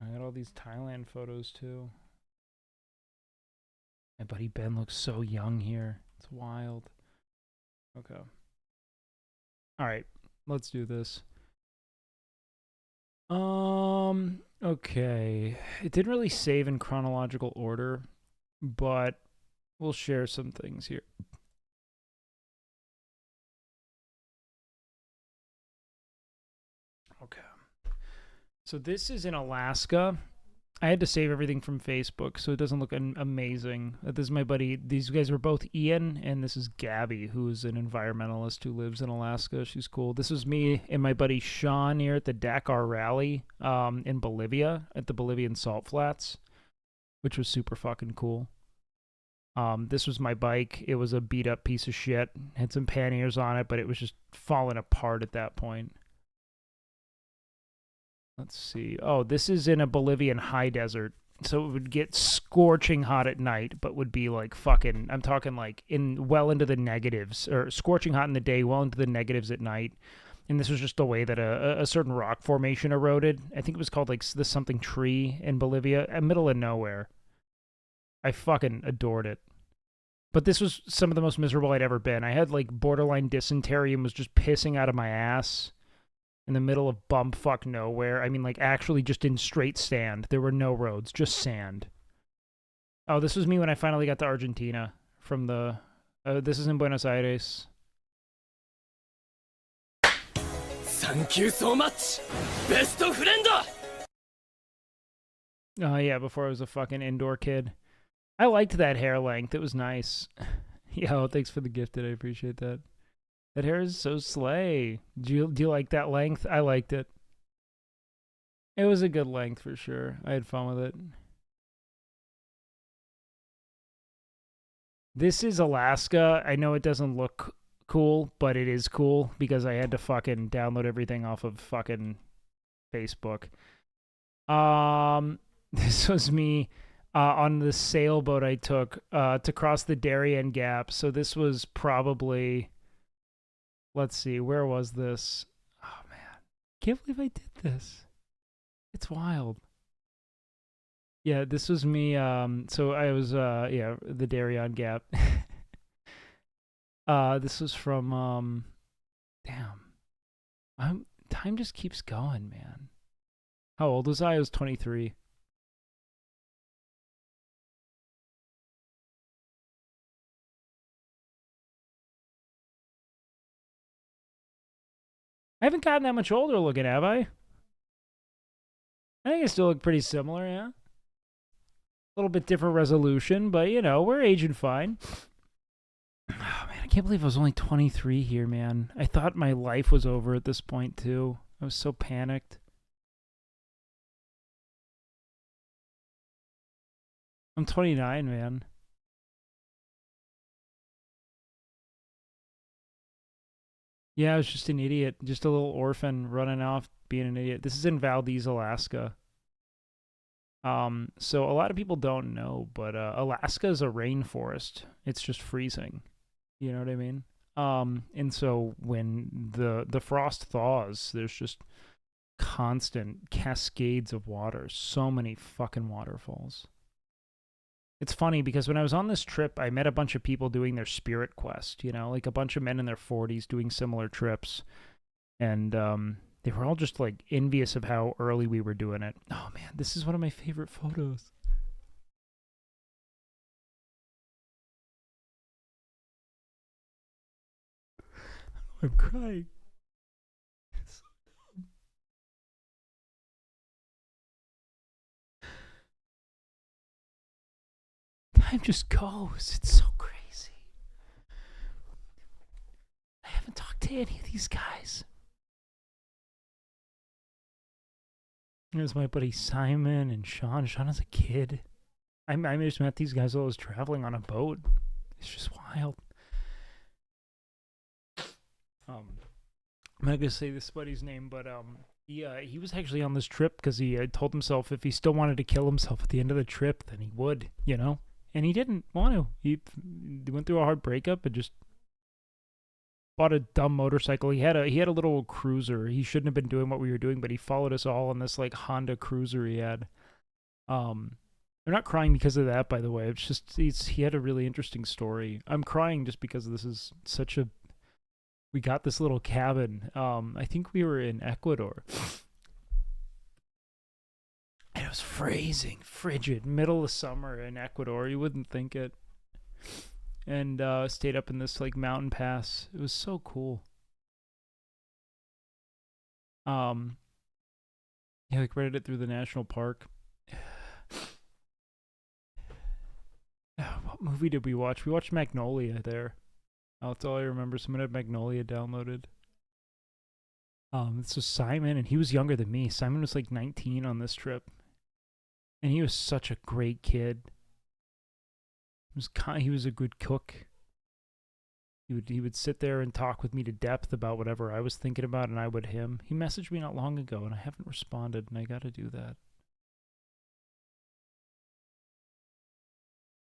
[SPEAKER 1] I got all these Thailand photos too. My buddy Ben looks so young here. It's wild. Okay. All right, let's do this. Okay. It didn't really save in chronological order, but we'll share some things here. Okay. So this is in Alaska. I had to save everything from Facebook so it doesn't look amazing. This is my buddy. These guys were both Ian, and this is Gabby, who is an environmentalist who lives in Alaska. She's cool. This was me and my buddy Sean here at the Dakar Rally in Bolivia, at the Bolivian Salt Flats, which was super fucking cool. This was my bike. It was a beat-up piece of shit. Had some panniers on it, but it was just falling apart at that point. Let's see. Oh, this is in a Bolivian high desert. So it would get scorching hot at night, but would be like fucking, I'm talking like well into the negatives, or scorching hot in the day, well into the negatives at night. And this was just the way that a certain rock formation eroded. I think it was called like the something tree in Bolivia, middle of nowhere. I fucking adored it. But this was some of the most miserable I'd ever been. I had like borderline dysentery and was just pissing out of my ass. In the middle of bumfuck nowhere. I mean, like, actually just in straight sand. There were no roads, just sand. Oh, this was me when I finally got to Argentina from the... this is in Buenos Aires.
[SPEAKER 16] Thank you so much, best friend!
[SPEAKER 1] Oh, yeah, before I was a fucking indoor kid. I liked that hair length. It was nice. Yo, thanks for the gifted. I appreciate that. That hair is so slay. Do you like that length? I liked it. It was a good length for sure. I had fun with it. This is Alaska. I know it doesn't look cool, but it is cool because I had to fucking download everything off of fucking Facebook. This was me on the sailboat I took to cross the Darien Gap. So this was probably... Let's see, where was this? Oh, man. Can't believe I did this. It's wild. Yeah, this was me. So I was, yeah, the Darien Gap. This was from, damn. Time just keeps going, man. How old was I? I was 23. I haven't gotten that much older looking, have I? I think I still look pretty similar, yeah. A little bit different resolution, but, you know, we're aging fine. Oh, man, I can't believe I was only 23 here, man. I thought my life was over at this point, too. I was so panicked. I'm 29, man. Yeah, I was just an idiot. Just a little orphan running off being an idiot. This is in Valdez, Alaska. So a lot of people don't know, but Alaska is a rainforest. It's just freezing. You know what I mean? And so when the frost thaws, there's just constant cascades of water. So many fucking waterfalls. It's funny because when I was on this trip, I met a bunch of people doing their spirit quest, you know, like a bunch of men in their 40s doing similar trips. And they were all just like envious of how early we were doing it. Oh man, this is one of my favorite photos. I'm crying. Time just goes. It's so crazy. I haven't talked to any of these guys. There's my buddy Simon and Sean. Sean is a kid. I just met these guys while I was traveling on a boat. It's just wild. I'm not gonna say this buddy's name, but he was actually on this trip because he told himself if he still wanted to kill himself at the end of the trip, then he would, you know. And he didn't want to. He went through a hard breakup and just bought a dumb motorcycle. He had a little cruiser. He shouldn't have been doing what we were doing, but he followed us all on this like Honda cruiser he had. I'm not crying because of that, by the way. It's just he had a really interesting story. I'm crying just because this is such a. We got this little cabin. I think we were in Ecuador. And it was freezing, frigid, middle of summer in Ecuador. You wouldn't think it. And stayed up in this like mountain pass. It was so cool. Yeah, like rented it through the national park. What movie did we watch? We watched Magnolia there. That's all I remember. Someone had Magnolia downloaded. This was Simon, and he was younger than me. Simon was like 19 on this trip. And he was such a great kid. He was a good cook. He would sit there and talk with me to depth about whatever I was thinking about, and I would him. He messaged me not long ago, and I haven't responded, and I got to do that.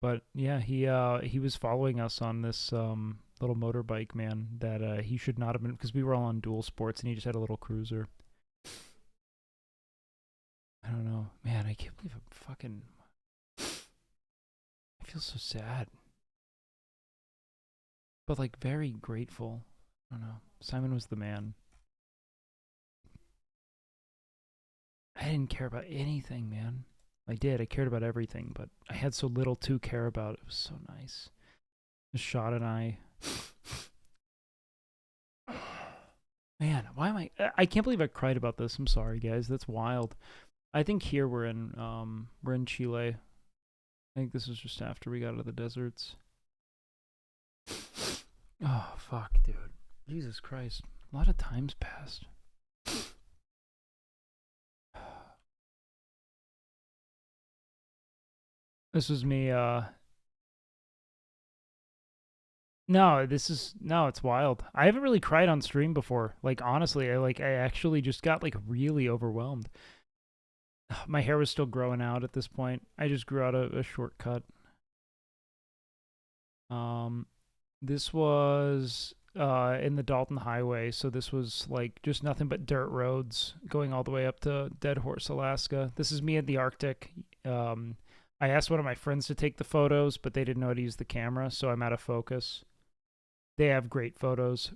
[SPEAKER 1] But yeah, he was following us on this little motorbike, man, that he should not have been, because we were all on dual sports, and he just had a little cruiser. I don't know. Man, I can't believe I'm fucking... I feel so sad. But, like, very grateful. I don't know. Simon was the man. I didn't care about anything, man. I did. I cared about everything, but I had so little to care about. It was so nice. Just Shot and I... Man, why am I can't believe I cried about this. I'm sorry, guys. That's wild. I think here we're in Chile. I think this was just after we got out of the deserts. Oh, fuck, dude. Jesus Christ. A lot of time's passed. This was me, No, it's wild. I haven't really cried on stream before. Like, honestly, I actually just got, like, really overwhelmed. My hair was still growing out at this point. I just grew out a shortcut. This was in the Dalton Highway, so this was like just nothing but dirt roads going all the way up to Dead Horse, Alaska. This is me in the Arctic. I asked one of my friends to take the photos, but they didn't know how to use the camera, so I'm out of focus. They have great photos.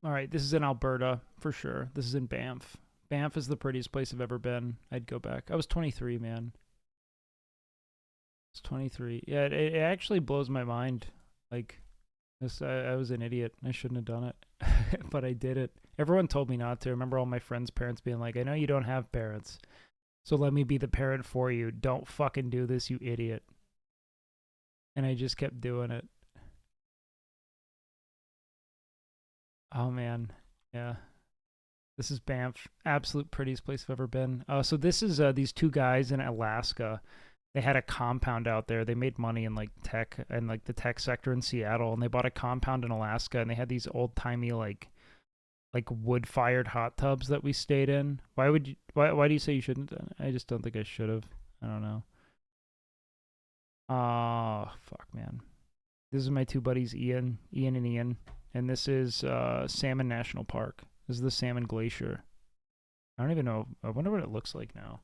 [SPEAKER 1] All right, this is in Alberta for sure. This is in Banff. Banff is the prettiest place I've ever been. I'd go back. I was 23, man. I was 23. Yeah, it actually blows my mind. Like, I was an idiot. I shouldn't have done it, but I did it. Everyone told me not to. I remember all my friends' parents being like, I know you don't have parents, so let me be the parent for you. Don't fucking do this, you idiot. And I just kept doing it. Oh, man. Yeah. This is Banff. Absolute prettiest place I've ever been. So this is these two guys in Alaska. They had a compound out there. They made money in like tech and like the tech sector in Seattle, and they bought a compound in Alaska, and they had these old-timey like wood-fired hot tubs that we stayed in. Why do you say you shouldn't? I just don't think I should have. I don't know. Oh, fuck, man. This is my two buddies, Ian and Ian, and this is Salmon National Park. This is the Salmon Glacier. I don't even know. I wonder what it looks like now.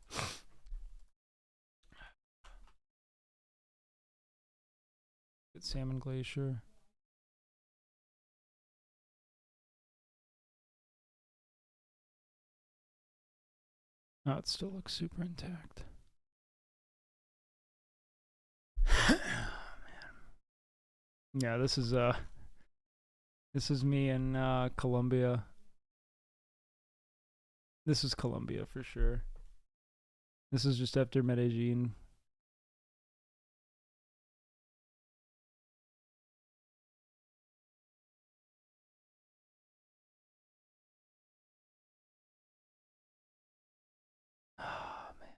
[SPEAKER 1] It's Salmon Glacier. Oh, it still looks super intact. Man. Yeah, this is me in Colombia. This is Colombia for sure. This is just after Medellin. Oh, man.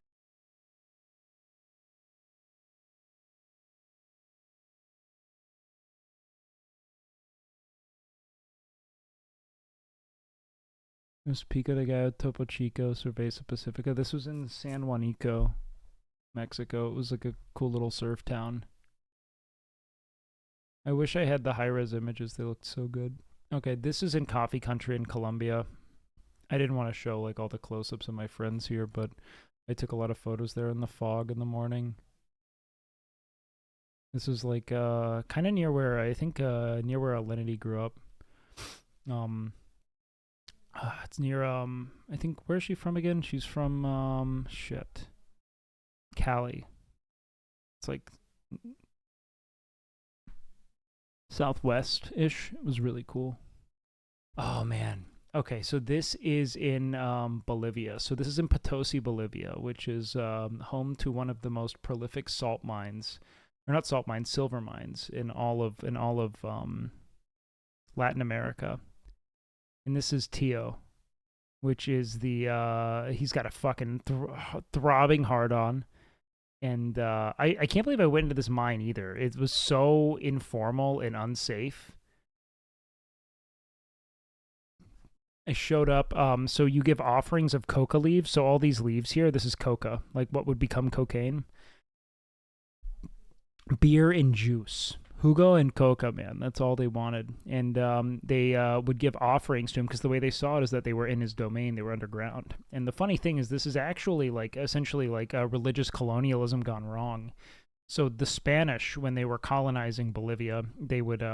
[SPEAKER 1] It was Pico de Gallo, Topo Chico, Cerveza Pacifica. This was in San Juanico, Mexico. It was like a cool little surf town. I wish I had the high-res images. They looked so good. Okay, this is in coffee country in Colombia. I didn't want to show like all the close-ups of my friends here, but I took a lot of photos there in the fog in the morning. This is like kind of near where I think near where Alinity grew up. It's near I think, where's she from again? She's from shit, Cali. It's like southwest-ish. It was really cool. Oh man. Okay, so this is in Bolivia. So this is in Potosi, Bolivia, which is home to one of the most prolific salt mines, or not salt mines, silver mines in all of Latin America. And this is Tio, which is the he's got a fucking throbbing hard on. And I can't believe I went into this mine either. It was so informal and unsafe. I showed up. So you give offerings of coca leaves. So all these leaves here, this is coca, like what would become cocaine. Beer and juice. Hugo and coca, man. That's all they wanted. And they would give offerings to him because the way they saw it is that they were in his domain. They were underground. And the funny thing is this is actually like essentially like religious colonialism gone wrong. So the Spanish, when they were colonizing Bolivia, they would,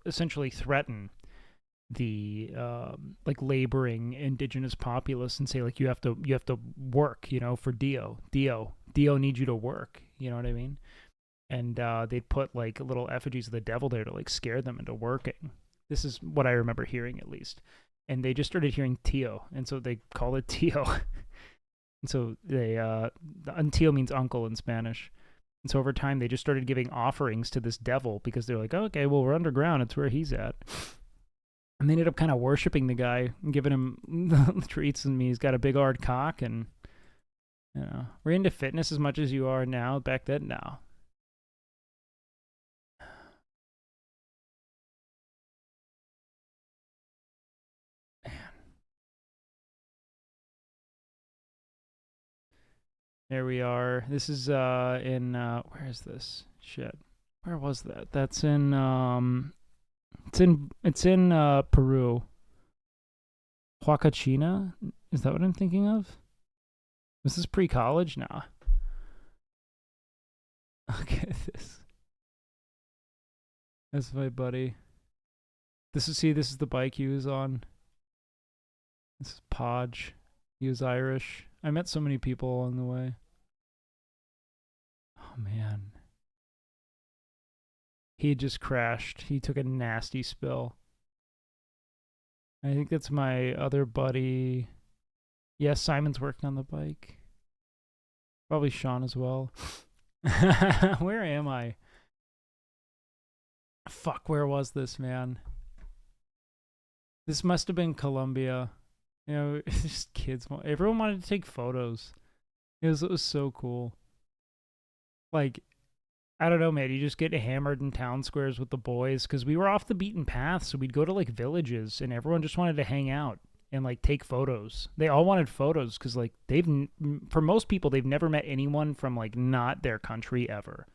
[SPEAKER 1] essentially threaten the like laboring indigenous populace and say like you have to work, for Dio needs you to work, you know what I mean? And they'd put like little effigies of the devil there to like scare them into working. This is what I remember hearing, at least. And they just started hearing Tio, and so they call it Tio. And so they Tio means uncle in Spanish. And so over time they just started giving offerings to this devil because they're like, oh, okay, well, we're underground, it's where he's at. And they ended up kind of worshiping the guy and giving him treats. And he's got a big hard cock, and we're into fitness as much as you are now. Back then, no. Man. There we are. This is in where is this? Shit. Where was that? That's in it's in Peru. Huacachina? Is that what I'm thinking of? This is pre-college? Nah. Okay, this. That's my buddy. This is the bike he was on. This is Podge. He was Irish. I met so many people along the way. Oh man. He just crashed. He took a nasty spill. I think that's my other buddy. Yes, Simon's working on the bike. Probably Sean as well. Where am I? Fuck, where was this, man? This must have been Colombia. You know, just kids. Everyone wanted to take photos. It was so cool. Like, I don't know, man. You just get hammered in town squares with the boys because we were off the beaten path. So we'd go to like villages and everyone just wanted to hang out and like take photos. They all wanted photos because like for most people, they've never met anyone from like not their country ever.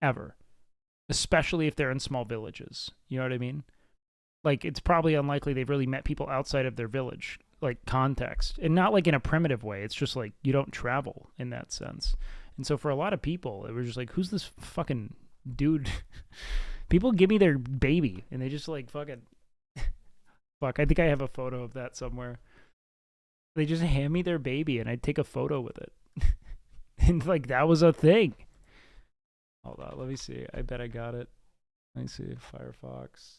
[SPEAKER 1] Ever. Especially if they're in small villages. You know what I mean? Like, it's probably unlikely they've really met people outside of their village, like, context. And not, like, in a primitive way. It's just, like, you don't travel in that sense. And so for a lot of people, it was just like, who's this fucking dude? People give me their baby, and they just, like, fucking... Fuck, I think I have a photo of that somewhere. They just hand me their baby, and I'd take a photo with it. And, like, that was a thing. Hold on, let me see. I bet I got it. Let me see. Firefox.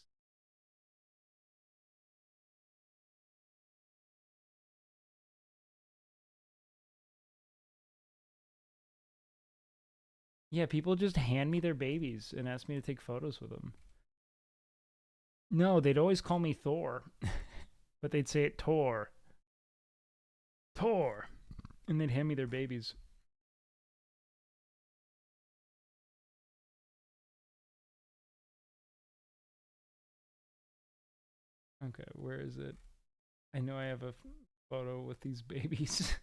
[SPEAKER 1] Yeah, people just hand me their babies and ask me to take photos with them. No, they'd always call me Thor. But they'd say it Tor. Tor. And they'd hand me their babies. Okay, where is it? I know I have a photo with these babies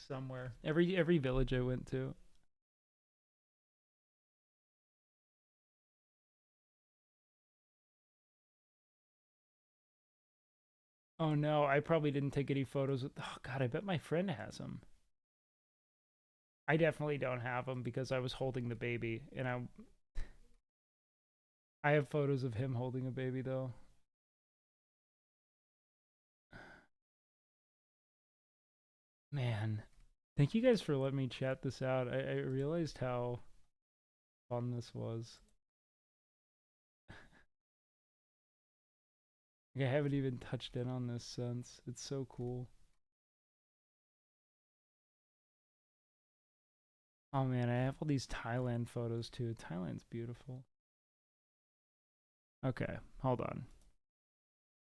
[SPEAKER 1] somewhere. Every village I went to. Oh no, I probably didn't take any photos with... Oh god, I bet my friend has them. I definitely don't have them because I was holding the baby, and I have photos of him holding a baby though. Man, thank you guys for letting me chat this out. I realized how fun this was. Like, I haven't even touched in on this since. It's so cool. Oh man, I have all these Thailand photos too. Thailand's beautiful. Okay, hold on.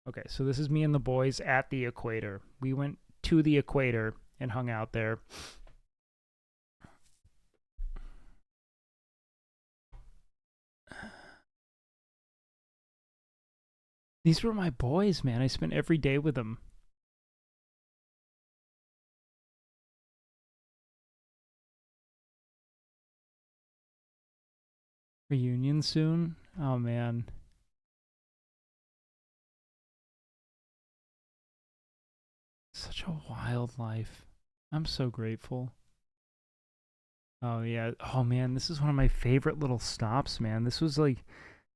[SPEAKER 1] Okay, so this is me and the boys at the equator. We went to the equator and hung out there. These were my boys, man. I spent every day with them. Reunion soon? Oh, man. Such a wild life. I'm so grateful. Oh, yeah. Oh, man, this is one of my favorite little stops, man. This was like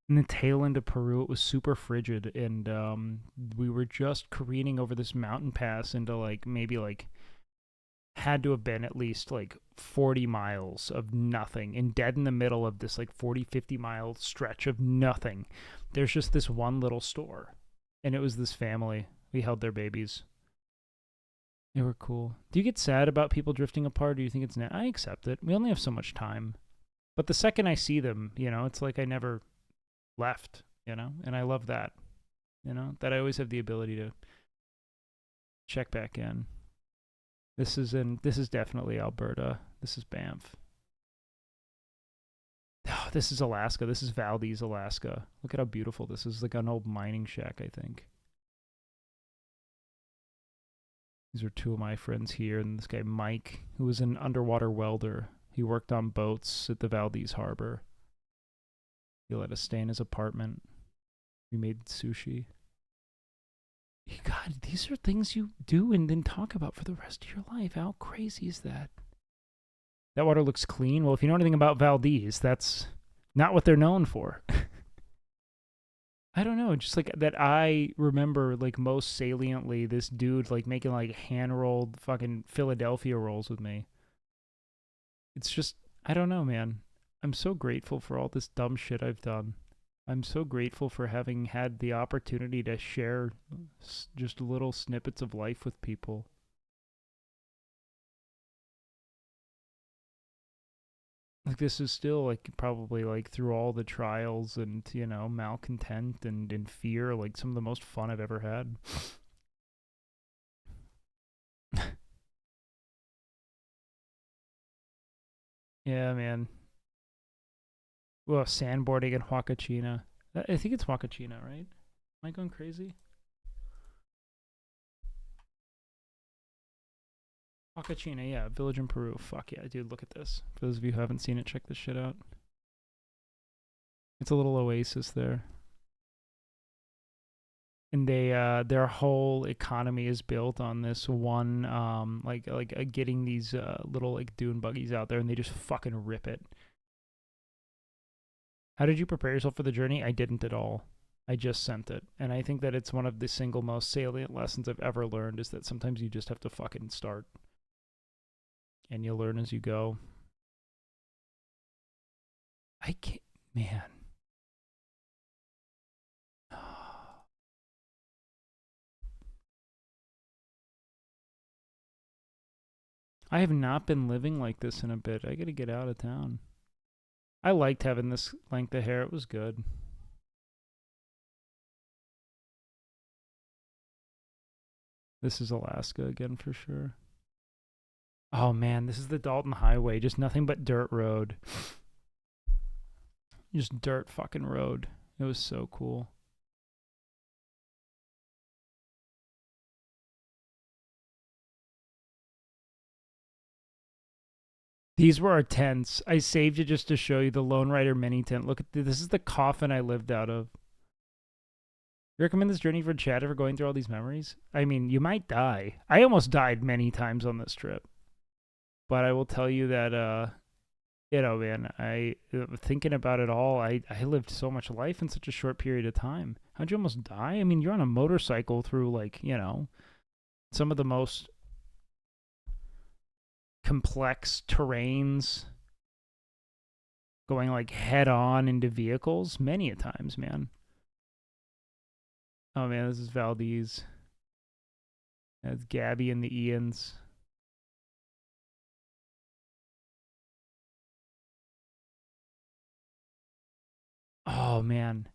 [SPEAKER 1] in the tail end of Peru. It was super frigid, and we were just careening over this mountain pass into like maybe like had to have been at least like 40 miles of nothing, and dead in the middle of this like 40-50 mile stretch of nothing, there's just this one little store, and it was this family. We held their babies. They were cool. Do you get sad about people drifting apart? Or do you think it's I accept it. We only have so much time. But the second I see them, you know, it's like I never left, you know? And I love that, you know? That I always have the ability to check back in. This is definitely Alberta. This is Banff. Oh, this is Alaska. This is Valdez, Alaska. Look at how beautiful this is. Like an old mining shack, I think. These are two of my friends here, and this guy Mike, who was an underwater welder. He worked on boats at the Valdez Harbor. He let us stay in his apartment. We made sushi. God, these are things you do and then talk about for the rest of your life. How crazy is that? That water looks clean. Well, if you know anything about Valdez, that's not what they're known for. I don't know, just like that I remember like most saliently this dude like making like hand-rolled fucking Philadelphia rolls with me. It's just, I don't know, man. I'm so grateful for all this dumb shit I've done. I'm so grateful for having had the opportunity to share just little snippets of life with people. Like, this is still, like, probably, like, through all the trials and, you know, malcontent and fear, like, some of the most fun I've ever had. Yeah, man. Well, sandboarding in Huacachina. I think it's Huacachina, right? Am I going crazy? Huacachina, yeah, village in Peru. Fuck yeah, dude, look at this. For those of you who haven't seen it, check this shit out. It's a little oasis there. And they their whole economy is built on this one getting these little like dune buggies out there, and they just fucking rip it. How did you prepare yourself for the journey? I didn't at all. I just sent it. And I think that it's one of the single most salient lessons I've ever learned, is that sometimes you just have to fucking start. And you learn as you go. I can't, man. I have not been living like this in a bit. I gotta get out of town. I liked having this length of hair. It was good. This is Alaska again for sure. Oh man, this is the Dalton Highway. Just nothing but dirt road. Just dirt fucking road. It was so cool. These were our tents. I saved it just to show you the Lone Rider mini tent. Look at this is the coffin I lived out of. You recommend this journey for Chad for going through all these memories? I mean, you might die. I almost died many times on this trip. But I will tell you that, you know, man, thinking about it all, I lived so much life in such a short period of time. How'd you almost die? I mean, you're on a motorcycle through, like, you know, some of the most complex terrains, going, like, head-on into vehicles many a times, man. Oh, man, this is Valdez. That's Gabby and the Ians. Oh, man.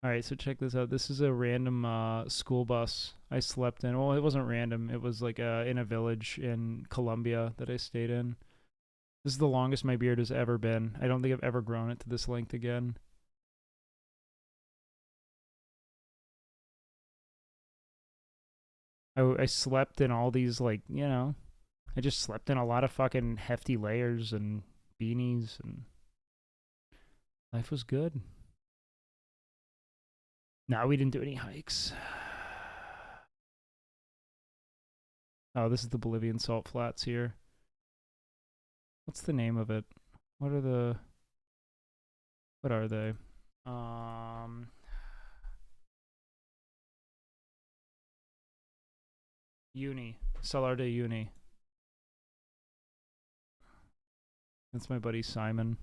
[SPEAKER 1] All right, so check this out. This is a random school bus I slept in. Well, it wasn't random. It was like in a village in Colombia that I stayed in. This is the longest my beard has ever been. I don't think I've ever grown it to this length again. I slept in all these, like, you know, I just slept in a lot of fucking hefty layers and beanies, and life was good. No, we didn't do any hikes. Oh, this is the Bolivian salt flats here. What's the name of it? What are they? Uni. Salar de Uni. That's my buddy Simon.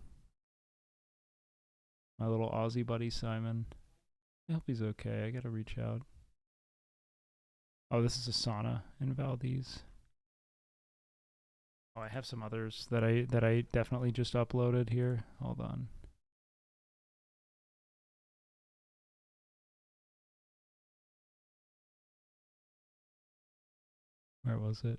[SPEAKER 1] My little Aussie buddy Simon. I hope he's okay. I gotta reach out. Oh, this is a sauna in Valdez. Oh, I have some others that I definitely just uploaded here. Hold on. Where was it?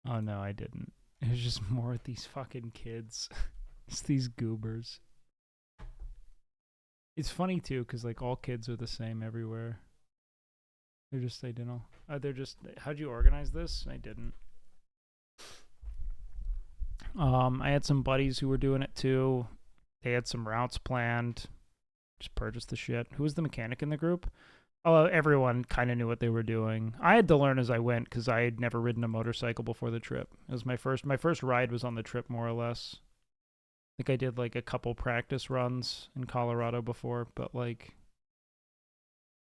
[SPEAKER 1] Oh no, I didn't. It was just more with these fucking kids. It's these goobers. It's funny too, because like all kids are the same everywhere. They're just identical. They're just, how'd you organize this? I didn't. I had some buddies who were doing it too. They had some routes planned. Just purchased the shit. Who was the mechanic in the group? Oh, everyone kind of knew what they were doing. I had to learn as I went because I had never ridden a motorcycle before the trip. It was my first ride was on the trip, more or less. think I did like a couple practice runs in Colorado before, but like,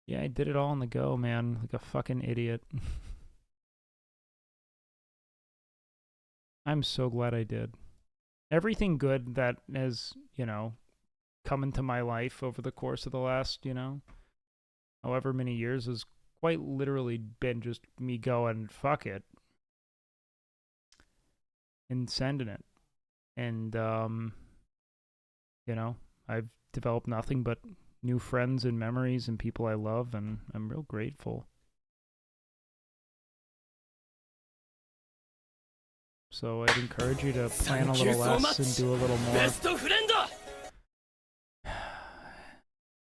[SPEAKER 1] yeah, I did it all on the go, man, like a fucking idiot. I'm so glad I did. Everything good that has, you know, come into my life over the course of the last, you know, however many years has quite literally been just me going, fuck it, and sending it. And, you know, I've developed nothing but new friends and memories and people I love, and I'm real grateful. So I'd encourage you to plan a little less and do a little more.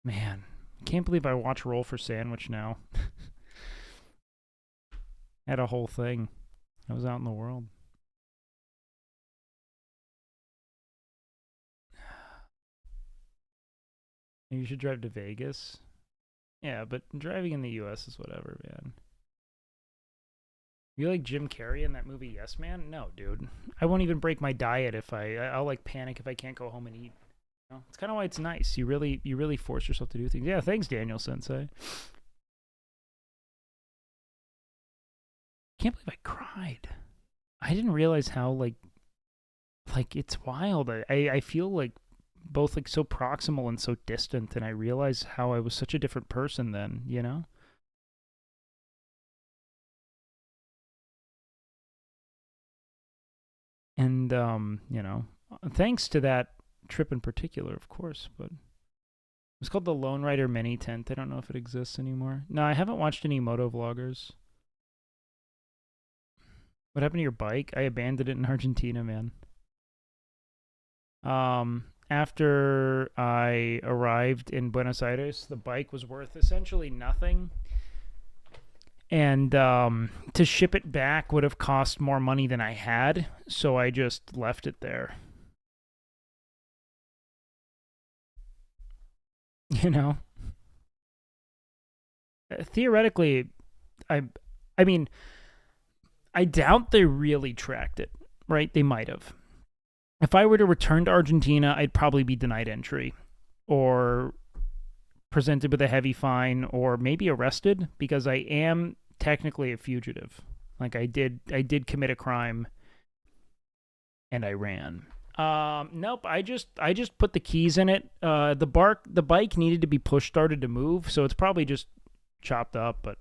[SPEAKER 1] Man, can't believe I watch Roll for Sandwich now. Had a whole thing. I was out in the world. You should drive to Vegas. Yeah, but driving in the US is whatever, man. You like Jim Carrey in that movie Yes Man? No, dude. I won't even break my diet if I'll like panic if I can't go home and eat. You know? It's kind of why it's nice. You really force yourself to do things. Yeah, thanks, Daniel Sensei. Can't believe I cried. I didn't realize how like it's wild. I feel like both like so proximal and so distant, and I realized how I was such a different person then, you know? And you know, thanks to that trip in particular, of course, but it's called the Lone Rider Mini Tent. I don't know if it exists anymore. No, I haven't watched any moto vloggers. What happened to your bike? I abandoned it in Argentina, man. After I arrived in Buenos Aires, the bike was worth essentially nothing. And to ship it back would have cost more money than I had, so I just left it there. You know? Theoretically, I mean, I doubt they really tracked it, right? They might have. If I were to return to Argentina, I'd probably be denied entry or presented with a heavy fine or maybe arrested because I am technically a fugitive. Like I did commit a crime and I ran. Nope, I just put the keys in it. The bike needed to be push started to move, so it's probably just chopped up, but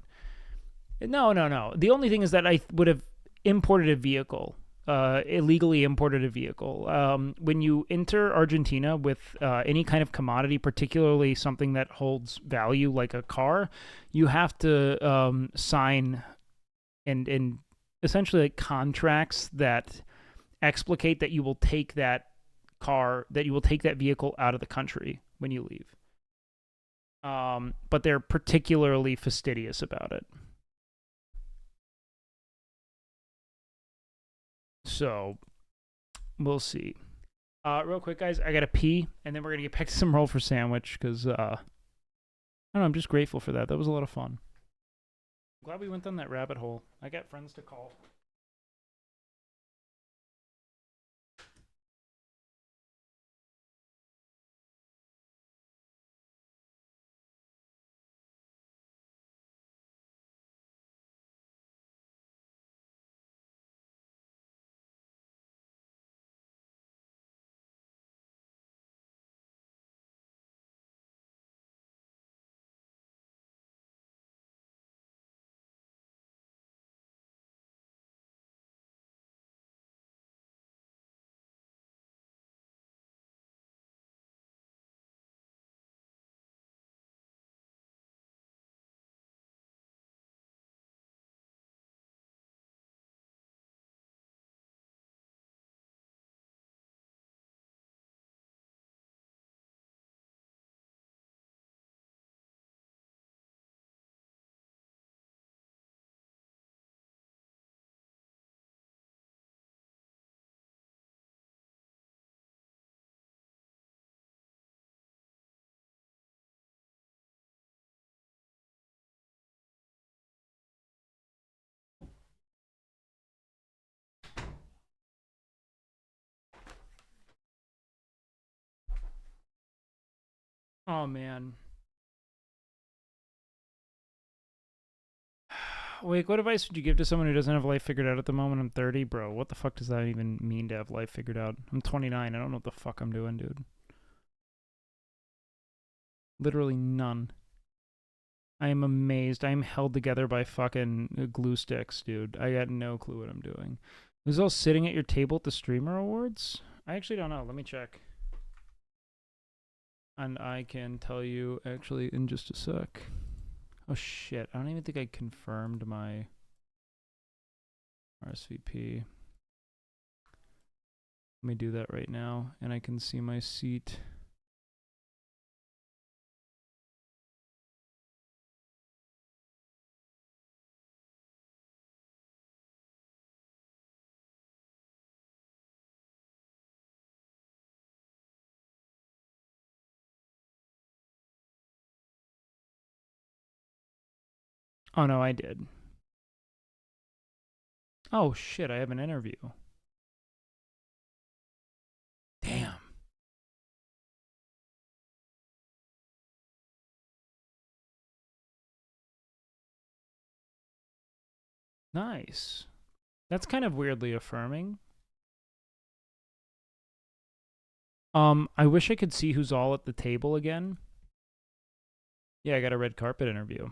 [SPEAKER 1] no. The only thing is that I would have imported a vehicle. Illegally imported a vehicle. When you enter Argentina with any kind of commodity, particularly something that holds value like a car, you have to sign and essentially like contracts that explicate that you will take that vehicle out of the country when you leave. But they're particularly fastidious about it. So, we'll see. Real quick, guys, I gotta pee, and then we're gonna get back to some Roll for Sandwich, because, I don't know, I'm just grateful for that. That was a lot of fun. I'm glad we went down that rabbit hole. I got friends to call. Oh man. Wait, what advice would you give to someone who doesn't have life figured out at the moment? I'm 30, bro. What the fuck does that even mean to have life figured out? I'm 29. I don't know what the fuck I'm doing, dude. Literally none. I am amazed. I am held together by fucking glue sticks, dude. I got no clue what I'm doing. Who's all sitting at your table at the Streamer Awards? I actually don't know. Let me check. And I can tell you actually in just a sec. Oh shit, I don't even think I confirmed my RSVP. Let me do that right now, and I can see my seat. Oh no, I did. Oh shit, I have an interview. Damn. Nice. That's kind of weirdly affirming. I wish I could see who's all at the table again. Yeah, I got a red carpet interview.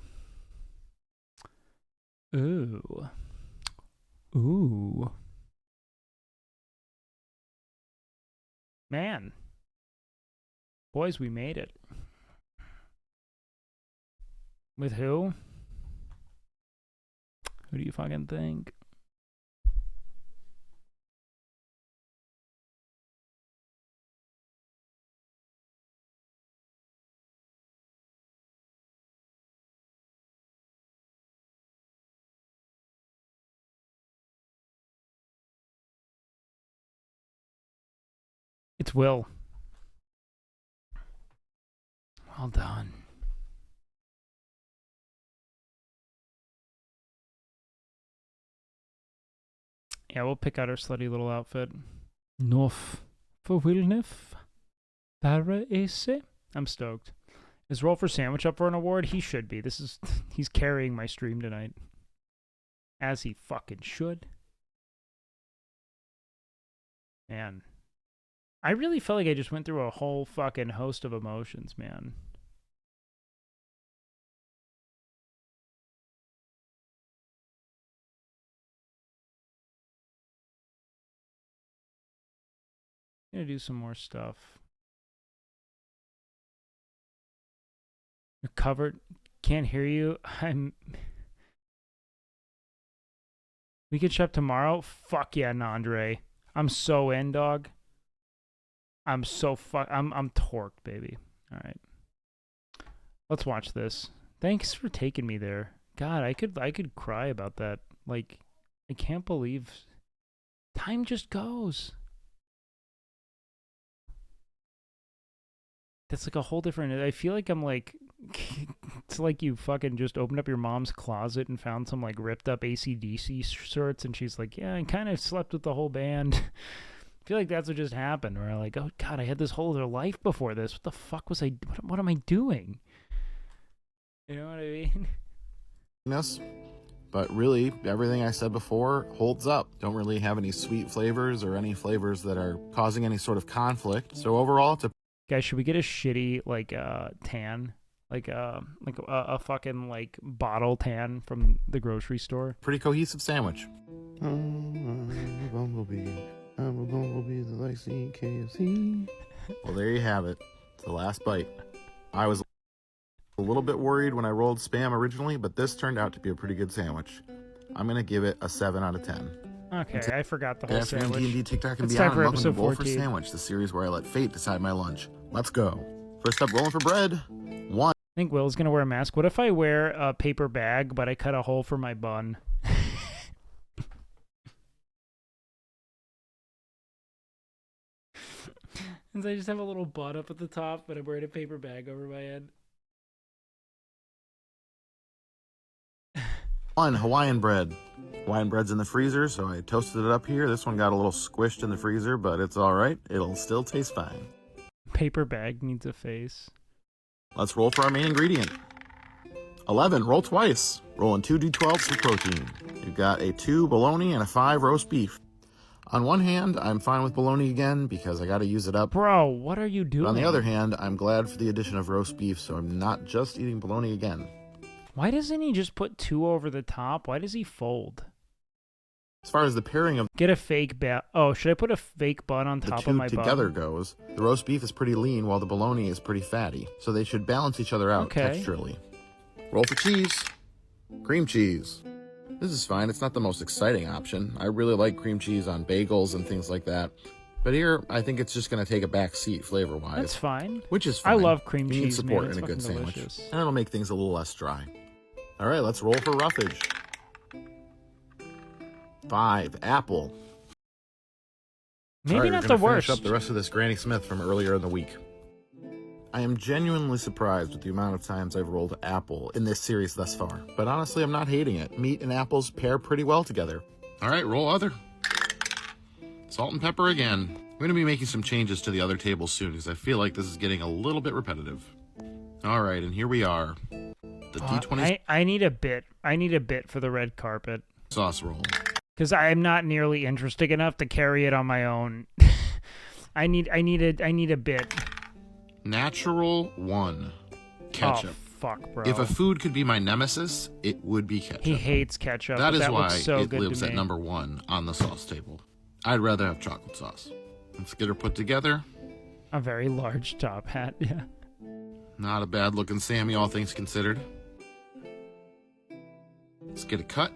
[SPEAKER 1] Ooh. Ooh. Man. Boys, we made it. With who? Who do you fucking think? It's Will. Well done. Yeah, we'll pick out our slutty little outfit. Nof. For Wilnif. Para ese. I'm stoked. Is Roll for Sandwich up for an award? He should be. He's carrying my stream tonight. As he fucking should. Man. I really felt like I just went through a whole fucking host of emotions, man. I'm gonna do some more stuff. You're covered. Can't hear you. We can shop tomorrow? Fuck yeah, Nandre. I'm so in, dog. I'm so I'm torqued, baby. All right. Let's watch this. Thanks for taking me there. God, I could cry about that. Like, I can't believe time just goes. That's like a whole different. I feel like I'm like, it's like you fucking just opened up your mom's closet and found some like ripped up AC/DC shirts, and she's like, yeah, I kind of slept with the whole band. I feel like that's what just happened. Where I'm like, oh god, I had this whole other life before this. What the fuck was I? What am I doing? You know what I mean?
[SPEAKER 7] Yes. But really, everything I said before holds up. Don't really have any sweet flavors or any flavors that are causing any sort of conflict. So overall, it's a
[SPEAKER 1] Guys, should we get a shitty like tan, like a fucking like bottle tan from the grocery store?
[SPEAKER 7] pretty cohesive sandwich. I'm a bumblebee. I'm a bumblebee that likes to eat KFC. Well, there you have it. The last bite. I was a little bit worried when I rolled spam originally, but this turned out to be a pretty good sandwich. I'm gonna give it a 7 out of 10.
[SPEAKER 1] Okay, I forgot the whole
[SPEAKER 7] Afternoon
[SPEAKER 1] sandwich.
[SPEAKER 7] D&D, TikTok, and
[SPEAKER 1] It's time
[SPEAKER 7] beyond.
[SPEAKER 1] for
[SPEAKER 7] Welcome to
[SPEAKER 1] episode
[SPEAKER 7] Roll for
[SPEAKER 1] 14.
[SPEAKER 7] Sandwich, the series where I let fate decide my lunch. Let's go. First up, rolling for bread. 1.
[SPEAKER 1] I think Will's gonna wear a mask. What if I wear a paper bag, but I cut a hole for my bun? Since I just have a little bun up at the top, but I'm wearing a paper bag over my head.
[SPEAKER 7] 1. Hawaiian bread. Hawaiian bread's in the freezer, so I toasted it up here. This one got a little squished in the freezer, but it's all right. It'll still taste fine.
[SPEAKER 1] Paper bag needs a face.
[SPEAKER 7] Let's roll for our main ingredient. 11, roll twice. Rolling 2 d12s for protein. You've got a 2 bologna and a 5 roast beef. On one hand, I'm fine with bologna again because I got to use it up.
[SPEAKER 1] Bro, what are you doing?
[SPEAKER 7] But on the other hand, I'm glad for the addition of roast beef, so I'm not just eating bologna again.
[SPEAKER 1] Why doesn't he just put 2 over the top? Why does he fold?
[SPEAKER 7] As far as the pairing of
[SPEAKER 1] Get a fake bat. Oh, should I put a fake bun on
[SPEAKER 7] the
[SPEAKER 1] top of
[SPEAKER 7] two
[SPEAKER 1] my
[SPEAKER 7] together
[SPEAKER 1] bun?
[SPEAKER 7] goes, the roast beef is pretty lean while the bologna is pretty fatty, so they should balance each other out texturally. Roll for cheese. Cream cheese. This is fine. It's not the most exciting option. I really like cream cheese on bagels and things like that. But here, I think it's just going to take a back seat flavor-wise.
[SPEAKER 1] That's fine.
[SPEAKER 7] Which is fine.
[SPEAKER 1] I love cream
[SPEAKER 7] You need
[SPEAKER 1] cheese,
[SPEAKER 7] support
[SPEAKER 1] man. It's
[SPEAKER 7] in a good
[SPEAKER 1] fucking
[SPEAKER 7] sandwich.
[SPEAKER 1] delicious.
[SPEAKER 7] And it'll make things a little less dry. All right, let's roll for roughage. 5, apple.
[SPEAKER 1] Maybe
[SPEAKER 7] All right,
[SPEAKER 1] not
[SPEAKER 7] we're
[SPEAKER 1] the
[SPEAKER 7] gonna finish
[SPEAKER 1] worst.
[SPEAKER 7] up the rest of this Granny Smith from earlier in the week. I am genuinely surprised with the amount of times I've rolled apple in this series thus far. But honestly, I'm not hating it. Meat and apples pair pretty well together. All right, roll other. Salt and pepper again. I'm going to be making some changes to the other tables soon because I feel like this is getting a little bit repetitive. All right, and here we are. The D20
[SPEAKER 1] I need a bit. I need a bit for the red carpet.
[SPEAKER 7] Sauce roll.
[SPEAKER 1] Because I am not nearly interesting enough to carry it on my own. I need a bit.
[SPEAKER 7] Natural 1. Ketchup.
[SPEAKER 1] Oh, fuck, bro.
[SPEAKER 7] If a food could be my nemesis, it would be ketchup.
[SPEAKER 1] He hates ketchup.
[SPEAKER 7] That
[SPEAKER 1] but
[SPEAKER 7] is why
[SPEAKER 1] looks so
[SPEAKER 7] it
[SPEAKER 1] good
[SPEAKER 7] lives
[SPEAKER 1] to
[SPEAKER 7] at
[SPEAKER 1] me.
[SPEAKER 7] number 1 on the sauce table. I'd rather have chocolate sauce. Let's get her put together.
[SPEAKER 1] A very large top hat, yeah.
[SPEAKER 7] Not a bad looking Sammy, all things considered. Let's get a cut.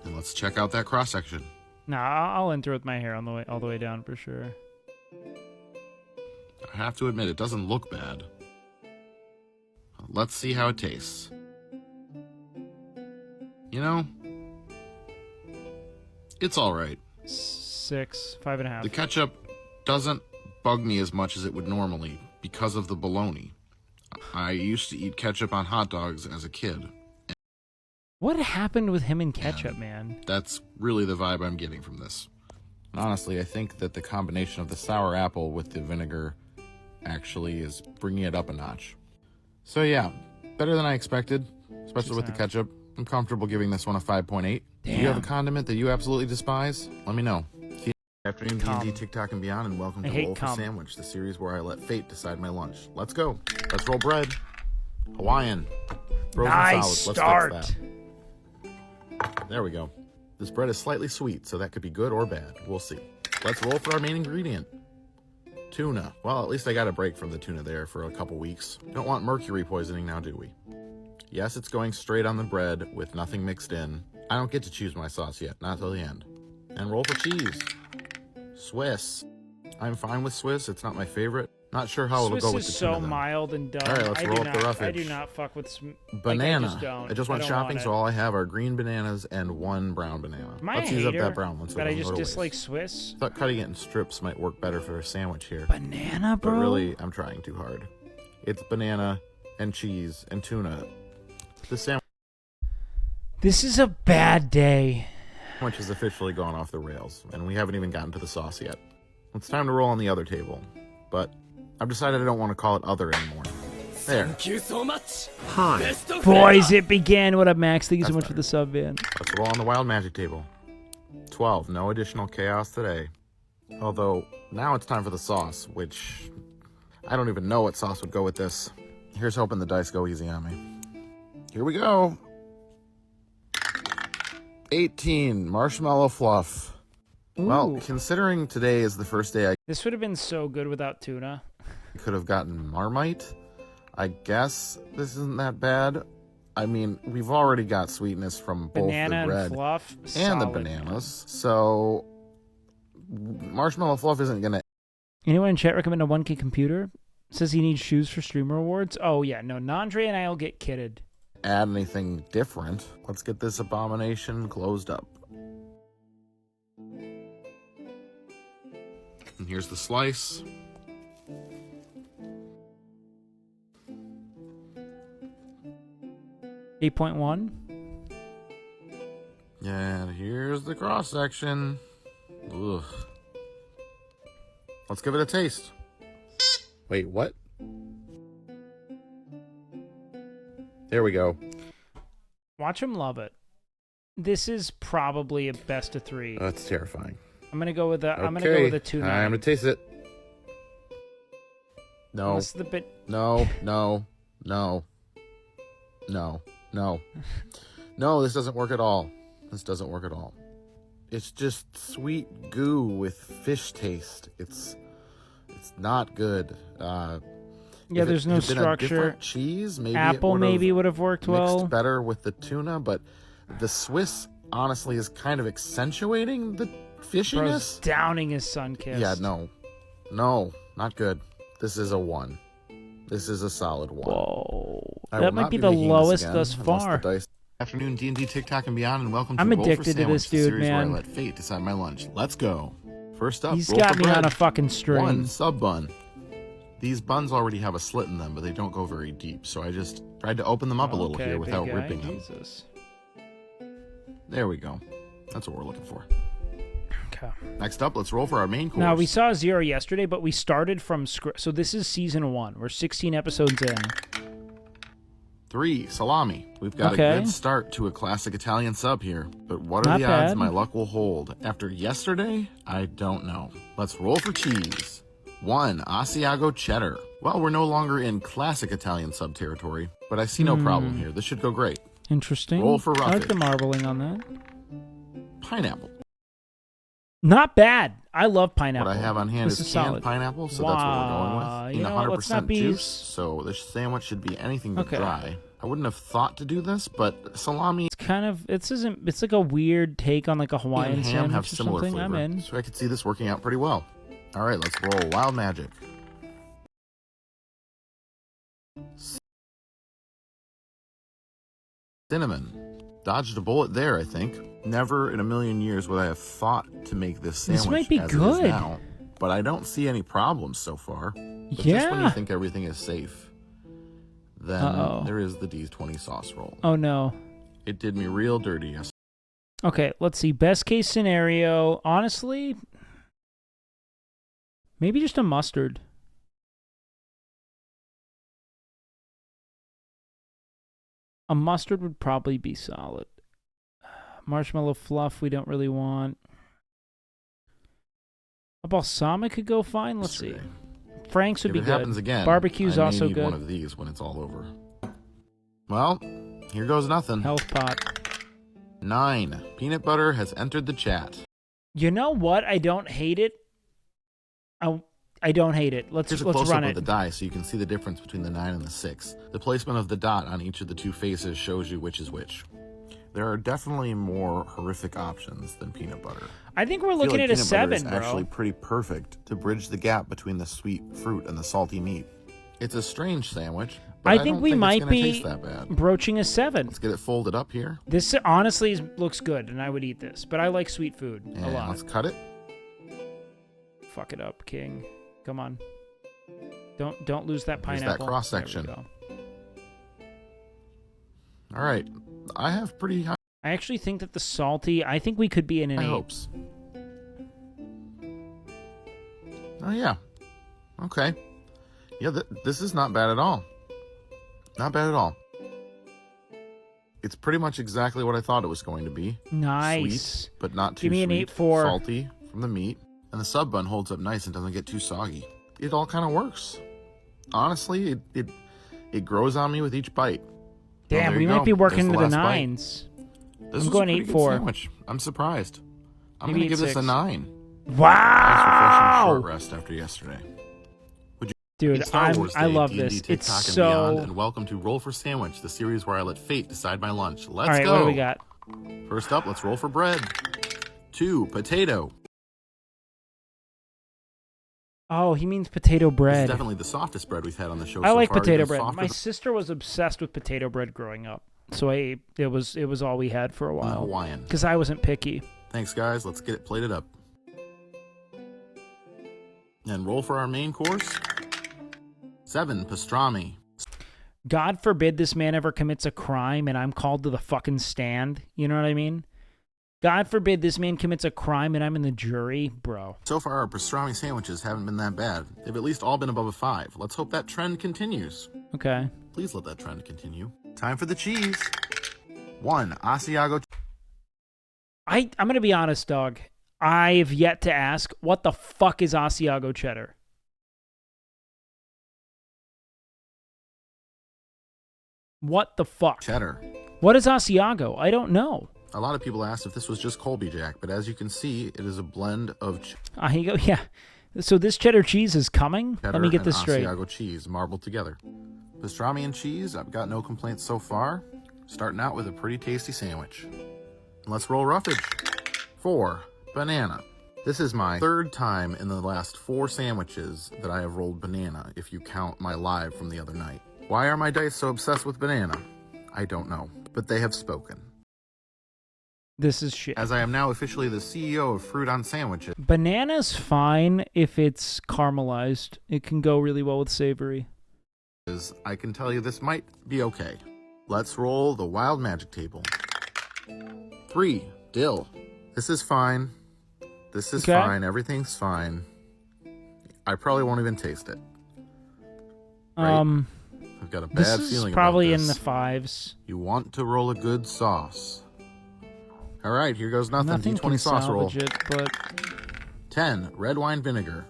[SPEAKER 7] And let's check out that cross section.
[SPEAKER 1] Nah, I'll enter with my hair on the way all the way down for sure.
[SPEAKER 7] I have to admit, it doesn't look bad. Let's see how it tastes. You know, it's all right.
[SPEAKER 1] 6, 5.5.
[SPEAKER 7] The ketchup doesn't bug me as much as it would normally because of the bologna. I used to eat ketchup on hot dogs as a kid.
[SPEAKER 1] What happened with him and ketchup, man?
[SPEAKER 7] That's really the vibe I'm getting from this. Honestly, I think that the combination of the sour apple with the vinegar actually is bringing it up a notch. So yeah, better than I expected, especially with the ketchup. I'm comfortable giving this one a 5.8. Do you have a condiment that you absolutely despise? Let me know. Afternoon, D&D, TikTok, and beyond, and welcome to Roll for Sandwich, the series where I let fate decide my lunch. Let's go. Let's roll bread. Hawaiian. Frozen
[SPEAKER 1] Nice
[SPEAKER 7] solids.
[SPEAKER 1] start.
[SPEAKER 7] Let's fix that. There we go. This bread is slightly sweet, so that could be good or bad. We'll see. Let's roll for our main ingredient. Tuna. Well, at least I got a break from the tuna there for a couple weeks. Don't want mercury poisoning now, do we? Yes, it's going straight on the bread with nothing mixed in. I don't get to choose my sauce yet, not till the end. And roll for cheese. Swiss. I'm fine with Swiss. It's not my favorite. Not sure how it'll go with the
[SPEAKER 1] Swiss is
[SPEAKER 7] tuna,
[SPEAKER 1] so
[SPEAKER 7] though.
[SPEAKER 1] mild and dumb.
[SPEAKER 7] All right, let's roll up the roughage.
[SPEAKER 1] I do not fuck with
[SPEAKER 7] Banana. I just went shopping, so
[SPEAKER 1] all
[SPEAKER 7] all I have are green bananas and 1 brown banana.
[SPEAKER 1] Am I
[SPEAKER 7] Let's
[SPEAKER 1] a
[SPEAKER 7] use up
[SPEAKER 1] hater
[SPEAKER 7] that brown one so
[SPEAKER 1] that
[SPEAKER 7] it
[SPEAKER 1] I
[SPEAKER 7] doesn't
[SPEAKER 1] just
[SPEAKER 7] go to waste.
[SPEAKER 1] dislike Swiss?
[SPEAKER 7] Thought cutting it in strips might work better for a sandwich here.
[SPEAKER 1] Banana, bro?
[SPEAKER 7] But really, I'm trying too hard. It's banana and cheese and tuna. The sandwich
[SPEAKER 1] This is a bad day.
[SPEAKER 7] has officially gone off the rails, and we haven't even gotten to the sauce yet. It's time to roll on the other table, but I've decided I don't want to call it other anymore. There.
[SPEAKER 16] Thank you so much.
[SPEAKER 7] Hi.
[SPEAKER 1] Boys, it began. What up, Max? Thank you so much for the sub, man.
[SPEAKER 7] Let's roll on the wild magic table. 12. No additional chaos today. Although, now it's time for the sauce, which I don't even know what sauce would go with this. Here's hoping the dice go easy on me. Here we go. 18. Marshmallow fluff. Well,
[SPEAKER 1] Ooh.
[SPEAKER 7] considering today is the first day I
[SPEAKER 1] This would have been so good without tuna.
[SPEAKER 7] could have gotten Marmite, I guess this isn't that bad. I mean, we've already got sweetness from both
[SPEAKER 1] Banana
[SPEAKER 7] the bread
[SPEAKER 1] and fluff.
[SPEAKER 7] and the
[SPEAKER 1] solid,
[SPEAKER 7] bananas, so marshmallow fluff isn't gonna.
[SPEAKER 1] Anyone in chat recommend a 1K computer? Says he needs shoes for streamer awards. Oh yeah, no. Nandre and I'll get kitted.
[SPEAKER 7] Add anything different. Let's get this abomination closed up. And here's the slice.
[SPEAKER 1] $8.1.
[SPEAKER 7] And here's the cross section. Ugh. Let's give it a taste. Wait, what? There we go.
[SPEAKER 1] Watch him love it. This is probably a best of 3.
[SPEAKER 7] That's terrifying.
[SPEAKER 1] I'm gonna go with the.
[SPEAKER 7] Okay.
[SPEAKER 1] I'm gonna go with a 2-9.
[SPEAKER 7] I'm gonna taste it. No.
[SPEAKER 1] What's the bit?
[SPEAKER 7] No. No. No. No. No. No. This doesn't work at all. This doesn't work at all. It's just sweet goo with fish taste. It's not good.
[SPEAKER 1] Yeah, there's no
[SPEAKER 7] If it had been a
[SPEAKER 1] structure.
[SPEAKER 7] different cheese, maybe
[SPEAKER 1] Apple maybe would have worked
[SPEAKER 7] mixed
[SPEAKER 1] well.
[SPEAKER 7] better with the tuna, but the Swiss honestly is kind of accentuating the fishiness.
[SPEAKER 1] Bro's downing his sun-kissed.
[SPEAKER 7] Yeah, no, not good. This is a 1. This is a solid 1.
[SPEAKER 1] Whoa,
[SPEAKER 7] I
[SPEAKER 1] that
[SPEAKER 7] will
[SPEAKER 1] might
[SPEAKER 7] not
[SPEAKER 1] be
[SPEAKER 7] be
[SPEAKER 1] the
[SPEAKER 7] making this
[SPEAKER 1] lowest
[SPEAKER 7] again
[SPEAKER 1] thus
[SPEAKER 7] unless
[SPEAKER 1] far.
[SPEAKER 7] the dice- Afternoon, D&D, TikTok, and beyond, and welcome to
[SPEAKER 1] I'm
[SPEAKER 7] Roll for
[SPEAKER 1] addicted to
[SPEAKER 7] Sandwich,
[SPEAKER 1] this
[SPEAKER 7] the
[SPEAKER 1] dude,
[SPEAKER 7] series where I
[SPEAKER 1] man.
[SPEAKER 7] let fate decide my lunch. Let's go. First up,
[SPEAKER 1] He's
[SPEAKER 7] roll
[SPEAKER 1] got
[SPEAKER 7] for
[SPEAKER 1] me
[SPEAKER 7] bread.
[SPEAKER 1] on a fucking string.
[SPEAKER 7] 1 sub bun. These buns already have a slit in them, but they don't go very deep, so I just tried to open them up a little
[SPEAKER 1] Okay,
[SPEAKER 7] here
[SPEAKER 1] big
[SPEAKER 7] without
[SPEAKER 1] guy,
[SPEAKER 7] ripping them.
[SPEAKER 1] Jesus.
[SPEAKER 7] There we go. That's what we're looking for.
[SPEAKER 1] Okay.
[SPEAKER 7] Next up, let's roll for our main course.
[SPEAKER 1] Now, we saw 0 yesterday, but we started from script. So this is season 1. We're 16 episodes in.
[SPEAKER 7] 3 salami. We've got
[SPEAKER 1] Okay.
[SPEAKER 7] a good start to a classic Italian sub here, but what are
[SPEAKER 1] Not
[SPEAKER 7] the odds
[SPEAKER 1] bad.
[SPEAKER 7] my luck will hold? After yesterday, I don't know. Let's roll for cheese. 1 Asiago cheddar. Well, we're no longer in classic Italian sub territory, but I see no problem here. This should go great.
[SPEAKER 1] Interesting.
[SPEAKER 7] Roll for
[SPEAKER 1] I like
[SPEAKER 7] roughage.
[SPEAKER 1] the marbling on that.
[SPEAKER 7] Pineapple.
[SPEAKER 1] Not bad. I love pineapple.
[SPEAKER 7] What I have on hand
[SPEAKER 1] This
[SPEAKER 7] is
[SPEAKER 1] is
[SPEAKER 7] canned
[SPEAKER 1] solid.
[SPEAKER 7] pineapple, so that's what we're going with.
[SPEAKER 1] You
[SPEAKER 7] In
[SPEAKER 1] know what? Let's not
[SPEAKER 7] 100%
[SPEAKER 1] be
[SPEAKER 7] juice, so this sandwich should be anything but
[SPEAKER 1] Okay.
[SPEAKER 7] dry. I wouldn't have thought to do this, but salami
[SPEAKER 1] It's kind of. It's like a weird take on like a Hawaiian
[SPEAKER 7] and ham
[SPEAKER 1] sandwich
[SPEAKER 7] have
[SPEAKER 1] or
[SPEAKER 7] similar
[SPEAKER 1] something.
[SPEAKER 7] flavor,
[SPEAKER 1] I'm in.
[SPEAKER 7] so I could see this working out pretty well. All right, let's roll wild magic. Cinnamon. Dodged a bullet there, I think. Never in a million years would I have thought to make this sandwich
[SPEAKER 1] This might be
[SPEAKER 7] as it is
[SPEAKER 1] good.
[SPEAKER 7] now, but I don't see any problems so far. But just when you
[SPEAKER 1] Yeah.
[SPEAKER 7] think everything is safe, then
[SPEAKER 1] Uh-oh.
[SPEAKER 7] there is the D20 sauce roll.
[SPEAKER 1] Oh no.
[SPEAKER 7] It did me real dirty yesterday.
[SPEAKER 1] Okay, let's see. Best case scenario, honestly, maybe just a mustard. A mustard would probably be solid. Marshmallow fluff we don't really want. A balsamic could go fine. Let's see. Frank's would
[SPEAKER 7] If
[SPEAKER 1] be
[SPEAKER 7] it
[SPEAKER 1] good.
[SPEAKER 7] happens again,
[SPEAKER 1] Barbecue's
[SPEAKER 7] I may
[SPEAKER 1] also
[SPEAKER 7] need
[SPEAKER 1] good.
[SPEAKER 7] one of these when it's all over. Well, here goes nothing.
[SPEAKER 1] Health pot.
[SPEAKER 7] 9. Peanut butter has entered the chat.
[SPEAKER 1] You know what? I don't hate it. I don't hate it. Let's
[SPEAKER 7] Here's a
[SPEAKER 1] run
[SPEAKER 7] close-up
[SPEAKER 1] it.
[SPEAKER 7] of the die so you can see the difference between the 9 and the 6. The placement of the dot on each of the two faces shows you which is which. There are definitely more horrific options than peanut butter.
[SPEAKER 1] I think we're
[SPEAKER 7] I feel
[SPEAKER 1] looking
[SPEAKER 7] like
[SPEAKER 1] at a
[SPEAKER 7] peanut butter
[SPEAKER 1] 7,
[SPEAKER 7] is
[SPEAKER 1] bro.
[SPEAKER 7] actually pretty perfect to bridge the gap between the sweet fruit and the salty meat. It's a strange sandwich, but
[SPEAKER 1] I think
[SPEAKER 7] don't
[SPEAKER 1] we
[SPEAKER 7] it's
[SPEAKER 1] might
[SPEAKER 7] gonna
[SPEAKER 1] be
[SPEAKER 7] taste that bad.
[SPEAKER 1] broaching a 7.
[SPEAKER 7] Let's get it folded up here.
[SPEAKER 1] This honestly looks good, and I would eat this. But I like sweet food a
[SPEAKER 7] And
[SPEAKER 1] lot.
[SPEAKER 7] let's cut it.
[SPEAKER 1] Fuck it up, King. Come on. Don't lose that
[SPEAKER 7] Here's
[SPEAKER 1] pineapple.
[SPEAKER 7] that cross
[SPEAKER 1] There we
[SPEAKER 7] section.
[SPEAKER 1] go.
[SPEAKER 7] All right. I have pretty high
[SPEAKER 1] I actually think that the salty. I think we could be in an 8.
[SPEAKER 7] hopes. Oh, yeah. Okay. Yeah, this is not bad at all. Not bad at all. It's pretty much exactly what I thought it was going to be.
[SPEAKER 1] Nice.
[SPEAKER 7] Sweet, but not too
[SPEAKER 1] Give me an
[SPEAKER 7] sweet.
[SPEAKER 1] 8-4.
[SPEAKER 7] Salty from the meat. And the sub bun holds up nice and doesn't get too soggy. It all kind of works. Honestly, it grows on me with each bite. Well,
[SPEAKER 1] Damn,
[SPEAKER 7] there
[SPEAKER 1] we
[SPEAKER 7] you
[SPEAKER 1] might
[SPEAKER 7] go.
[SPEAKER 1] be working
[SPEAKER 7] There's
[SPEAKER 1] into the
[SPEAKER 7] last bite.
[SPEAKER 1] 9s.
[SPEAKER 7] This
[SPEAKER 1] I'm
[SPEAKER 7] is
[SPEAKER 1] going
[SPEAKER 7] a pretty good
[SPEAKER 1] 8-4.
[SPEAKER 7] sandwich. I'm surprised. I'm
[SPEAKER 1] Maybe
[SPEAKER 7] going to give this a
[SPEAKER 1] 8-6.
[SPEAKER 7] 9.
[SPEAKER 1] Wow!
[SPEAKER 7] Nice refreshing short rest after yesterday. Would you
[SPEAKER 1] Dude,
[SPEAKER 7] It's Star Wars
[SPEAKER 1] I
[SPEAKER 7] Day,
[SPEAKER 1] love
[SPEAKER 7] D&D,
[SPEAKER 1] this.
[SPEAKER 7] TikTok,
[SPEAKER 1] It's
[SPEAKER 7] and
[SPEAKER 1] so.
[SPEAKER 7] beyond, and welcome to Roll for Sandwich, the series where I let fate decide my lunch. Let's
[SPEAKER 1] All right,
[SPEAKER 7] go.
[SPEAKER 1] what do we got?
[SPEAKER 7] First up, let's roll for bread. 2, potato.
[SPEAKER 1] Oh, he means potato
[SPEAKER 7] This
[SPEAKER 1] bread.
[SPEAKER 7] is definitely the softest bread we've had on the show
[SPEAKER 1] I
[SPEAKER 7] so
[SPEAKER 1] like
[SPEAKER 7] far.
[SPEAKER 1] potato
[SPEAKER 7] Even
[SPEAKER 1] bread.
[SPEAKER 7] softer
[SPEAKER 1] My sister was obsessed with potato bread growing up, so it was all we had for a while.
[SPEAKER 7] Hawaiian.
[SPEAKER 1] Because I wasn't picky.
[SPEAKER 7] Thanks, guys. Let's get it plated up. And roll for our main course. 7, pastrami.
[SPEAKER 1] God forbid this man ever commits a crime and I'm called to the fucking stand. You know what I mean? God forbid this man commits a crime and I'm in the jury, bro.
[SPEAKER 7] So far, our pastrami sandwiches haven't been that bad. They've at least all been above a 5. Let's hope that trend continues.
[SPEAKER 1] Okay.
[SPEAKER 7] Please let that trend continue. Time for the cheese. 1 Asiago.
[SPEAKER 1] I'm gonna be honest, dog. I've yet to ask, what the fuck is Asiago cheddar? What the fuck?
[SPEAKER 7] Cheddar.
[SPEAKER 1] What is Asiago? I don't know.
[SPEAKER 7] A lot of people asked if this was just Colby Jack, but as you can see, it is a blend of
[SPEAKER 1] Here you go. Yeah. So this cheddar cheese is coming?
[SPEAKER 7] cheddar
[SPEAKER 1] Let me get
[SPEAKER 7] and
[SPEAKER 1] this straight.
[SPEAKER 7] Asiago cheese marbled together. Pastrami and cheese, I've got no complaints so far. Starting out with a pretty tasty sandwich. Let's roll roughage. 4 Banana. This is my 3rd time in the last 4 sandwiches that I have rolled banana, if you count my live from the other night. Why are my dice so obsessed with banana? I don't know, but they have spoken.
[SPEAKER 1] This is shit.
[SPEAKER 7] As I am now officially the CEO of Fruit on Sandwiches.
[SPEAKER 1] Banana's fine if it's caramelized. It can go really well with savory.
[SPEAKER 7] I can tell you this might be okay. Let's roll the wild magic table. 3 Dill. This is fine. This is fine. Everything's fine. I probably won't even taste it. Right? I've got a bad feeling about this.
[SPEAKER 1] This is probably in the 5s.
[SPEAKER 7] You want to roll a good sauce. All right, here goes nothing.
[SPEAKER 1] Nothing
[SPEAKER 7] D20
[SPEAKER 1] can
[SPEAKER 7] sauce roll.
[SPEAKER 1] salvage it, but
[SPEAKER 7] 10 red wine vinegar.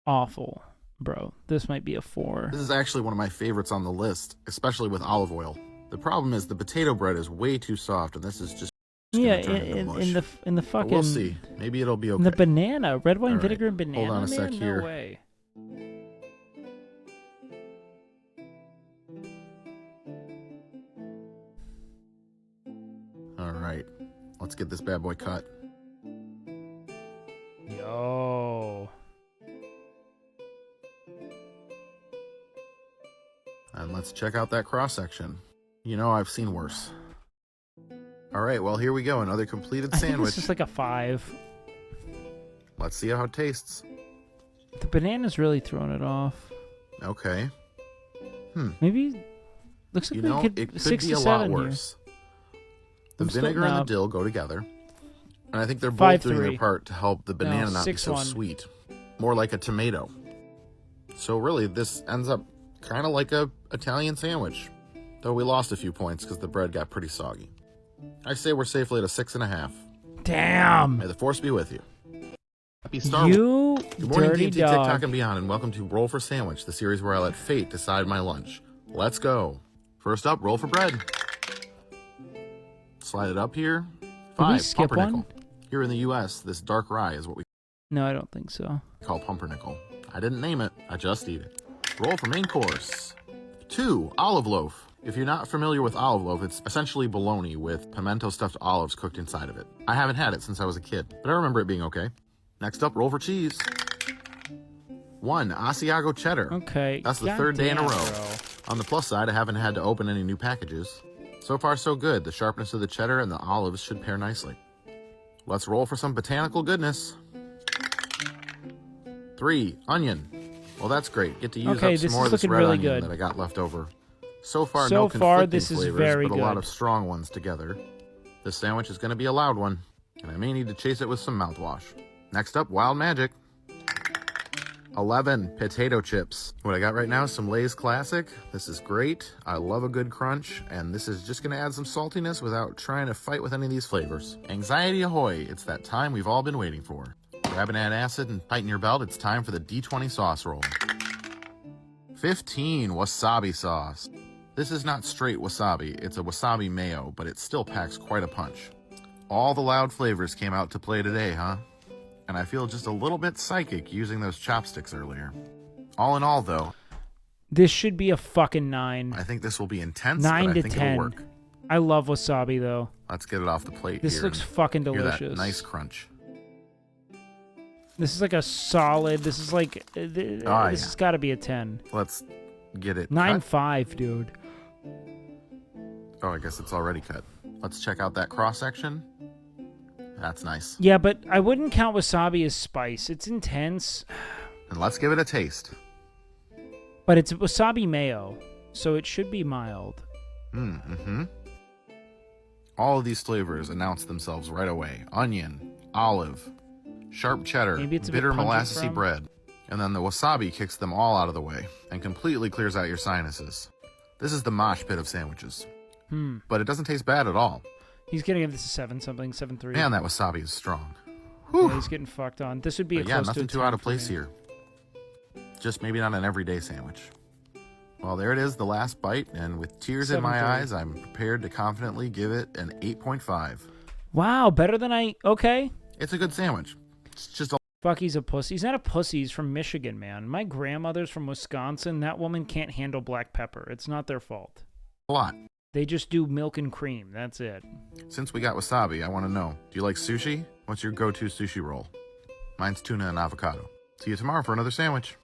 [SPEAKER 1] awful, bro. This might be a 4.
[SPEAKER 7] This is actually one of my favorites on the list, especially with olive oil. The problem is the potato bread is way too soft, and this is just
[SPEAKER 1] Yeah,
[SPEAKER 7] in
[SPEAKER 1] in the fucking.
[SPEAKER 7] We'll see. Maybe it'll be okay.
[SPEAKER 1] In the banana, red wine
[SPEAKER 7] All right.
[SPEAKER 1] vinegar and banana.
[SPEAKER 7] Hold on a sec
[SPEAKER 1] man?
[SPEAKER 7] here.
[SPEAKER 1] No way.
[SPEAKER 7] All right, let's get this bad boy cut.
[SPEAKER 1] Yo.
[SPEAKER 7] And let's check out that cross section. You know, I've seen worse. All right, well, here we go. Another completed
[SPEAKER 1] I think
[SPEAKER 7] sandwich.
[SPEAKER 1] this is like a 5.
[SPEAKER 7] Let's see how it tastes.
[SPEAKER 1] The banana's really throwing it off.
[SPEAKER 7] Okay.
[SPEAKER 1] Maybe looks like
[SPEAKER 7] You
[SPEAKER 1] we
[SPEAKER 7] know,
[SPEAKER 1] could
[SPEAKER 7] it could
[SPEAKER 1] 6
[SPEAKER 7] be
[SPEAKER 1] to
[SPEAKER 7] a
[SPEAKER 1] 7
[SPEAKER 7] lot
[SPEAKER 1] here.
[SPEAKER 7] worse. The
[SPEAKER 1] I'm still-
[SPEAKER 7] vinegar and
[SPEAKER 1] no.
[SPEAKER 7] the dill go together. And I think they're both doing
[SPEAKER 1] 5-3.
[SPEAKER 7] their part to help the banana not be so
[SPEAKER 1] 6-1.
[SPEAKER 7] sweet. More like a tomato. So really, this ends up kind of like a Italian sandwich. Though we lost a few points because the bread got pretty soggy. I say we're safely at a 6.5.
[SPEAKER 1] Damn.
[SPEAKER 7] May the force be with you. Happy Star
[SPEAKER 1] You
[SPEAKER 7] Good morning,
[SPEAKER 1] dirty
[SPEAKER 7] DMT, TikTok,
[SPEAKER 1] dog.
[SPEAKER 7] and beyond, and welcome to Roll for Sandwich, the series where I let fate decide my lunch. Let's go. First up, roll for bread. Slide it up here.
[SPEAKER 1] we
[SPEAKER 7] 5,
[SPEAKER 1] skip
[SPEAKER 7] pumpernickel.
[SPEAKER 1] one?
[SPEAKER 7] Here in the U.S., this dark rye is what we
[SPEAKER 1] No, I don't think so.
[SPEAKER 7] call pumpernickel. I didn't name it, I just eat it. Roll for main course. 2, olive loaf. If you're not familiar with olive loaf, it's essentially bologna with pimento stuffed olives cooked inside of it. I haven't had it since I was a kid, but I remember it being okay. Next up, roll for cheese. 1, Asiago cheddar.
[SPEAKER 1] Okay.
[SPEAKER 7] That's the 3rd day in a
[SPEAKER 1] goddamn,
[SPEAKER 7] row.
[SPEAKER 1] bro.
[SPEAKER 7] On the plus side, I haven't had to open any new packages. So far, so good. The sharpness of the cheddar and the olives should pair nicely. Let's roll for some botanical goodness. 3, onion. Well, that's great. Get to use
[SPEAKER 1] Okay,
[SPEAKER 7] up some
[SPEAKER 1] this
[SPEAKER 7] more
[SPEAKER 1] is
[SPEAKER 7] of this
[SPEAKER 1] looking
[SPEAKER 7] red
[SPEAKER 1] really
[SPEAKER 7] onion
[SPEAKER 1] good.
[SPEAKER 7] that I got left over. So far,
[SPEAKER 1] So
[SPEAKER 7] no
[SPEAKER 1] far,
[SPEAKER 7] conflicting
[SPEAKER 1] this is
[SPEAKER 7] flavors,
[SPEAKER 1] very
[SPEAKER 7] but a lot
[SPEAKER 1] good.
[SPEAKER 7] of strong ones together. This sandwich is going to be a loud one, and I may need to chase it with some mouthwash. Next up, Wild Magic. 11, potato chips. What I got right now is some Lay's Classic. This is great. I love a good crunch, and this is just going to add some saltiness without trying to fight with any of these flavors. Anxiety ahoy, it's that time we've all been waiting for. Grab an acid and tighten your belt. It's time for the D20 sauce roll. 15, wasabi sauce. This is not straight wasabi, it's a wasabi mayo, but it still packs quite a punch. All the loud flavors came out to play today, huh? And I feel just a little bit psychic using those chopsticks earlier. All in all, though,
[SPEAKER 1] This should be a fucking 9.
[SPEAKER 7] I think this will be intense,
[SPEAKER 1] 9
[SPEAKER 7] but I
[SPEAKER 1] to
[SPEAKER 7] think
[SPEAKER 1] 10.
[SPEAKER 7] it'll work.
[SPEAKER 1] I love wasabi though.
[SPEAKER 7] Let's get it off the plate
[SPEAKER 1] This
[SPEAKER 7] here
[SPEAKER 1] looks
[SPEAKER 7] and
[SPEAKER 1] fucking
[SPEAKER 7] hear that
[SPEAKER 1] delicious.
[SPEAKER 7] nice crunch.
[SPEAKER 1] This is like a solid. This is like this
[SPEAKER 7] yeah.
[SPEAKER 1] has got to be a 10.
[SPEAKER 7] Let's get it
[SPEAKER 1] 9.5, dude.
[SPEAKER 7] Oh, I guess it's already cut. Let's check out that cross section. That's nice.
[SPEAKER 1] Yeah, but I wouldn't count wasabi as spice. It's intense,
[SPEAKER 7] And let's give it a taste.
[SPEAKER 1] but it's wasabi mayo, so it should be mild.
[SPEAKER 7] Mm-hmm. All of these flavors announce themselves right away. Onion, olive, sharp cheddar,
[SPEAKER 1] Maybe it's a bit
[SPEAKER 7] bitter
[SPEAKER 1] pungent
[SPEAKER 7] molassesy
[SPEAKER 1] from-
[SPEAKER 7] bread. And then the wasabi kicks them all out of the way and completely clears out your sinuses. This is the mosh pit of sandwiches. But it doesn't taste bad at all.
[SPEAKER 1] He's gonna give this a 7 something, 7.3.
[SPEAKER 7] Man, that wasabi is strong.
[SPEAKER 1] Yeah, he's getting fucked on. This would be a
[SPEAKER 7] But yeah,
[SPEAKER 1] close
[SPEAKER 7] nothing
[SPEAKER 1] to a
[SPEAKER 7] too
[SPEAKER 1] 10
[SPEAKER 7] out of
[SPEAKER 1] for
[SPEAKER 7] place
[SPEAKER 1] me.
[SPEAKER 7] here. Just maybe not an everyday sandwich. Well, there it is, the last bite, and with tears in my
[SPEAKER 1] 7.3.
[SPEAKER 7] eyes, I'm prepared to confidently give it an 8.5.
[SPEAKER 1] Wow, better than I. Okay.
[SPEAKER 7] It's a good sandwich. It's just a
[SPEAKER 1] Fuck, he's a pussy. He's not a pussy. He's from Michigan, man. My grandmother's from Wisconsin. That woman can't handle black pepper. It's not their fault.
[SPEAKER 7] lot.
[SPEAKER 1] They just do milk and cream. That's it.
[SPEAKER 7] Since we got wasabi, I want to know, do you like sushi? What's your go-to sushi roll? Mine's tuna and avocado. See you tomorrow for another sandwich.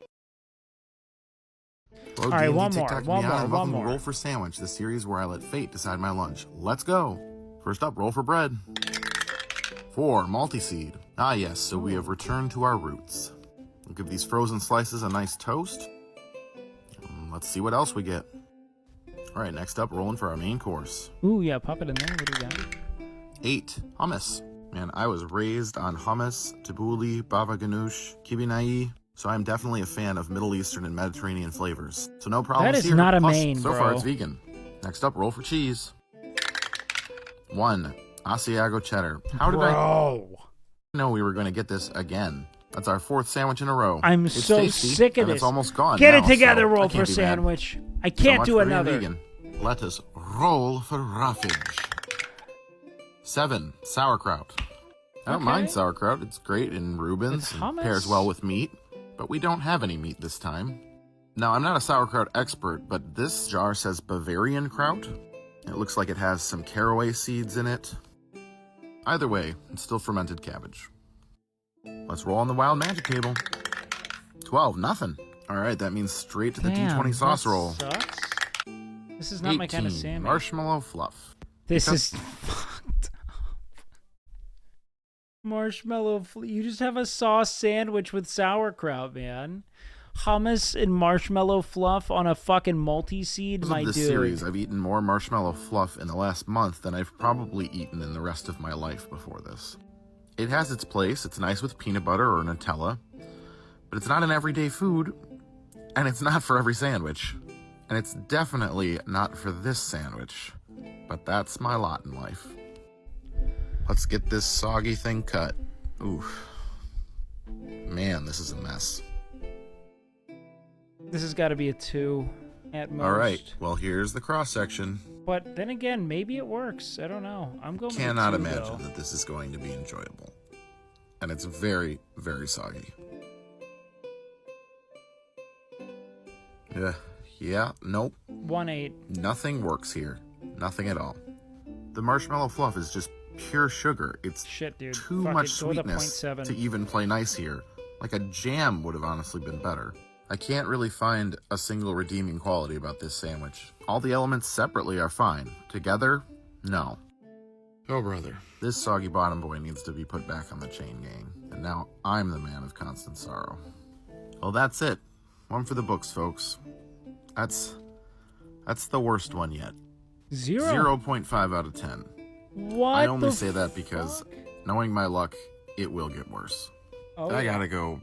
[SPEAKER 7] Hello,
[SPEAKER 1] All right,
[SPEAKER 7] D&D
[SPEAKER 1] one
[SPEAKER 7] TikTok
[SPEAKER 1] more,
[SPEAKER 7] me on, and welcome to
[SPEAKER 1] one more.
[SPEAKER 7] Roll for Sandwich, the series where I let fate decide my lunch. Let's go. First up, roll for bread. 4, multi-seed. Ah yes, so we have returned to our roots. We'll give these frozen slices a nice toast. Let's see what else we get. All right, next up, rolling for our main course.
[SPEAKER 1] Ooh, yeah, pop it in there. What do we got?
[SPEAKER 7] 8, hummus. Man, I was raised on hummus, tabbouleh, baba ganoush, kibinai, so I'm definitely a fan of Middle Eastern and Mediterranean flavors. So no problems
[SPEAKER 1] That is
[SPEAKER 7] here.
[SPEAKER 1] not a
[SPEAKER 7] Plus,
[SPEAKER 1] main,
[SPEAKER 7] so
[SPEAKER 1] bro.
[SPEAKER 7] far it's vegan. Next up, roll for cheese. 1, Asiago cheddar. How did I know we were going to get this again? That's our 4th sandwich in a row.
[SPEAKER 1] I'm
[SPEAKER 7] It's
[SPEAKER 1] so
[SPEAKER 7] tasty,
[SPEAKER 1] sick of
[SPEAKER 7] and
[SPEAKER 1] this.
[SPEAKER 7] it's almost gone
[SPEAKER 1] Get
[SPEAKER 7] now,
[SPEAKER 1] it together,
[SPEAKER 7] so I
[SPEAKER 1] roll
[SPEAKER 7] can't
[SPEAKER 1] for
[SPEAKER 7] be mad.
[SPEAKER 1] sandwich. I
[SPEAKER 7] So
[SPEAKER 1] can't
[SPEAKER 7] much
[SPEAKER 1] do
[SPEAKER 7] for being
[SPEAKER 1] another.
[SPEAKER 7] vegan. Let us roll for roughage. 7, sauerkraut. I don't mind sauerkraut. It's great in Reubens
[SPEAKER 1] With
[SPEAKER 7] and
[SPEAKER 1] hummus?
[SPEAKER 7] pairs well with meat, but we don't have any meat this time. Now, I'm not a sauerkraut expert, but this jar says Bavarian kraut. It looks like it has some caraway seeds in it. Either way, it's still fermented cabbage. Let's roll on the wild magic table. 12, nothing. All right, that means straight to the
[SPEAKER 1] Damn,
[SPEAKER 7] D20 sauce
[SPEAKER 1] that
[SPEAKER 7] roll.
[SPEAKER 1] sucks. This is not my kind of
[SPEAKER 7] 18,
[SPEAKER 1] salmon.
[SPEAKER 7] Marshmallow fluff.
[SPEAKER 1] This
[SPEAKER 7] Because-
[SPEAKER 1] is fucked up. Marshmallow. You just have a sauce sandwich with sauerkraut, man. Hummus and marshmallow fluff on a fucking multi-seed,
[SPEAKER 7] Because
[SPEAKER 1] my
[SPEAKER 7] of this
[SPEAKER 1] dude.
[SPEAKER 7] series, I've eaten more marshmallow fluff in the last month than I've probably eaten in the rest of my life before this. It has its place. It's nice with peanut butter or Nutella, but it's not an everyday food, and it's not for every sandwich. And it's definitely not for this sandwich, but that's my lot in life. Let's get this soggy thing cut. Oof. Man, this is a mess.
[SPEAKER 1] This has got to be a 2 at most.
[SPEAKER 7] All right, well, here's the cross section.
[SPEAKER 1] But then again, maybe it works. I don't know. I'm going
[SPEAKER 7] Cannot
[SPEAKER 1] with a 2,
[SPEAKER 7] imagine
[SPEAKER 1] though.
[SPEAKER 7] that this is going to be enjoyable. And it's very, very soggy. Yeah, nope.
[SPEAKER 1] 1.8.
[SPEAKER 7] Nothing works here. Nothing at all. The marshmallow fluff is just pure sugar. It's
[SPEAKER 1] Shit, dude.
[SPEAKER 7] too
[SPEAKER 1] Fuck
[SPEAKER 7] much
[SPEAKER 1] it, go with a
[SPEAKER 7] sweetness
[SPEAKER 1] 0.7.
[SPEAKER 7] to even play nice here. Like a jam would have honestly been better. I can't really find a single redeeming quality about this sandwich. All the elements separately are fine. Together, no. Oh, brother. This soggy bottom boy needs to be put back on the chain gang. And now I'm the man of constant sorrow. Well, that's it. One for the books, folks. That's the worst one yet. 0.5 out of 10.
[SPEAKER 1] What
[SPEAKER 7] I only
[SPEAKER 1] the
[SPEAKER 7] say that because, knowing my luck, it will get worse.
[SPEAKER 1] Oh,
[SPEAKER 7] I
[SPEAKER 1] yeah.
[SPEAKER 7] gotta go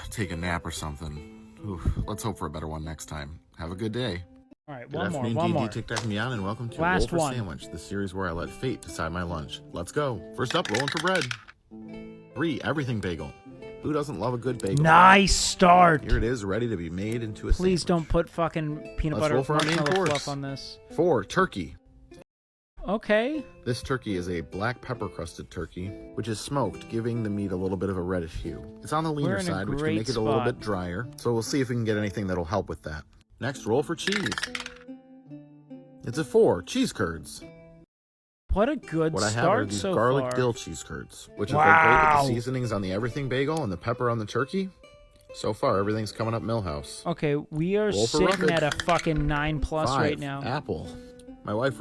[SPEAKER 7] take a nap or something. Oof, let's hope for a better one next time. Have a good day.
[SPEAKER 1] All right,
[SPEAKER 7] Good
[SPEAKER 1] one more,
[SPEAKER 7] afternoon,
[SPEAKER 1] one
[SPEAKER 7] D&D
[SPEAKER 1] more.
[SPEAKER 7] TikTok me on, and welcome to
[SPEAKER 1] Last
[SPEAKER 7] Roll for
[SPEAKER 1] one.
[SPEAKER 7] Sandwich, the series where I let fate decide my lunch. Let's go. First up, rolling for bread. 3, everything bagel. Who doesn't love a good bagel?
[SPEAKER 1] Nice start.
[SPEAKER 7] Here it is, ready to be made into a
[SPEAKER 1] Please don't put fucking peanut
[SPEAKER 7] Let's
[SPEAKER 1] butter
[SPEAKER 7] roll for our main
[SPEAKER 1] marshmallow
[SPEAKER 7] course.
[SPEAKER 1] fluff on this.
[SPEAKER 7] 4, turkey.
[SPEAKER 1] Okay.
[SPEAKER 7] This turkey is a black pepper crusted turkey, which is smoked, giving the meat a little bit of a reddish hue. It's on the
[SPEAKER 1] We're
[SPEAKER 7] leaner
[SPEAKER 1] in a
[SPEAKER 7] side, which can
[SPEAKER 1] great
[SPEAKER 7] make it a little
[SPEAKER 1] spot.
[SPEAKER 7] bit drier, so we'll see if we can get anything that'll help with that. Next, roll for cheese. It's a 4, cheese curds.
[SPEAKER 1] What a good
[SPEAKER 7] What I have are
[SPEAKER 1] start
[SPEAKER 7] these
[SPEAKER 1] so
[SPEAKER 7] garlic
[SPEAKER 1] far.
[SPEAKER 7] dill cheese curds, which will go
[SPEAKER 1] Wow.
[SPEAKER 7] great with the seasonings on the everything bagel and the pepper on the turkey. So far, everything's coming up Millhouse.
[SPEAKER 1] Okay, we are
[SPEAKER 7] Roll for
[SPEAKER 1] sitting
[SPEAKER 7] roughage.
[SPEAKER 1] at a fucking 9+
[SPEAKER 7] 5,
[SPEAKER 1] right now.
[SPEAKER 7] apple. My wife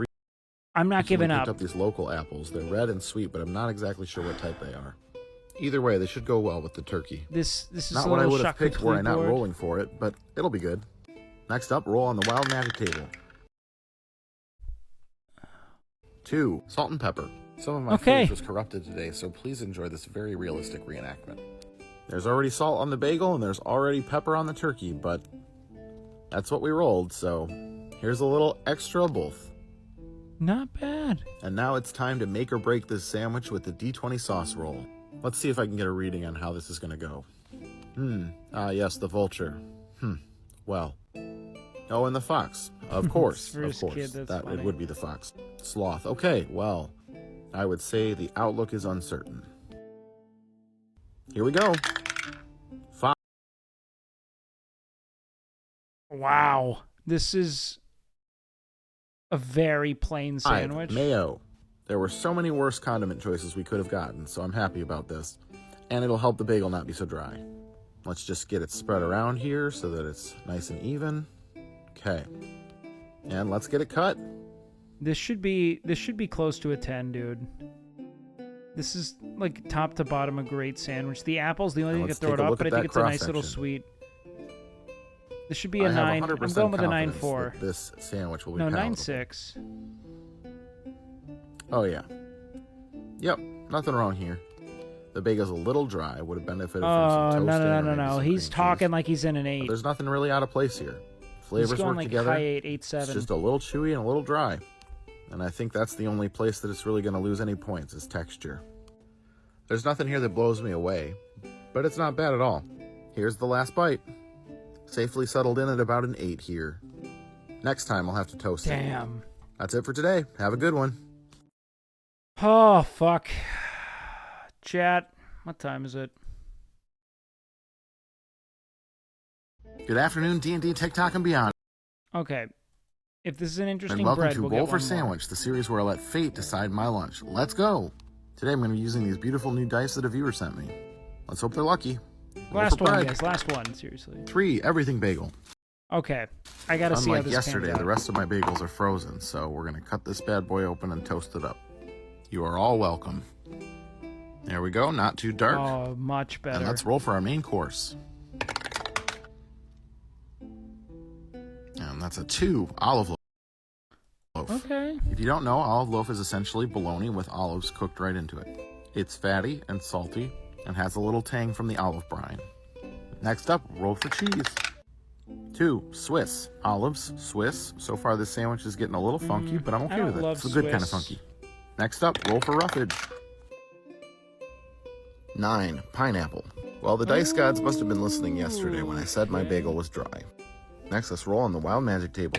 [SPEAKER 1] I'm not
[SPEAKER 7] recently
[SPEAKER 1] giving
[SPEAKER 7] picked
[SPEAKER 1] up.
[SPEAKER 7] up these local apples. They're red and sweet, but I'm not exactly sure what type they are. Either way, they should go well with the turkey.
[SPEAKER 1] This is
[SPEAKER 7] Not
[SPEAKER 1] a
[SPEAKER 7] what I
[SPEAKER 1] little
[SPEAKER 7] would have picked were I
[SPEAKER 1] charcuterie
[SPEAKER 7] not
[SPEAKER 1] board.
[SPEAKER 7] rolling for it, but it'll be good. Next up, roll on the wild magic table.
[SPEAKER 5] 2, salt and pepper. Some of my footage was corrupted today, so please enjoy this very realistic reenactment. There's already salt on the bagel and there's already pepper on the turkey, but that's what we rolled, so here's a little extra of both.
[SPEAKER 1] Not bad.
[SPEAKER 5] And now it's time to make or break this sandwich with the D20 sauce roll. Let's see if I can get a reading on how this is going to go. Yes, the vulture. Well. Oh, and the fox. Of course, of course. It would be the fox. Sloth. Okay, well, I would say the outlook is uncertain. Here we go. Fox.
[SPEAKER 1] Wow. This is a very plain sandwich.
[SPEAKER 5] 5, mayo. There were so many worse condiment choices we could have gotten, so I'm happy about this. And it'll help the bagel not be so dry. Let's just get it spread around here so that it's nice and even. Okay. And let's get it cut.
[SPEAKER 1] This should be close to a 10, dude. This is like top to bottom a great sandwich. The apple's the only thing that can throw it off, but I think it's a nice little sweet. This should be a 9. I'm going with a 9.4.
[SPEAKER 5] This sandwich will be
[SPEAKER 1] no
[SPEAKER 5] palatable.
[SPEAKER 1] 9.6.
[SPEAKER 5] Oh yeah. Yep. Nothing wrong here. The bagel's a little dry. Would have benefited from some toasting.
[SPEAKER 1] No. He's talking like he's in an 8.
[SPEAKER 5] But there's nothing really out of place here. Flavors work
[SPEAKER 1] like
[SPEAKER 5] together.
[SPEAKER 1] High 8, 8.7.
[SPEAKER 5] It's just a little chewy and a little dry. And I think that's the only place that it's really going to lose any points is texture. There's nothing here that blows me away, but it's not bad at all. Here's the last bite. Safely settled in at about an 8 here. Next time I'll have to toast it.
[SPEAKER 1] Damn.
[SPEAKER 5] That's it for today. Have a good one.
[SPEAKER 1] Oh, fuck. Chat, what time is it?
[SPEAKER 5] Good afternoon, D&D, TikTok, and beyond.
[SPEAKER 1] Okay. If this is an interesting
[SPEAKER 5] And welcome
[SPEAKER 1] bread,
[SPEAKER 5] to
[SPEAKER 1] we'll
[SPEAKER 5] Roll
[SPEAKER 1] get
[SPEAKER 5] for
[SPEAKER 1] one
[SPEAKER 5] Sandwich, the series where I let fate decide my lunch. Let's go! Today I'm going to be using these beautiful new dice that a viewer sent me. Let's hope they're lucky.
[SPEAKER 1] more. Last one, guys. Last one, seriously.
[SPEAKER 5] 3, everything bagel.
[SPEAKER 1] Okay. I gotta see how
[SPEAKER 5] Unlike
[SPEAKER 1] this
[SPEAKER 5] yesterday,
[SPEAKER 1] pans
[SPEAKER 5] the
[SPEAKER 1] out.
[SPEAKER 5] rest of my bagels are frozen, so we're going to cut this bad boy open and toast it up. You are all welcome. There we go, not too dark.
[SPEAKER 1] Oh, much better.
[SPEAKER 5] And let's roll for our main course. And that's a 2, olive loaf.
[SPEAKER 1] Okay.
[SPEAKER 5] If you don't know, olive loaf is essentially bologna with olives cooked right into it. It's fatty and salty and has a little tang from the olive brine. Next up, roll for cheese. 2, Swiss. Olives, Swiss. So far this sandwich is getting a little funky, but I'm okay with it. It's a good kind of funky. Next up, roll for roughage. 9, pineapple. Well, the dice gods must have been listening yesterday when I said my bagel was dry. Next, let's roll on the wild magic table.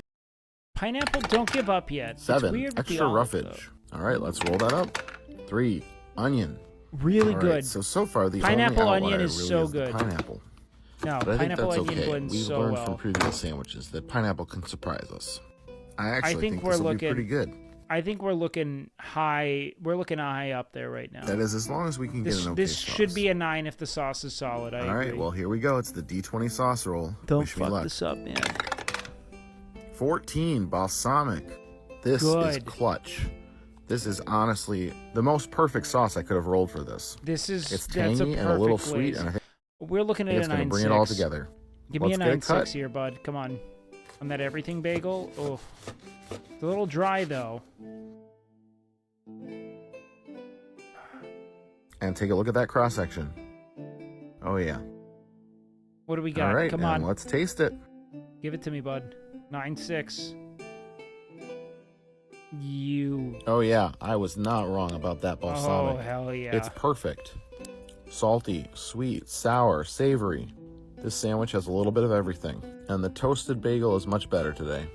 [SPEAKER 1] Pineapple, don't give up yet. It's
[SPEAKER 5] 7,
[SPEAKER 1] weird with the
[SPEAKER 5] extra
[SPEAKER 1] olive,
[SPEAKER 5] roughage. All right, let's roll that up. 3, onion.
[SPEAKER 1] Really
[SPEAKER 5] All
[SPEAKER 1] good.
[SPEAKER 5] right, so far the
[SPEAKER 1] Pineapple
[SPEAKER 5] only
[SPEAKER 1] onion
[SPEAKER 5] outlier
[SPEAKER 1] is
[SPEAKER 5] really
[SPEAKER 1] so
[SPEAKER 5] is the
[SPEAKER 1] good.
[SPEAKER 5] pineapple.
[SPEAKER 1] No,
[SPEAKER 5] But I think
[SPEAKER 1] pineapple
[SPEAKER 5] that's
[SPEAKER 1] onion
[SPEAKER 5] okay.
[SPEAKER 1] blends
[SPEAKER 5] We've
[SPEAKER 1] so
[SPEAKER 5] learned
[SPEAKER 1] well.
[SPEAKER 5] from previous sandwiches that pineapple can surprise us. I actually think
[SPEAKER 1] we're
[SPEAKER 5] this will
[SPEAKER 1] looking
[SPEAKER 5] be pretty good.
[SPEAKER 1] I think we're looking high. We're looking high up there right now.
[SPEAKER 5] That is as long as we can get an okay
[SPEAKER 1] This
[SPEAKER 5] sauce.
[SPEAKER 1] should be a 9 if the sauce is solid.
[SPEAKER 5] All right, well, here we go. It's the D20 sauce roll.
[SPEAKER 1] Don't
[SPEAKER 5] Wish me
[SPEAKER 1] fuck
[SPEAKER 5] luck.
[SPEAKER 1] this up, man.
[SPEAKER 5] 14, balsamic. This is
[SPEAKER 1] Good.
[SPEAKER 5] clutch. This is honestly the most perfect sauce I could have rolled for this.
[SPEAKER 1] This is
[SPEAKER 5] It's
[SPEAKER 1] that's
[SPEAKER 5] tangy
[SPEAKER 1] a
[SPEAKER 5] and a little
[SPEAKER 1] perfect
[SPEAKER 5] sweet,
[SPEAKER 1] glaze.
[SPEAKER 5] and I think
[SPEAKER 1] We're looking at
[SPEAKER 5] it's
[SPEAKER 1] a
[SPEAKER 5] going
[SPEAKER 1] 9.6.
[SPEAKER 5] to bring it all together.
[SPEAKER 1] Give me a
[SPEAKER 5] Let's get it
[SPEAKER 1] 9.6
[SPEAKER 5] cut.
[SPEAKER 1] here, bud. Come on. On that everything bagel. Oh, it's a little dry though.
[SPEAKER 5] And take a look at that cross section. Oh yeah.
[SPEAKER 1] What do we got?
[SPEAKER 5] All right,
[SPEAKER 1] Come
[SPEAKER 5] and
[SPEAKER 1] on.
[SPEAKER 5] let's taste it.
[SPEAKER 1] Give it to me, bud. 9.6. You.
[SPEAKER 5] Oh yeah, I was not wrong about that balsamic.
[SPEAKER 1] Oh, hell yeah.
[SPEAKER 5] It's perfect. Salty, sweet, sour, savory. This sandwich has a little bit of everything. And the toasted bagel is much better today.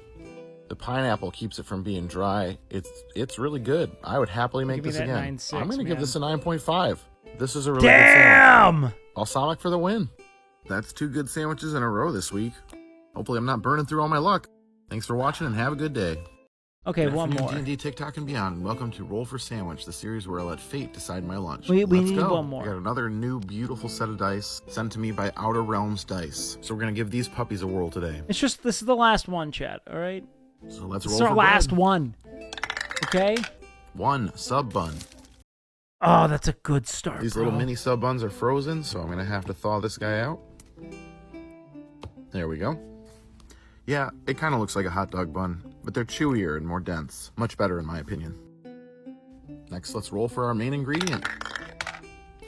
[SPEAKER 5] The pineapple keeps it from being dry. It's really good. I would happily make
[SPEAKER 1] Give me
[SPEAKER 5] this
[SPEAKER 1] that
[SPEAKER 5] again.
[SPEAKER 1] 9.6,
[SPEAKER 5] I'm going to give
[SPEAKER 1] man.
[SPEAKER 5] this a 9.5. This is a really good sandwich.
[SPEAKER 1] Damn!
[SPEAKER 5] Balsamic for the win. That's 2 good sandwiches in a row this week. Hopefully I'm not burning through all my luck. Thanks for watching and have a good day.
[SPEAKER 1] Okay,
[SPEAKER 5] Good
[SPEAKER 1] one
[SPEAKER 5] afternoon,
[SPEAKER 1] more.
[SPEAKER 5] D&D, TikTok, and beyond. And welcome to Roll for Sandwich, the series where I let fate decide my lunch.
[SPEAKER 1] We
[SPEAKER 5] Let's
[SPEAKER 1] need
[SPEAKER 5] go.
[SPEAKER 1] one more.
[SPEAKER 5] We got another new beautiful set of dice sent to me by Outer Realms Dice. So we're going to give these puppies a whirl today.
[SPEAKER 1] This is the last one, chat. All right.
[SPEAKER 5] So let's
[SPEAKER 1] This
[SPEAKER 5] roll
[SPEAKER 1] is our
[SPEAKER 5] for
[SPEAKER 1] last
[SPEAKER 5] bread.
[SPEAKER 1] one. Okay.
[SPEAKER 5] 1, sub bun.
[SPEAKER 1] Oh, that's a good start.
[SPEAKER 5] These
[SPEAKER 1] bro.
[SPEAKER 5] little mini sub buns are frozen, so I'm going to have to thaw this guy out. There we go. Yeah, it kind of looks like a hot dog bun, but they're chewier and more dense. Much better in my opinion.
[SPEAKER 7] Next, let's roll for our main ingredient.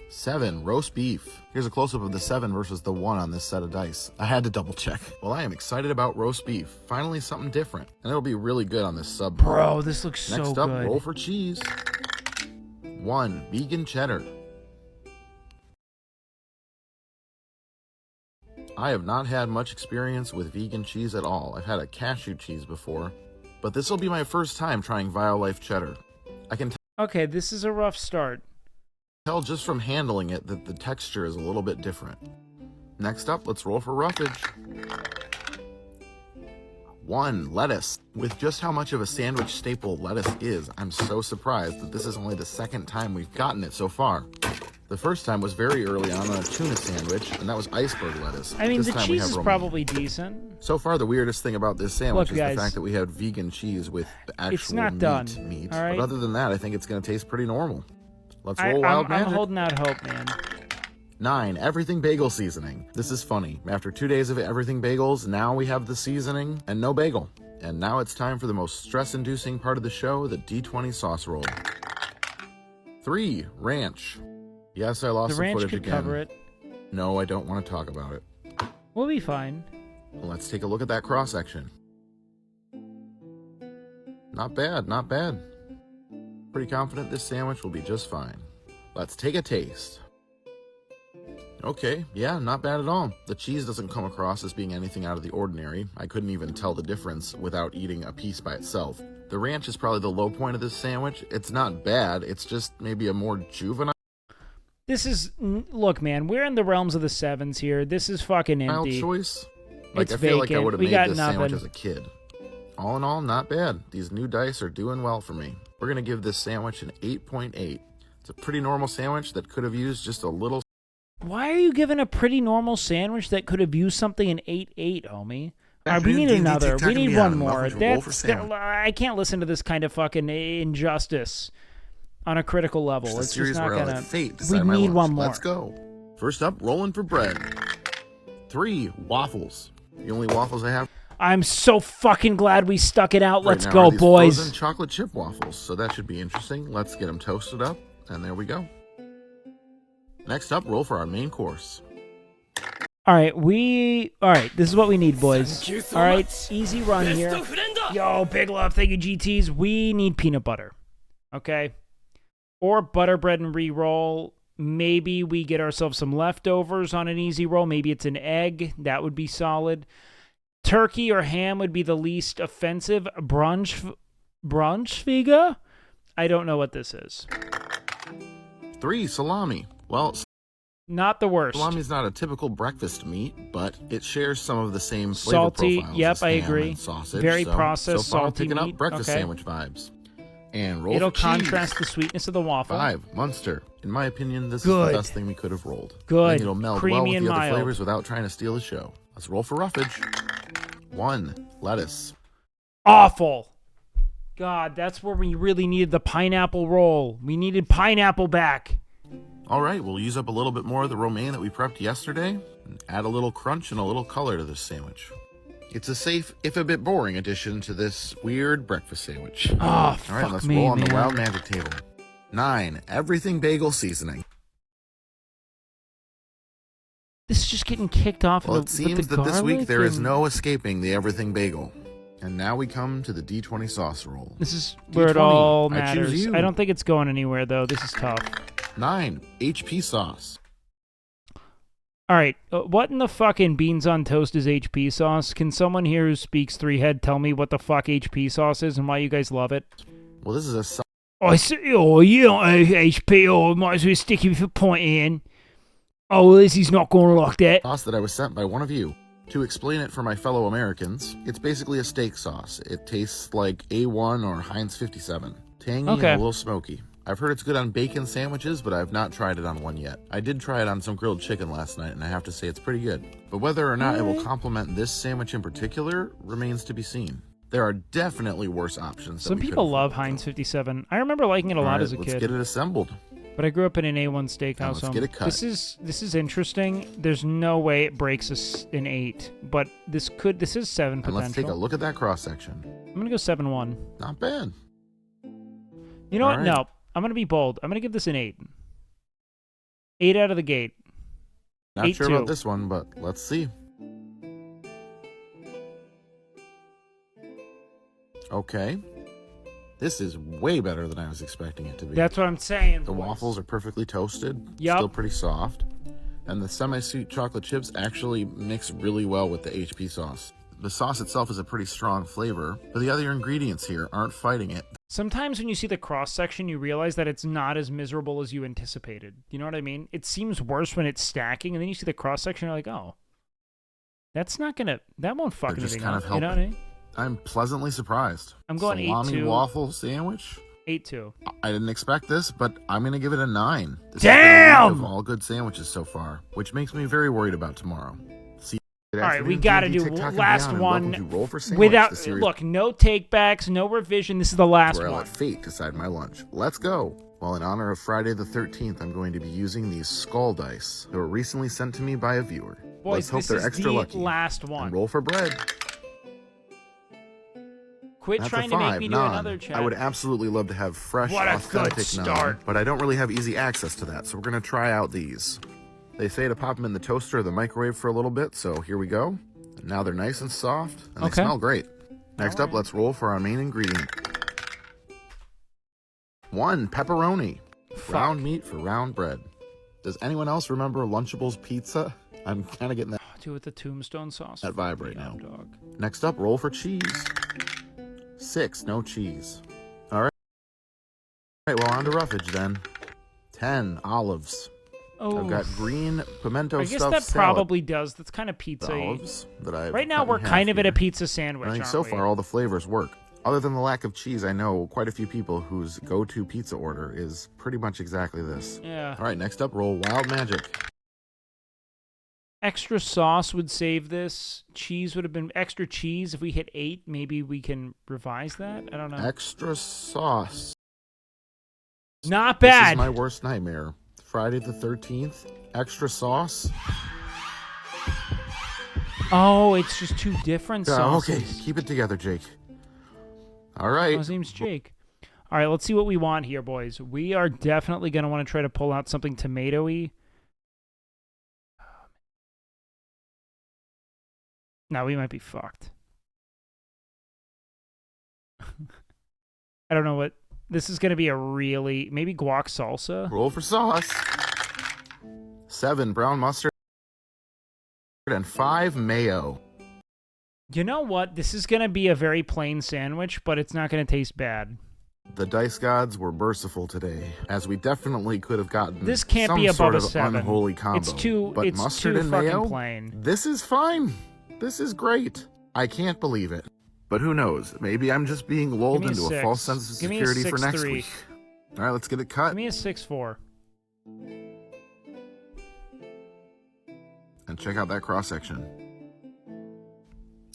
[SPEAKER 7] 7, roast beef. Here's a close-up of the 7 versus the 1 on this set of dice. I had to double check. Well, I am excited about roast beef. Finally something different. And it'll be really good on this sub.
[SPEAKER 1] Bro, this looks so good.
[SPEAKER 7] Next up, roll for cheese. 1, vegan cheddar. I have not had much experience with vegan cheese at all. I've had a cashew cheese before, but this will be my first time trying Violife cheddar. I can
[SPEAKER 1] Okay, this is a rough start.
[SPEAKER 7] tell just from handling it that the texture is a little bit different. Next up, let's roll for roughage. 1, lettuce. With just how much of a sandwich staple lettuce is, I'm so surprised that this is only the second time we've gotten it so far. The first time was very early on a tuna sandwich, and that was iceberg lettuce.
[SPEAKER 1] I mean,
[SPEAKER 7] This
[SPEAKER 1] the
[SPEAKER 7] time we
[SPEAKER 1] cheese
[SPEAKER 7] have
[SPEAKER 1] is
[SPEAKER 7] romaine.
[SPEAKER 1] probably decent.
[SPEAKER 7] So far, the weirdest thing about this sandwich
[SPEAKER 1] Look,
[SPEAKER 7] is
[SPEAKER 1] guys,
[SPEAKER 7] the fact that we had vegan cheese with actual
[SPEAKER 1] it's not done,
[SPEAKER 7] meat.
[SPEAKER 1] all right?
[SPEAKER 7] But other than that, I think it's going to taste pretty normal. Let's
[SPEAKER 1] I'm
[SPEAKER 7] roll wild magic.
[SPEAKER 1] holding out hope, man.
[SPEAKER 7] 9, everything bagel seasoning. This is funny. After 2 days of everything bagels, now we have the seasoning and no bagel. And now it's time for the most stress-inducing part of the show, the D20 sauce roll. 3, ranch. Yes, I lost
[SPEAKER 1] The
[SPEAKER 7] some
[SPEAKER 1] ranch
[SPEAKER 7] footage
[SPEAKER 1] could
[SPEAKER 7] again.
[SPEAKER 1] cover it.
[SPEAKER 7] No, I don't want to talk about it.
[SPEAKER 1] We'll be fine.
[SPEAKER 7] Let's take a look at that cross-section. Not bad, not bad. Pretty confident this sandwich will be just fine. Let's take a taste. Okay, yeah, not bad at all. The cheese doesn't come across as being anything out of the ordinary. I couldn't even tell the difference without eating a piece by itself. The ranch is probably the low point of this sandwich. It's not bad, it's just maybe a more juvenile
[SPEAKER 1] This is... Look, man, we're in the realms of the 7s here. This is fucking empty.
[SPEAKER 7] choice. Like,
[SPEAKER 1] It's
[SPEAKER 7] I feel like I
[SPEAKER 1] vacant.
[SPEAKER 7] would have
[SPEAKER 1] We
[SPEAKER 7] made
[SPEAKER 1] got
[SPEAKER 7] this sandwich
[SPEAKER 1] nothing.
[SPEAKER 7] as a kid. All in all, not bad. These new dice are doing well for me. We're going to give this sandwich an 8.8. It's a pretty normal sandwich that could have used just a little...
[SPEAKER 1] Why are you giving a pretty normal sandwich that could have used something in 8.8, homie? All right, we
[SPEAKER 7] Afternoon,
[SPEAKER 1] need
[SPEAKER 7] D&D,
[SPEAKER 1] another.
[SPEAKER 7] TikTok,
[SPEAKER 1] We
[SPEAKER 7] and
[SPEAKER 1] need
[SPEAKER 7] beyond.
[SPEAKER 1] one more.
[SPEAKER 7] Welcome to Roll for
[SPEAKER 1] That's
[SPEAKER 7] Sandwich.
[SPEAKER 1] I can't listen to this kind of fucking injustice on a critical level.
[SPEAKER 7] It's a
[SPEAKER 1] It's
[SPEAKER 7] series
[SPEAKER 1] just not
[SPEAKER 7] where I let
[SPEAKER 1] gonna.
[SPEAKER 7] fate
[SPEAKER 1] We
[SPEAKER 7] decide my
[SPEAKER 1] need
[SPEAKER 7] lunch.
[SPEAKER 1] one more.
[SPEAKER 7] Let's go. First up, rolling for bread. 3, waffles. The only waffles I have
[SPEAKER 1] I'm so fucking glad we stuck it out.
[SPEAKER 7] right
[SPEAKER 1] Let's
[SPEAKER 7] now
[SPEAKER 1] go,
[SPEAKER 7] are these
[SPEAKER 1] boys.
[SPEAKER 7] frozen chocolate chip waffles, so that should be interesting. Let's get them toasted up, and there we go. Next up, roll for our main course.
[SPEAKER 1] All right, this is what we need, boys.
[SPEAKER 16] Thank you so
[SPEAKER 1] All right,
[SPEAKER 16] much.
[SPEAKER 1] easy run
[SPEAKER 16] Best
[SPEAKER 1] here.
[SPEAKER 16] friend.
[SPEAKER 1] Yo, big love, thank you, GTs. We need peanut butter, okay? Or butter bread and re-roll. Maybe we get ourselves some leftovers on an easy roll. Maybe it's an egg. That would be solid. Turkey or ham would be the least offensive. Braunschweiger? I don't know what this is.
[SPEAKER 7] 3, salami. Well,
[SPEAKER 1] Not the worst.
[SPEAKER 7] salami is not a typical breakfast meat, but it shares some of the same flavor
[SPEAKER 1] Salty,
[SPEAKER 7] profiles
[SPEAKER 1] yep,
[SPEAKER 7] as
[SPEAKER 1] I
[SPEAKER 7] ham
[SPEAKER 1] agree.
[SPEAKER 7] and sausage.
[SPEAKER 1] Very
[SPEAKER 7] so,
[SPEAKER 1] processed,
[SPEAKER 7] so far,
[SPEAKER 1] salty
[SPEAKER 7] picking
[SPEAKER 1] meat,
[SPEAKER 7] up breakfast
[SPEAKER 1] okay.
[SPEAKER 7] sandwich vibes. And roll
[SPEAKER 1] It'll
[SPEAKER 7] for cheese.
[SPEAKER 1] contrast the sweetness of the waffle.
[SPEAKER 7] 5, Munster. In my opinion, this
[SPEAKER 1] Good.
[SPEAKER 7] is the best thing we could have rolled.
[SPEAKER 1] Good.
[SPEAKER 7] I think it'll meld well
[SPEAKER 1] Creamy
[SPEAKER 7] with
[SPEAKER 1] and
[SPEAKER 7] the other
[SPEAKER 1] mild.
[SPEAKER 7] flavors without trying to steal the show. Let's roll for roughage. 1, lettuce.
[SPEAKER 1] Awful. God, that's where we really needed the pineapple roll. We needed pineapple back.
[SPEAKER 7] All right, we'll use up a little bit more of the romaine that we prepped yesterday and add a little crunch and a little color to this sandwich. It's a safe, if a bit boring, addition to this weird breakfast sandwich.
[SPEAKER 1] Oh,
[SPEAKER 7] All right,
[SPEAKER 1] fuck
[SPEAKER 7] let's
[SPEAKER 1] me,
[SPEAKER 7] roll on
[SPEAKER 1] man.
[SPEAKER 7] the wild magic table. 9, everything bagel seasoning.
[SPEAKER 1] This is just getting kicked off
[SPEAKER 7] Well,
[SPEAKER 1] with
[SPEAKER 7] it
[SPEAKER 1] the
[SPEAKER 7] seems that this week
[SPEAKER 1] garlic
[SPEAKER 7] there is
[SPEAKER 1] and-
[SPEAKER 7] no escaping the everything bagel. And now we come to the D20 sauce roll.
[SPEAKER 1] This is where it
[SPEAKER 7] D20,
[SPEAKER 1] all
[SPEAKER 7] I choose
[SPEAKER 1] matters.
[SPEAKER 7] you.
[SPEAKER 1] I don't think it's going anywhere, though. This is tough.
[SPEAKER 7] 9, HP sauce.
[SPEAKER 1] All right, what in the fucking beans on toast is HP sauce? Can someone here who speaks 3-head tell me what the fuck HP sauce is and why you guys love it?
[SPEAKER 7] Well, this is a sauce
[SPEAKER 1] I see. Oh, you don't know HP. Oh, might as well stick it with a point in. Oh, well, this is not going to like that.
[SPEAKER 7] that I was sent by one of you. To explain it for my fellow Americans, it's basically a steak sauce. It tastes like A1 or Heinz 57. Tangy
[SPEAKER 1] Okay.
[SPEAKER 7] and a little smoky. I've heard it's good on bacon sandwiches, but I've not tried it on one yet. I did try it on some grilled chicken last night, and I have to say it's pretty good. But whether or not it will complement this sandwich in particular remains to be seen. There are definitely worse options.
[SPEAKER 1] Some people love Heinz 57. I remember liking it a lot as a
[SPEAKER 7] let's
[SPEAKER 1] kid.
[SPEAKER 7] get it assembled.
[SPEAKER 1] But I grew up in an A1 steakhouse.
[SPEAKER 7] let's
[SPEAKER 1] home.
[SPEAKER 7] get it cut.
[SPEAKER 1] This is interesting. There's no way it breaks an 8, but this is 7
[SPEAKER 7] And
[SPEAKER 1] potential.
[SPEAKER 7] let's take a look at that cross section.
[SPEAKER 1] I'm gonna go 7-1.
[SPEAKER 7] Not bad.
[SPEAKER 1] You know
[SPEAKER 7] All
[SPEAKER 1] what?
[SPEAKER 7] right.
[SPEAKER 1] No, I'm gonna be bold. I'm gonna give this an 8. 8 out of the gate.
[SPEAKER 7] Not sure
[SPEAKER 1] 8-2.
[SPEAKER 7] about this one, but let's see. Okay. This is way better than I was expecting it to be.
[SPEAKER 1] That's what I'm saying.
[SPEAKER 7] The
[SPEAKER 1] boys.
[SPEAKER 7] waffles are perfectly toasted.
[SPEAKER 1] Yup.
[SPEAKER 7] Still pretty soft. And the semi-sweet chocolate chips actually mix really well with the HP sauce. The sauce itself is a pretty strong flavor, but the other ingredients here aren't fighting it.
[SPEAKER 1] Sometimes when you see the cross section, you realize that it's not as miserable as you anticipated. You know what I mean? It seems worse when it's stacking, and then you see the cross section, you're like, oh, that won't fuck
[SPEAKER 7] They're just
[SPEAKER 1] anything
[SPEAKER 7] kind
[SPEAKER 1] up.
[SPEAKER 7] of
[SPEAKER 1] You know what I mean?
[SPEAKER 7] I'm pleasantly surprised.
[SPEAKER 1] I'm going
[SPEAKER 7] Salami
[SPEAKER 1] 8-2.
[SPEAKER 7] waffle sandwich.
[SPEAKER 1] 8-2.
[SPEAKER 7] I didn't expect this, but I'm going to give it a 9. This
[SPEAKER 1] Damn!
[SPEAKER 7] has been a week of all good sandwiches so far, which makes me very worried about tomorrow. See you
[SPEAKER 1] All right, we got to do last one without look, no takebacks, no revision. This is the last
[SPEAKER 7] where I
[SPEAKER 1] one.
[SPEAKER 7] let fate decide my lunch. Let's go. Well, in honor of Friday the 13th, I'm going to be using these skull dice that were recently sent to me by a viewer.
[SPEAKER 1] Boys,
[SPEAKER 7] Let's hope
[SPEAKER 1] this
[SPEAKER 7] they're
[SPEAKER 1] is
[SPEAKER 7] extra
[SPEAKER 1] the
[SPEAKER 7] lucky.
[SPEAKER 1] last one.
[SPEAKER 7] And roll for bread.
[SPEAKER 1] Quit
[SPEAKER 7] That's
[SPEAKER 1] trying
[SPEAKER 7] a
[SPEAKER 1] to
[SPEAKER 7] 5,
[SPEAKER 1] make me do
[SPEAKER 7] non.
[SPEAKER 1] another chat.
[SPEAKER 7] I would absolutely love to have fresh,
[SPEAKER 1] What a
[SPEAKER 7] authentic
[SPEAKER 1] good
[SPEAKER 7] non,
[SPEAKER 1] start.
[SPEAKER 7] but I don't really have easy access to that, so we're going to try out these. They say to pop them in the toaster or the microwave for a little bit, so here we go. And now they're nice and soft, and they smell great. Next up, let's roll for our main ingredient. 1, pepperoni. Round meat for round bread. Does anyone else remember Lunchables pizza? I'm kind of getting that,
[SPEAKER 1] Do with the tombstone sauce.
[SPEAKER 7] that vibe right now.
[SPEAKER 1] Dog.
[SPEAKER 7] Next up, roll for cheese. 6, no cheese. All right. All right, well, on to roughage then. 10, olives.
[SPEAKER 1] Oh,
[SPEAKER 7] I've got green pimento
[SPEAKER 1] I guess
[SPEAKER 7] stuffed
[SPEAKER 1] that
[SPEAKER 7] salad.
[SPEAKER 1] probably does. That's kind of pizza.
[SPEAKER 7] Olives that I've
[SPEAKER 1] Right now,
[SPEAKER 7] cut in
[SPEAKER 1] we're
[SPEAKER 7] half
[SPEAKER 1] kind of at a
[SPEAKER 7] here.
[SPEAKER 1] pizza sandwich.
[SPEAKER 7] I think
[SPEAKER 1] aren't
[SPEAKER 7] so
[SPEAKER 1] we?
[SPEAKER 7] far all the flavors work. Other than the lack of cheese, I know quite a few people whose go-to pizza order is pretty much exactly this.
[SPEAKER 1] Yeah.
[SPEAKER 7] All right, next up, roll Wild Magic.
[SPEAKER 1] Extra sauce would save this. Cheese would have been extra cheese. If we hit 8, maybe we can revise that. I don't know.
[SPEAKER 7] Extra sauce.
[SPEAKER 1] Not
[SPEAKER 7] This
[SPEAKER 1] bad.
[SPEAKER 7] is my worst nightmare. Friday the 13th. Extra sauce.
[SPEAKER 1] Oh, it's just 2 different sauces.
[SPEAKER 7] Okay, keep it together, Jake. All right.
[SPEAKER 1] Oh, his name's Jake. All right, let's see what we want here, boys. We are definitely going to want to try to pull out something tomatoey. Now we might be fucked. I don't know what. This is going to be a really. Maybe guac salsa?
[SPEAKER 7] Roll for sauce. 7, brown mustard. And 5, mayo.
[SPEAKER 1] You know what? This is going to be a very plain sandwich, but it's not going to taste bad.
[SPEAKER 7] The dice gods were merciful today, as we definitely could have gotten
[SPEAKER 1] This can't
[SPEAKER 7] some
[SPEAKER 1] be above
[SPEAKER 7] sort
[SPEAKER 1] a
[SPEAKER 7] of
[SPEAKER 1] 7.
[SPEAKER 7] unholy combo.
[SPEAKER 1] It's too.
[SPEAKER 7] But
[SPEAKER 1] It's
[SPEAKER 7] mustard
[SPEAKER 1] too
[SPEAKER 7] and
[SPEAKER 1] fucking
[SPEAKER 7] mayo?
[SPEAKER 1] plain.
[SPEAKER 7] This is fine. This is great. I can't believe it. But who knows? Maybe I'm just being lulled
[SPEAKER 1] Give me a
[SPEAKER 7] into a
[SPEAKER 1] 6.
[SPEAKER 7] false sense of
[SPEAKER 1] Give me a
[SPEAKER 7] security for next
[SPEAKER 1] 6-3.
[SPEAKER 7] week. All right, let's get it cut.
[SPEAKER 1] Give me a 6-4.
[SPEAKER 7] And check out that cross section.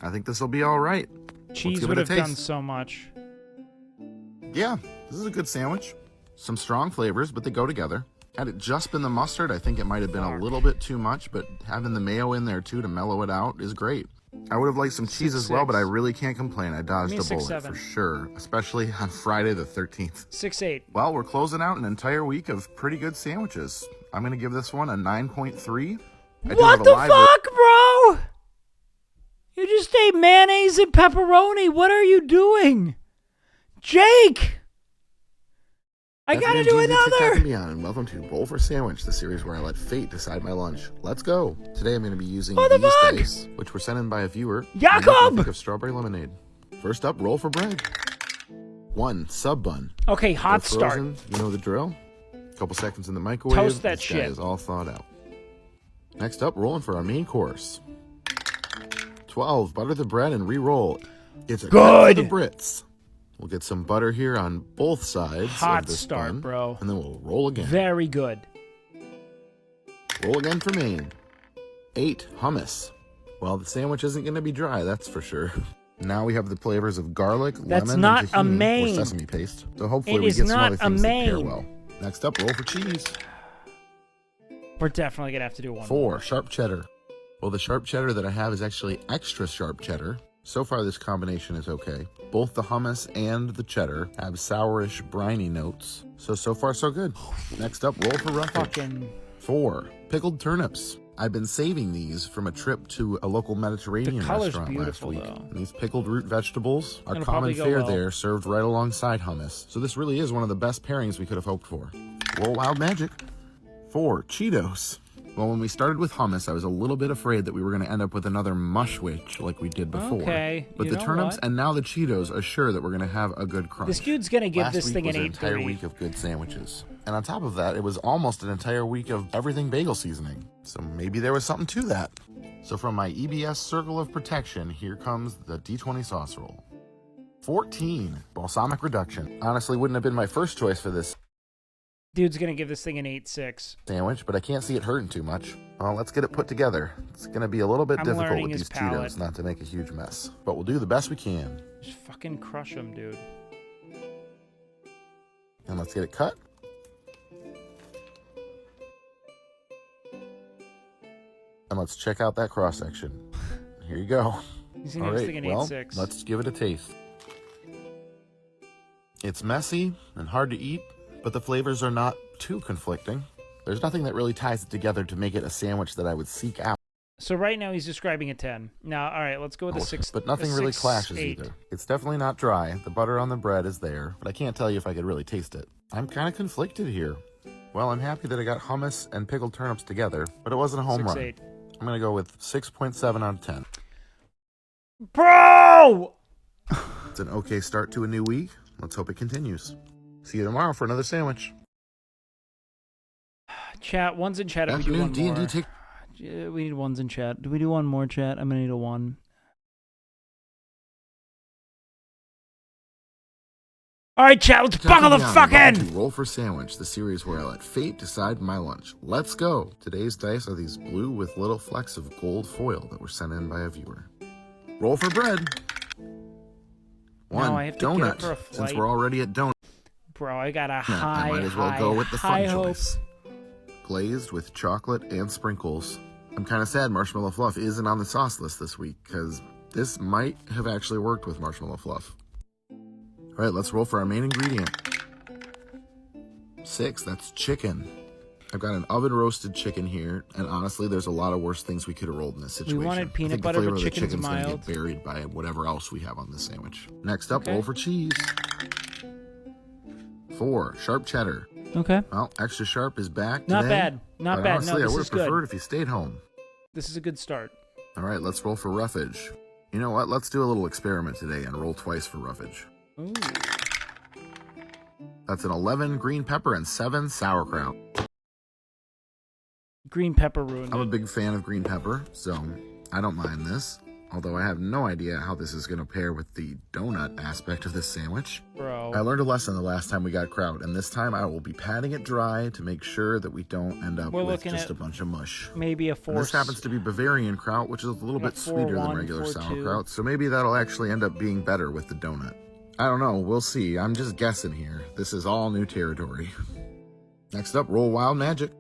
[SPEAKER 7] I think this will be all right.
[SPEAKER 1] Cheese
[SPEAKER 7] give
[SPEAKER 1] would
[SPEAKER 7] it a
[SPEAKER 1] have done
[SPEAKER 7] taste.
[SPEAKER 1] so much.
[SPEAKER 7] Yeah, this is a good sandwich. Some strong flavors, but they go together. Had it just been the mustard, I think it might have been a little bit too much, but having the mayo in there too to mellow it out is great. I would have liked some cheese as well, but I really can't complain. I dodged
[SPEAKER 1] Give me
[SPEAKER 7] a
[SPEAKER 1] a
[SPEAKER 7] bullet
[SPEAKER 1] 6-7.
[SPEAKER 7] for sure, especially on Friday the 13th.
[SPEAKER 1] 6-8.
[SPEAKER 7] Well, we're closing out an entire week of pretty good sandwiches. I'm going to give this one a 9.3.
[SPEAKER 1] What the fuck, bro? You just ate mayonnaise and pepperoni. What are you doing? Jake! I gotta do another!
[SPEAKER 7] And welcome to Bowl for Sandwich, the series where I let fate decide my lunch. Let's go. Today I'm going to be using
[SPEAKER 1] What the
[SPEAKER 7] these
[SPEAKER 1] fuck?
[SPEAKER 7] dice, which were sent in by a viewer.
[SPEAKER 1] Jakob!
[SPEAKER 7] And I think of strawberry lemonade. First up, roll for bread. 1, sub bun.
[SPEAKER 1] Okay, hot
[SPEAKER 7] They're
[SPEAKER 1] start.
[SPEAKER 7] frozen, you know the drill. Couple seconds in the microwave.
[SPEAKER 1] Toast that
[SPEAKER 7] this guy
[SPEAKER 1] shit.
[SPEAKER 7] is all thawed out. Next up, rolling for our main course. 12, butter the bread and re-roll. It's a
[SPEAKER 1] Good.
[SPEAKER 7] for the Brits. We'll get some butter here on both sides
[SPEAKER 1] Hot
[SPEAKER 7] of this
[SPEAKER 1] start,
[SPEAKER 7] bun,
[SPEAKER 1] bro.
[SPEAKER 7] and then we'll roll again.
[SPEAKER 1] Very good.
[SPEAKER 7] Roll again for Maine. 8, hummus. Well, the sandwich isn't going to be dry, that's for sure. Now we have the flavors of garlic,
[SPEAKER 1] That's
[SPEAKER 7] lemon,
[SPEAKER 1] not
[SPEAKER 7] and
[SPEAKER 1] a
[SPEAKER 7] tahini, or
[SPEAKER 1] Maine.
[SPEAKER 7] sesame paste. So hopefully
[SPEAKER 1] It
[SPEAKER 7] we
[SPEAKER 1] is
[SPEAKER 7] get some
[SPEAKER 1] not
[SPEAKER 7] other
[SPEAKER 1] a
[SPEAKER 7] things that pair
[SPEAKER 1] Maine.
[SPEAKER 7] well. Next up, roll for cheese.
[SPEAKER 1] We're definitely gonna have to do one.
[SPEAKER 7] 4, sharp cheddar. Well, the sharp cheddar that I have is actually extra sharp cheddar. So far, this combination is okay. Both the hummus and the cheddar have sourish, briny notes. So far, so good. Next up, roll for roughage. 4, pickled turnips. I've been saving these from a trip to a local Mediterranean restaurant last week. And these pickled root vegetables are common fare there, served right alongside hummus. So this really is one of the best pairings we could have hoped for. Roll wild magic. 4, Cheetos. Well, when we started with hummus, I was a little bit afraid that we were going to end up with another mushwich like we did before.
[SPEAKER 1] Okay,
[SPEAKER 7] but the turnips and now the Cheetos assure that we're going to have a good crunch.
[SPEAKER 1] This dude's going to give this thing an 8-3.
[SPEAKER 7] Entire week of good sandwiches. And on top of that, it was almost an entire week of everything bagel seasoning. So maybe there was something to that. So from my EBS circle of protection, here comes the D20 sauce roll. 14, balsamic reduction. Honestly, wouldn't have been my first choice for this
[SPEAKER 1] Dude's going to give this thing an 8-6.
[SPEAKER 7] sandwich, but I can't see it hurting too much. Well, let's get it put together. It's going to be a little bit difficult with these Cheetos not to make a huge mess. But we'll do the best we can.
[SPEAKER 1] Just fucking crush them, dude.
[SPEAKER 7] And let's get it cut. And let's check out that cross section. Here you go.
[SPEAKER 1] He's gonna give this thing an 8-6.
[SPEAKER 7] Let's give it a taste. It's messy and hard to eat, but the flavors are not too conflicting. There's nothing that really ties it together to make it a sandwich that I would seek out.
[SPEAKER 1] So right now he's describing a 10. Now, all right, let's go with a 6.
[SPEAKER 7] But nothing really clashes
[SPEAKER 1] 8.
[SPEAKER 7] either. It's definitely not dry. The butter on the bread is there, but I can't tell you if I could really taste it. I'm kind of conflicted here. Well, I'm happy that I got hummus and pickled turnips together, but it wasn't a home run.
[SPEAKER 1] 6-8.
[SPEAKER 7] I'm going to go with 6.7 out of 10.
[SPEAKER 1] Bro!
[SPEAKER 7] It's an okay start to a new week. Let's hope it continues. See you tomorrow for another sandwich.
[SPEAKER 1] Chat, ones in chat if we do one more. We need ones in chat. Do we do one more, chat? I'm going to need a 1. All right, chat, let's buckle the fuck in!
[SPEAKER 7] Roll for Sandwich, the series where I let fate decide my lunch. Let's go! Today's dice are these blue with little flecks of gold foil that were sent in by a viewer. Roll for bread. 1,
[SPEAKER 1] I have to get up for a
[SPEAKER 7] donut. Since
[SPEAKER 1] flight.
[SPEAKER 7] we're already at donut.
[SPEAKER 1] Bro, I got a
[SPEAKER 7] I might as well go with the fun choice. Glazed with chocolate and sprinkles. I'm kind of sad Marshmallow Fluff isn't on the sauce list this week, because this might have actually worked with Marshmallow Fluff. All right, let's roll for our main ingredient. 6, that's chicken. I've got an oven roasted chicken here, and honestly, there's a lot of worse things we could have rolled in this situation.
[SPEAKER 1] We wanted peanut
[SPEAKER 7] I think
[SPEAKER 1] butter,
[SPEAKER 7] the
[SPEAKER 1] but
[SPEAKER 7] flavor of the
[SPEAKER 1] chicken's
[SPEAKER 7] gonna
[SPEAKER 1] mild.
[SPEAKER 7] get buried by whatever else we have on this sandwich. Next up, roll for cheese. 4, sharp cheddar.
[SPEAKER 1] Okay.
[SPEAKER 7] Well, extra sharp is back
[SPEAKER 1] Not
[SPEAKER 7] today,
[SPEAKER 1] bad. Not
[SPEAKER 7] but
[SPEAKER 1] bad.
[SPEAKER 7] Honestly,
[SPEAKER 1] No,
[SPEAKER 7] I
[SPEAKER 1] this
[SPEAKER 7] would
[SPEAKER 1] is
[SPEAKER 7] have preferred
[SPEAKER 1] good.
[SPEAKER 7] if you stayed home.
[SPEAKER 1] This is a good start.
[SPEAKER 7] All right, let's roll for roughage. You know what? Let's do a little experiment today and roll twice for roughage.
[SPEAKER 1] Ooh.
[SPEAKER 7] That's an 11 green pepper and 7 sauerkraut.
[SPEAKER 1] Green pepper ruined
[SPEAKER 7] I'm a
[SPEAKER 1] it.
[SPEAKER 7] big fan of green pepper, so I don't mind this. Although I have no idea how this is going to pair with the donut aspect of this sandwich.
[SPEAKER 1] Bro.
[SPEAKER 7] I learned a lesson the last time we got kraut, and this time I will be patting it dry to make sure that we don't end up
[SPEAKER 1] We're
[SPEAKER 7] with
[SPEAKER 1] looking
[SPEAKER 7] just
[SPEAKER 1] at
[SPEAKER 7] a bunch of mush.
[SPEAKER 1] Maybe a
[SPEAKER 7] And
[SPEAKER 1] 4.
[SPEAKER 7] this happens to be Bavarian kraut, which is a little bit sweeter than
[SPEAKER 1] 4-1,
[SPEAKER 7] regular
[SPEAKER 1] 4-2.
[SPEAKER 7] sauerkraut, so maybe that'll actually end up being better with the donut. I don't know, we'll see. I'm just guessing here. This is all new territory. Next up, roll wild magic.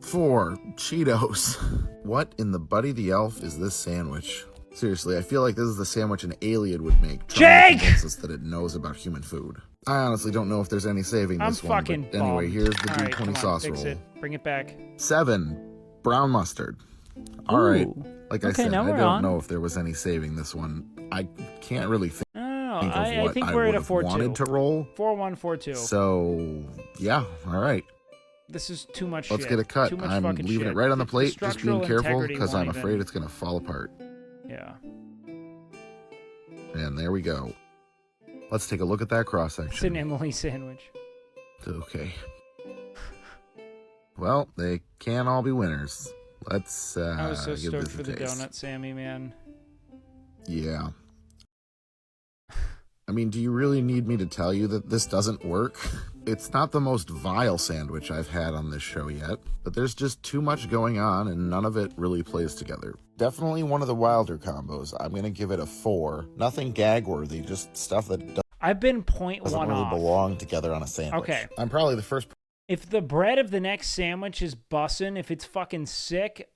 [SPEAKER 7] 4, Cheetos. What in the Buddy the Elf is this sandwich? Seriously, I feel like this is the sandwich an alien would make. Trying to convince us that it knows about human food. I honestly don't know if there's any saving
[SPEAKER 1] I'm
[SPEAKER 7] this one.
[SPEAKER 1] fucking
[SPEAKER 7] But anyway,
[SPEAKER 1] bummed.
[SPEAKER 7] here's the
[SPEAKER 1] All right,
[SPEAKER 7] D20
[SPEAKER 1] come on,
[SPEAKER 7] sauce
[SPEAKER 1] fix
[SPEAKER 7] roll.
[SPEAKER 1] it. Bring it back.
[SPEAKER 7] 7, brown mustard. All right.
[SPEAKER 1] Ooh.
[SPEAKER 7] Like I
[SPEAKER 1] Okay,
[SPEAKER 7] said,
[SPEAKER 1] now
[SPEAKER 7] I
[SPEAKER 1] we're
[SPEAKER 7] don't
[SPEAKER 1] on.
[SPEAKER 7] know if there was any saving this one. I can't really think
[SPEAKER 1] I don't know.
[SPEAKER 7] of
[SPEAKER 1] I
[SPEAKER 7] what
[SPEAKER 1] think
[SPEAKER 7] I
[SPEAKER 1] we're
[SPEAKER 7] would
[SPEAKER 1] at a
[SPEAKER 7] have
[SPEAKER 1] 4-2.
[SPEAKER 7] wanted to roll.
[SPEAKER 1] 4-1, 4-2.
[SPEAKER 7] So, yeah, all right.
[SPEAKER 1] This is too much
[SPEAKER 7] Let's
[SPEAKER 1] shit.
[SPEAKER 7] get it cut.
[SPEAKER 1] Too much
[SPEAKER 7] I'm
[SPEAKER 1] fucking
[SPEAKER 7] leaving
[SPEAKER 1] shit.
[SPEAKER 7] it right on the plate, just
[SPEAKER 1] structural
[SPEAKER 7] being careful
[SPEAKER 1] integrity
[SPEAKER 7] because
[SPEAKER 1] won't
[SPEAKER 7] I'm afraid
[SPEAKER 1] even-
[SPEAKER 7] it's going to fall apart.
[SPEAKER 1] Yeah.
[SPEAKER 7] And there we go. Let's take a look at that cross
[SPEAKER 1] It's an
[SPEAKER 7] section.
[SPEAKER 1] Emily sandwich.
[SPEAKER 7] Okay. Well, they can't all be winners. Let's
[SPEAKER 1] I was so
[SPEAKER 7] give
[SPEAKER 1] stoked
[SPEAKER 7] this
[SPEAKER 1] for
[SPEAKER 7] a
[SPEAKER 1] the
[SPEAKER 7] taste.
[SPEAKER 1] donut, Sammy, man.
[SPEAKER 7] Yeah. I mean, do you really need me to tell you that this doesn't work? It's not the most vile sandwich I've had on this show yet, but there's just too much going on and none of it really plays together. Definitely one of the wilder combos. I'm going to give it a 4. Nothing gag-worthy, just stuff that
[SPEAKER 1] I've been 0.1
[SPEAKER 7] doesn't really
[SPEAKER 1] off.
[SPEAKER 7] belong together on a sandwich.
[SPEAKER 1] Okay.
[SPEAKER 7] I'm probably the first.
[SPEAKER 1] If the bread of the next sandwich is bussin', if it's fucking sick,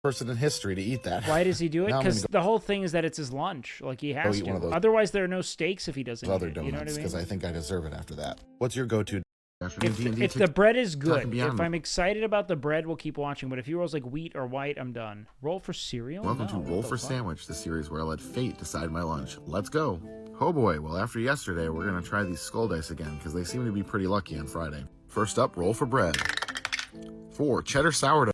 [SPEAKER 7] person in history to eat that.
[SPEAKER 1] Why does he do it?
[SPEAKER 7] Now I'm
[SPEAKER 1] Because
[SPEAKER 7] gonna
[SPEAKER 1] the whole thing is that it's his lunch. Like he has
[SPEAKER 7] eat one of
[SPEAKER 1] to.
[SPEAKER 7] those
[SPEAKER 1] Otherwise, there are no stakes if he doesn't
[SPEAKER 7] other
[SPEAKER 1] eat it.
[SPEAKER 7] donuts
[SPEAKER 1] You know what I
[SPEAKER 7] because
[SPEAKER 1] mean?
[SPEAKER 7] I think I deserve it after that. What's your go-to?
[SPEAKER 1] If the bread is good,
[SPEAKER 7] Beyond.
[SPEAKER 1] if I'm excited about the bread, we'll keep watching. But if he rolls like wheat or white, I'm done. Roll for cereal?
[SPEAKER 7] Welcome
[SPEAKER 1] No,
[SPEAKER 7] to
[SPEAKER 1] what
[SPEAKER 7] Roll
[SPEAKER 1] the
[SPEAKER 7] for
[SPEAKER 1] fuck?
[SPEAKER 7] Sandwich, the series where I let fate decide my lunch. Let's go. Oh boy, well after yesterday, we're going to try these skull dice again because they seem to be pretty lucky on Friday. First up, roll for bread. 4, cheddar sourdough.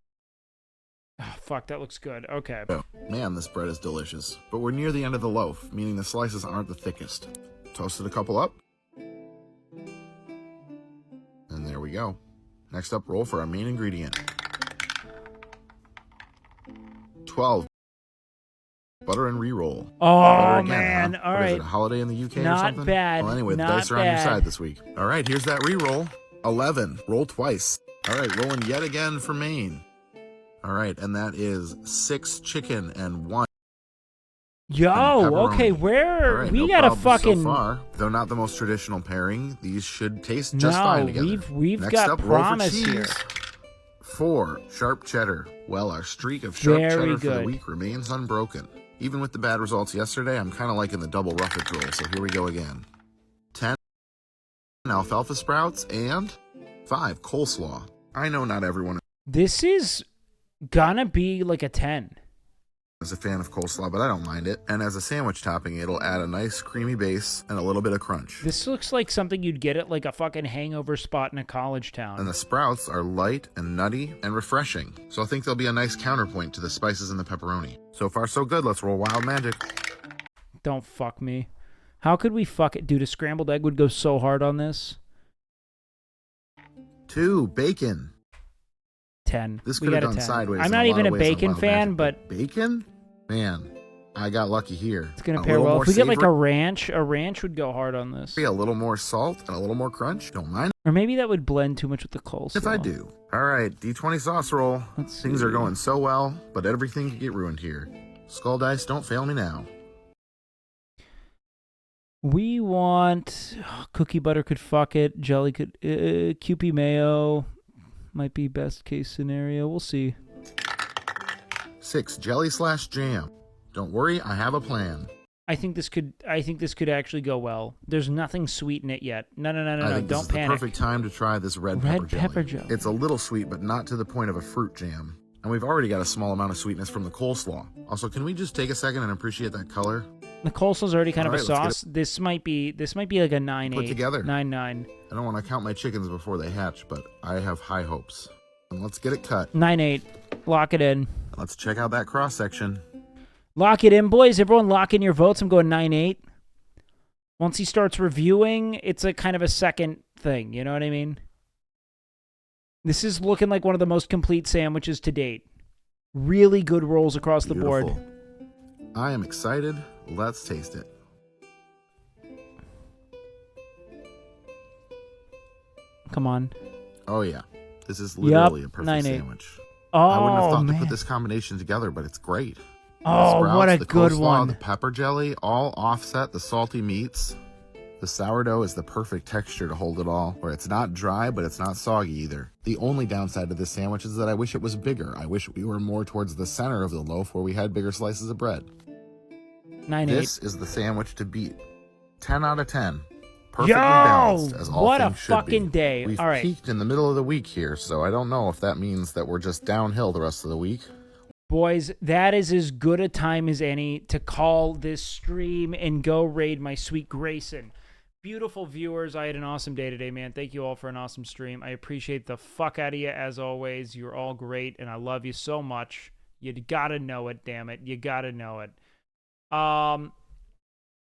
[SPEAKER 1] Oh, fuck, that looks good. Okay.
[SPEAKER 7] Man, this bread is delicious. But we're near the end of the loaf, meaning the slices aren't the thickest. Toasted a couple up. And there we go. Next up, roll for our main ingredient. 12. Butter and re-roll.
[SPEAKER 1] Oh,
[SPEAKER 7] Butter again,
[SPEAKER 1] man.
[SPEAKER 7] Huh?
[SPEAKER 1] All
[SPEAKER 7] What is
[SPEAKER 1] right.
[SPEAKER 7] it, a holiday in the UK or
[SPEAKER 1] Not
[SPEAKER 7] something?
[SPEAKER 1] bad.
[SPEAKER 7] Well, anyway, the
[SPEAKER 1] Not
[SPEAKER 7] dice are on your
[SPEAKER 1] bad.
[SPEAKER 7] side this week. All right, here's that re-roll. 11. Roll twice. All right, rolling yet again for Maine. All right, and that is 6 chicken and 1.
[SPEAKER 1] Yo,
[SPEAKER 7] pepperoni.
[SPEAKER 1] okay, where
[SPEAKER 7] All right,
[SPEAKER 1] we
[SPEAKER 7] no
[SPEAKER 1] got a
[SPEAKER 7] problems
[SPEAKER 1] fucking
[SPEAKER 7] so far. Though not the most traditional pairing, these should taste just
[SPEAKER 1] no.
[SPEAKER 7] fine together.
[SPEAKER 1] We've
[SPEAKER 7] Next
[SPEAKER 1] got
[SPEAKER 7] up, roll for
[SPEAKER 1] promise
[SPEAKER 7] cheese.
[SPEAKER 1] here.
[SPEAKER 7] 4, sharp cheddar. Well, our streak of sharp
[SPEAKER 1] Very
[SPEAKER 7] cheddar for the
[SPEAKER 1] good.
[SPEAKER 7] week remains unbroken. Even with the bad results yesterday, I'm kind of liking the double rough it roll, so here we go again. 10 alfalfa sprouts and 5 coleslaw. I know not everyone
[SPEAKER 1] This is gonna be like a 10.
[SPEAKER 7] is a fan of coleslaw, but I don't mind it. And as a sandwich topping, it'll add a nice creamy base and a little bit of crunch.
[SPEAKER 1] This looks like something you'd get at like a fucking hangover spot in a college town.
[SPEAKER 7] And the sprouts are light and nutty and refreshing. So I think they'll be a nice counterpoint to the spices and the pepperoni. So far, so good. Let's roll wild magic.
[SPEAKER 1] Don't fuck me. How could we fuck it? Dude, a scrambled egg would go so hard on this.
[SPEAKER 7] 2, bacon.
[SPEAKER 1] 10.
[SPEAKER 7] This
[SPEAKER 1] We
[SPEAKER 7] could have
[SPEAKER 1] got a
[SPEAKER 7] gone
[SPEAKER 1] 10.
[SPEAKER 7] sideways.
[SPEAKER 1] I'm
[SPEAKER 7] in
[SPEAKER 1] not
[SPEAKER 7] a lot
[SPEAKER 1] even
[SPEAKER 7] of
[SPEAKER 1] a
[SPEAKER 7] ways on
[SPEAKER 1] bacon
[SPEAKER 7] Wild
[SPEAKER 1] fan,
[SPEAKER 7] Magic,
[SPEAKER 1] but
[SPEAKER 7] bacon? Man, I got lucky here.
[SPEAKER 1] it's gonna
[SPEAKER 7] A
[SPEAKER 1] pair
[SPEAKER 7] little
[SPEAKER 1] well.
[SPEAKER 7] more
[SPEAKER 1] If we get like a
[SPEAKER 7] savory,
[SPEAKER 1] ranch would go hard on this.
[SPEAKER 7] a little more salt and a little more crunch. Don't mind
[SPEAKER 1] Or maybe that would blend too much with the coleslaw.
[SPEAKER 7] if I do. All right, D20 sauce roll. Things are going so well, but everything could get ruined here. Skull dice, don't fail me now.
[SPEAKER 1] We want cookie butter could fuck it. Jelly could Kewpie mayo might be best case scenario. We'll see.
[SPEAKER 7] 6, jelly/jam. Don't worry, I have a plan.
[SPEAKER 1] I think this could actually go well. There's nothing sweet in it yet. No.
[SPEAKER 7] I think this
[SPEAKER 1] Don't
[SPEAKER 7] is
[SPEAKER 1] panic.
[SPEAKER 7] the perfect time to try this red pepper jelly. It's a little sweet, but not to the point of a fruit jam. And we've already got a small amount of sweetness from the coleslaw. Also, can we just take a second and appreciate that color?
[SPEAKER 1] The coleslaw's already kind
[SPEAKER 7] All
[SPEAKER 1] of
[SPEAKER 7] right,
[SPEAKER 1] a
[SPEAKER 7] let's get
[SPEAKER 1] sauce. This might be like a 9-8.
[SPEAKER 7] Put together.
[SPEAKER 1] 9-9.
[SPEAKER 7] I don't want to count my chickens before they hatch, but I have high hopes. And let's get it cut.
[SPEAKER 1] 9-8. Lock it in.
[SPEAKER 7] Let's check out that cross section.
[SPEAKER 1] Lock it in, boys. Everyone lock in your votes. I'm going 9-8. Once he starts reviewing, it's a kind of a second thing. You know what I mean? This is looking like one of the most complete sandwiches to date. Really good rolls across the board.
[SPEAKER 7] Beautiful. I am excited. Let's taste it.
[SPEAKER 1] Come on.
[SPEAKER 7] Oh, yeah. This is literally a perfect
[SPEAKER 1] 9-8.
[SPEAKER 7] sandwich.
[SPEAKER 1] Oh,
[SPEAKER 7] I wouldn't have thought
[SPEAKER 1] man.
[SPEAKER 7] to put this combination together, but it's great.
[SPEAKER 1] Oh,
[SPEAKER 7] The sprouts,
[SPEAKER 1] what a
[SPEAKER 7] the
[SPEAKER 1] good
[SPEAKER 7] coleslaw,
[SPEAKER 1] one.
[SPEAKER 7] The pepper jelly, all offset the salty meats. The sourdough is the perfect texture to hold it all, where it's not dry, but it's not soggy either. The only downside to this sandwich is that I wish it was bigger. I wish we were more towards the center of the loaf where we had bigger slices of bread.
[SPEAKER 1] 9-8.
[SPEAKER 7] This is the sandwich to beat. 10 out of 10. Perfectly
[SPEAKER 1] Yo,
[SPEAKER 7] balanced, as all
[SPEAKER 1] what a
[SPEAKER 7] things should
[SPEAKER 1] fucking
[SPEAKER 7] be.
[SPEAKER 1] day.
[SPEAKER 7] We've
[SPEAKER 1] All right.
[SPEAKER 7] peaked in the middle of the week here, so I don't know if that means that we're just downhill the rest of the week.
[SPEAKER 1] Boys, that is as good a time as any to call this stream and go raid my sweet Grayson. Beautiful viewers, I had an awesome day today, man. Thank you all for an awesome stream. I appreciate the fuck out of you as always. You're all great, and I love you so much. You gotta know it, damn it. You gotta know it.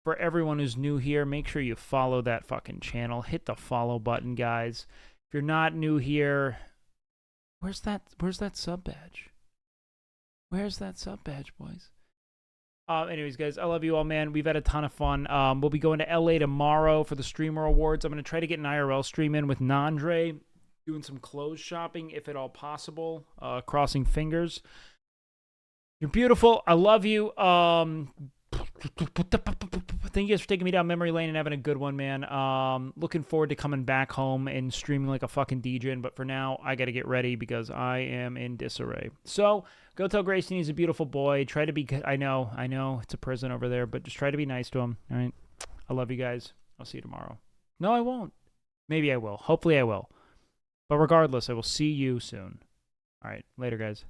[SPEAKER 1] For everyone who's new here, make sure you follow that fucking channel. Hit the follow button, guys. If you're not new here, where's that sub badge? Where's that sub badge, boys? Anyways, guys, I love you all, man. We've had a ton of fun. We'll be going to LA tomorrow for the Streamer Awards. I'm going to try to get an IRL stream in with Nandre, doing some clothes shopping, if at all possible. Crossing fingers. You're beautiful. I love you. thank you guys for taking me down memory lane and having a good one, man. Looking forward to coming back home and streaming like a fucking DJ. But for now, I got to get ready because I am in disarray. So go tell Grayson he's a beautiful boy. Try to be. I know, it's a prison over there, but just try to be nice to him. All right. I love you guys. I'll see you tomorrow. No, I won't. Maybe I will. Hopefully, I will. But regardless, I will see you soon. All right. Later, guys.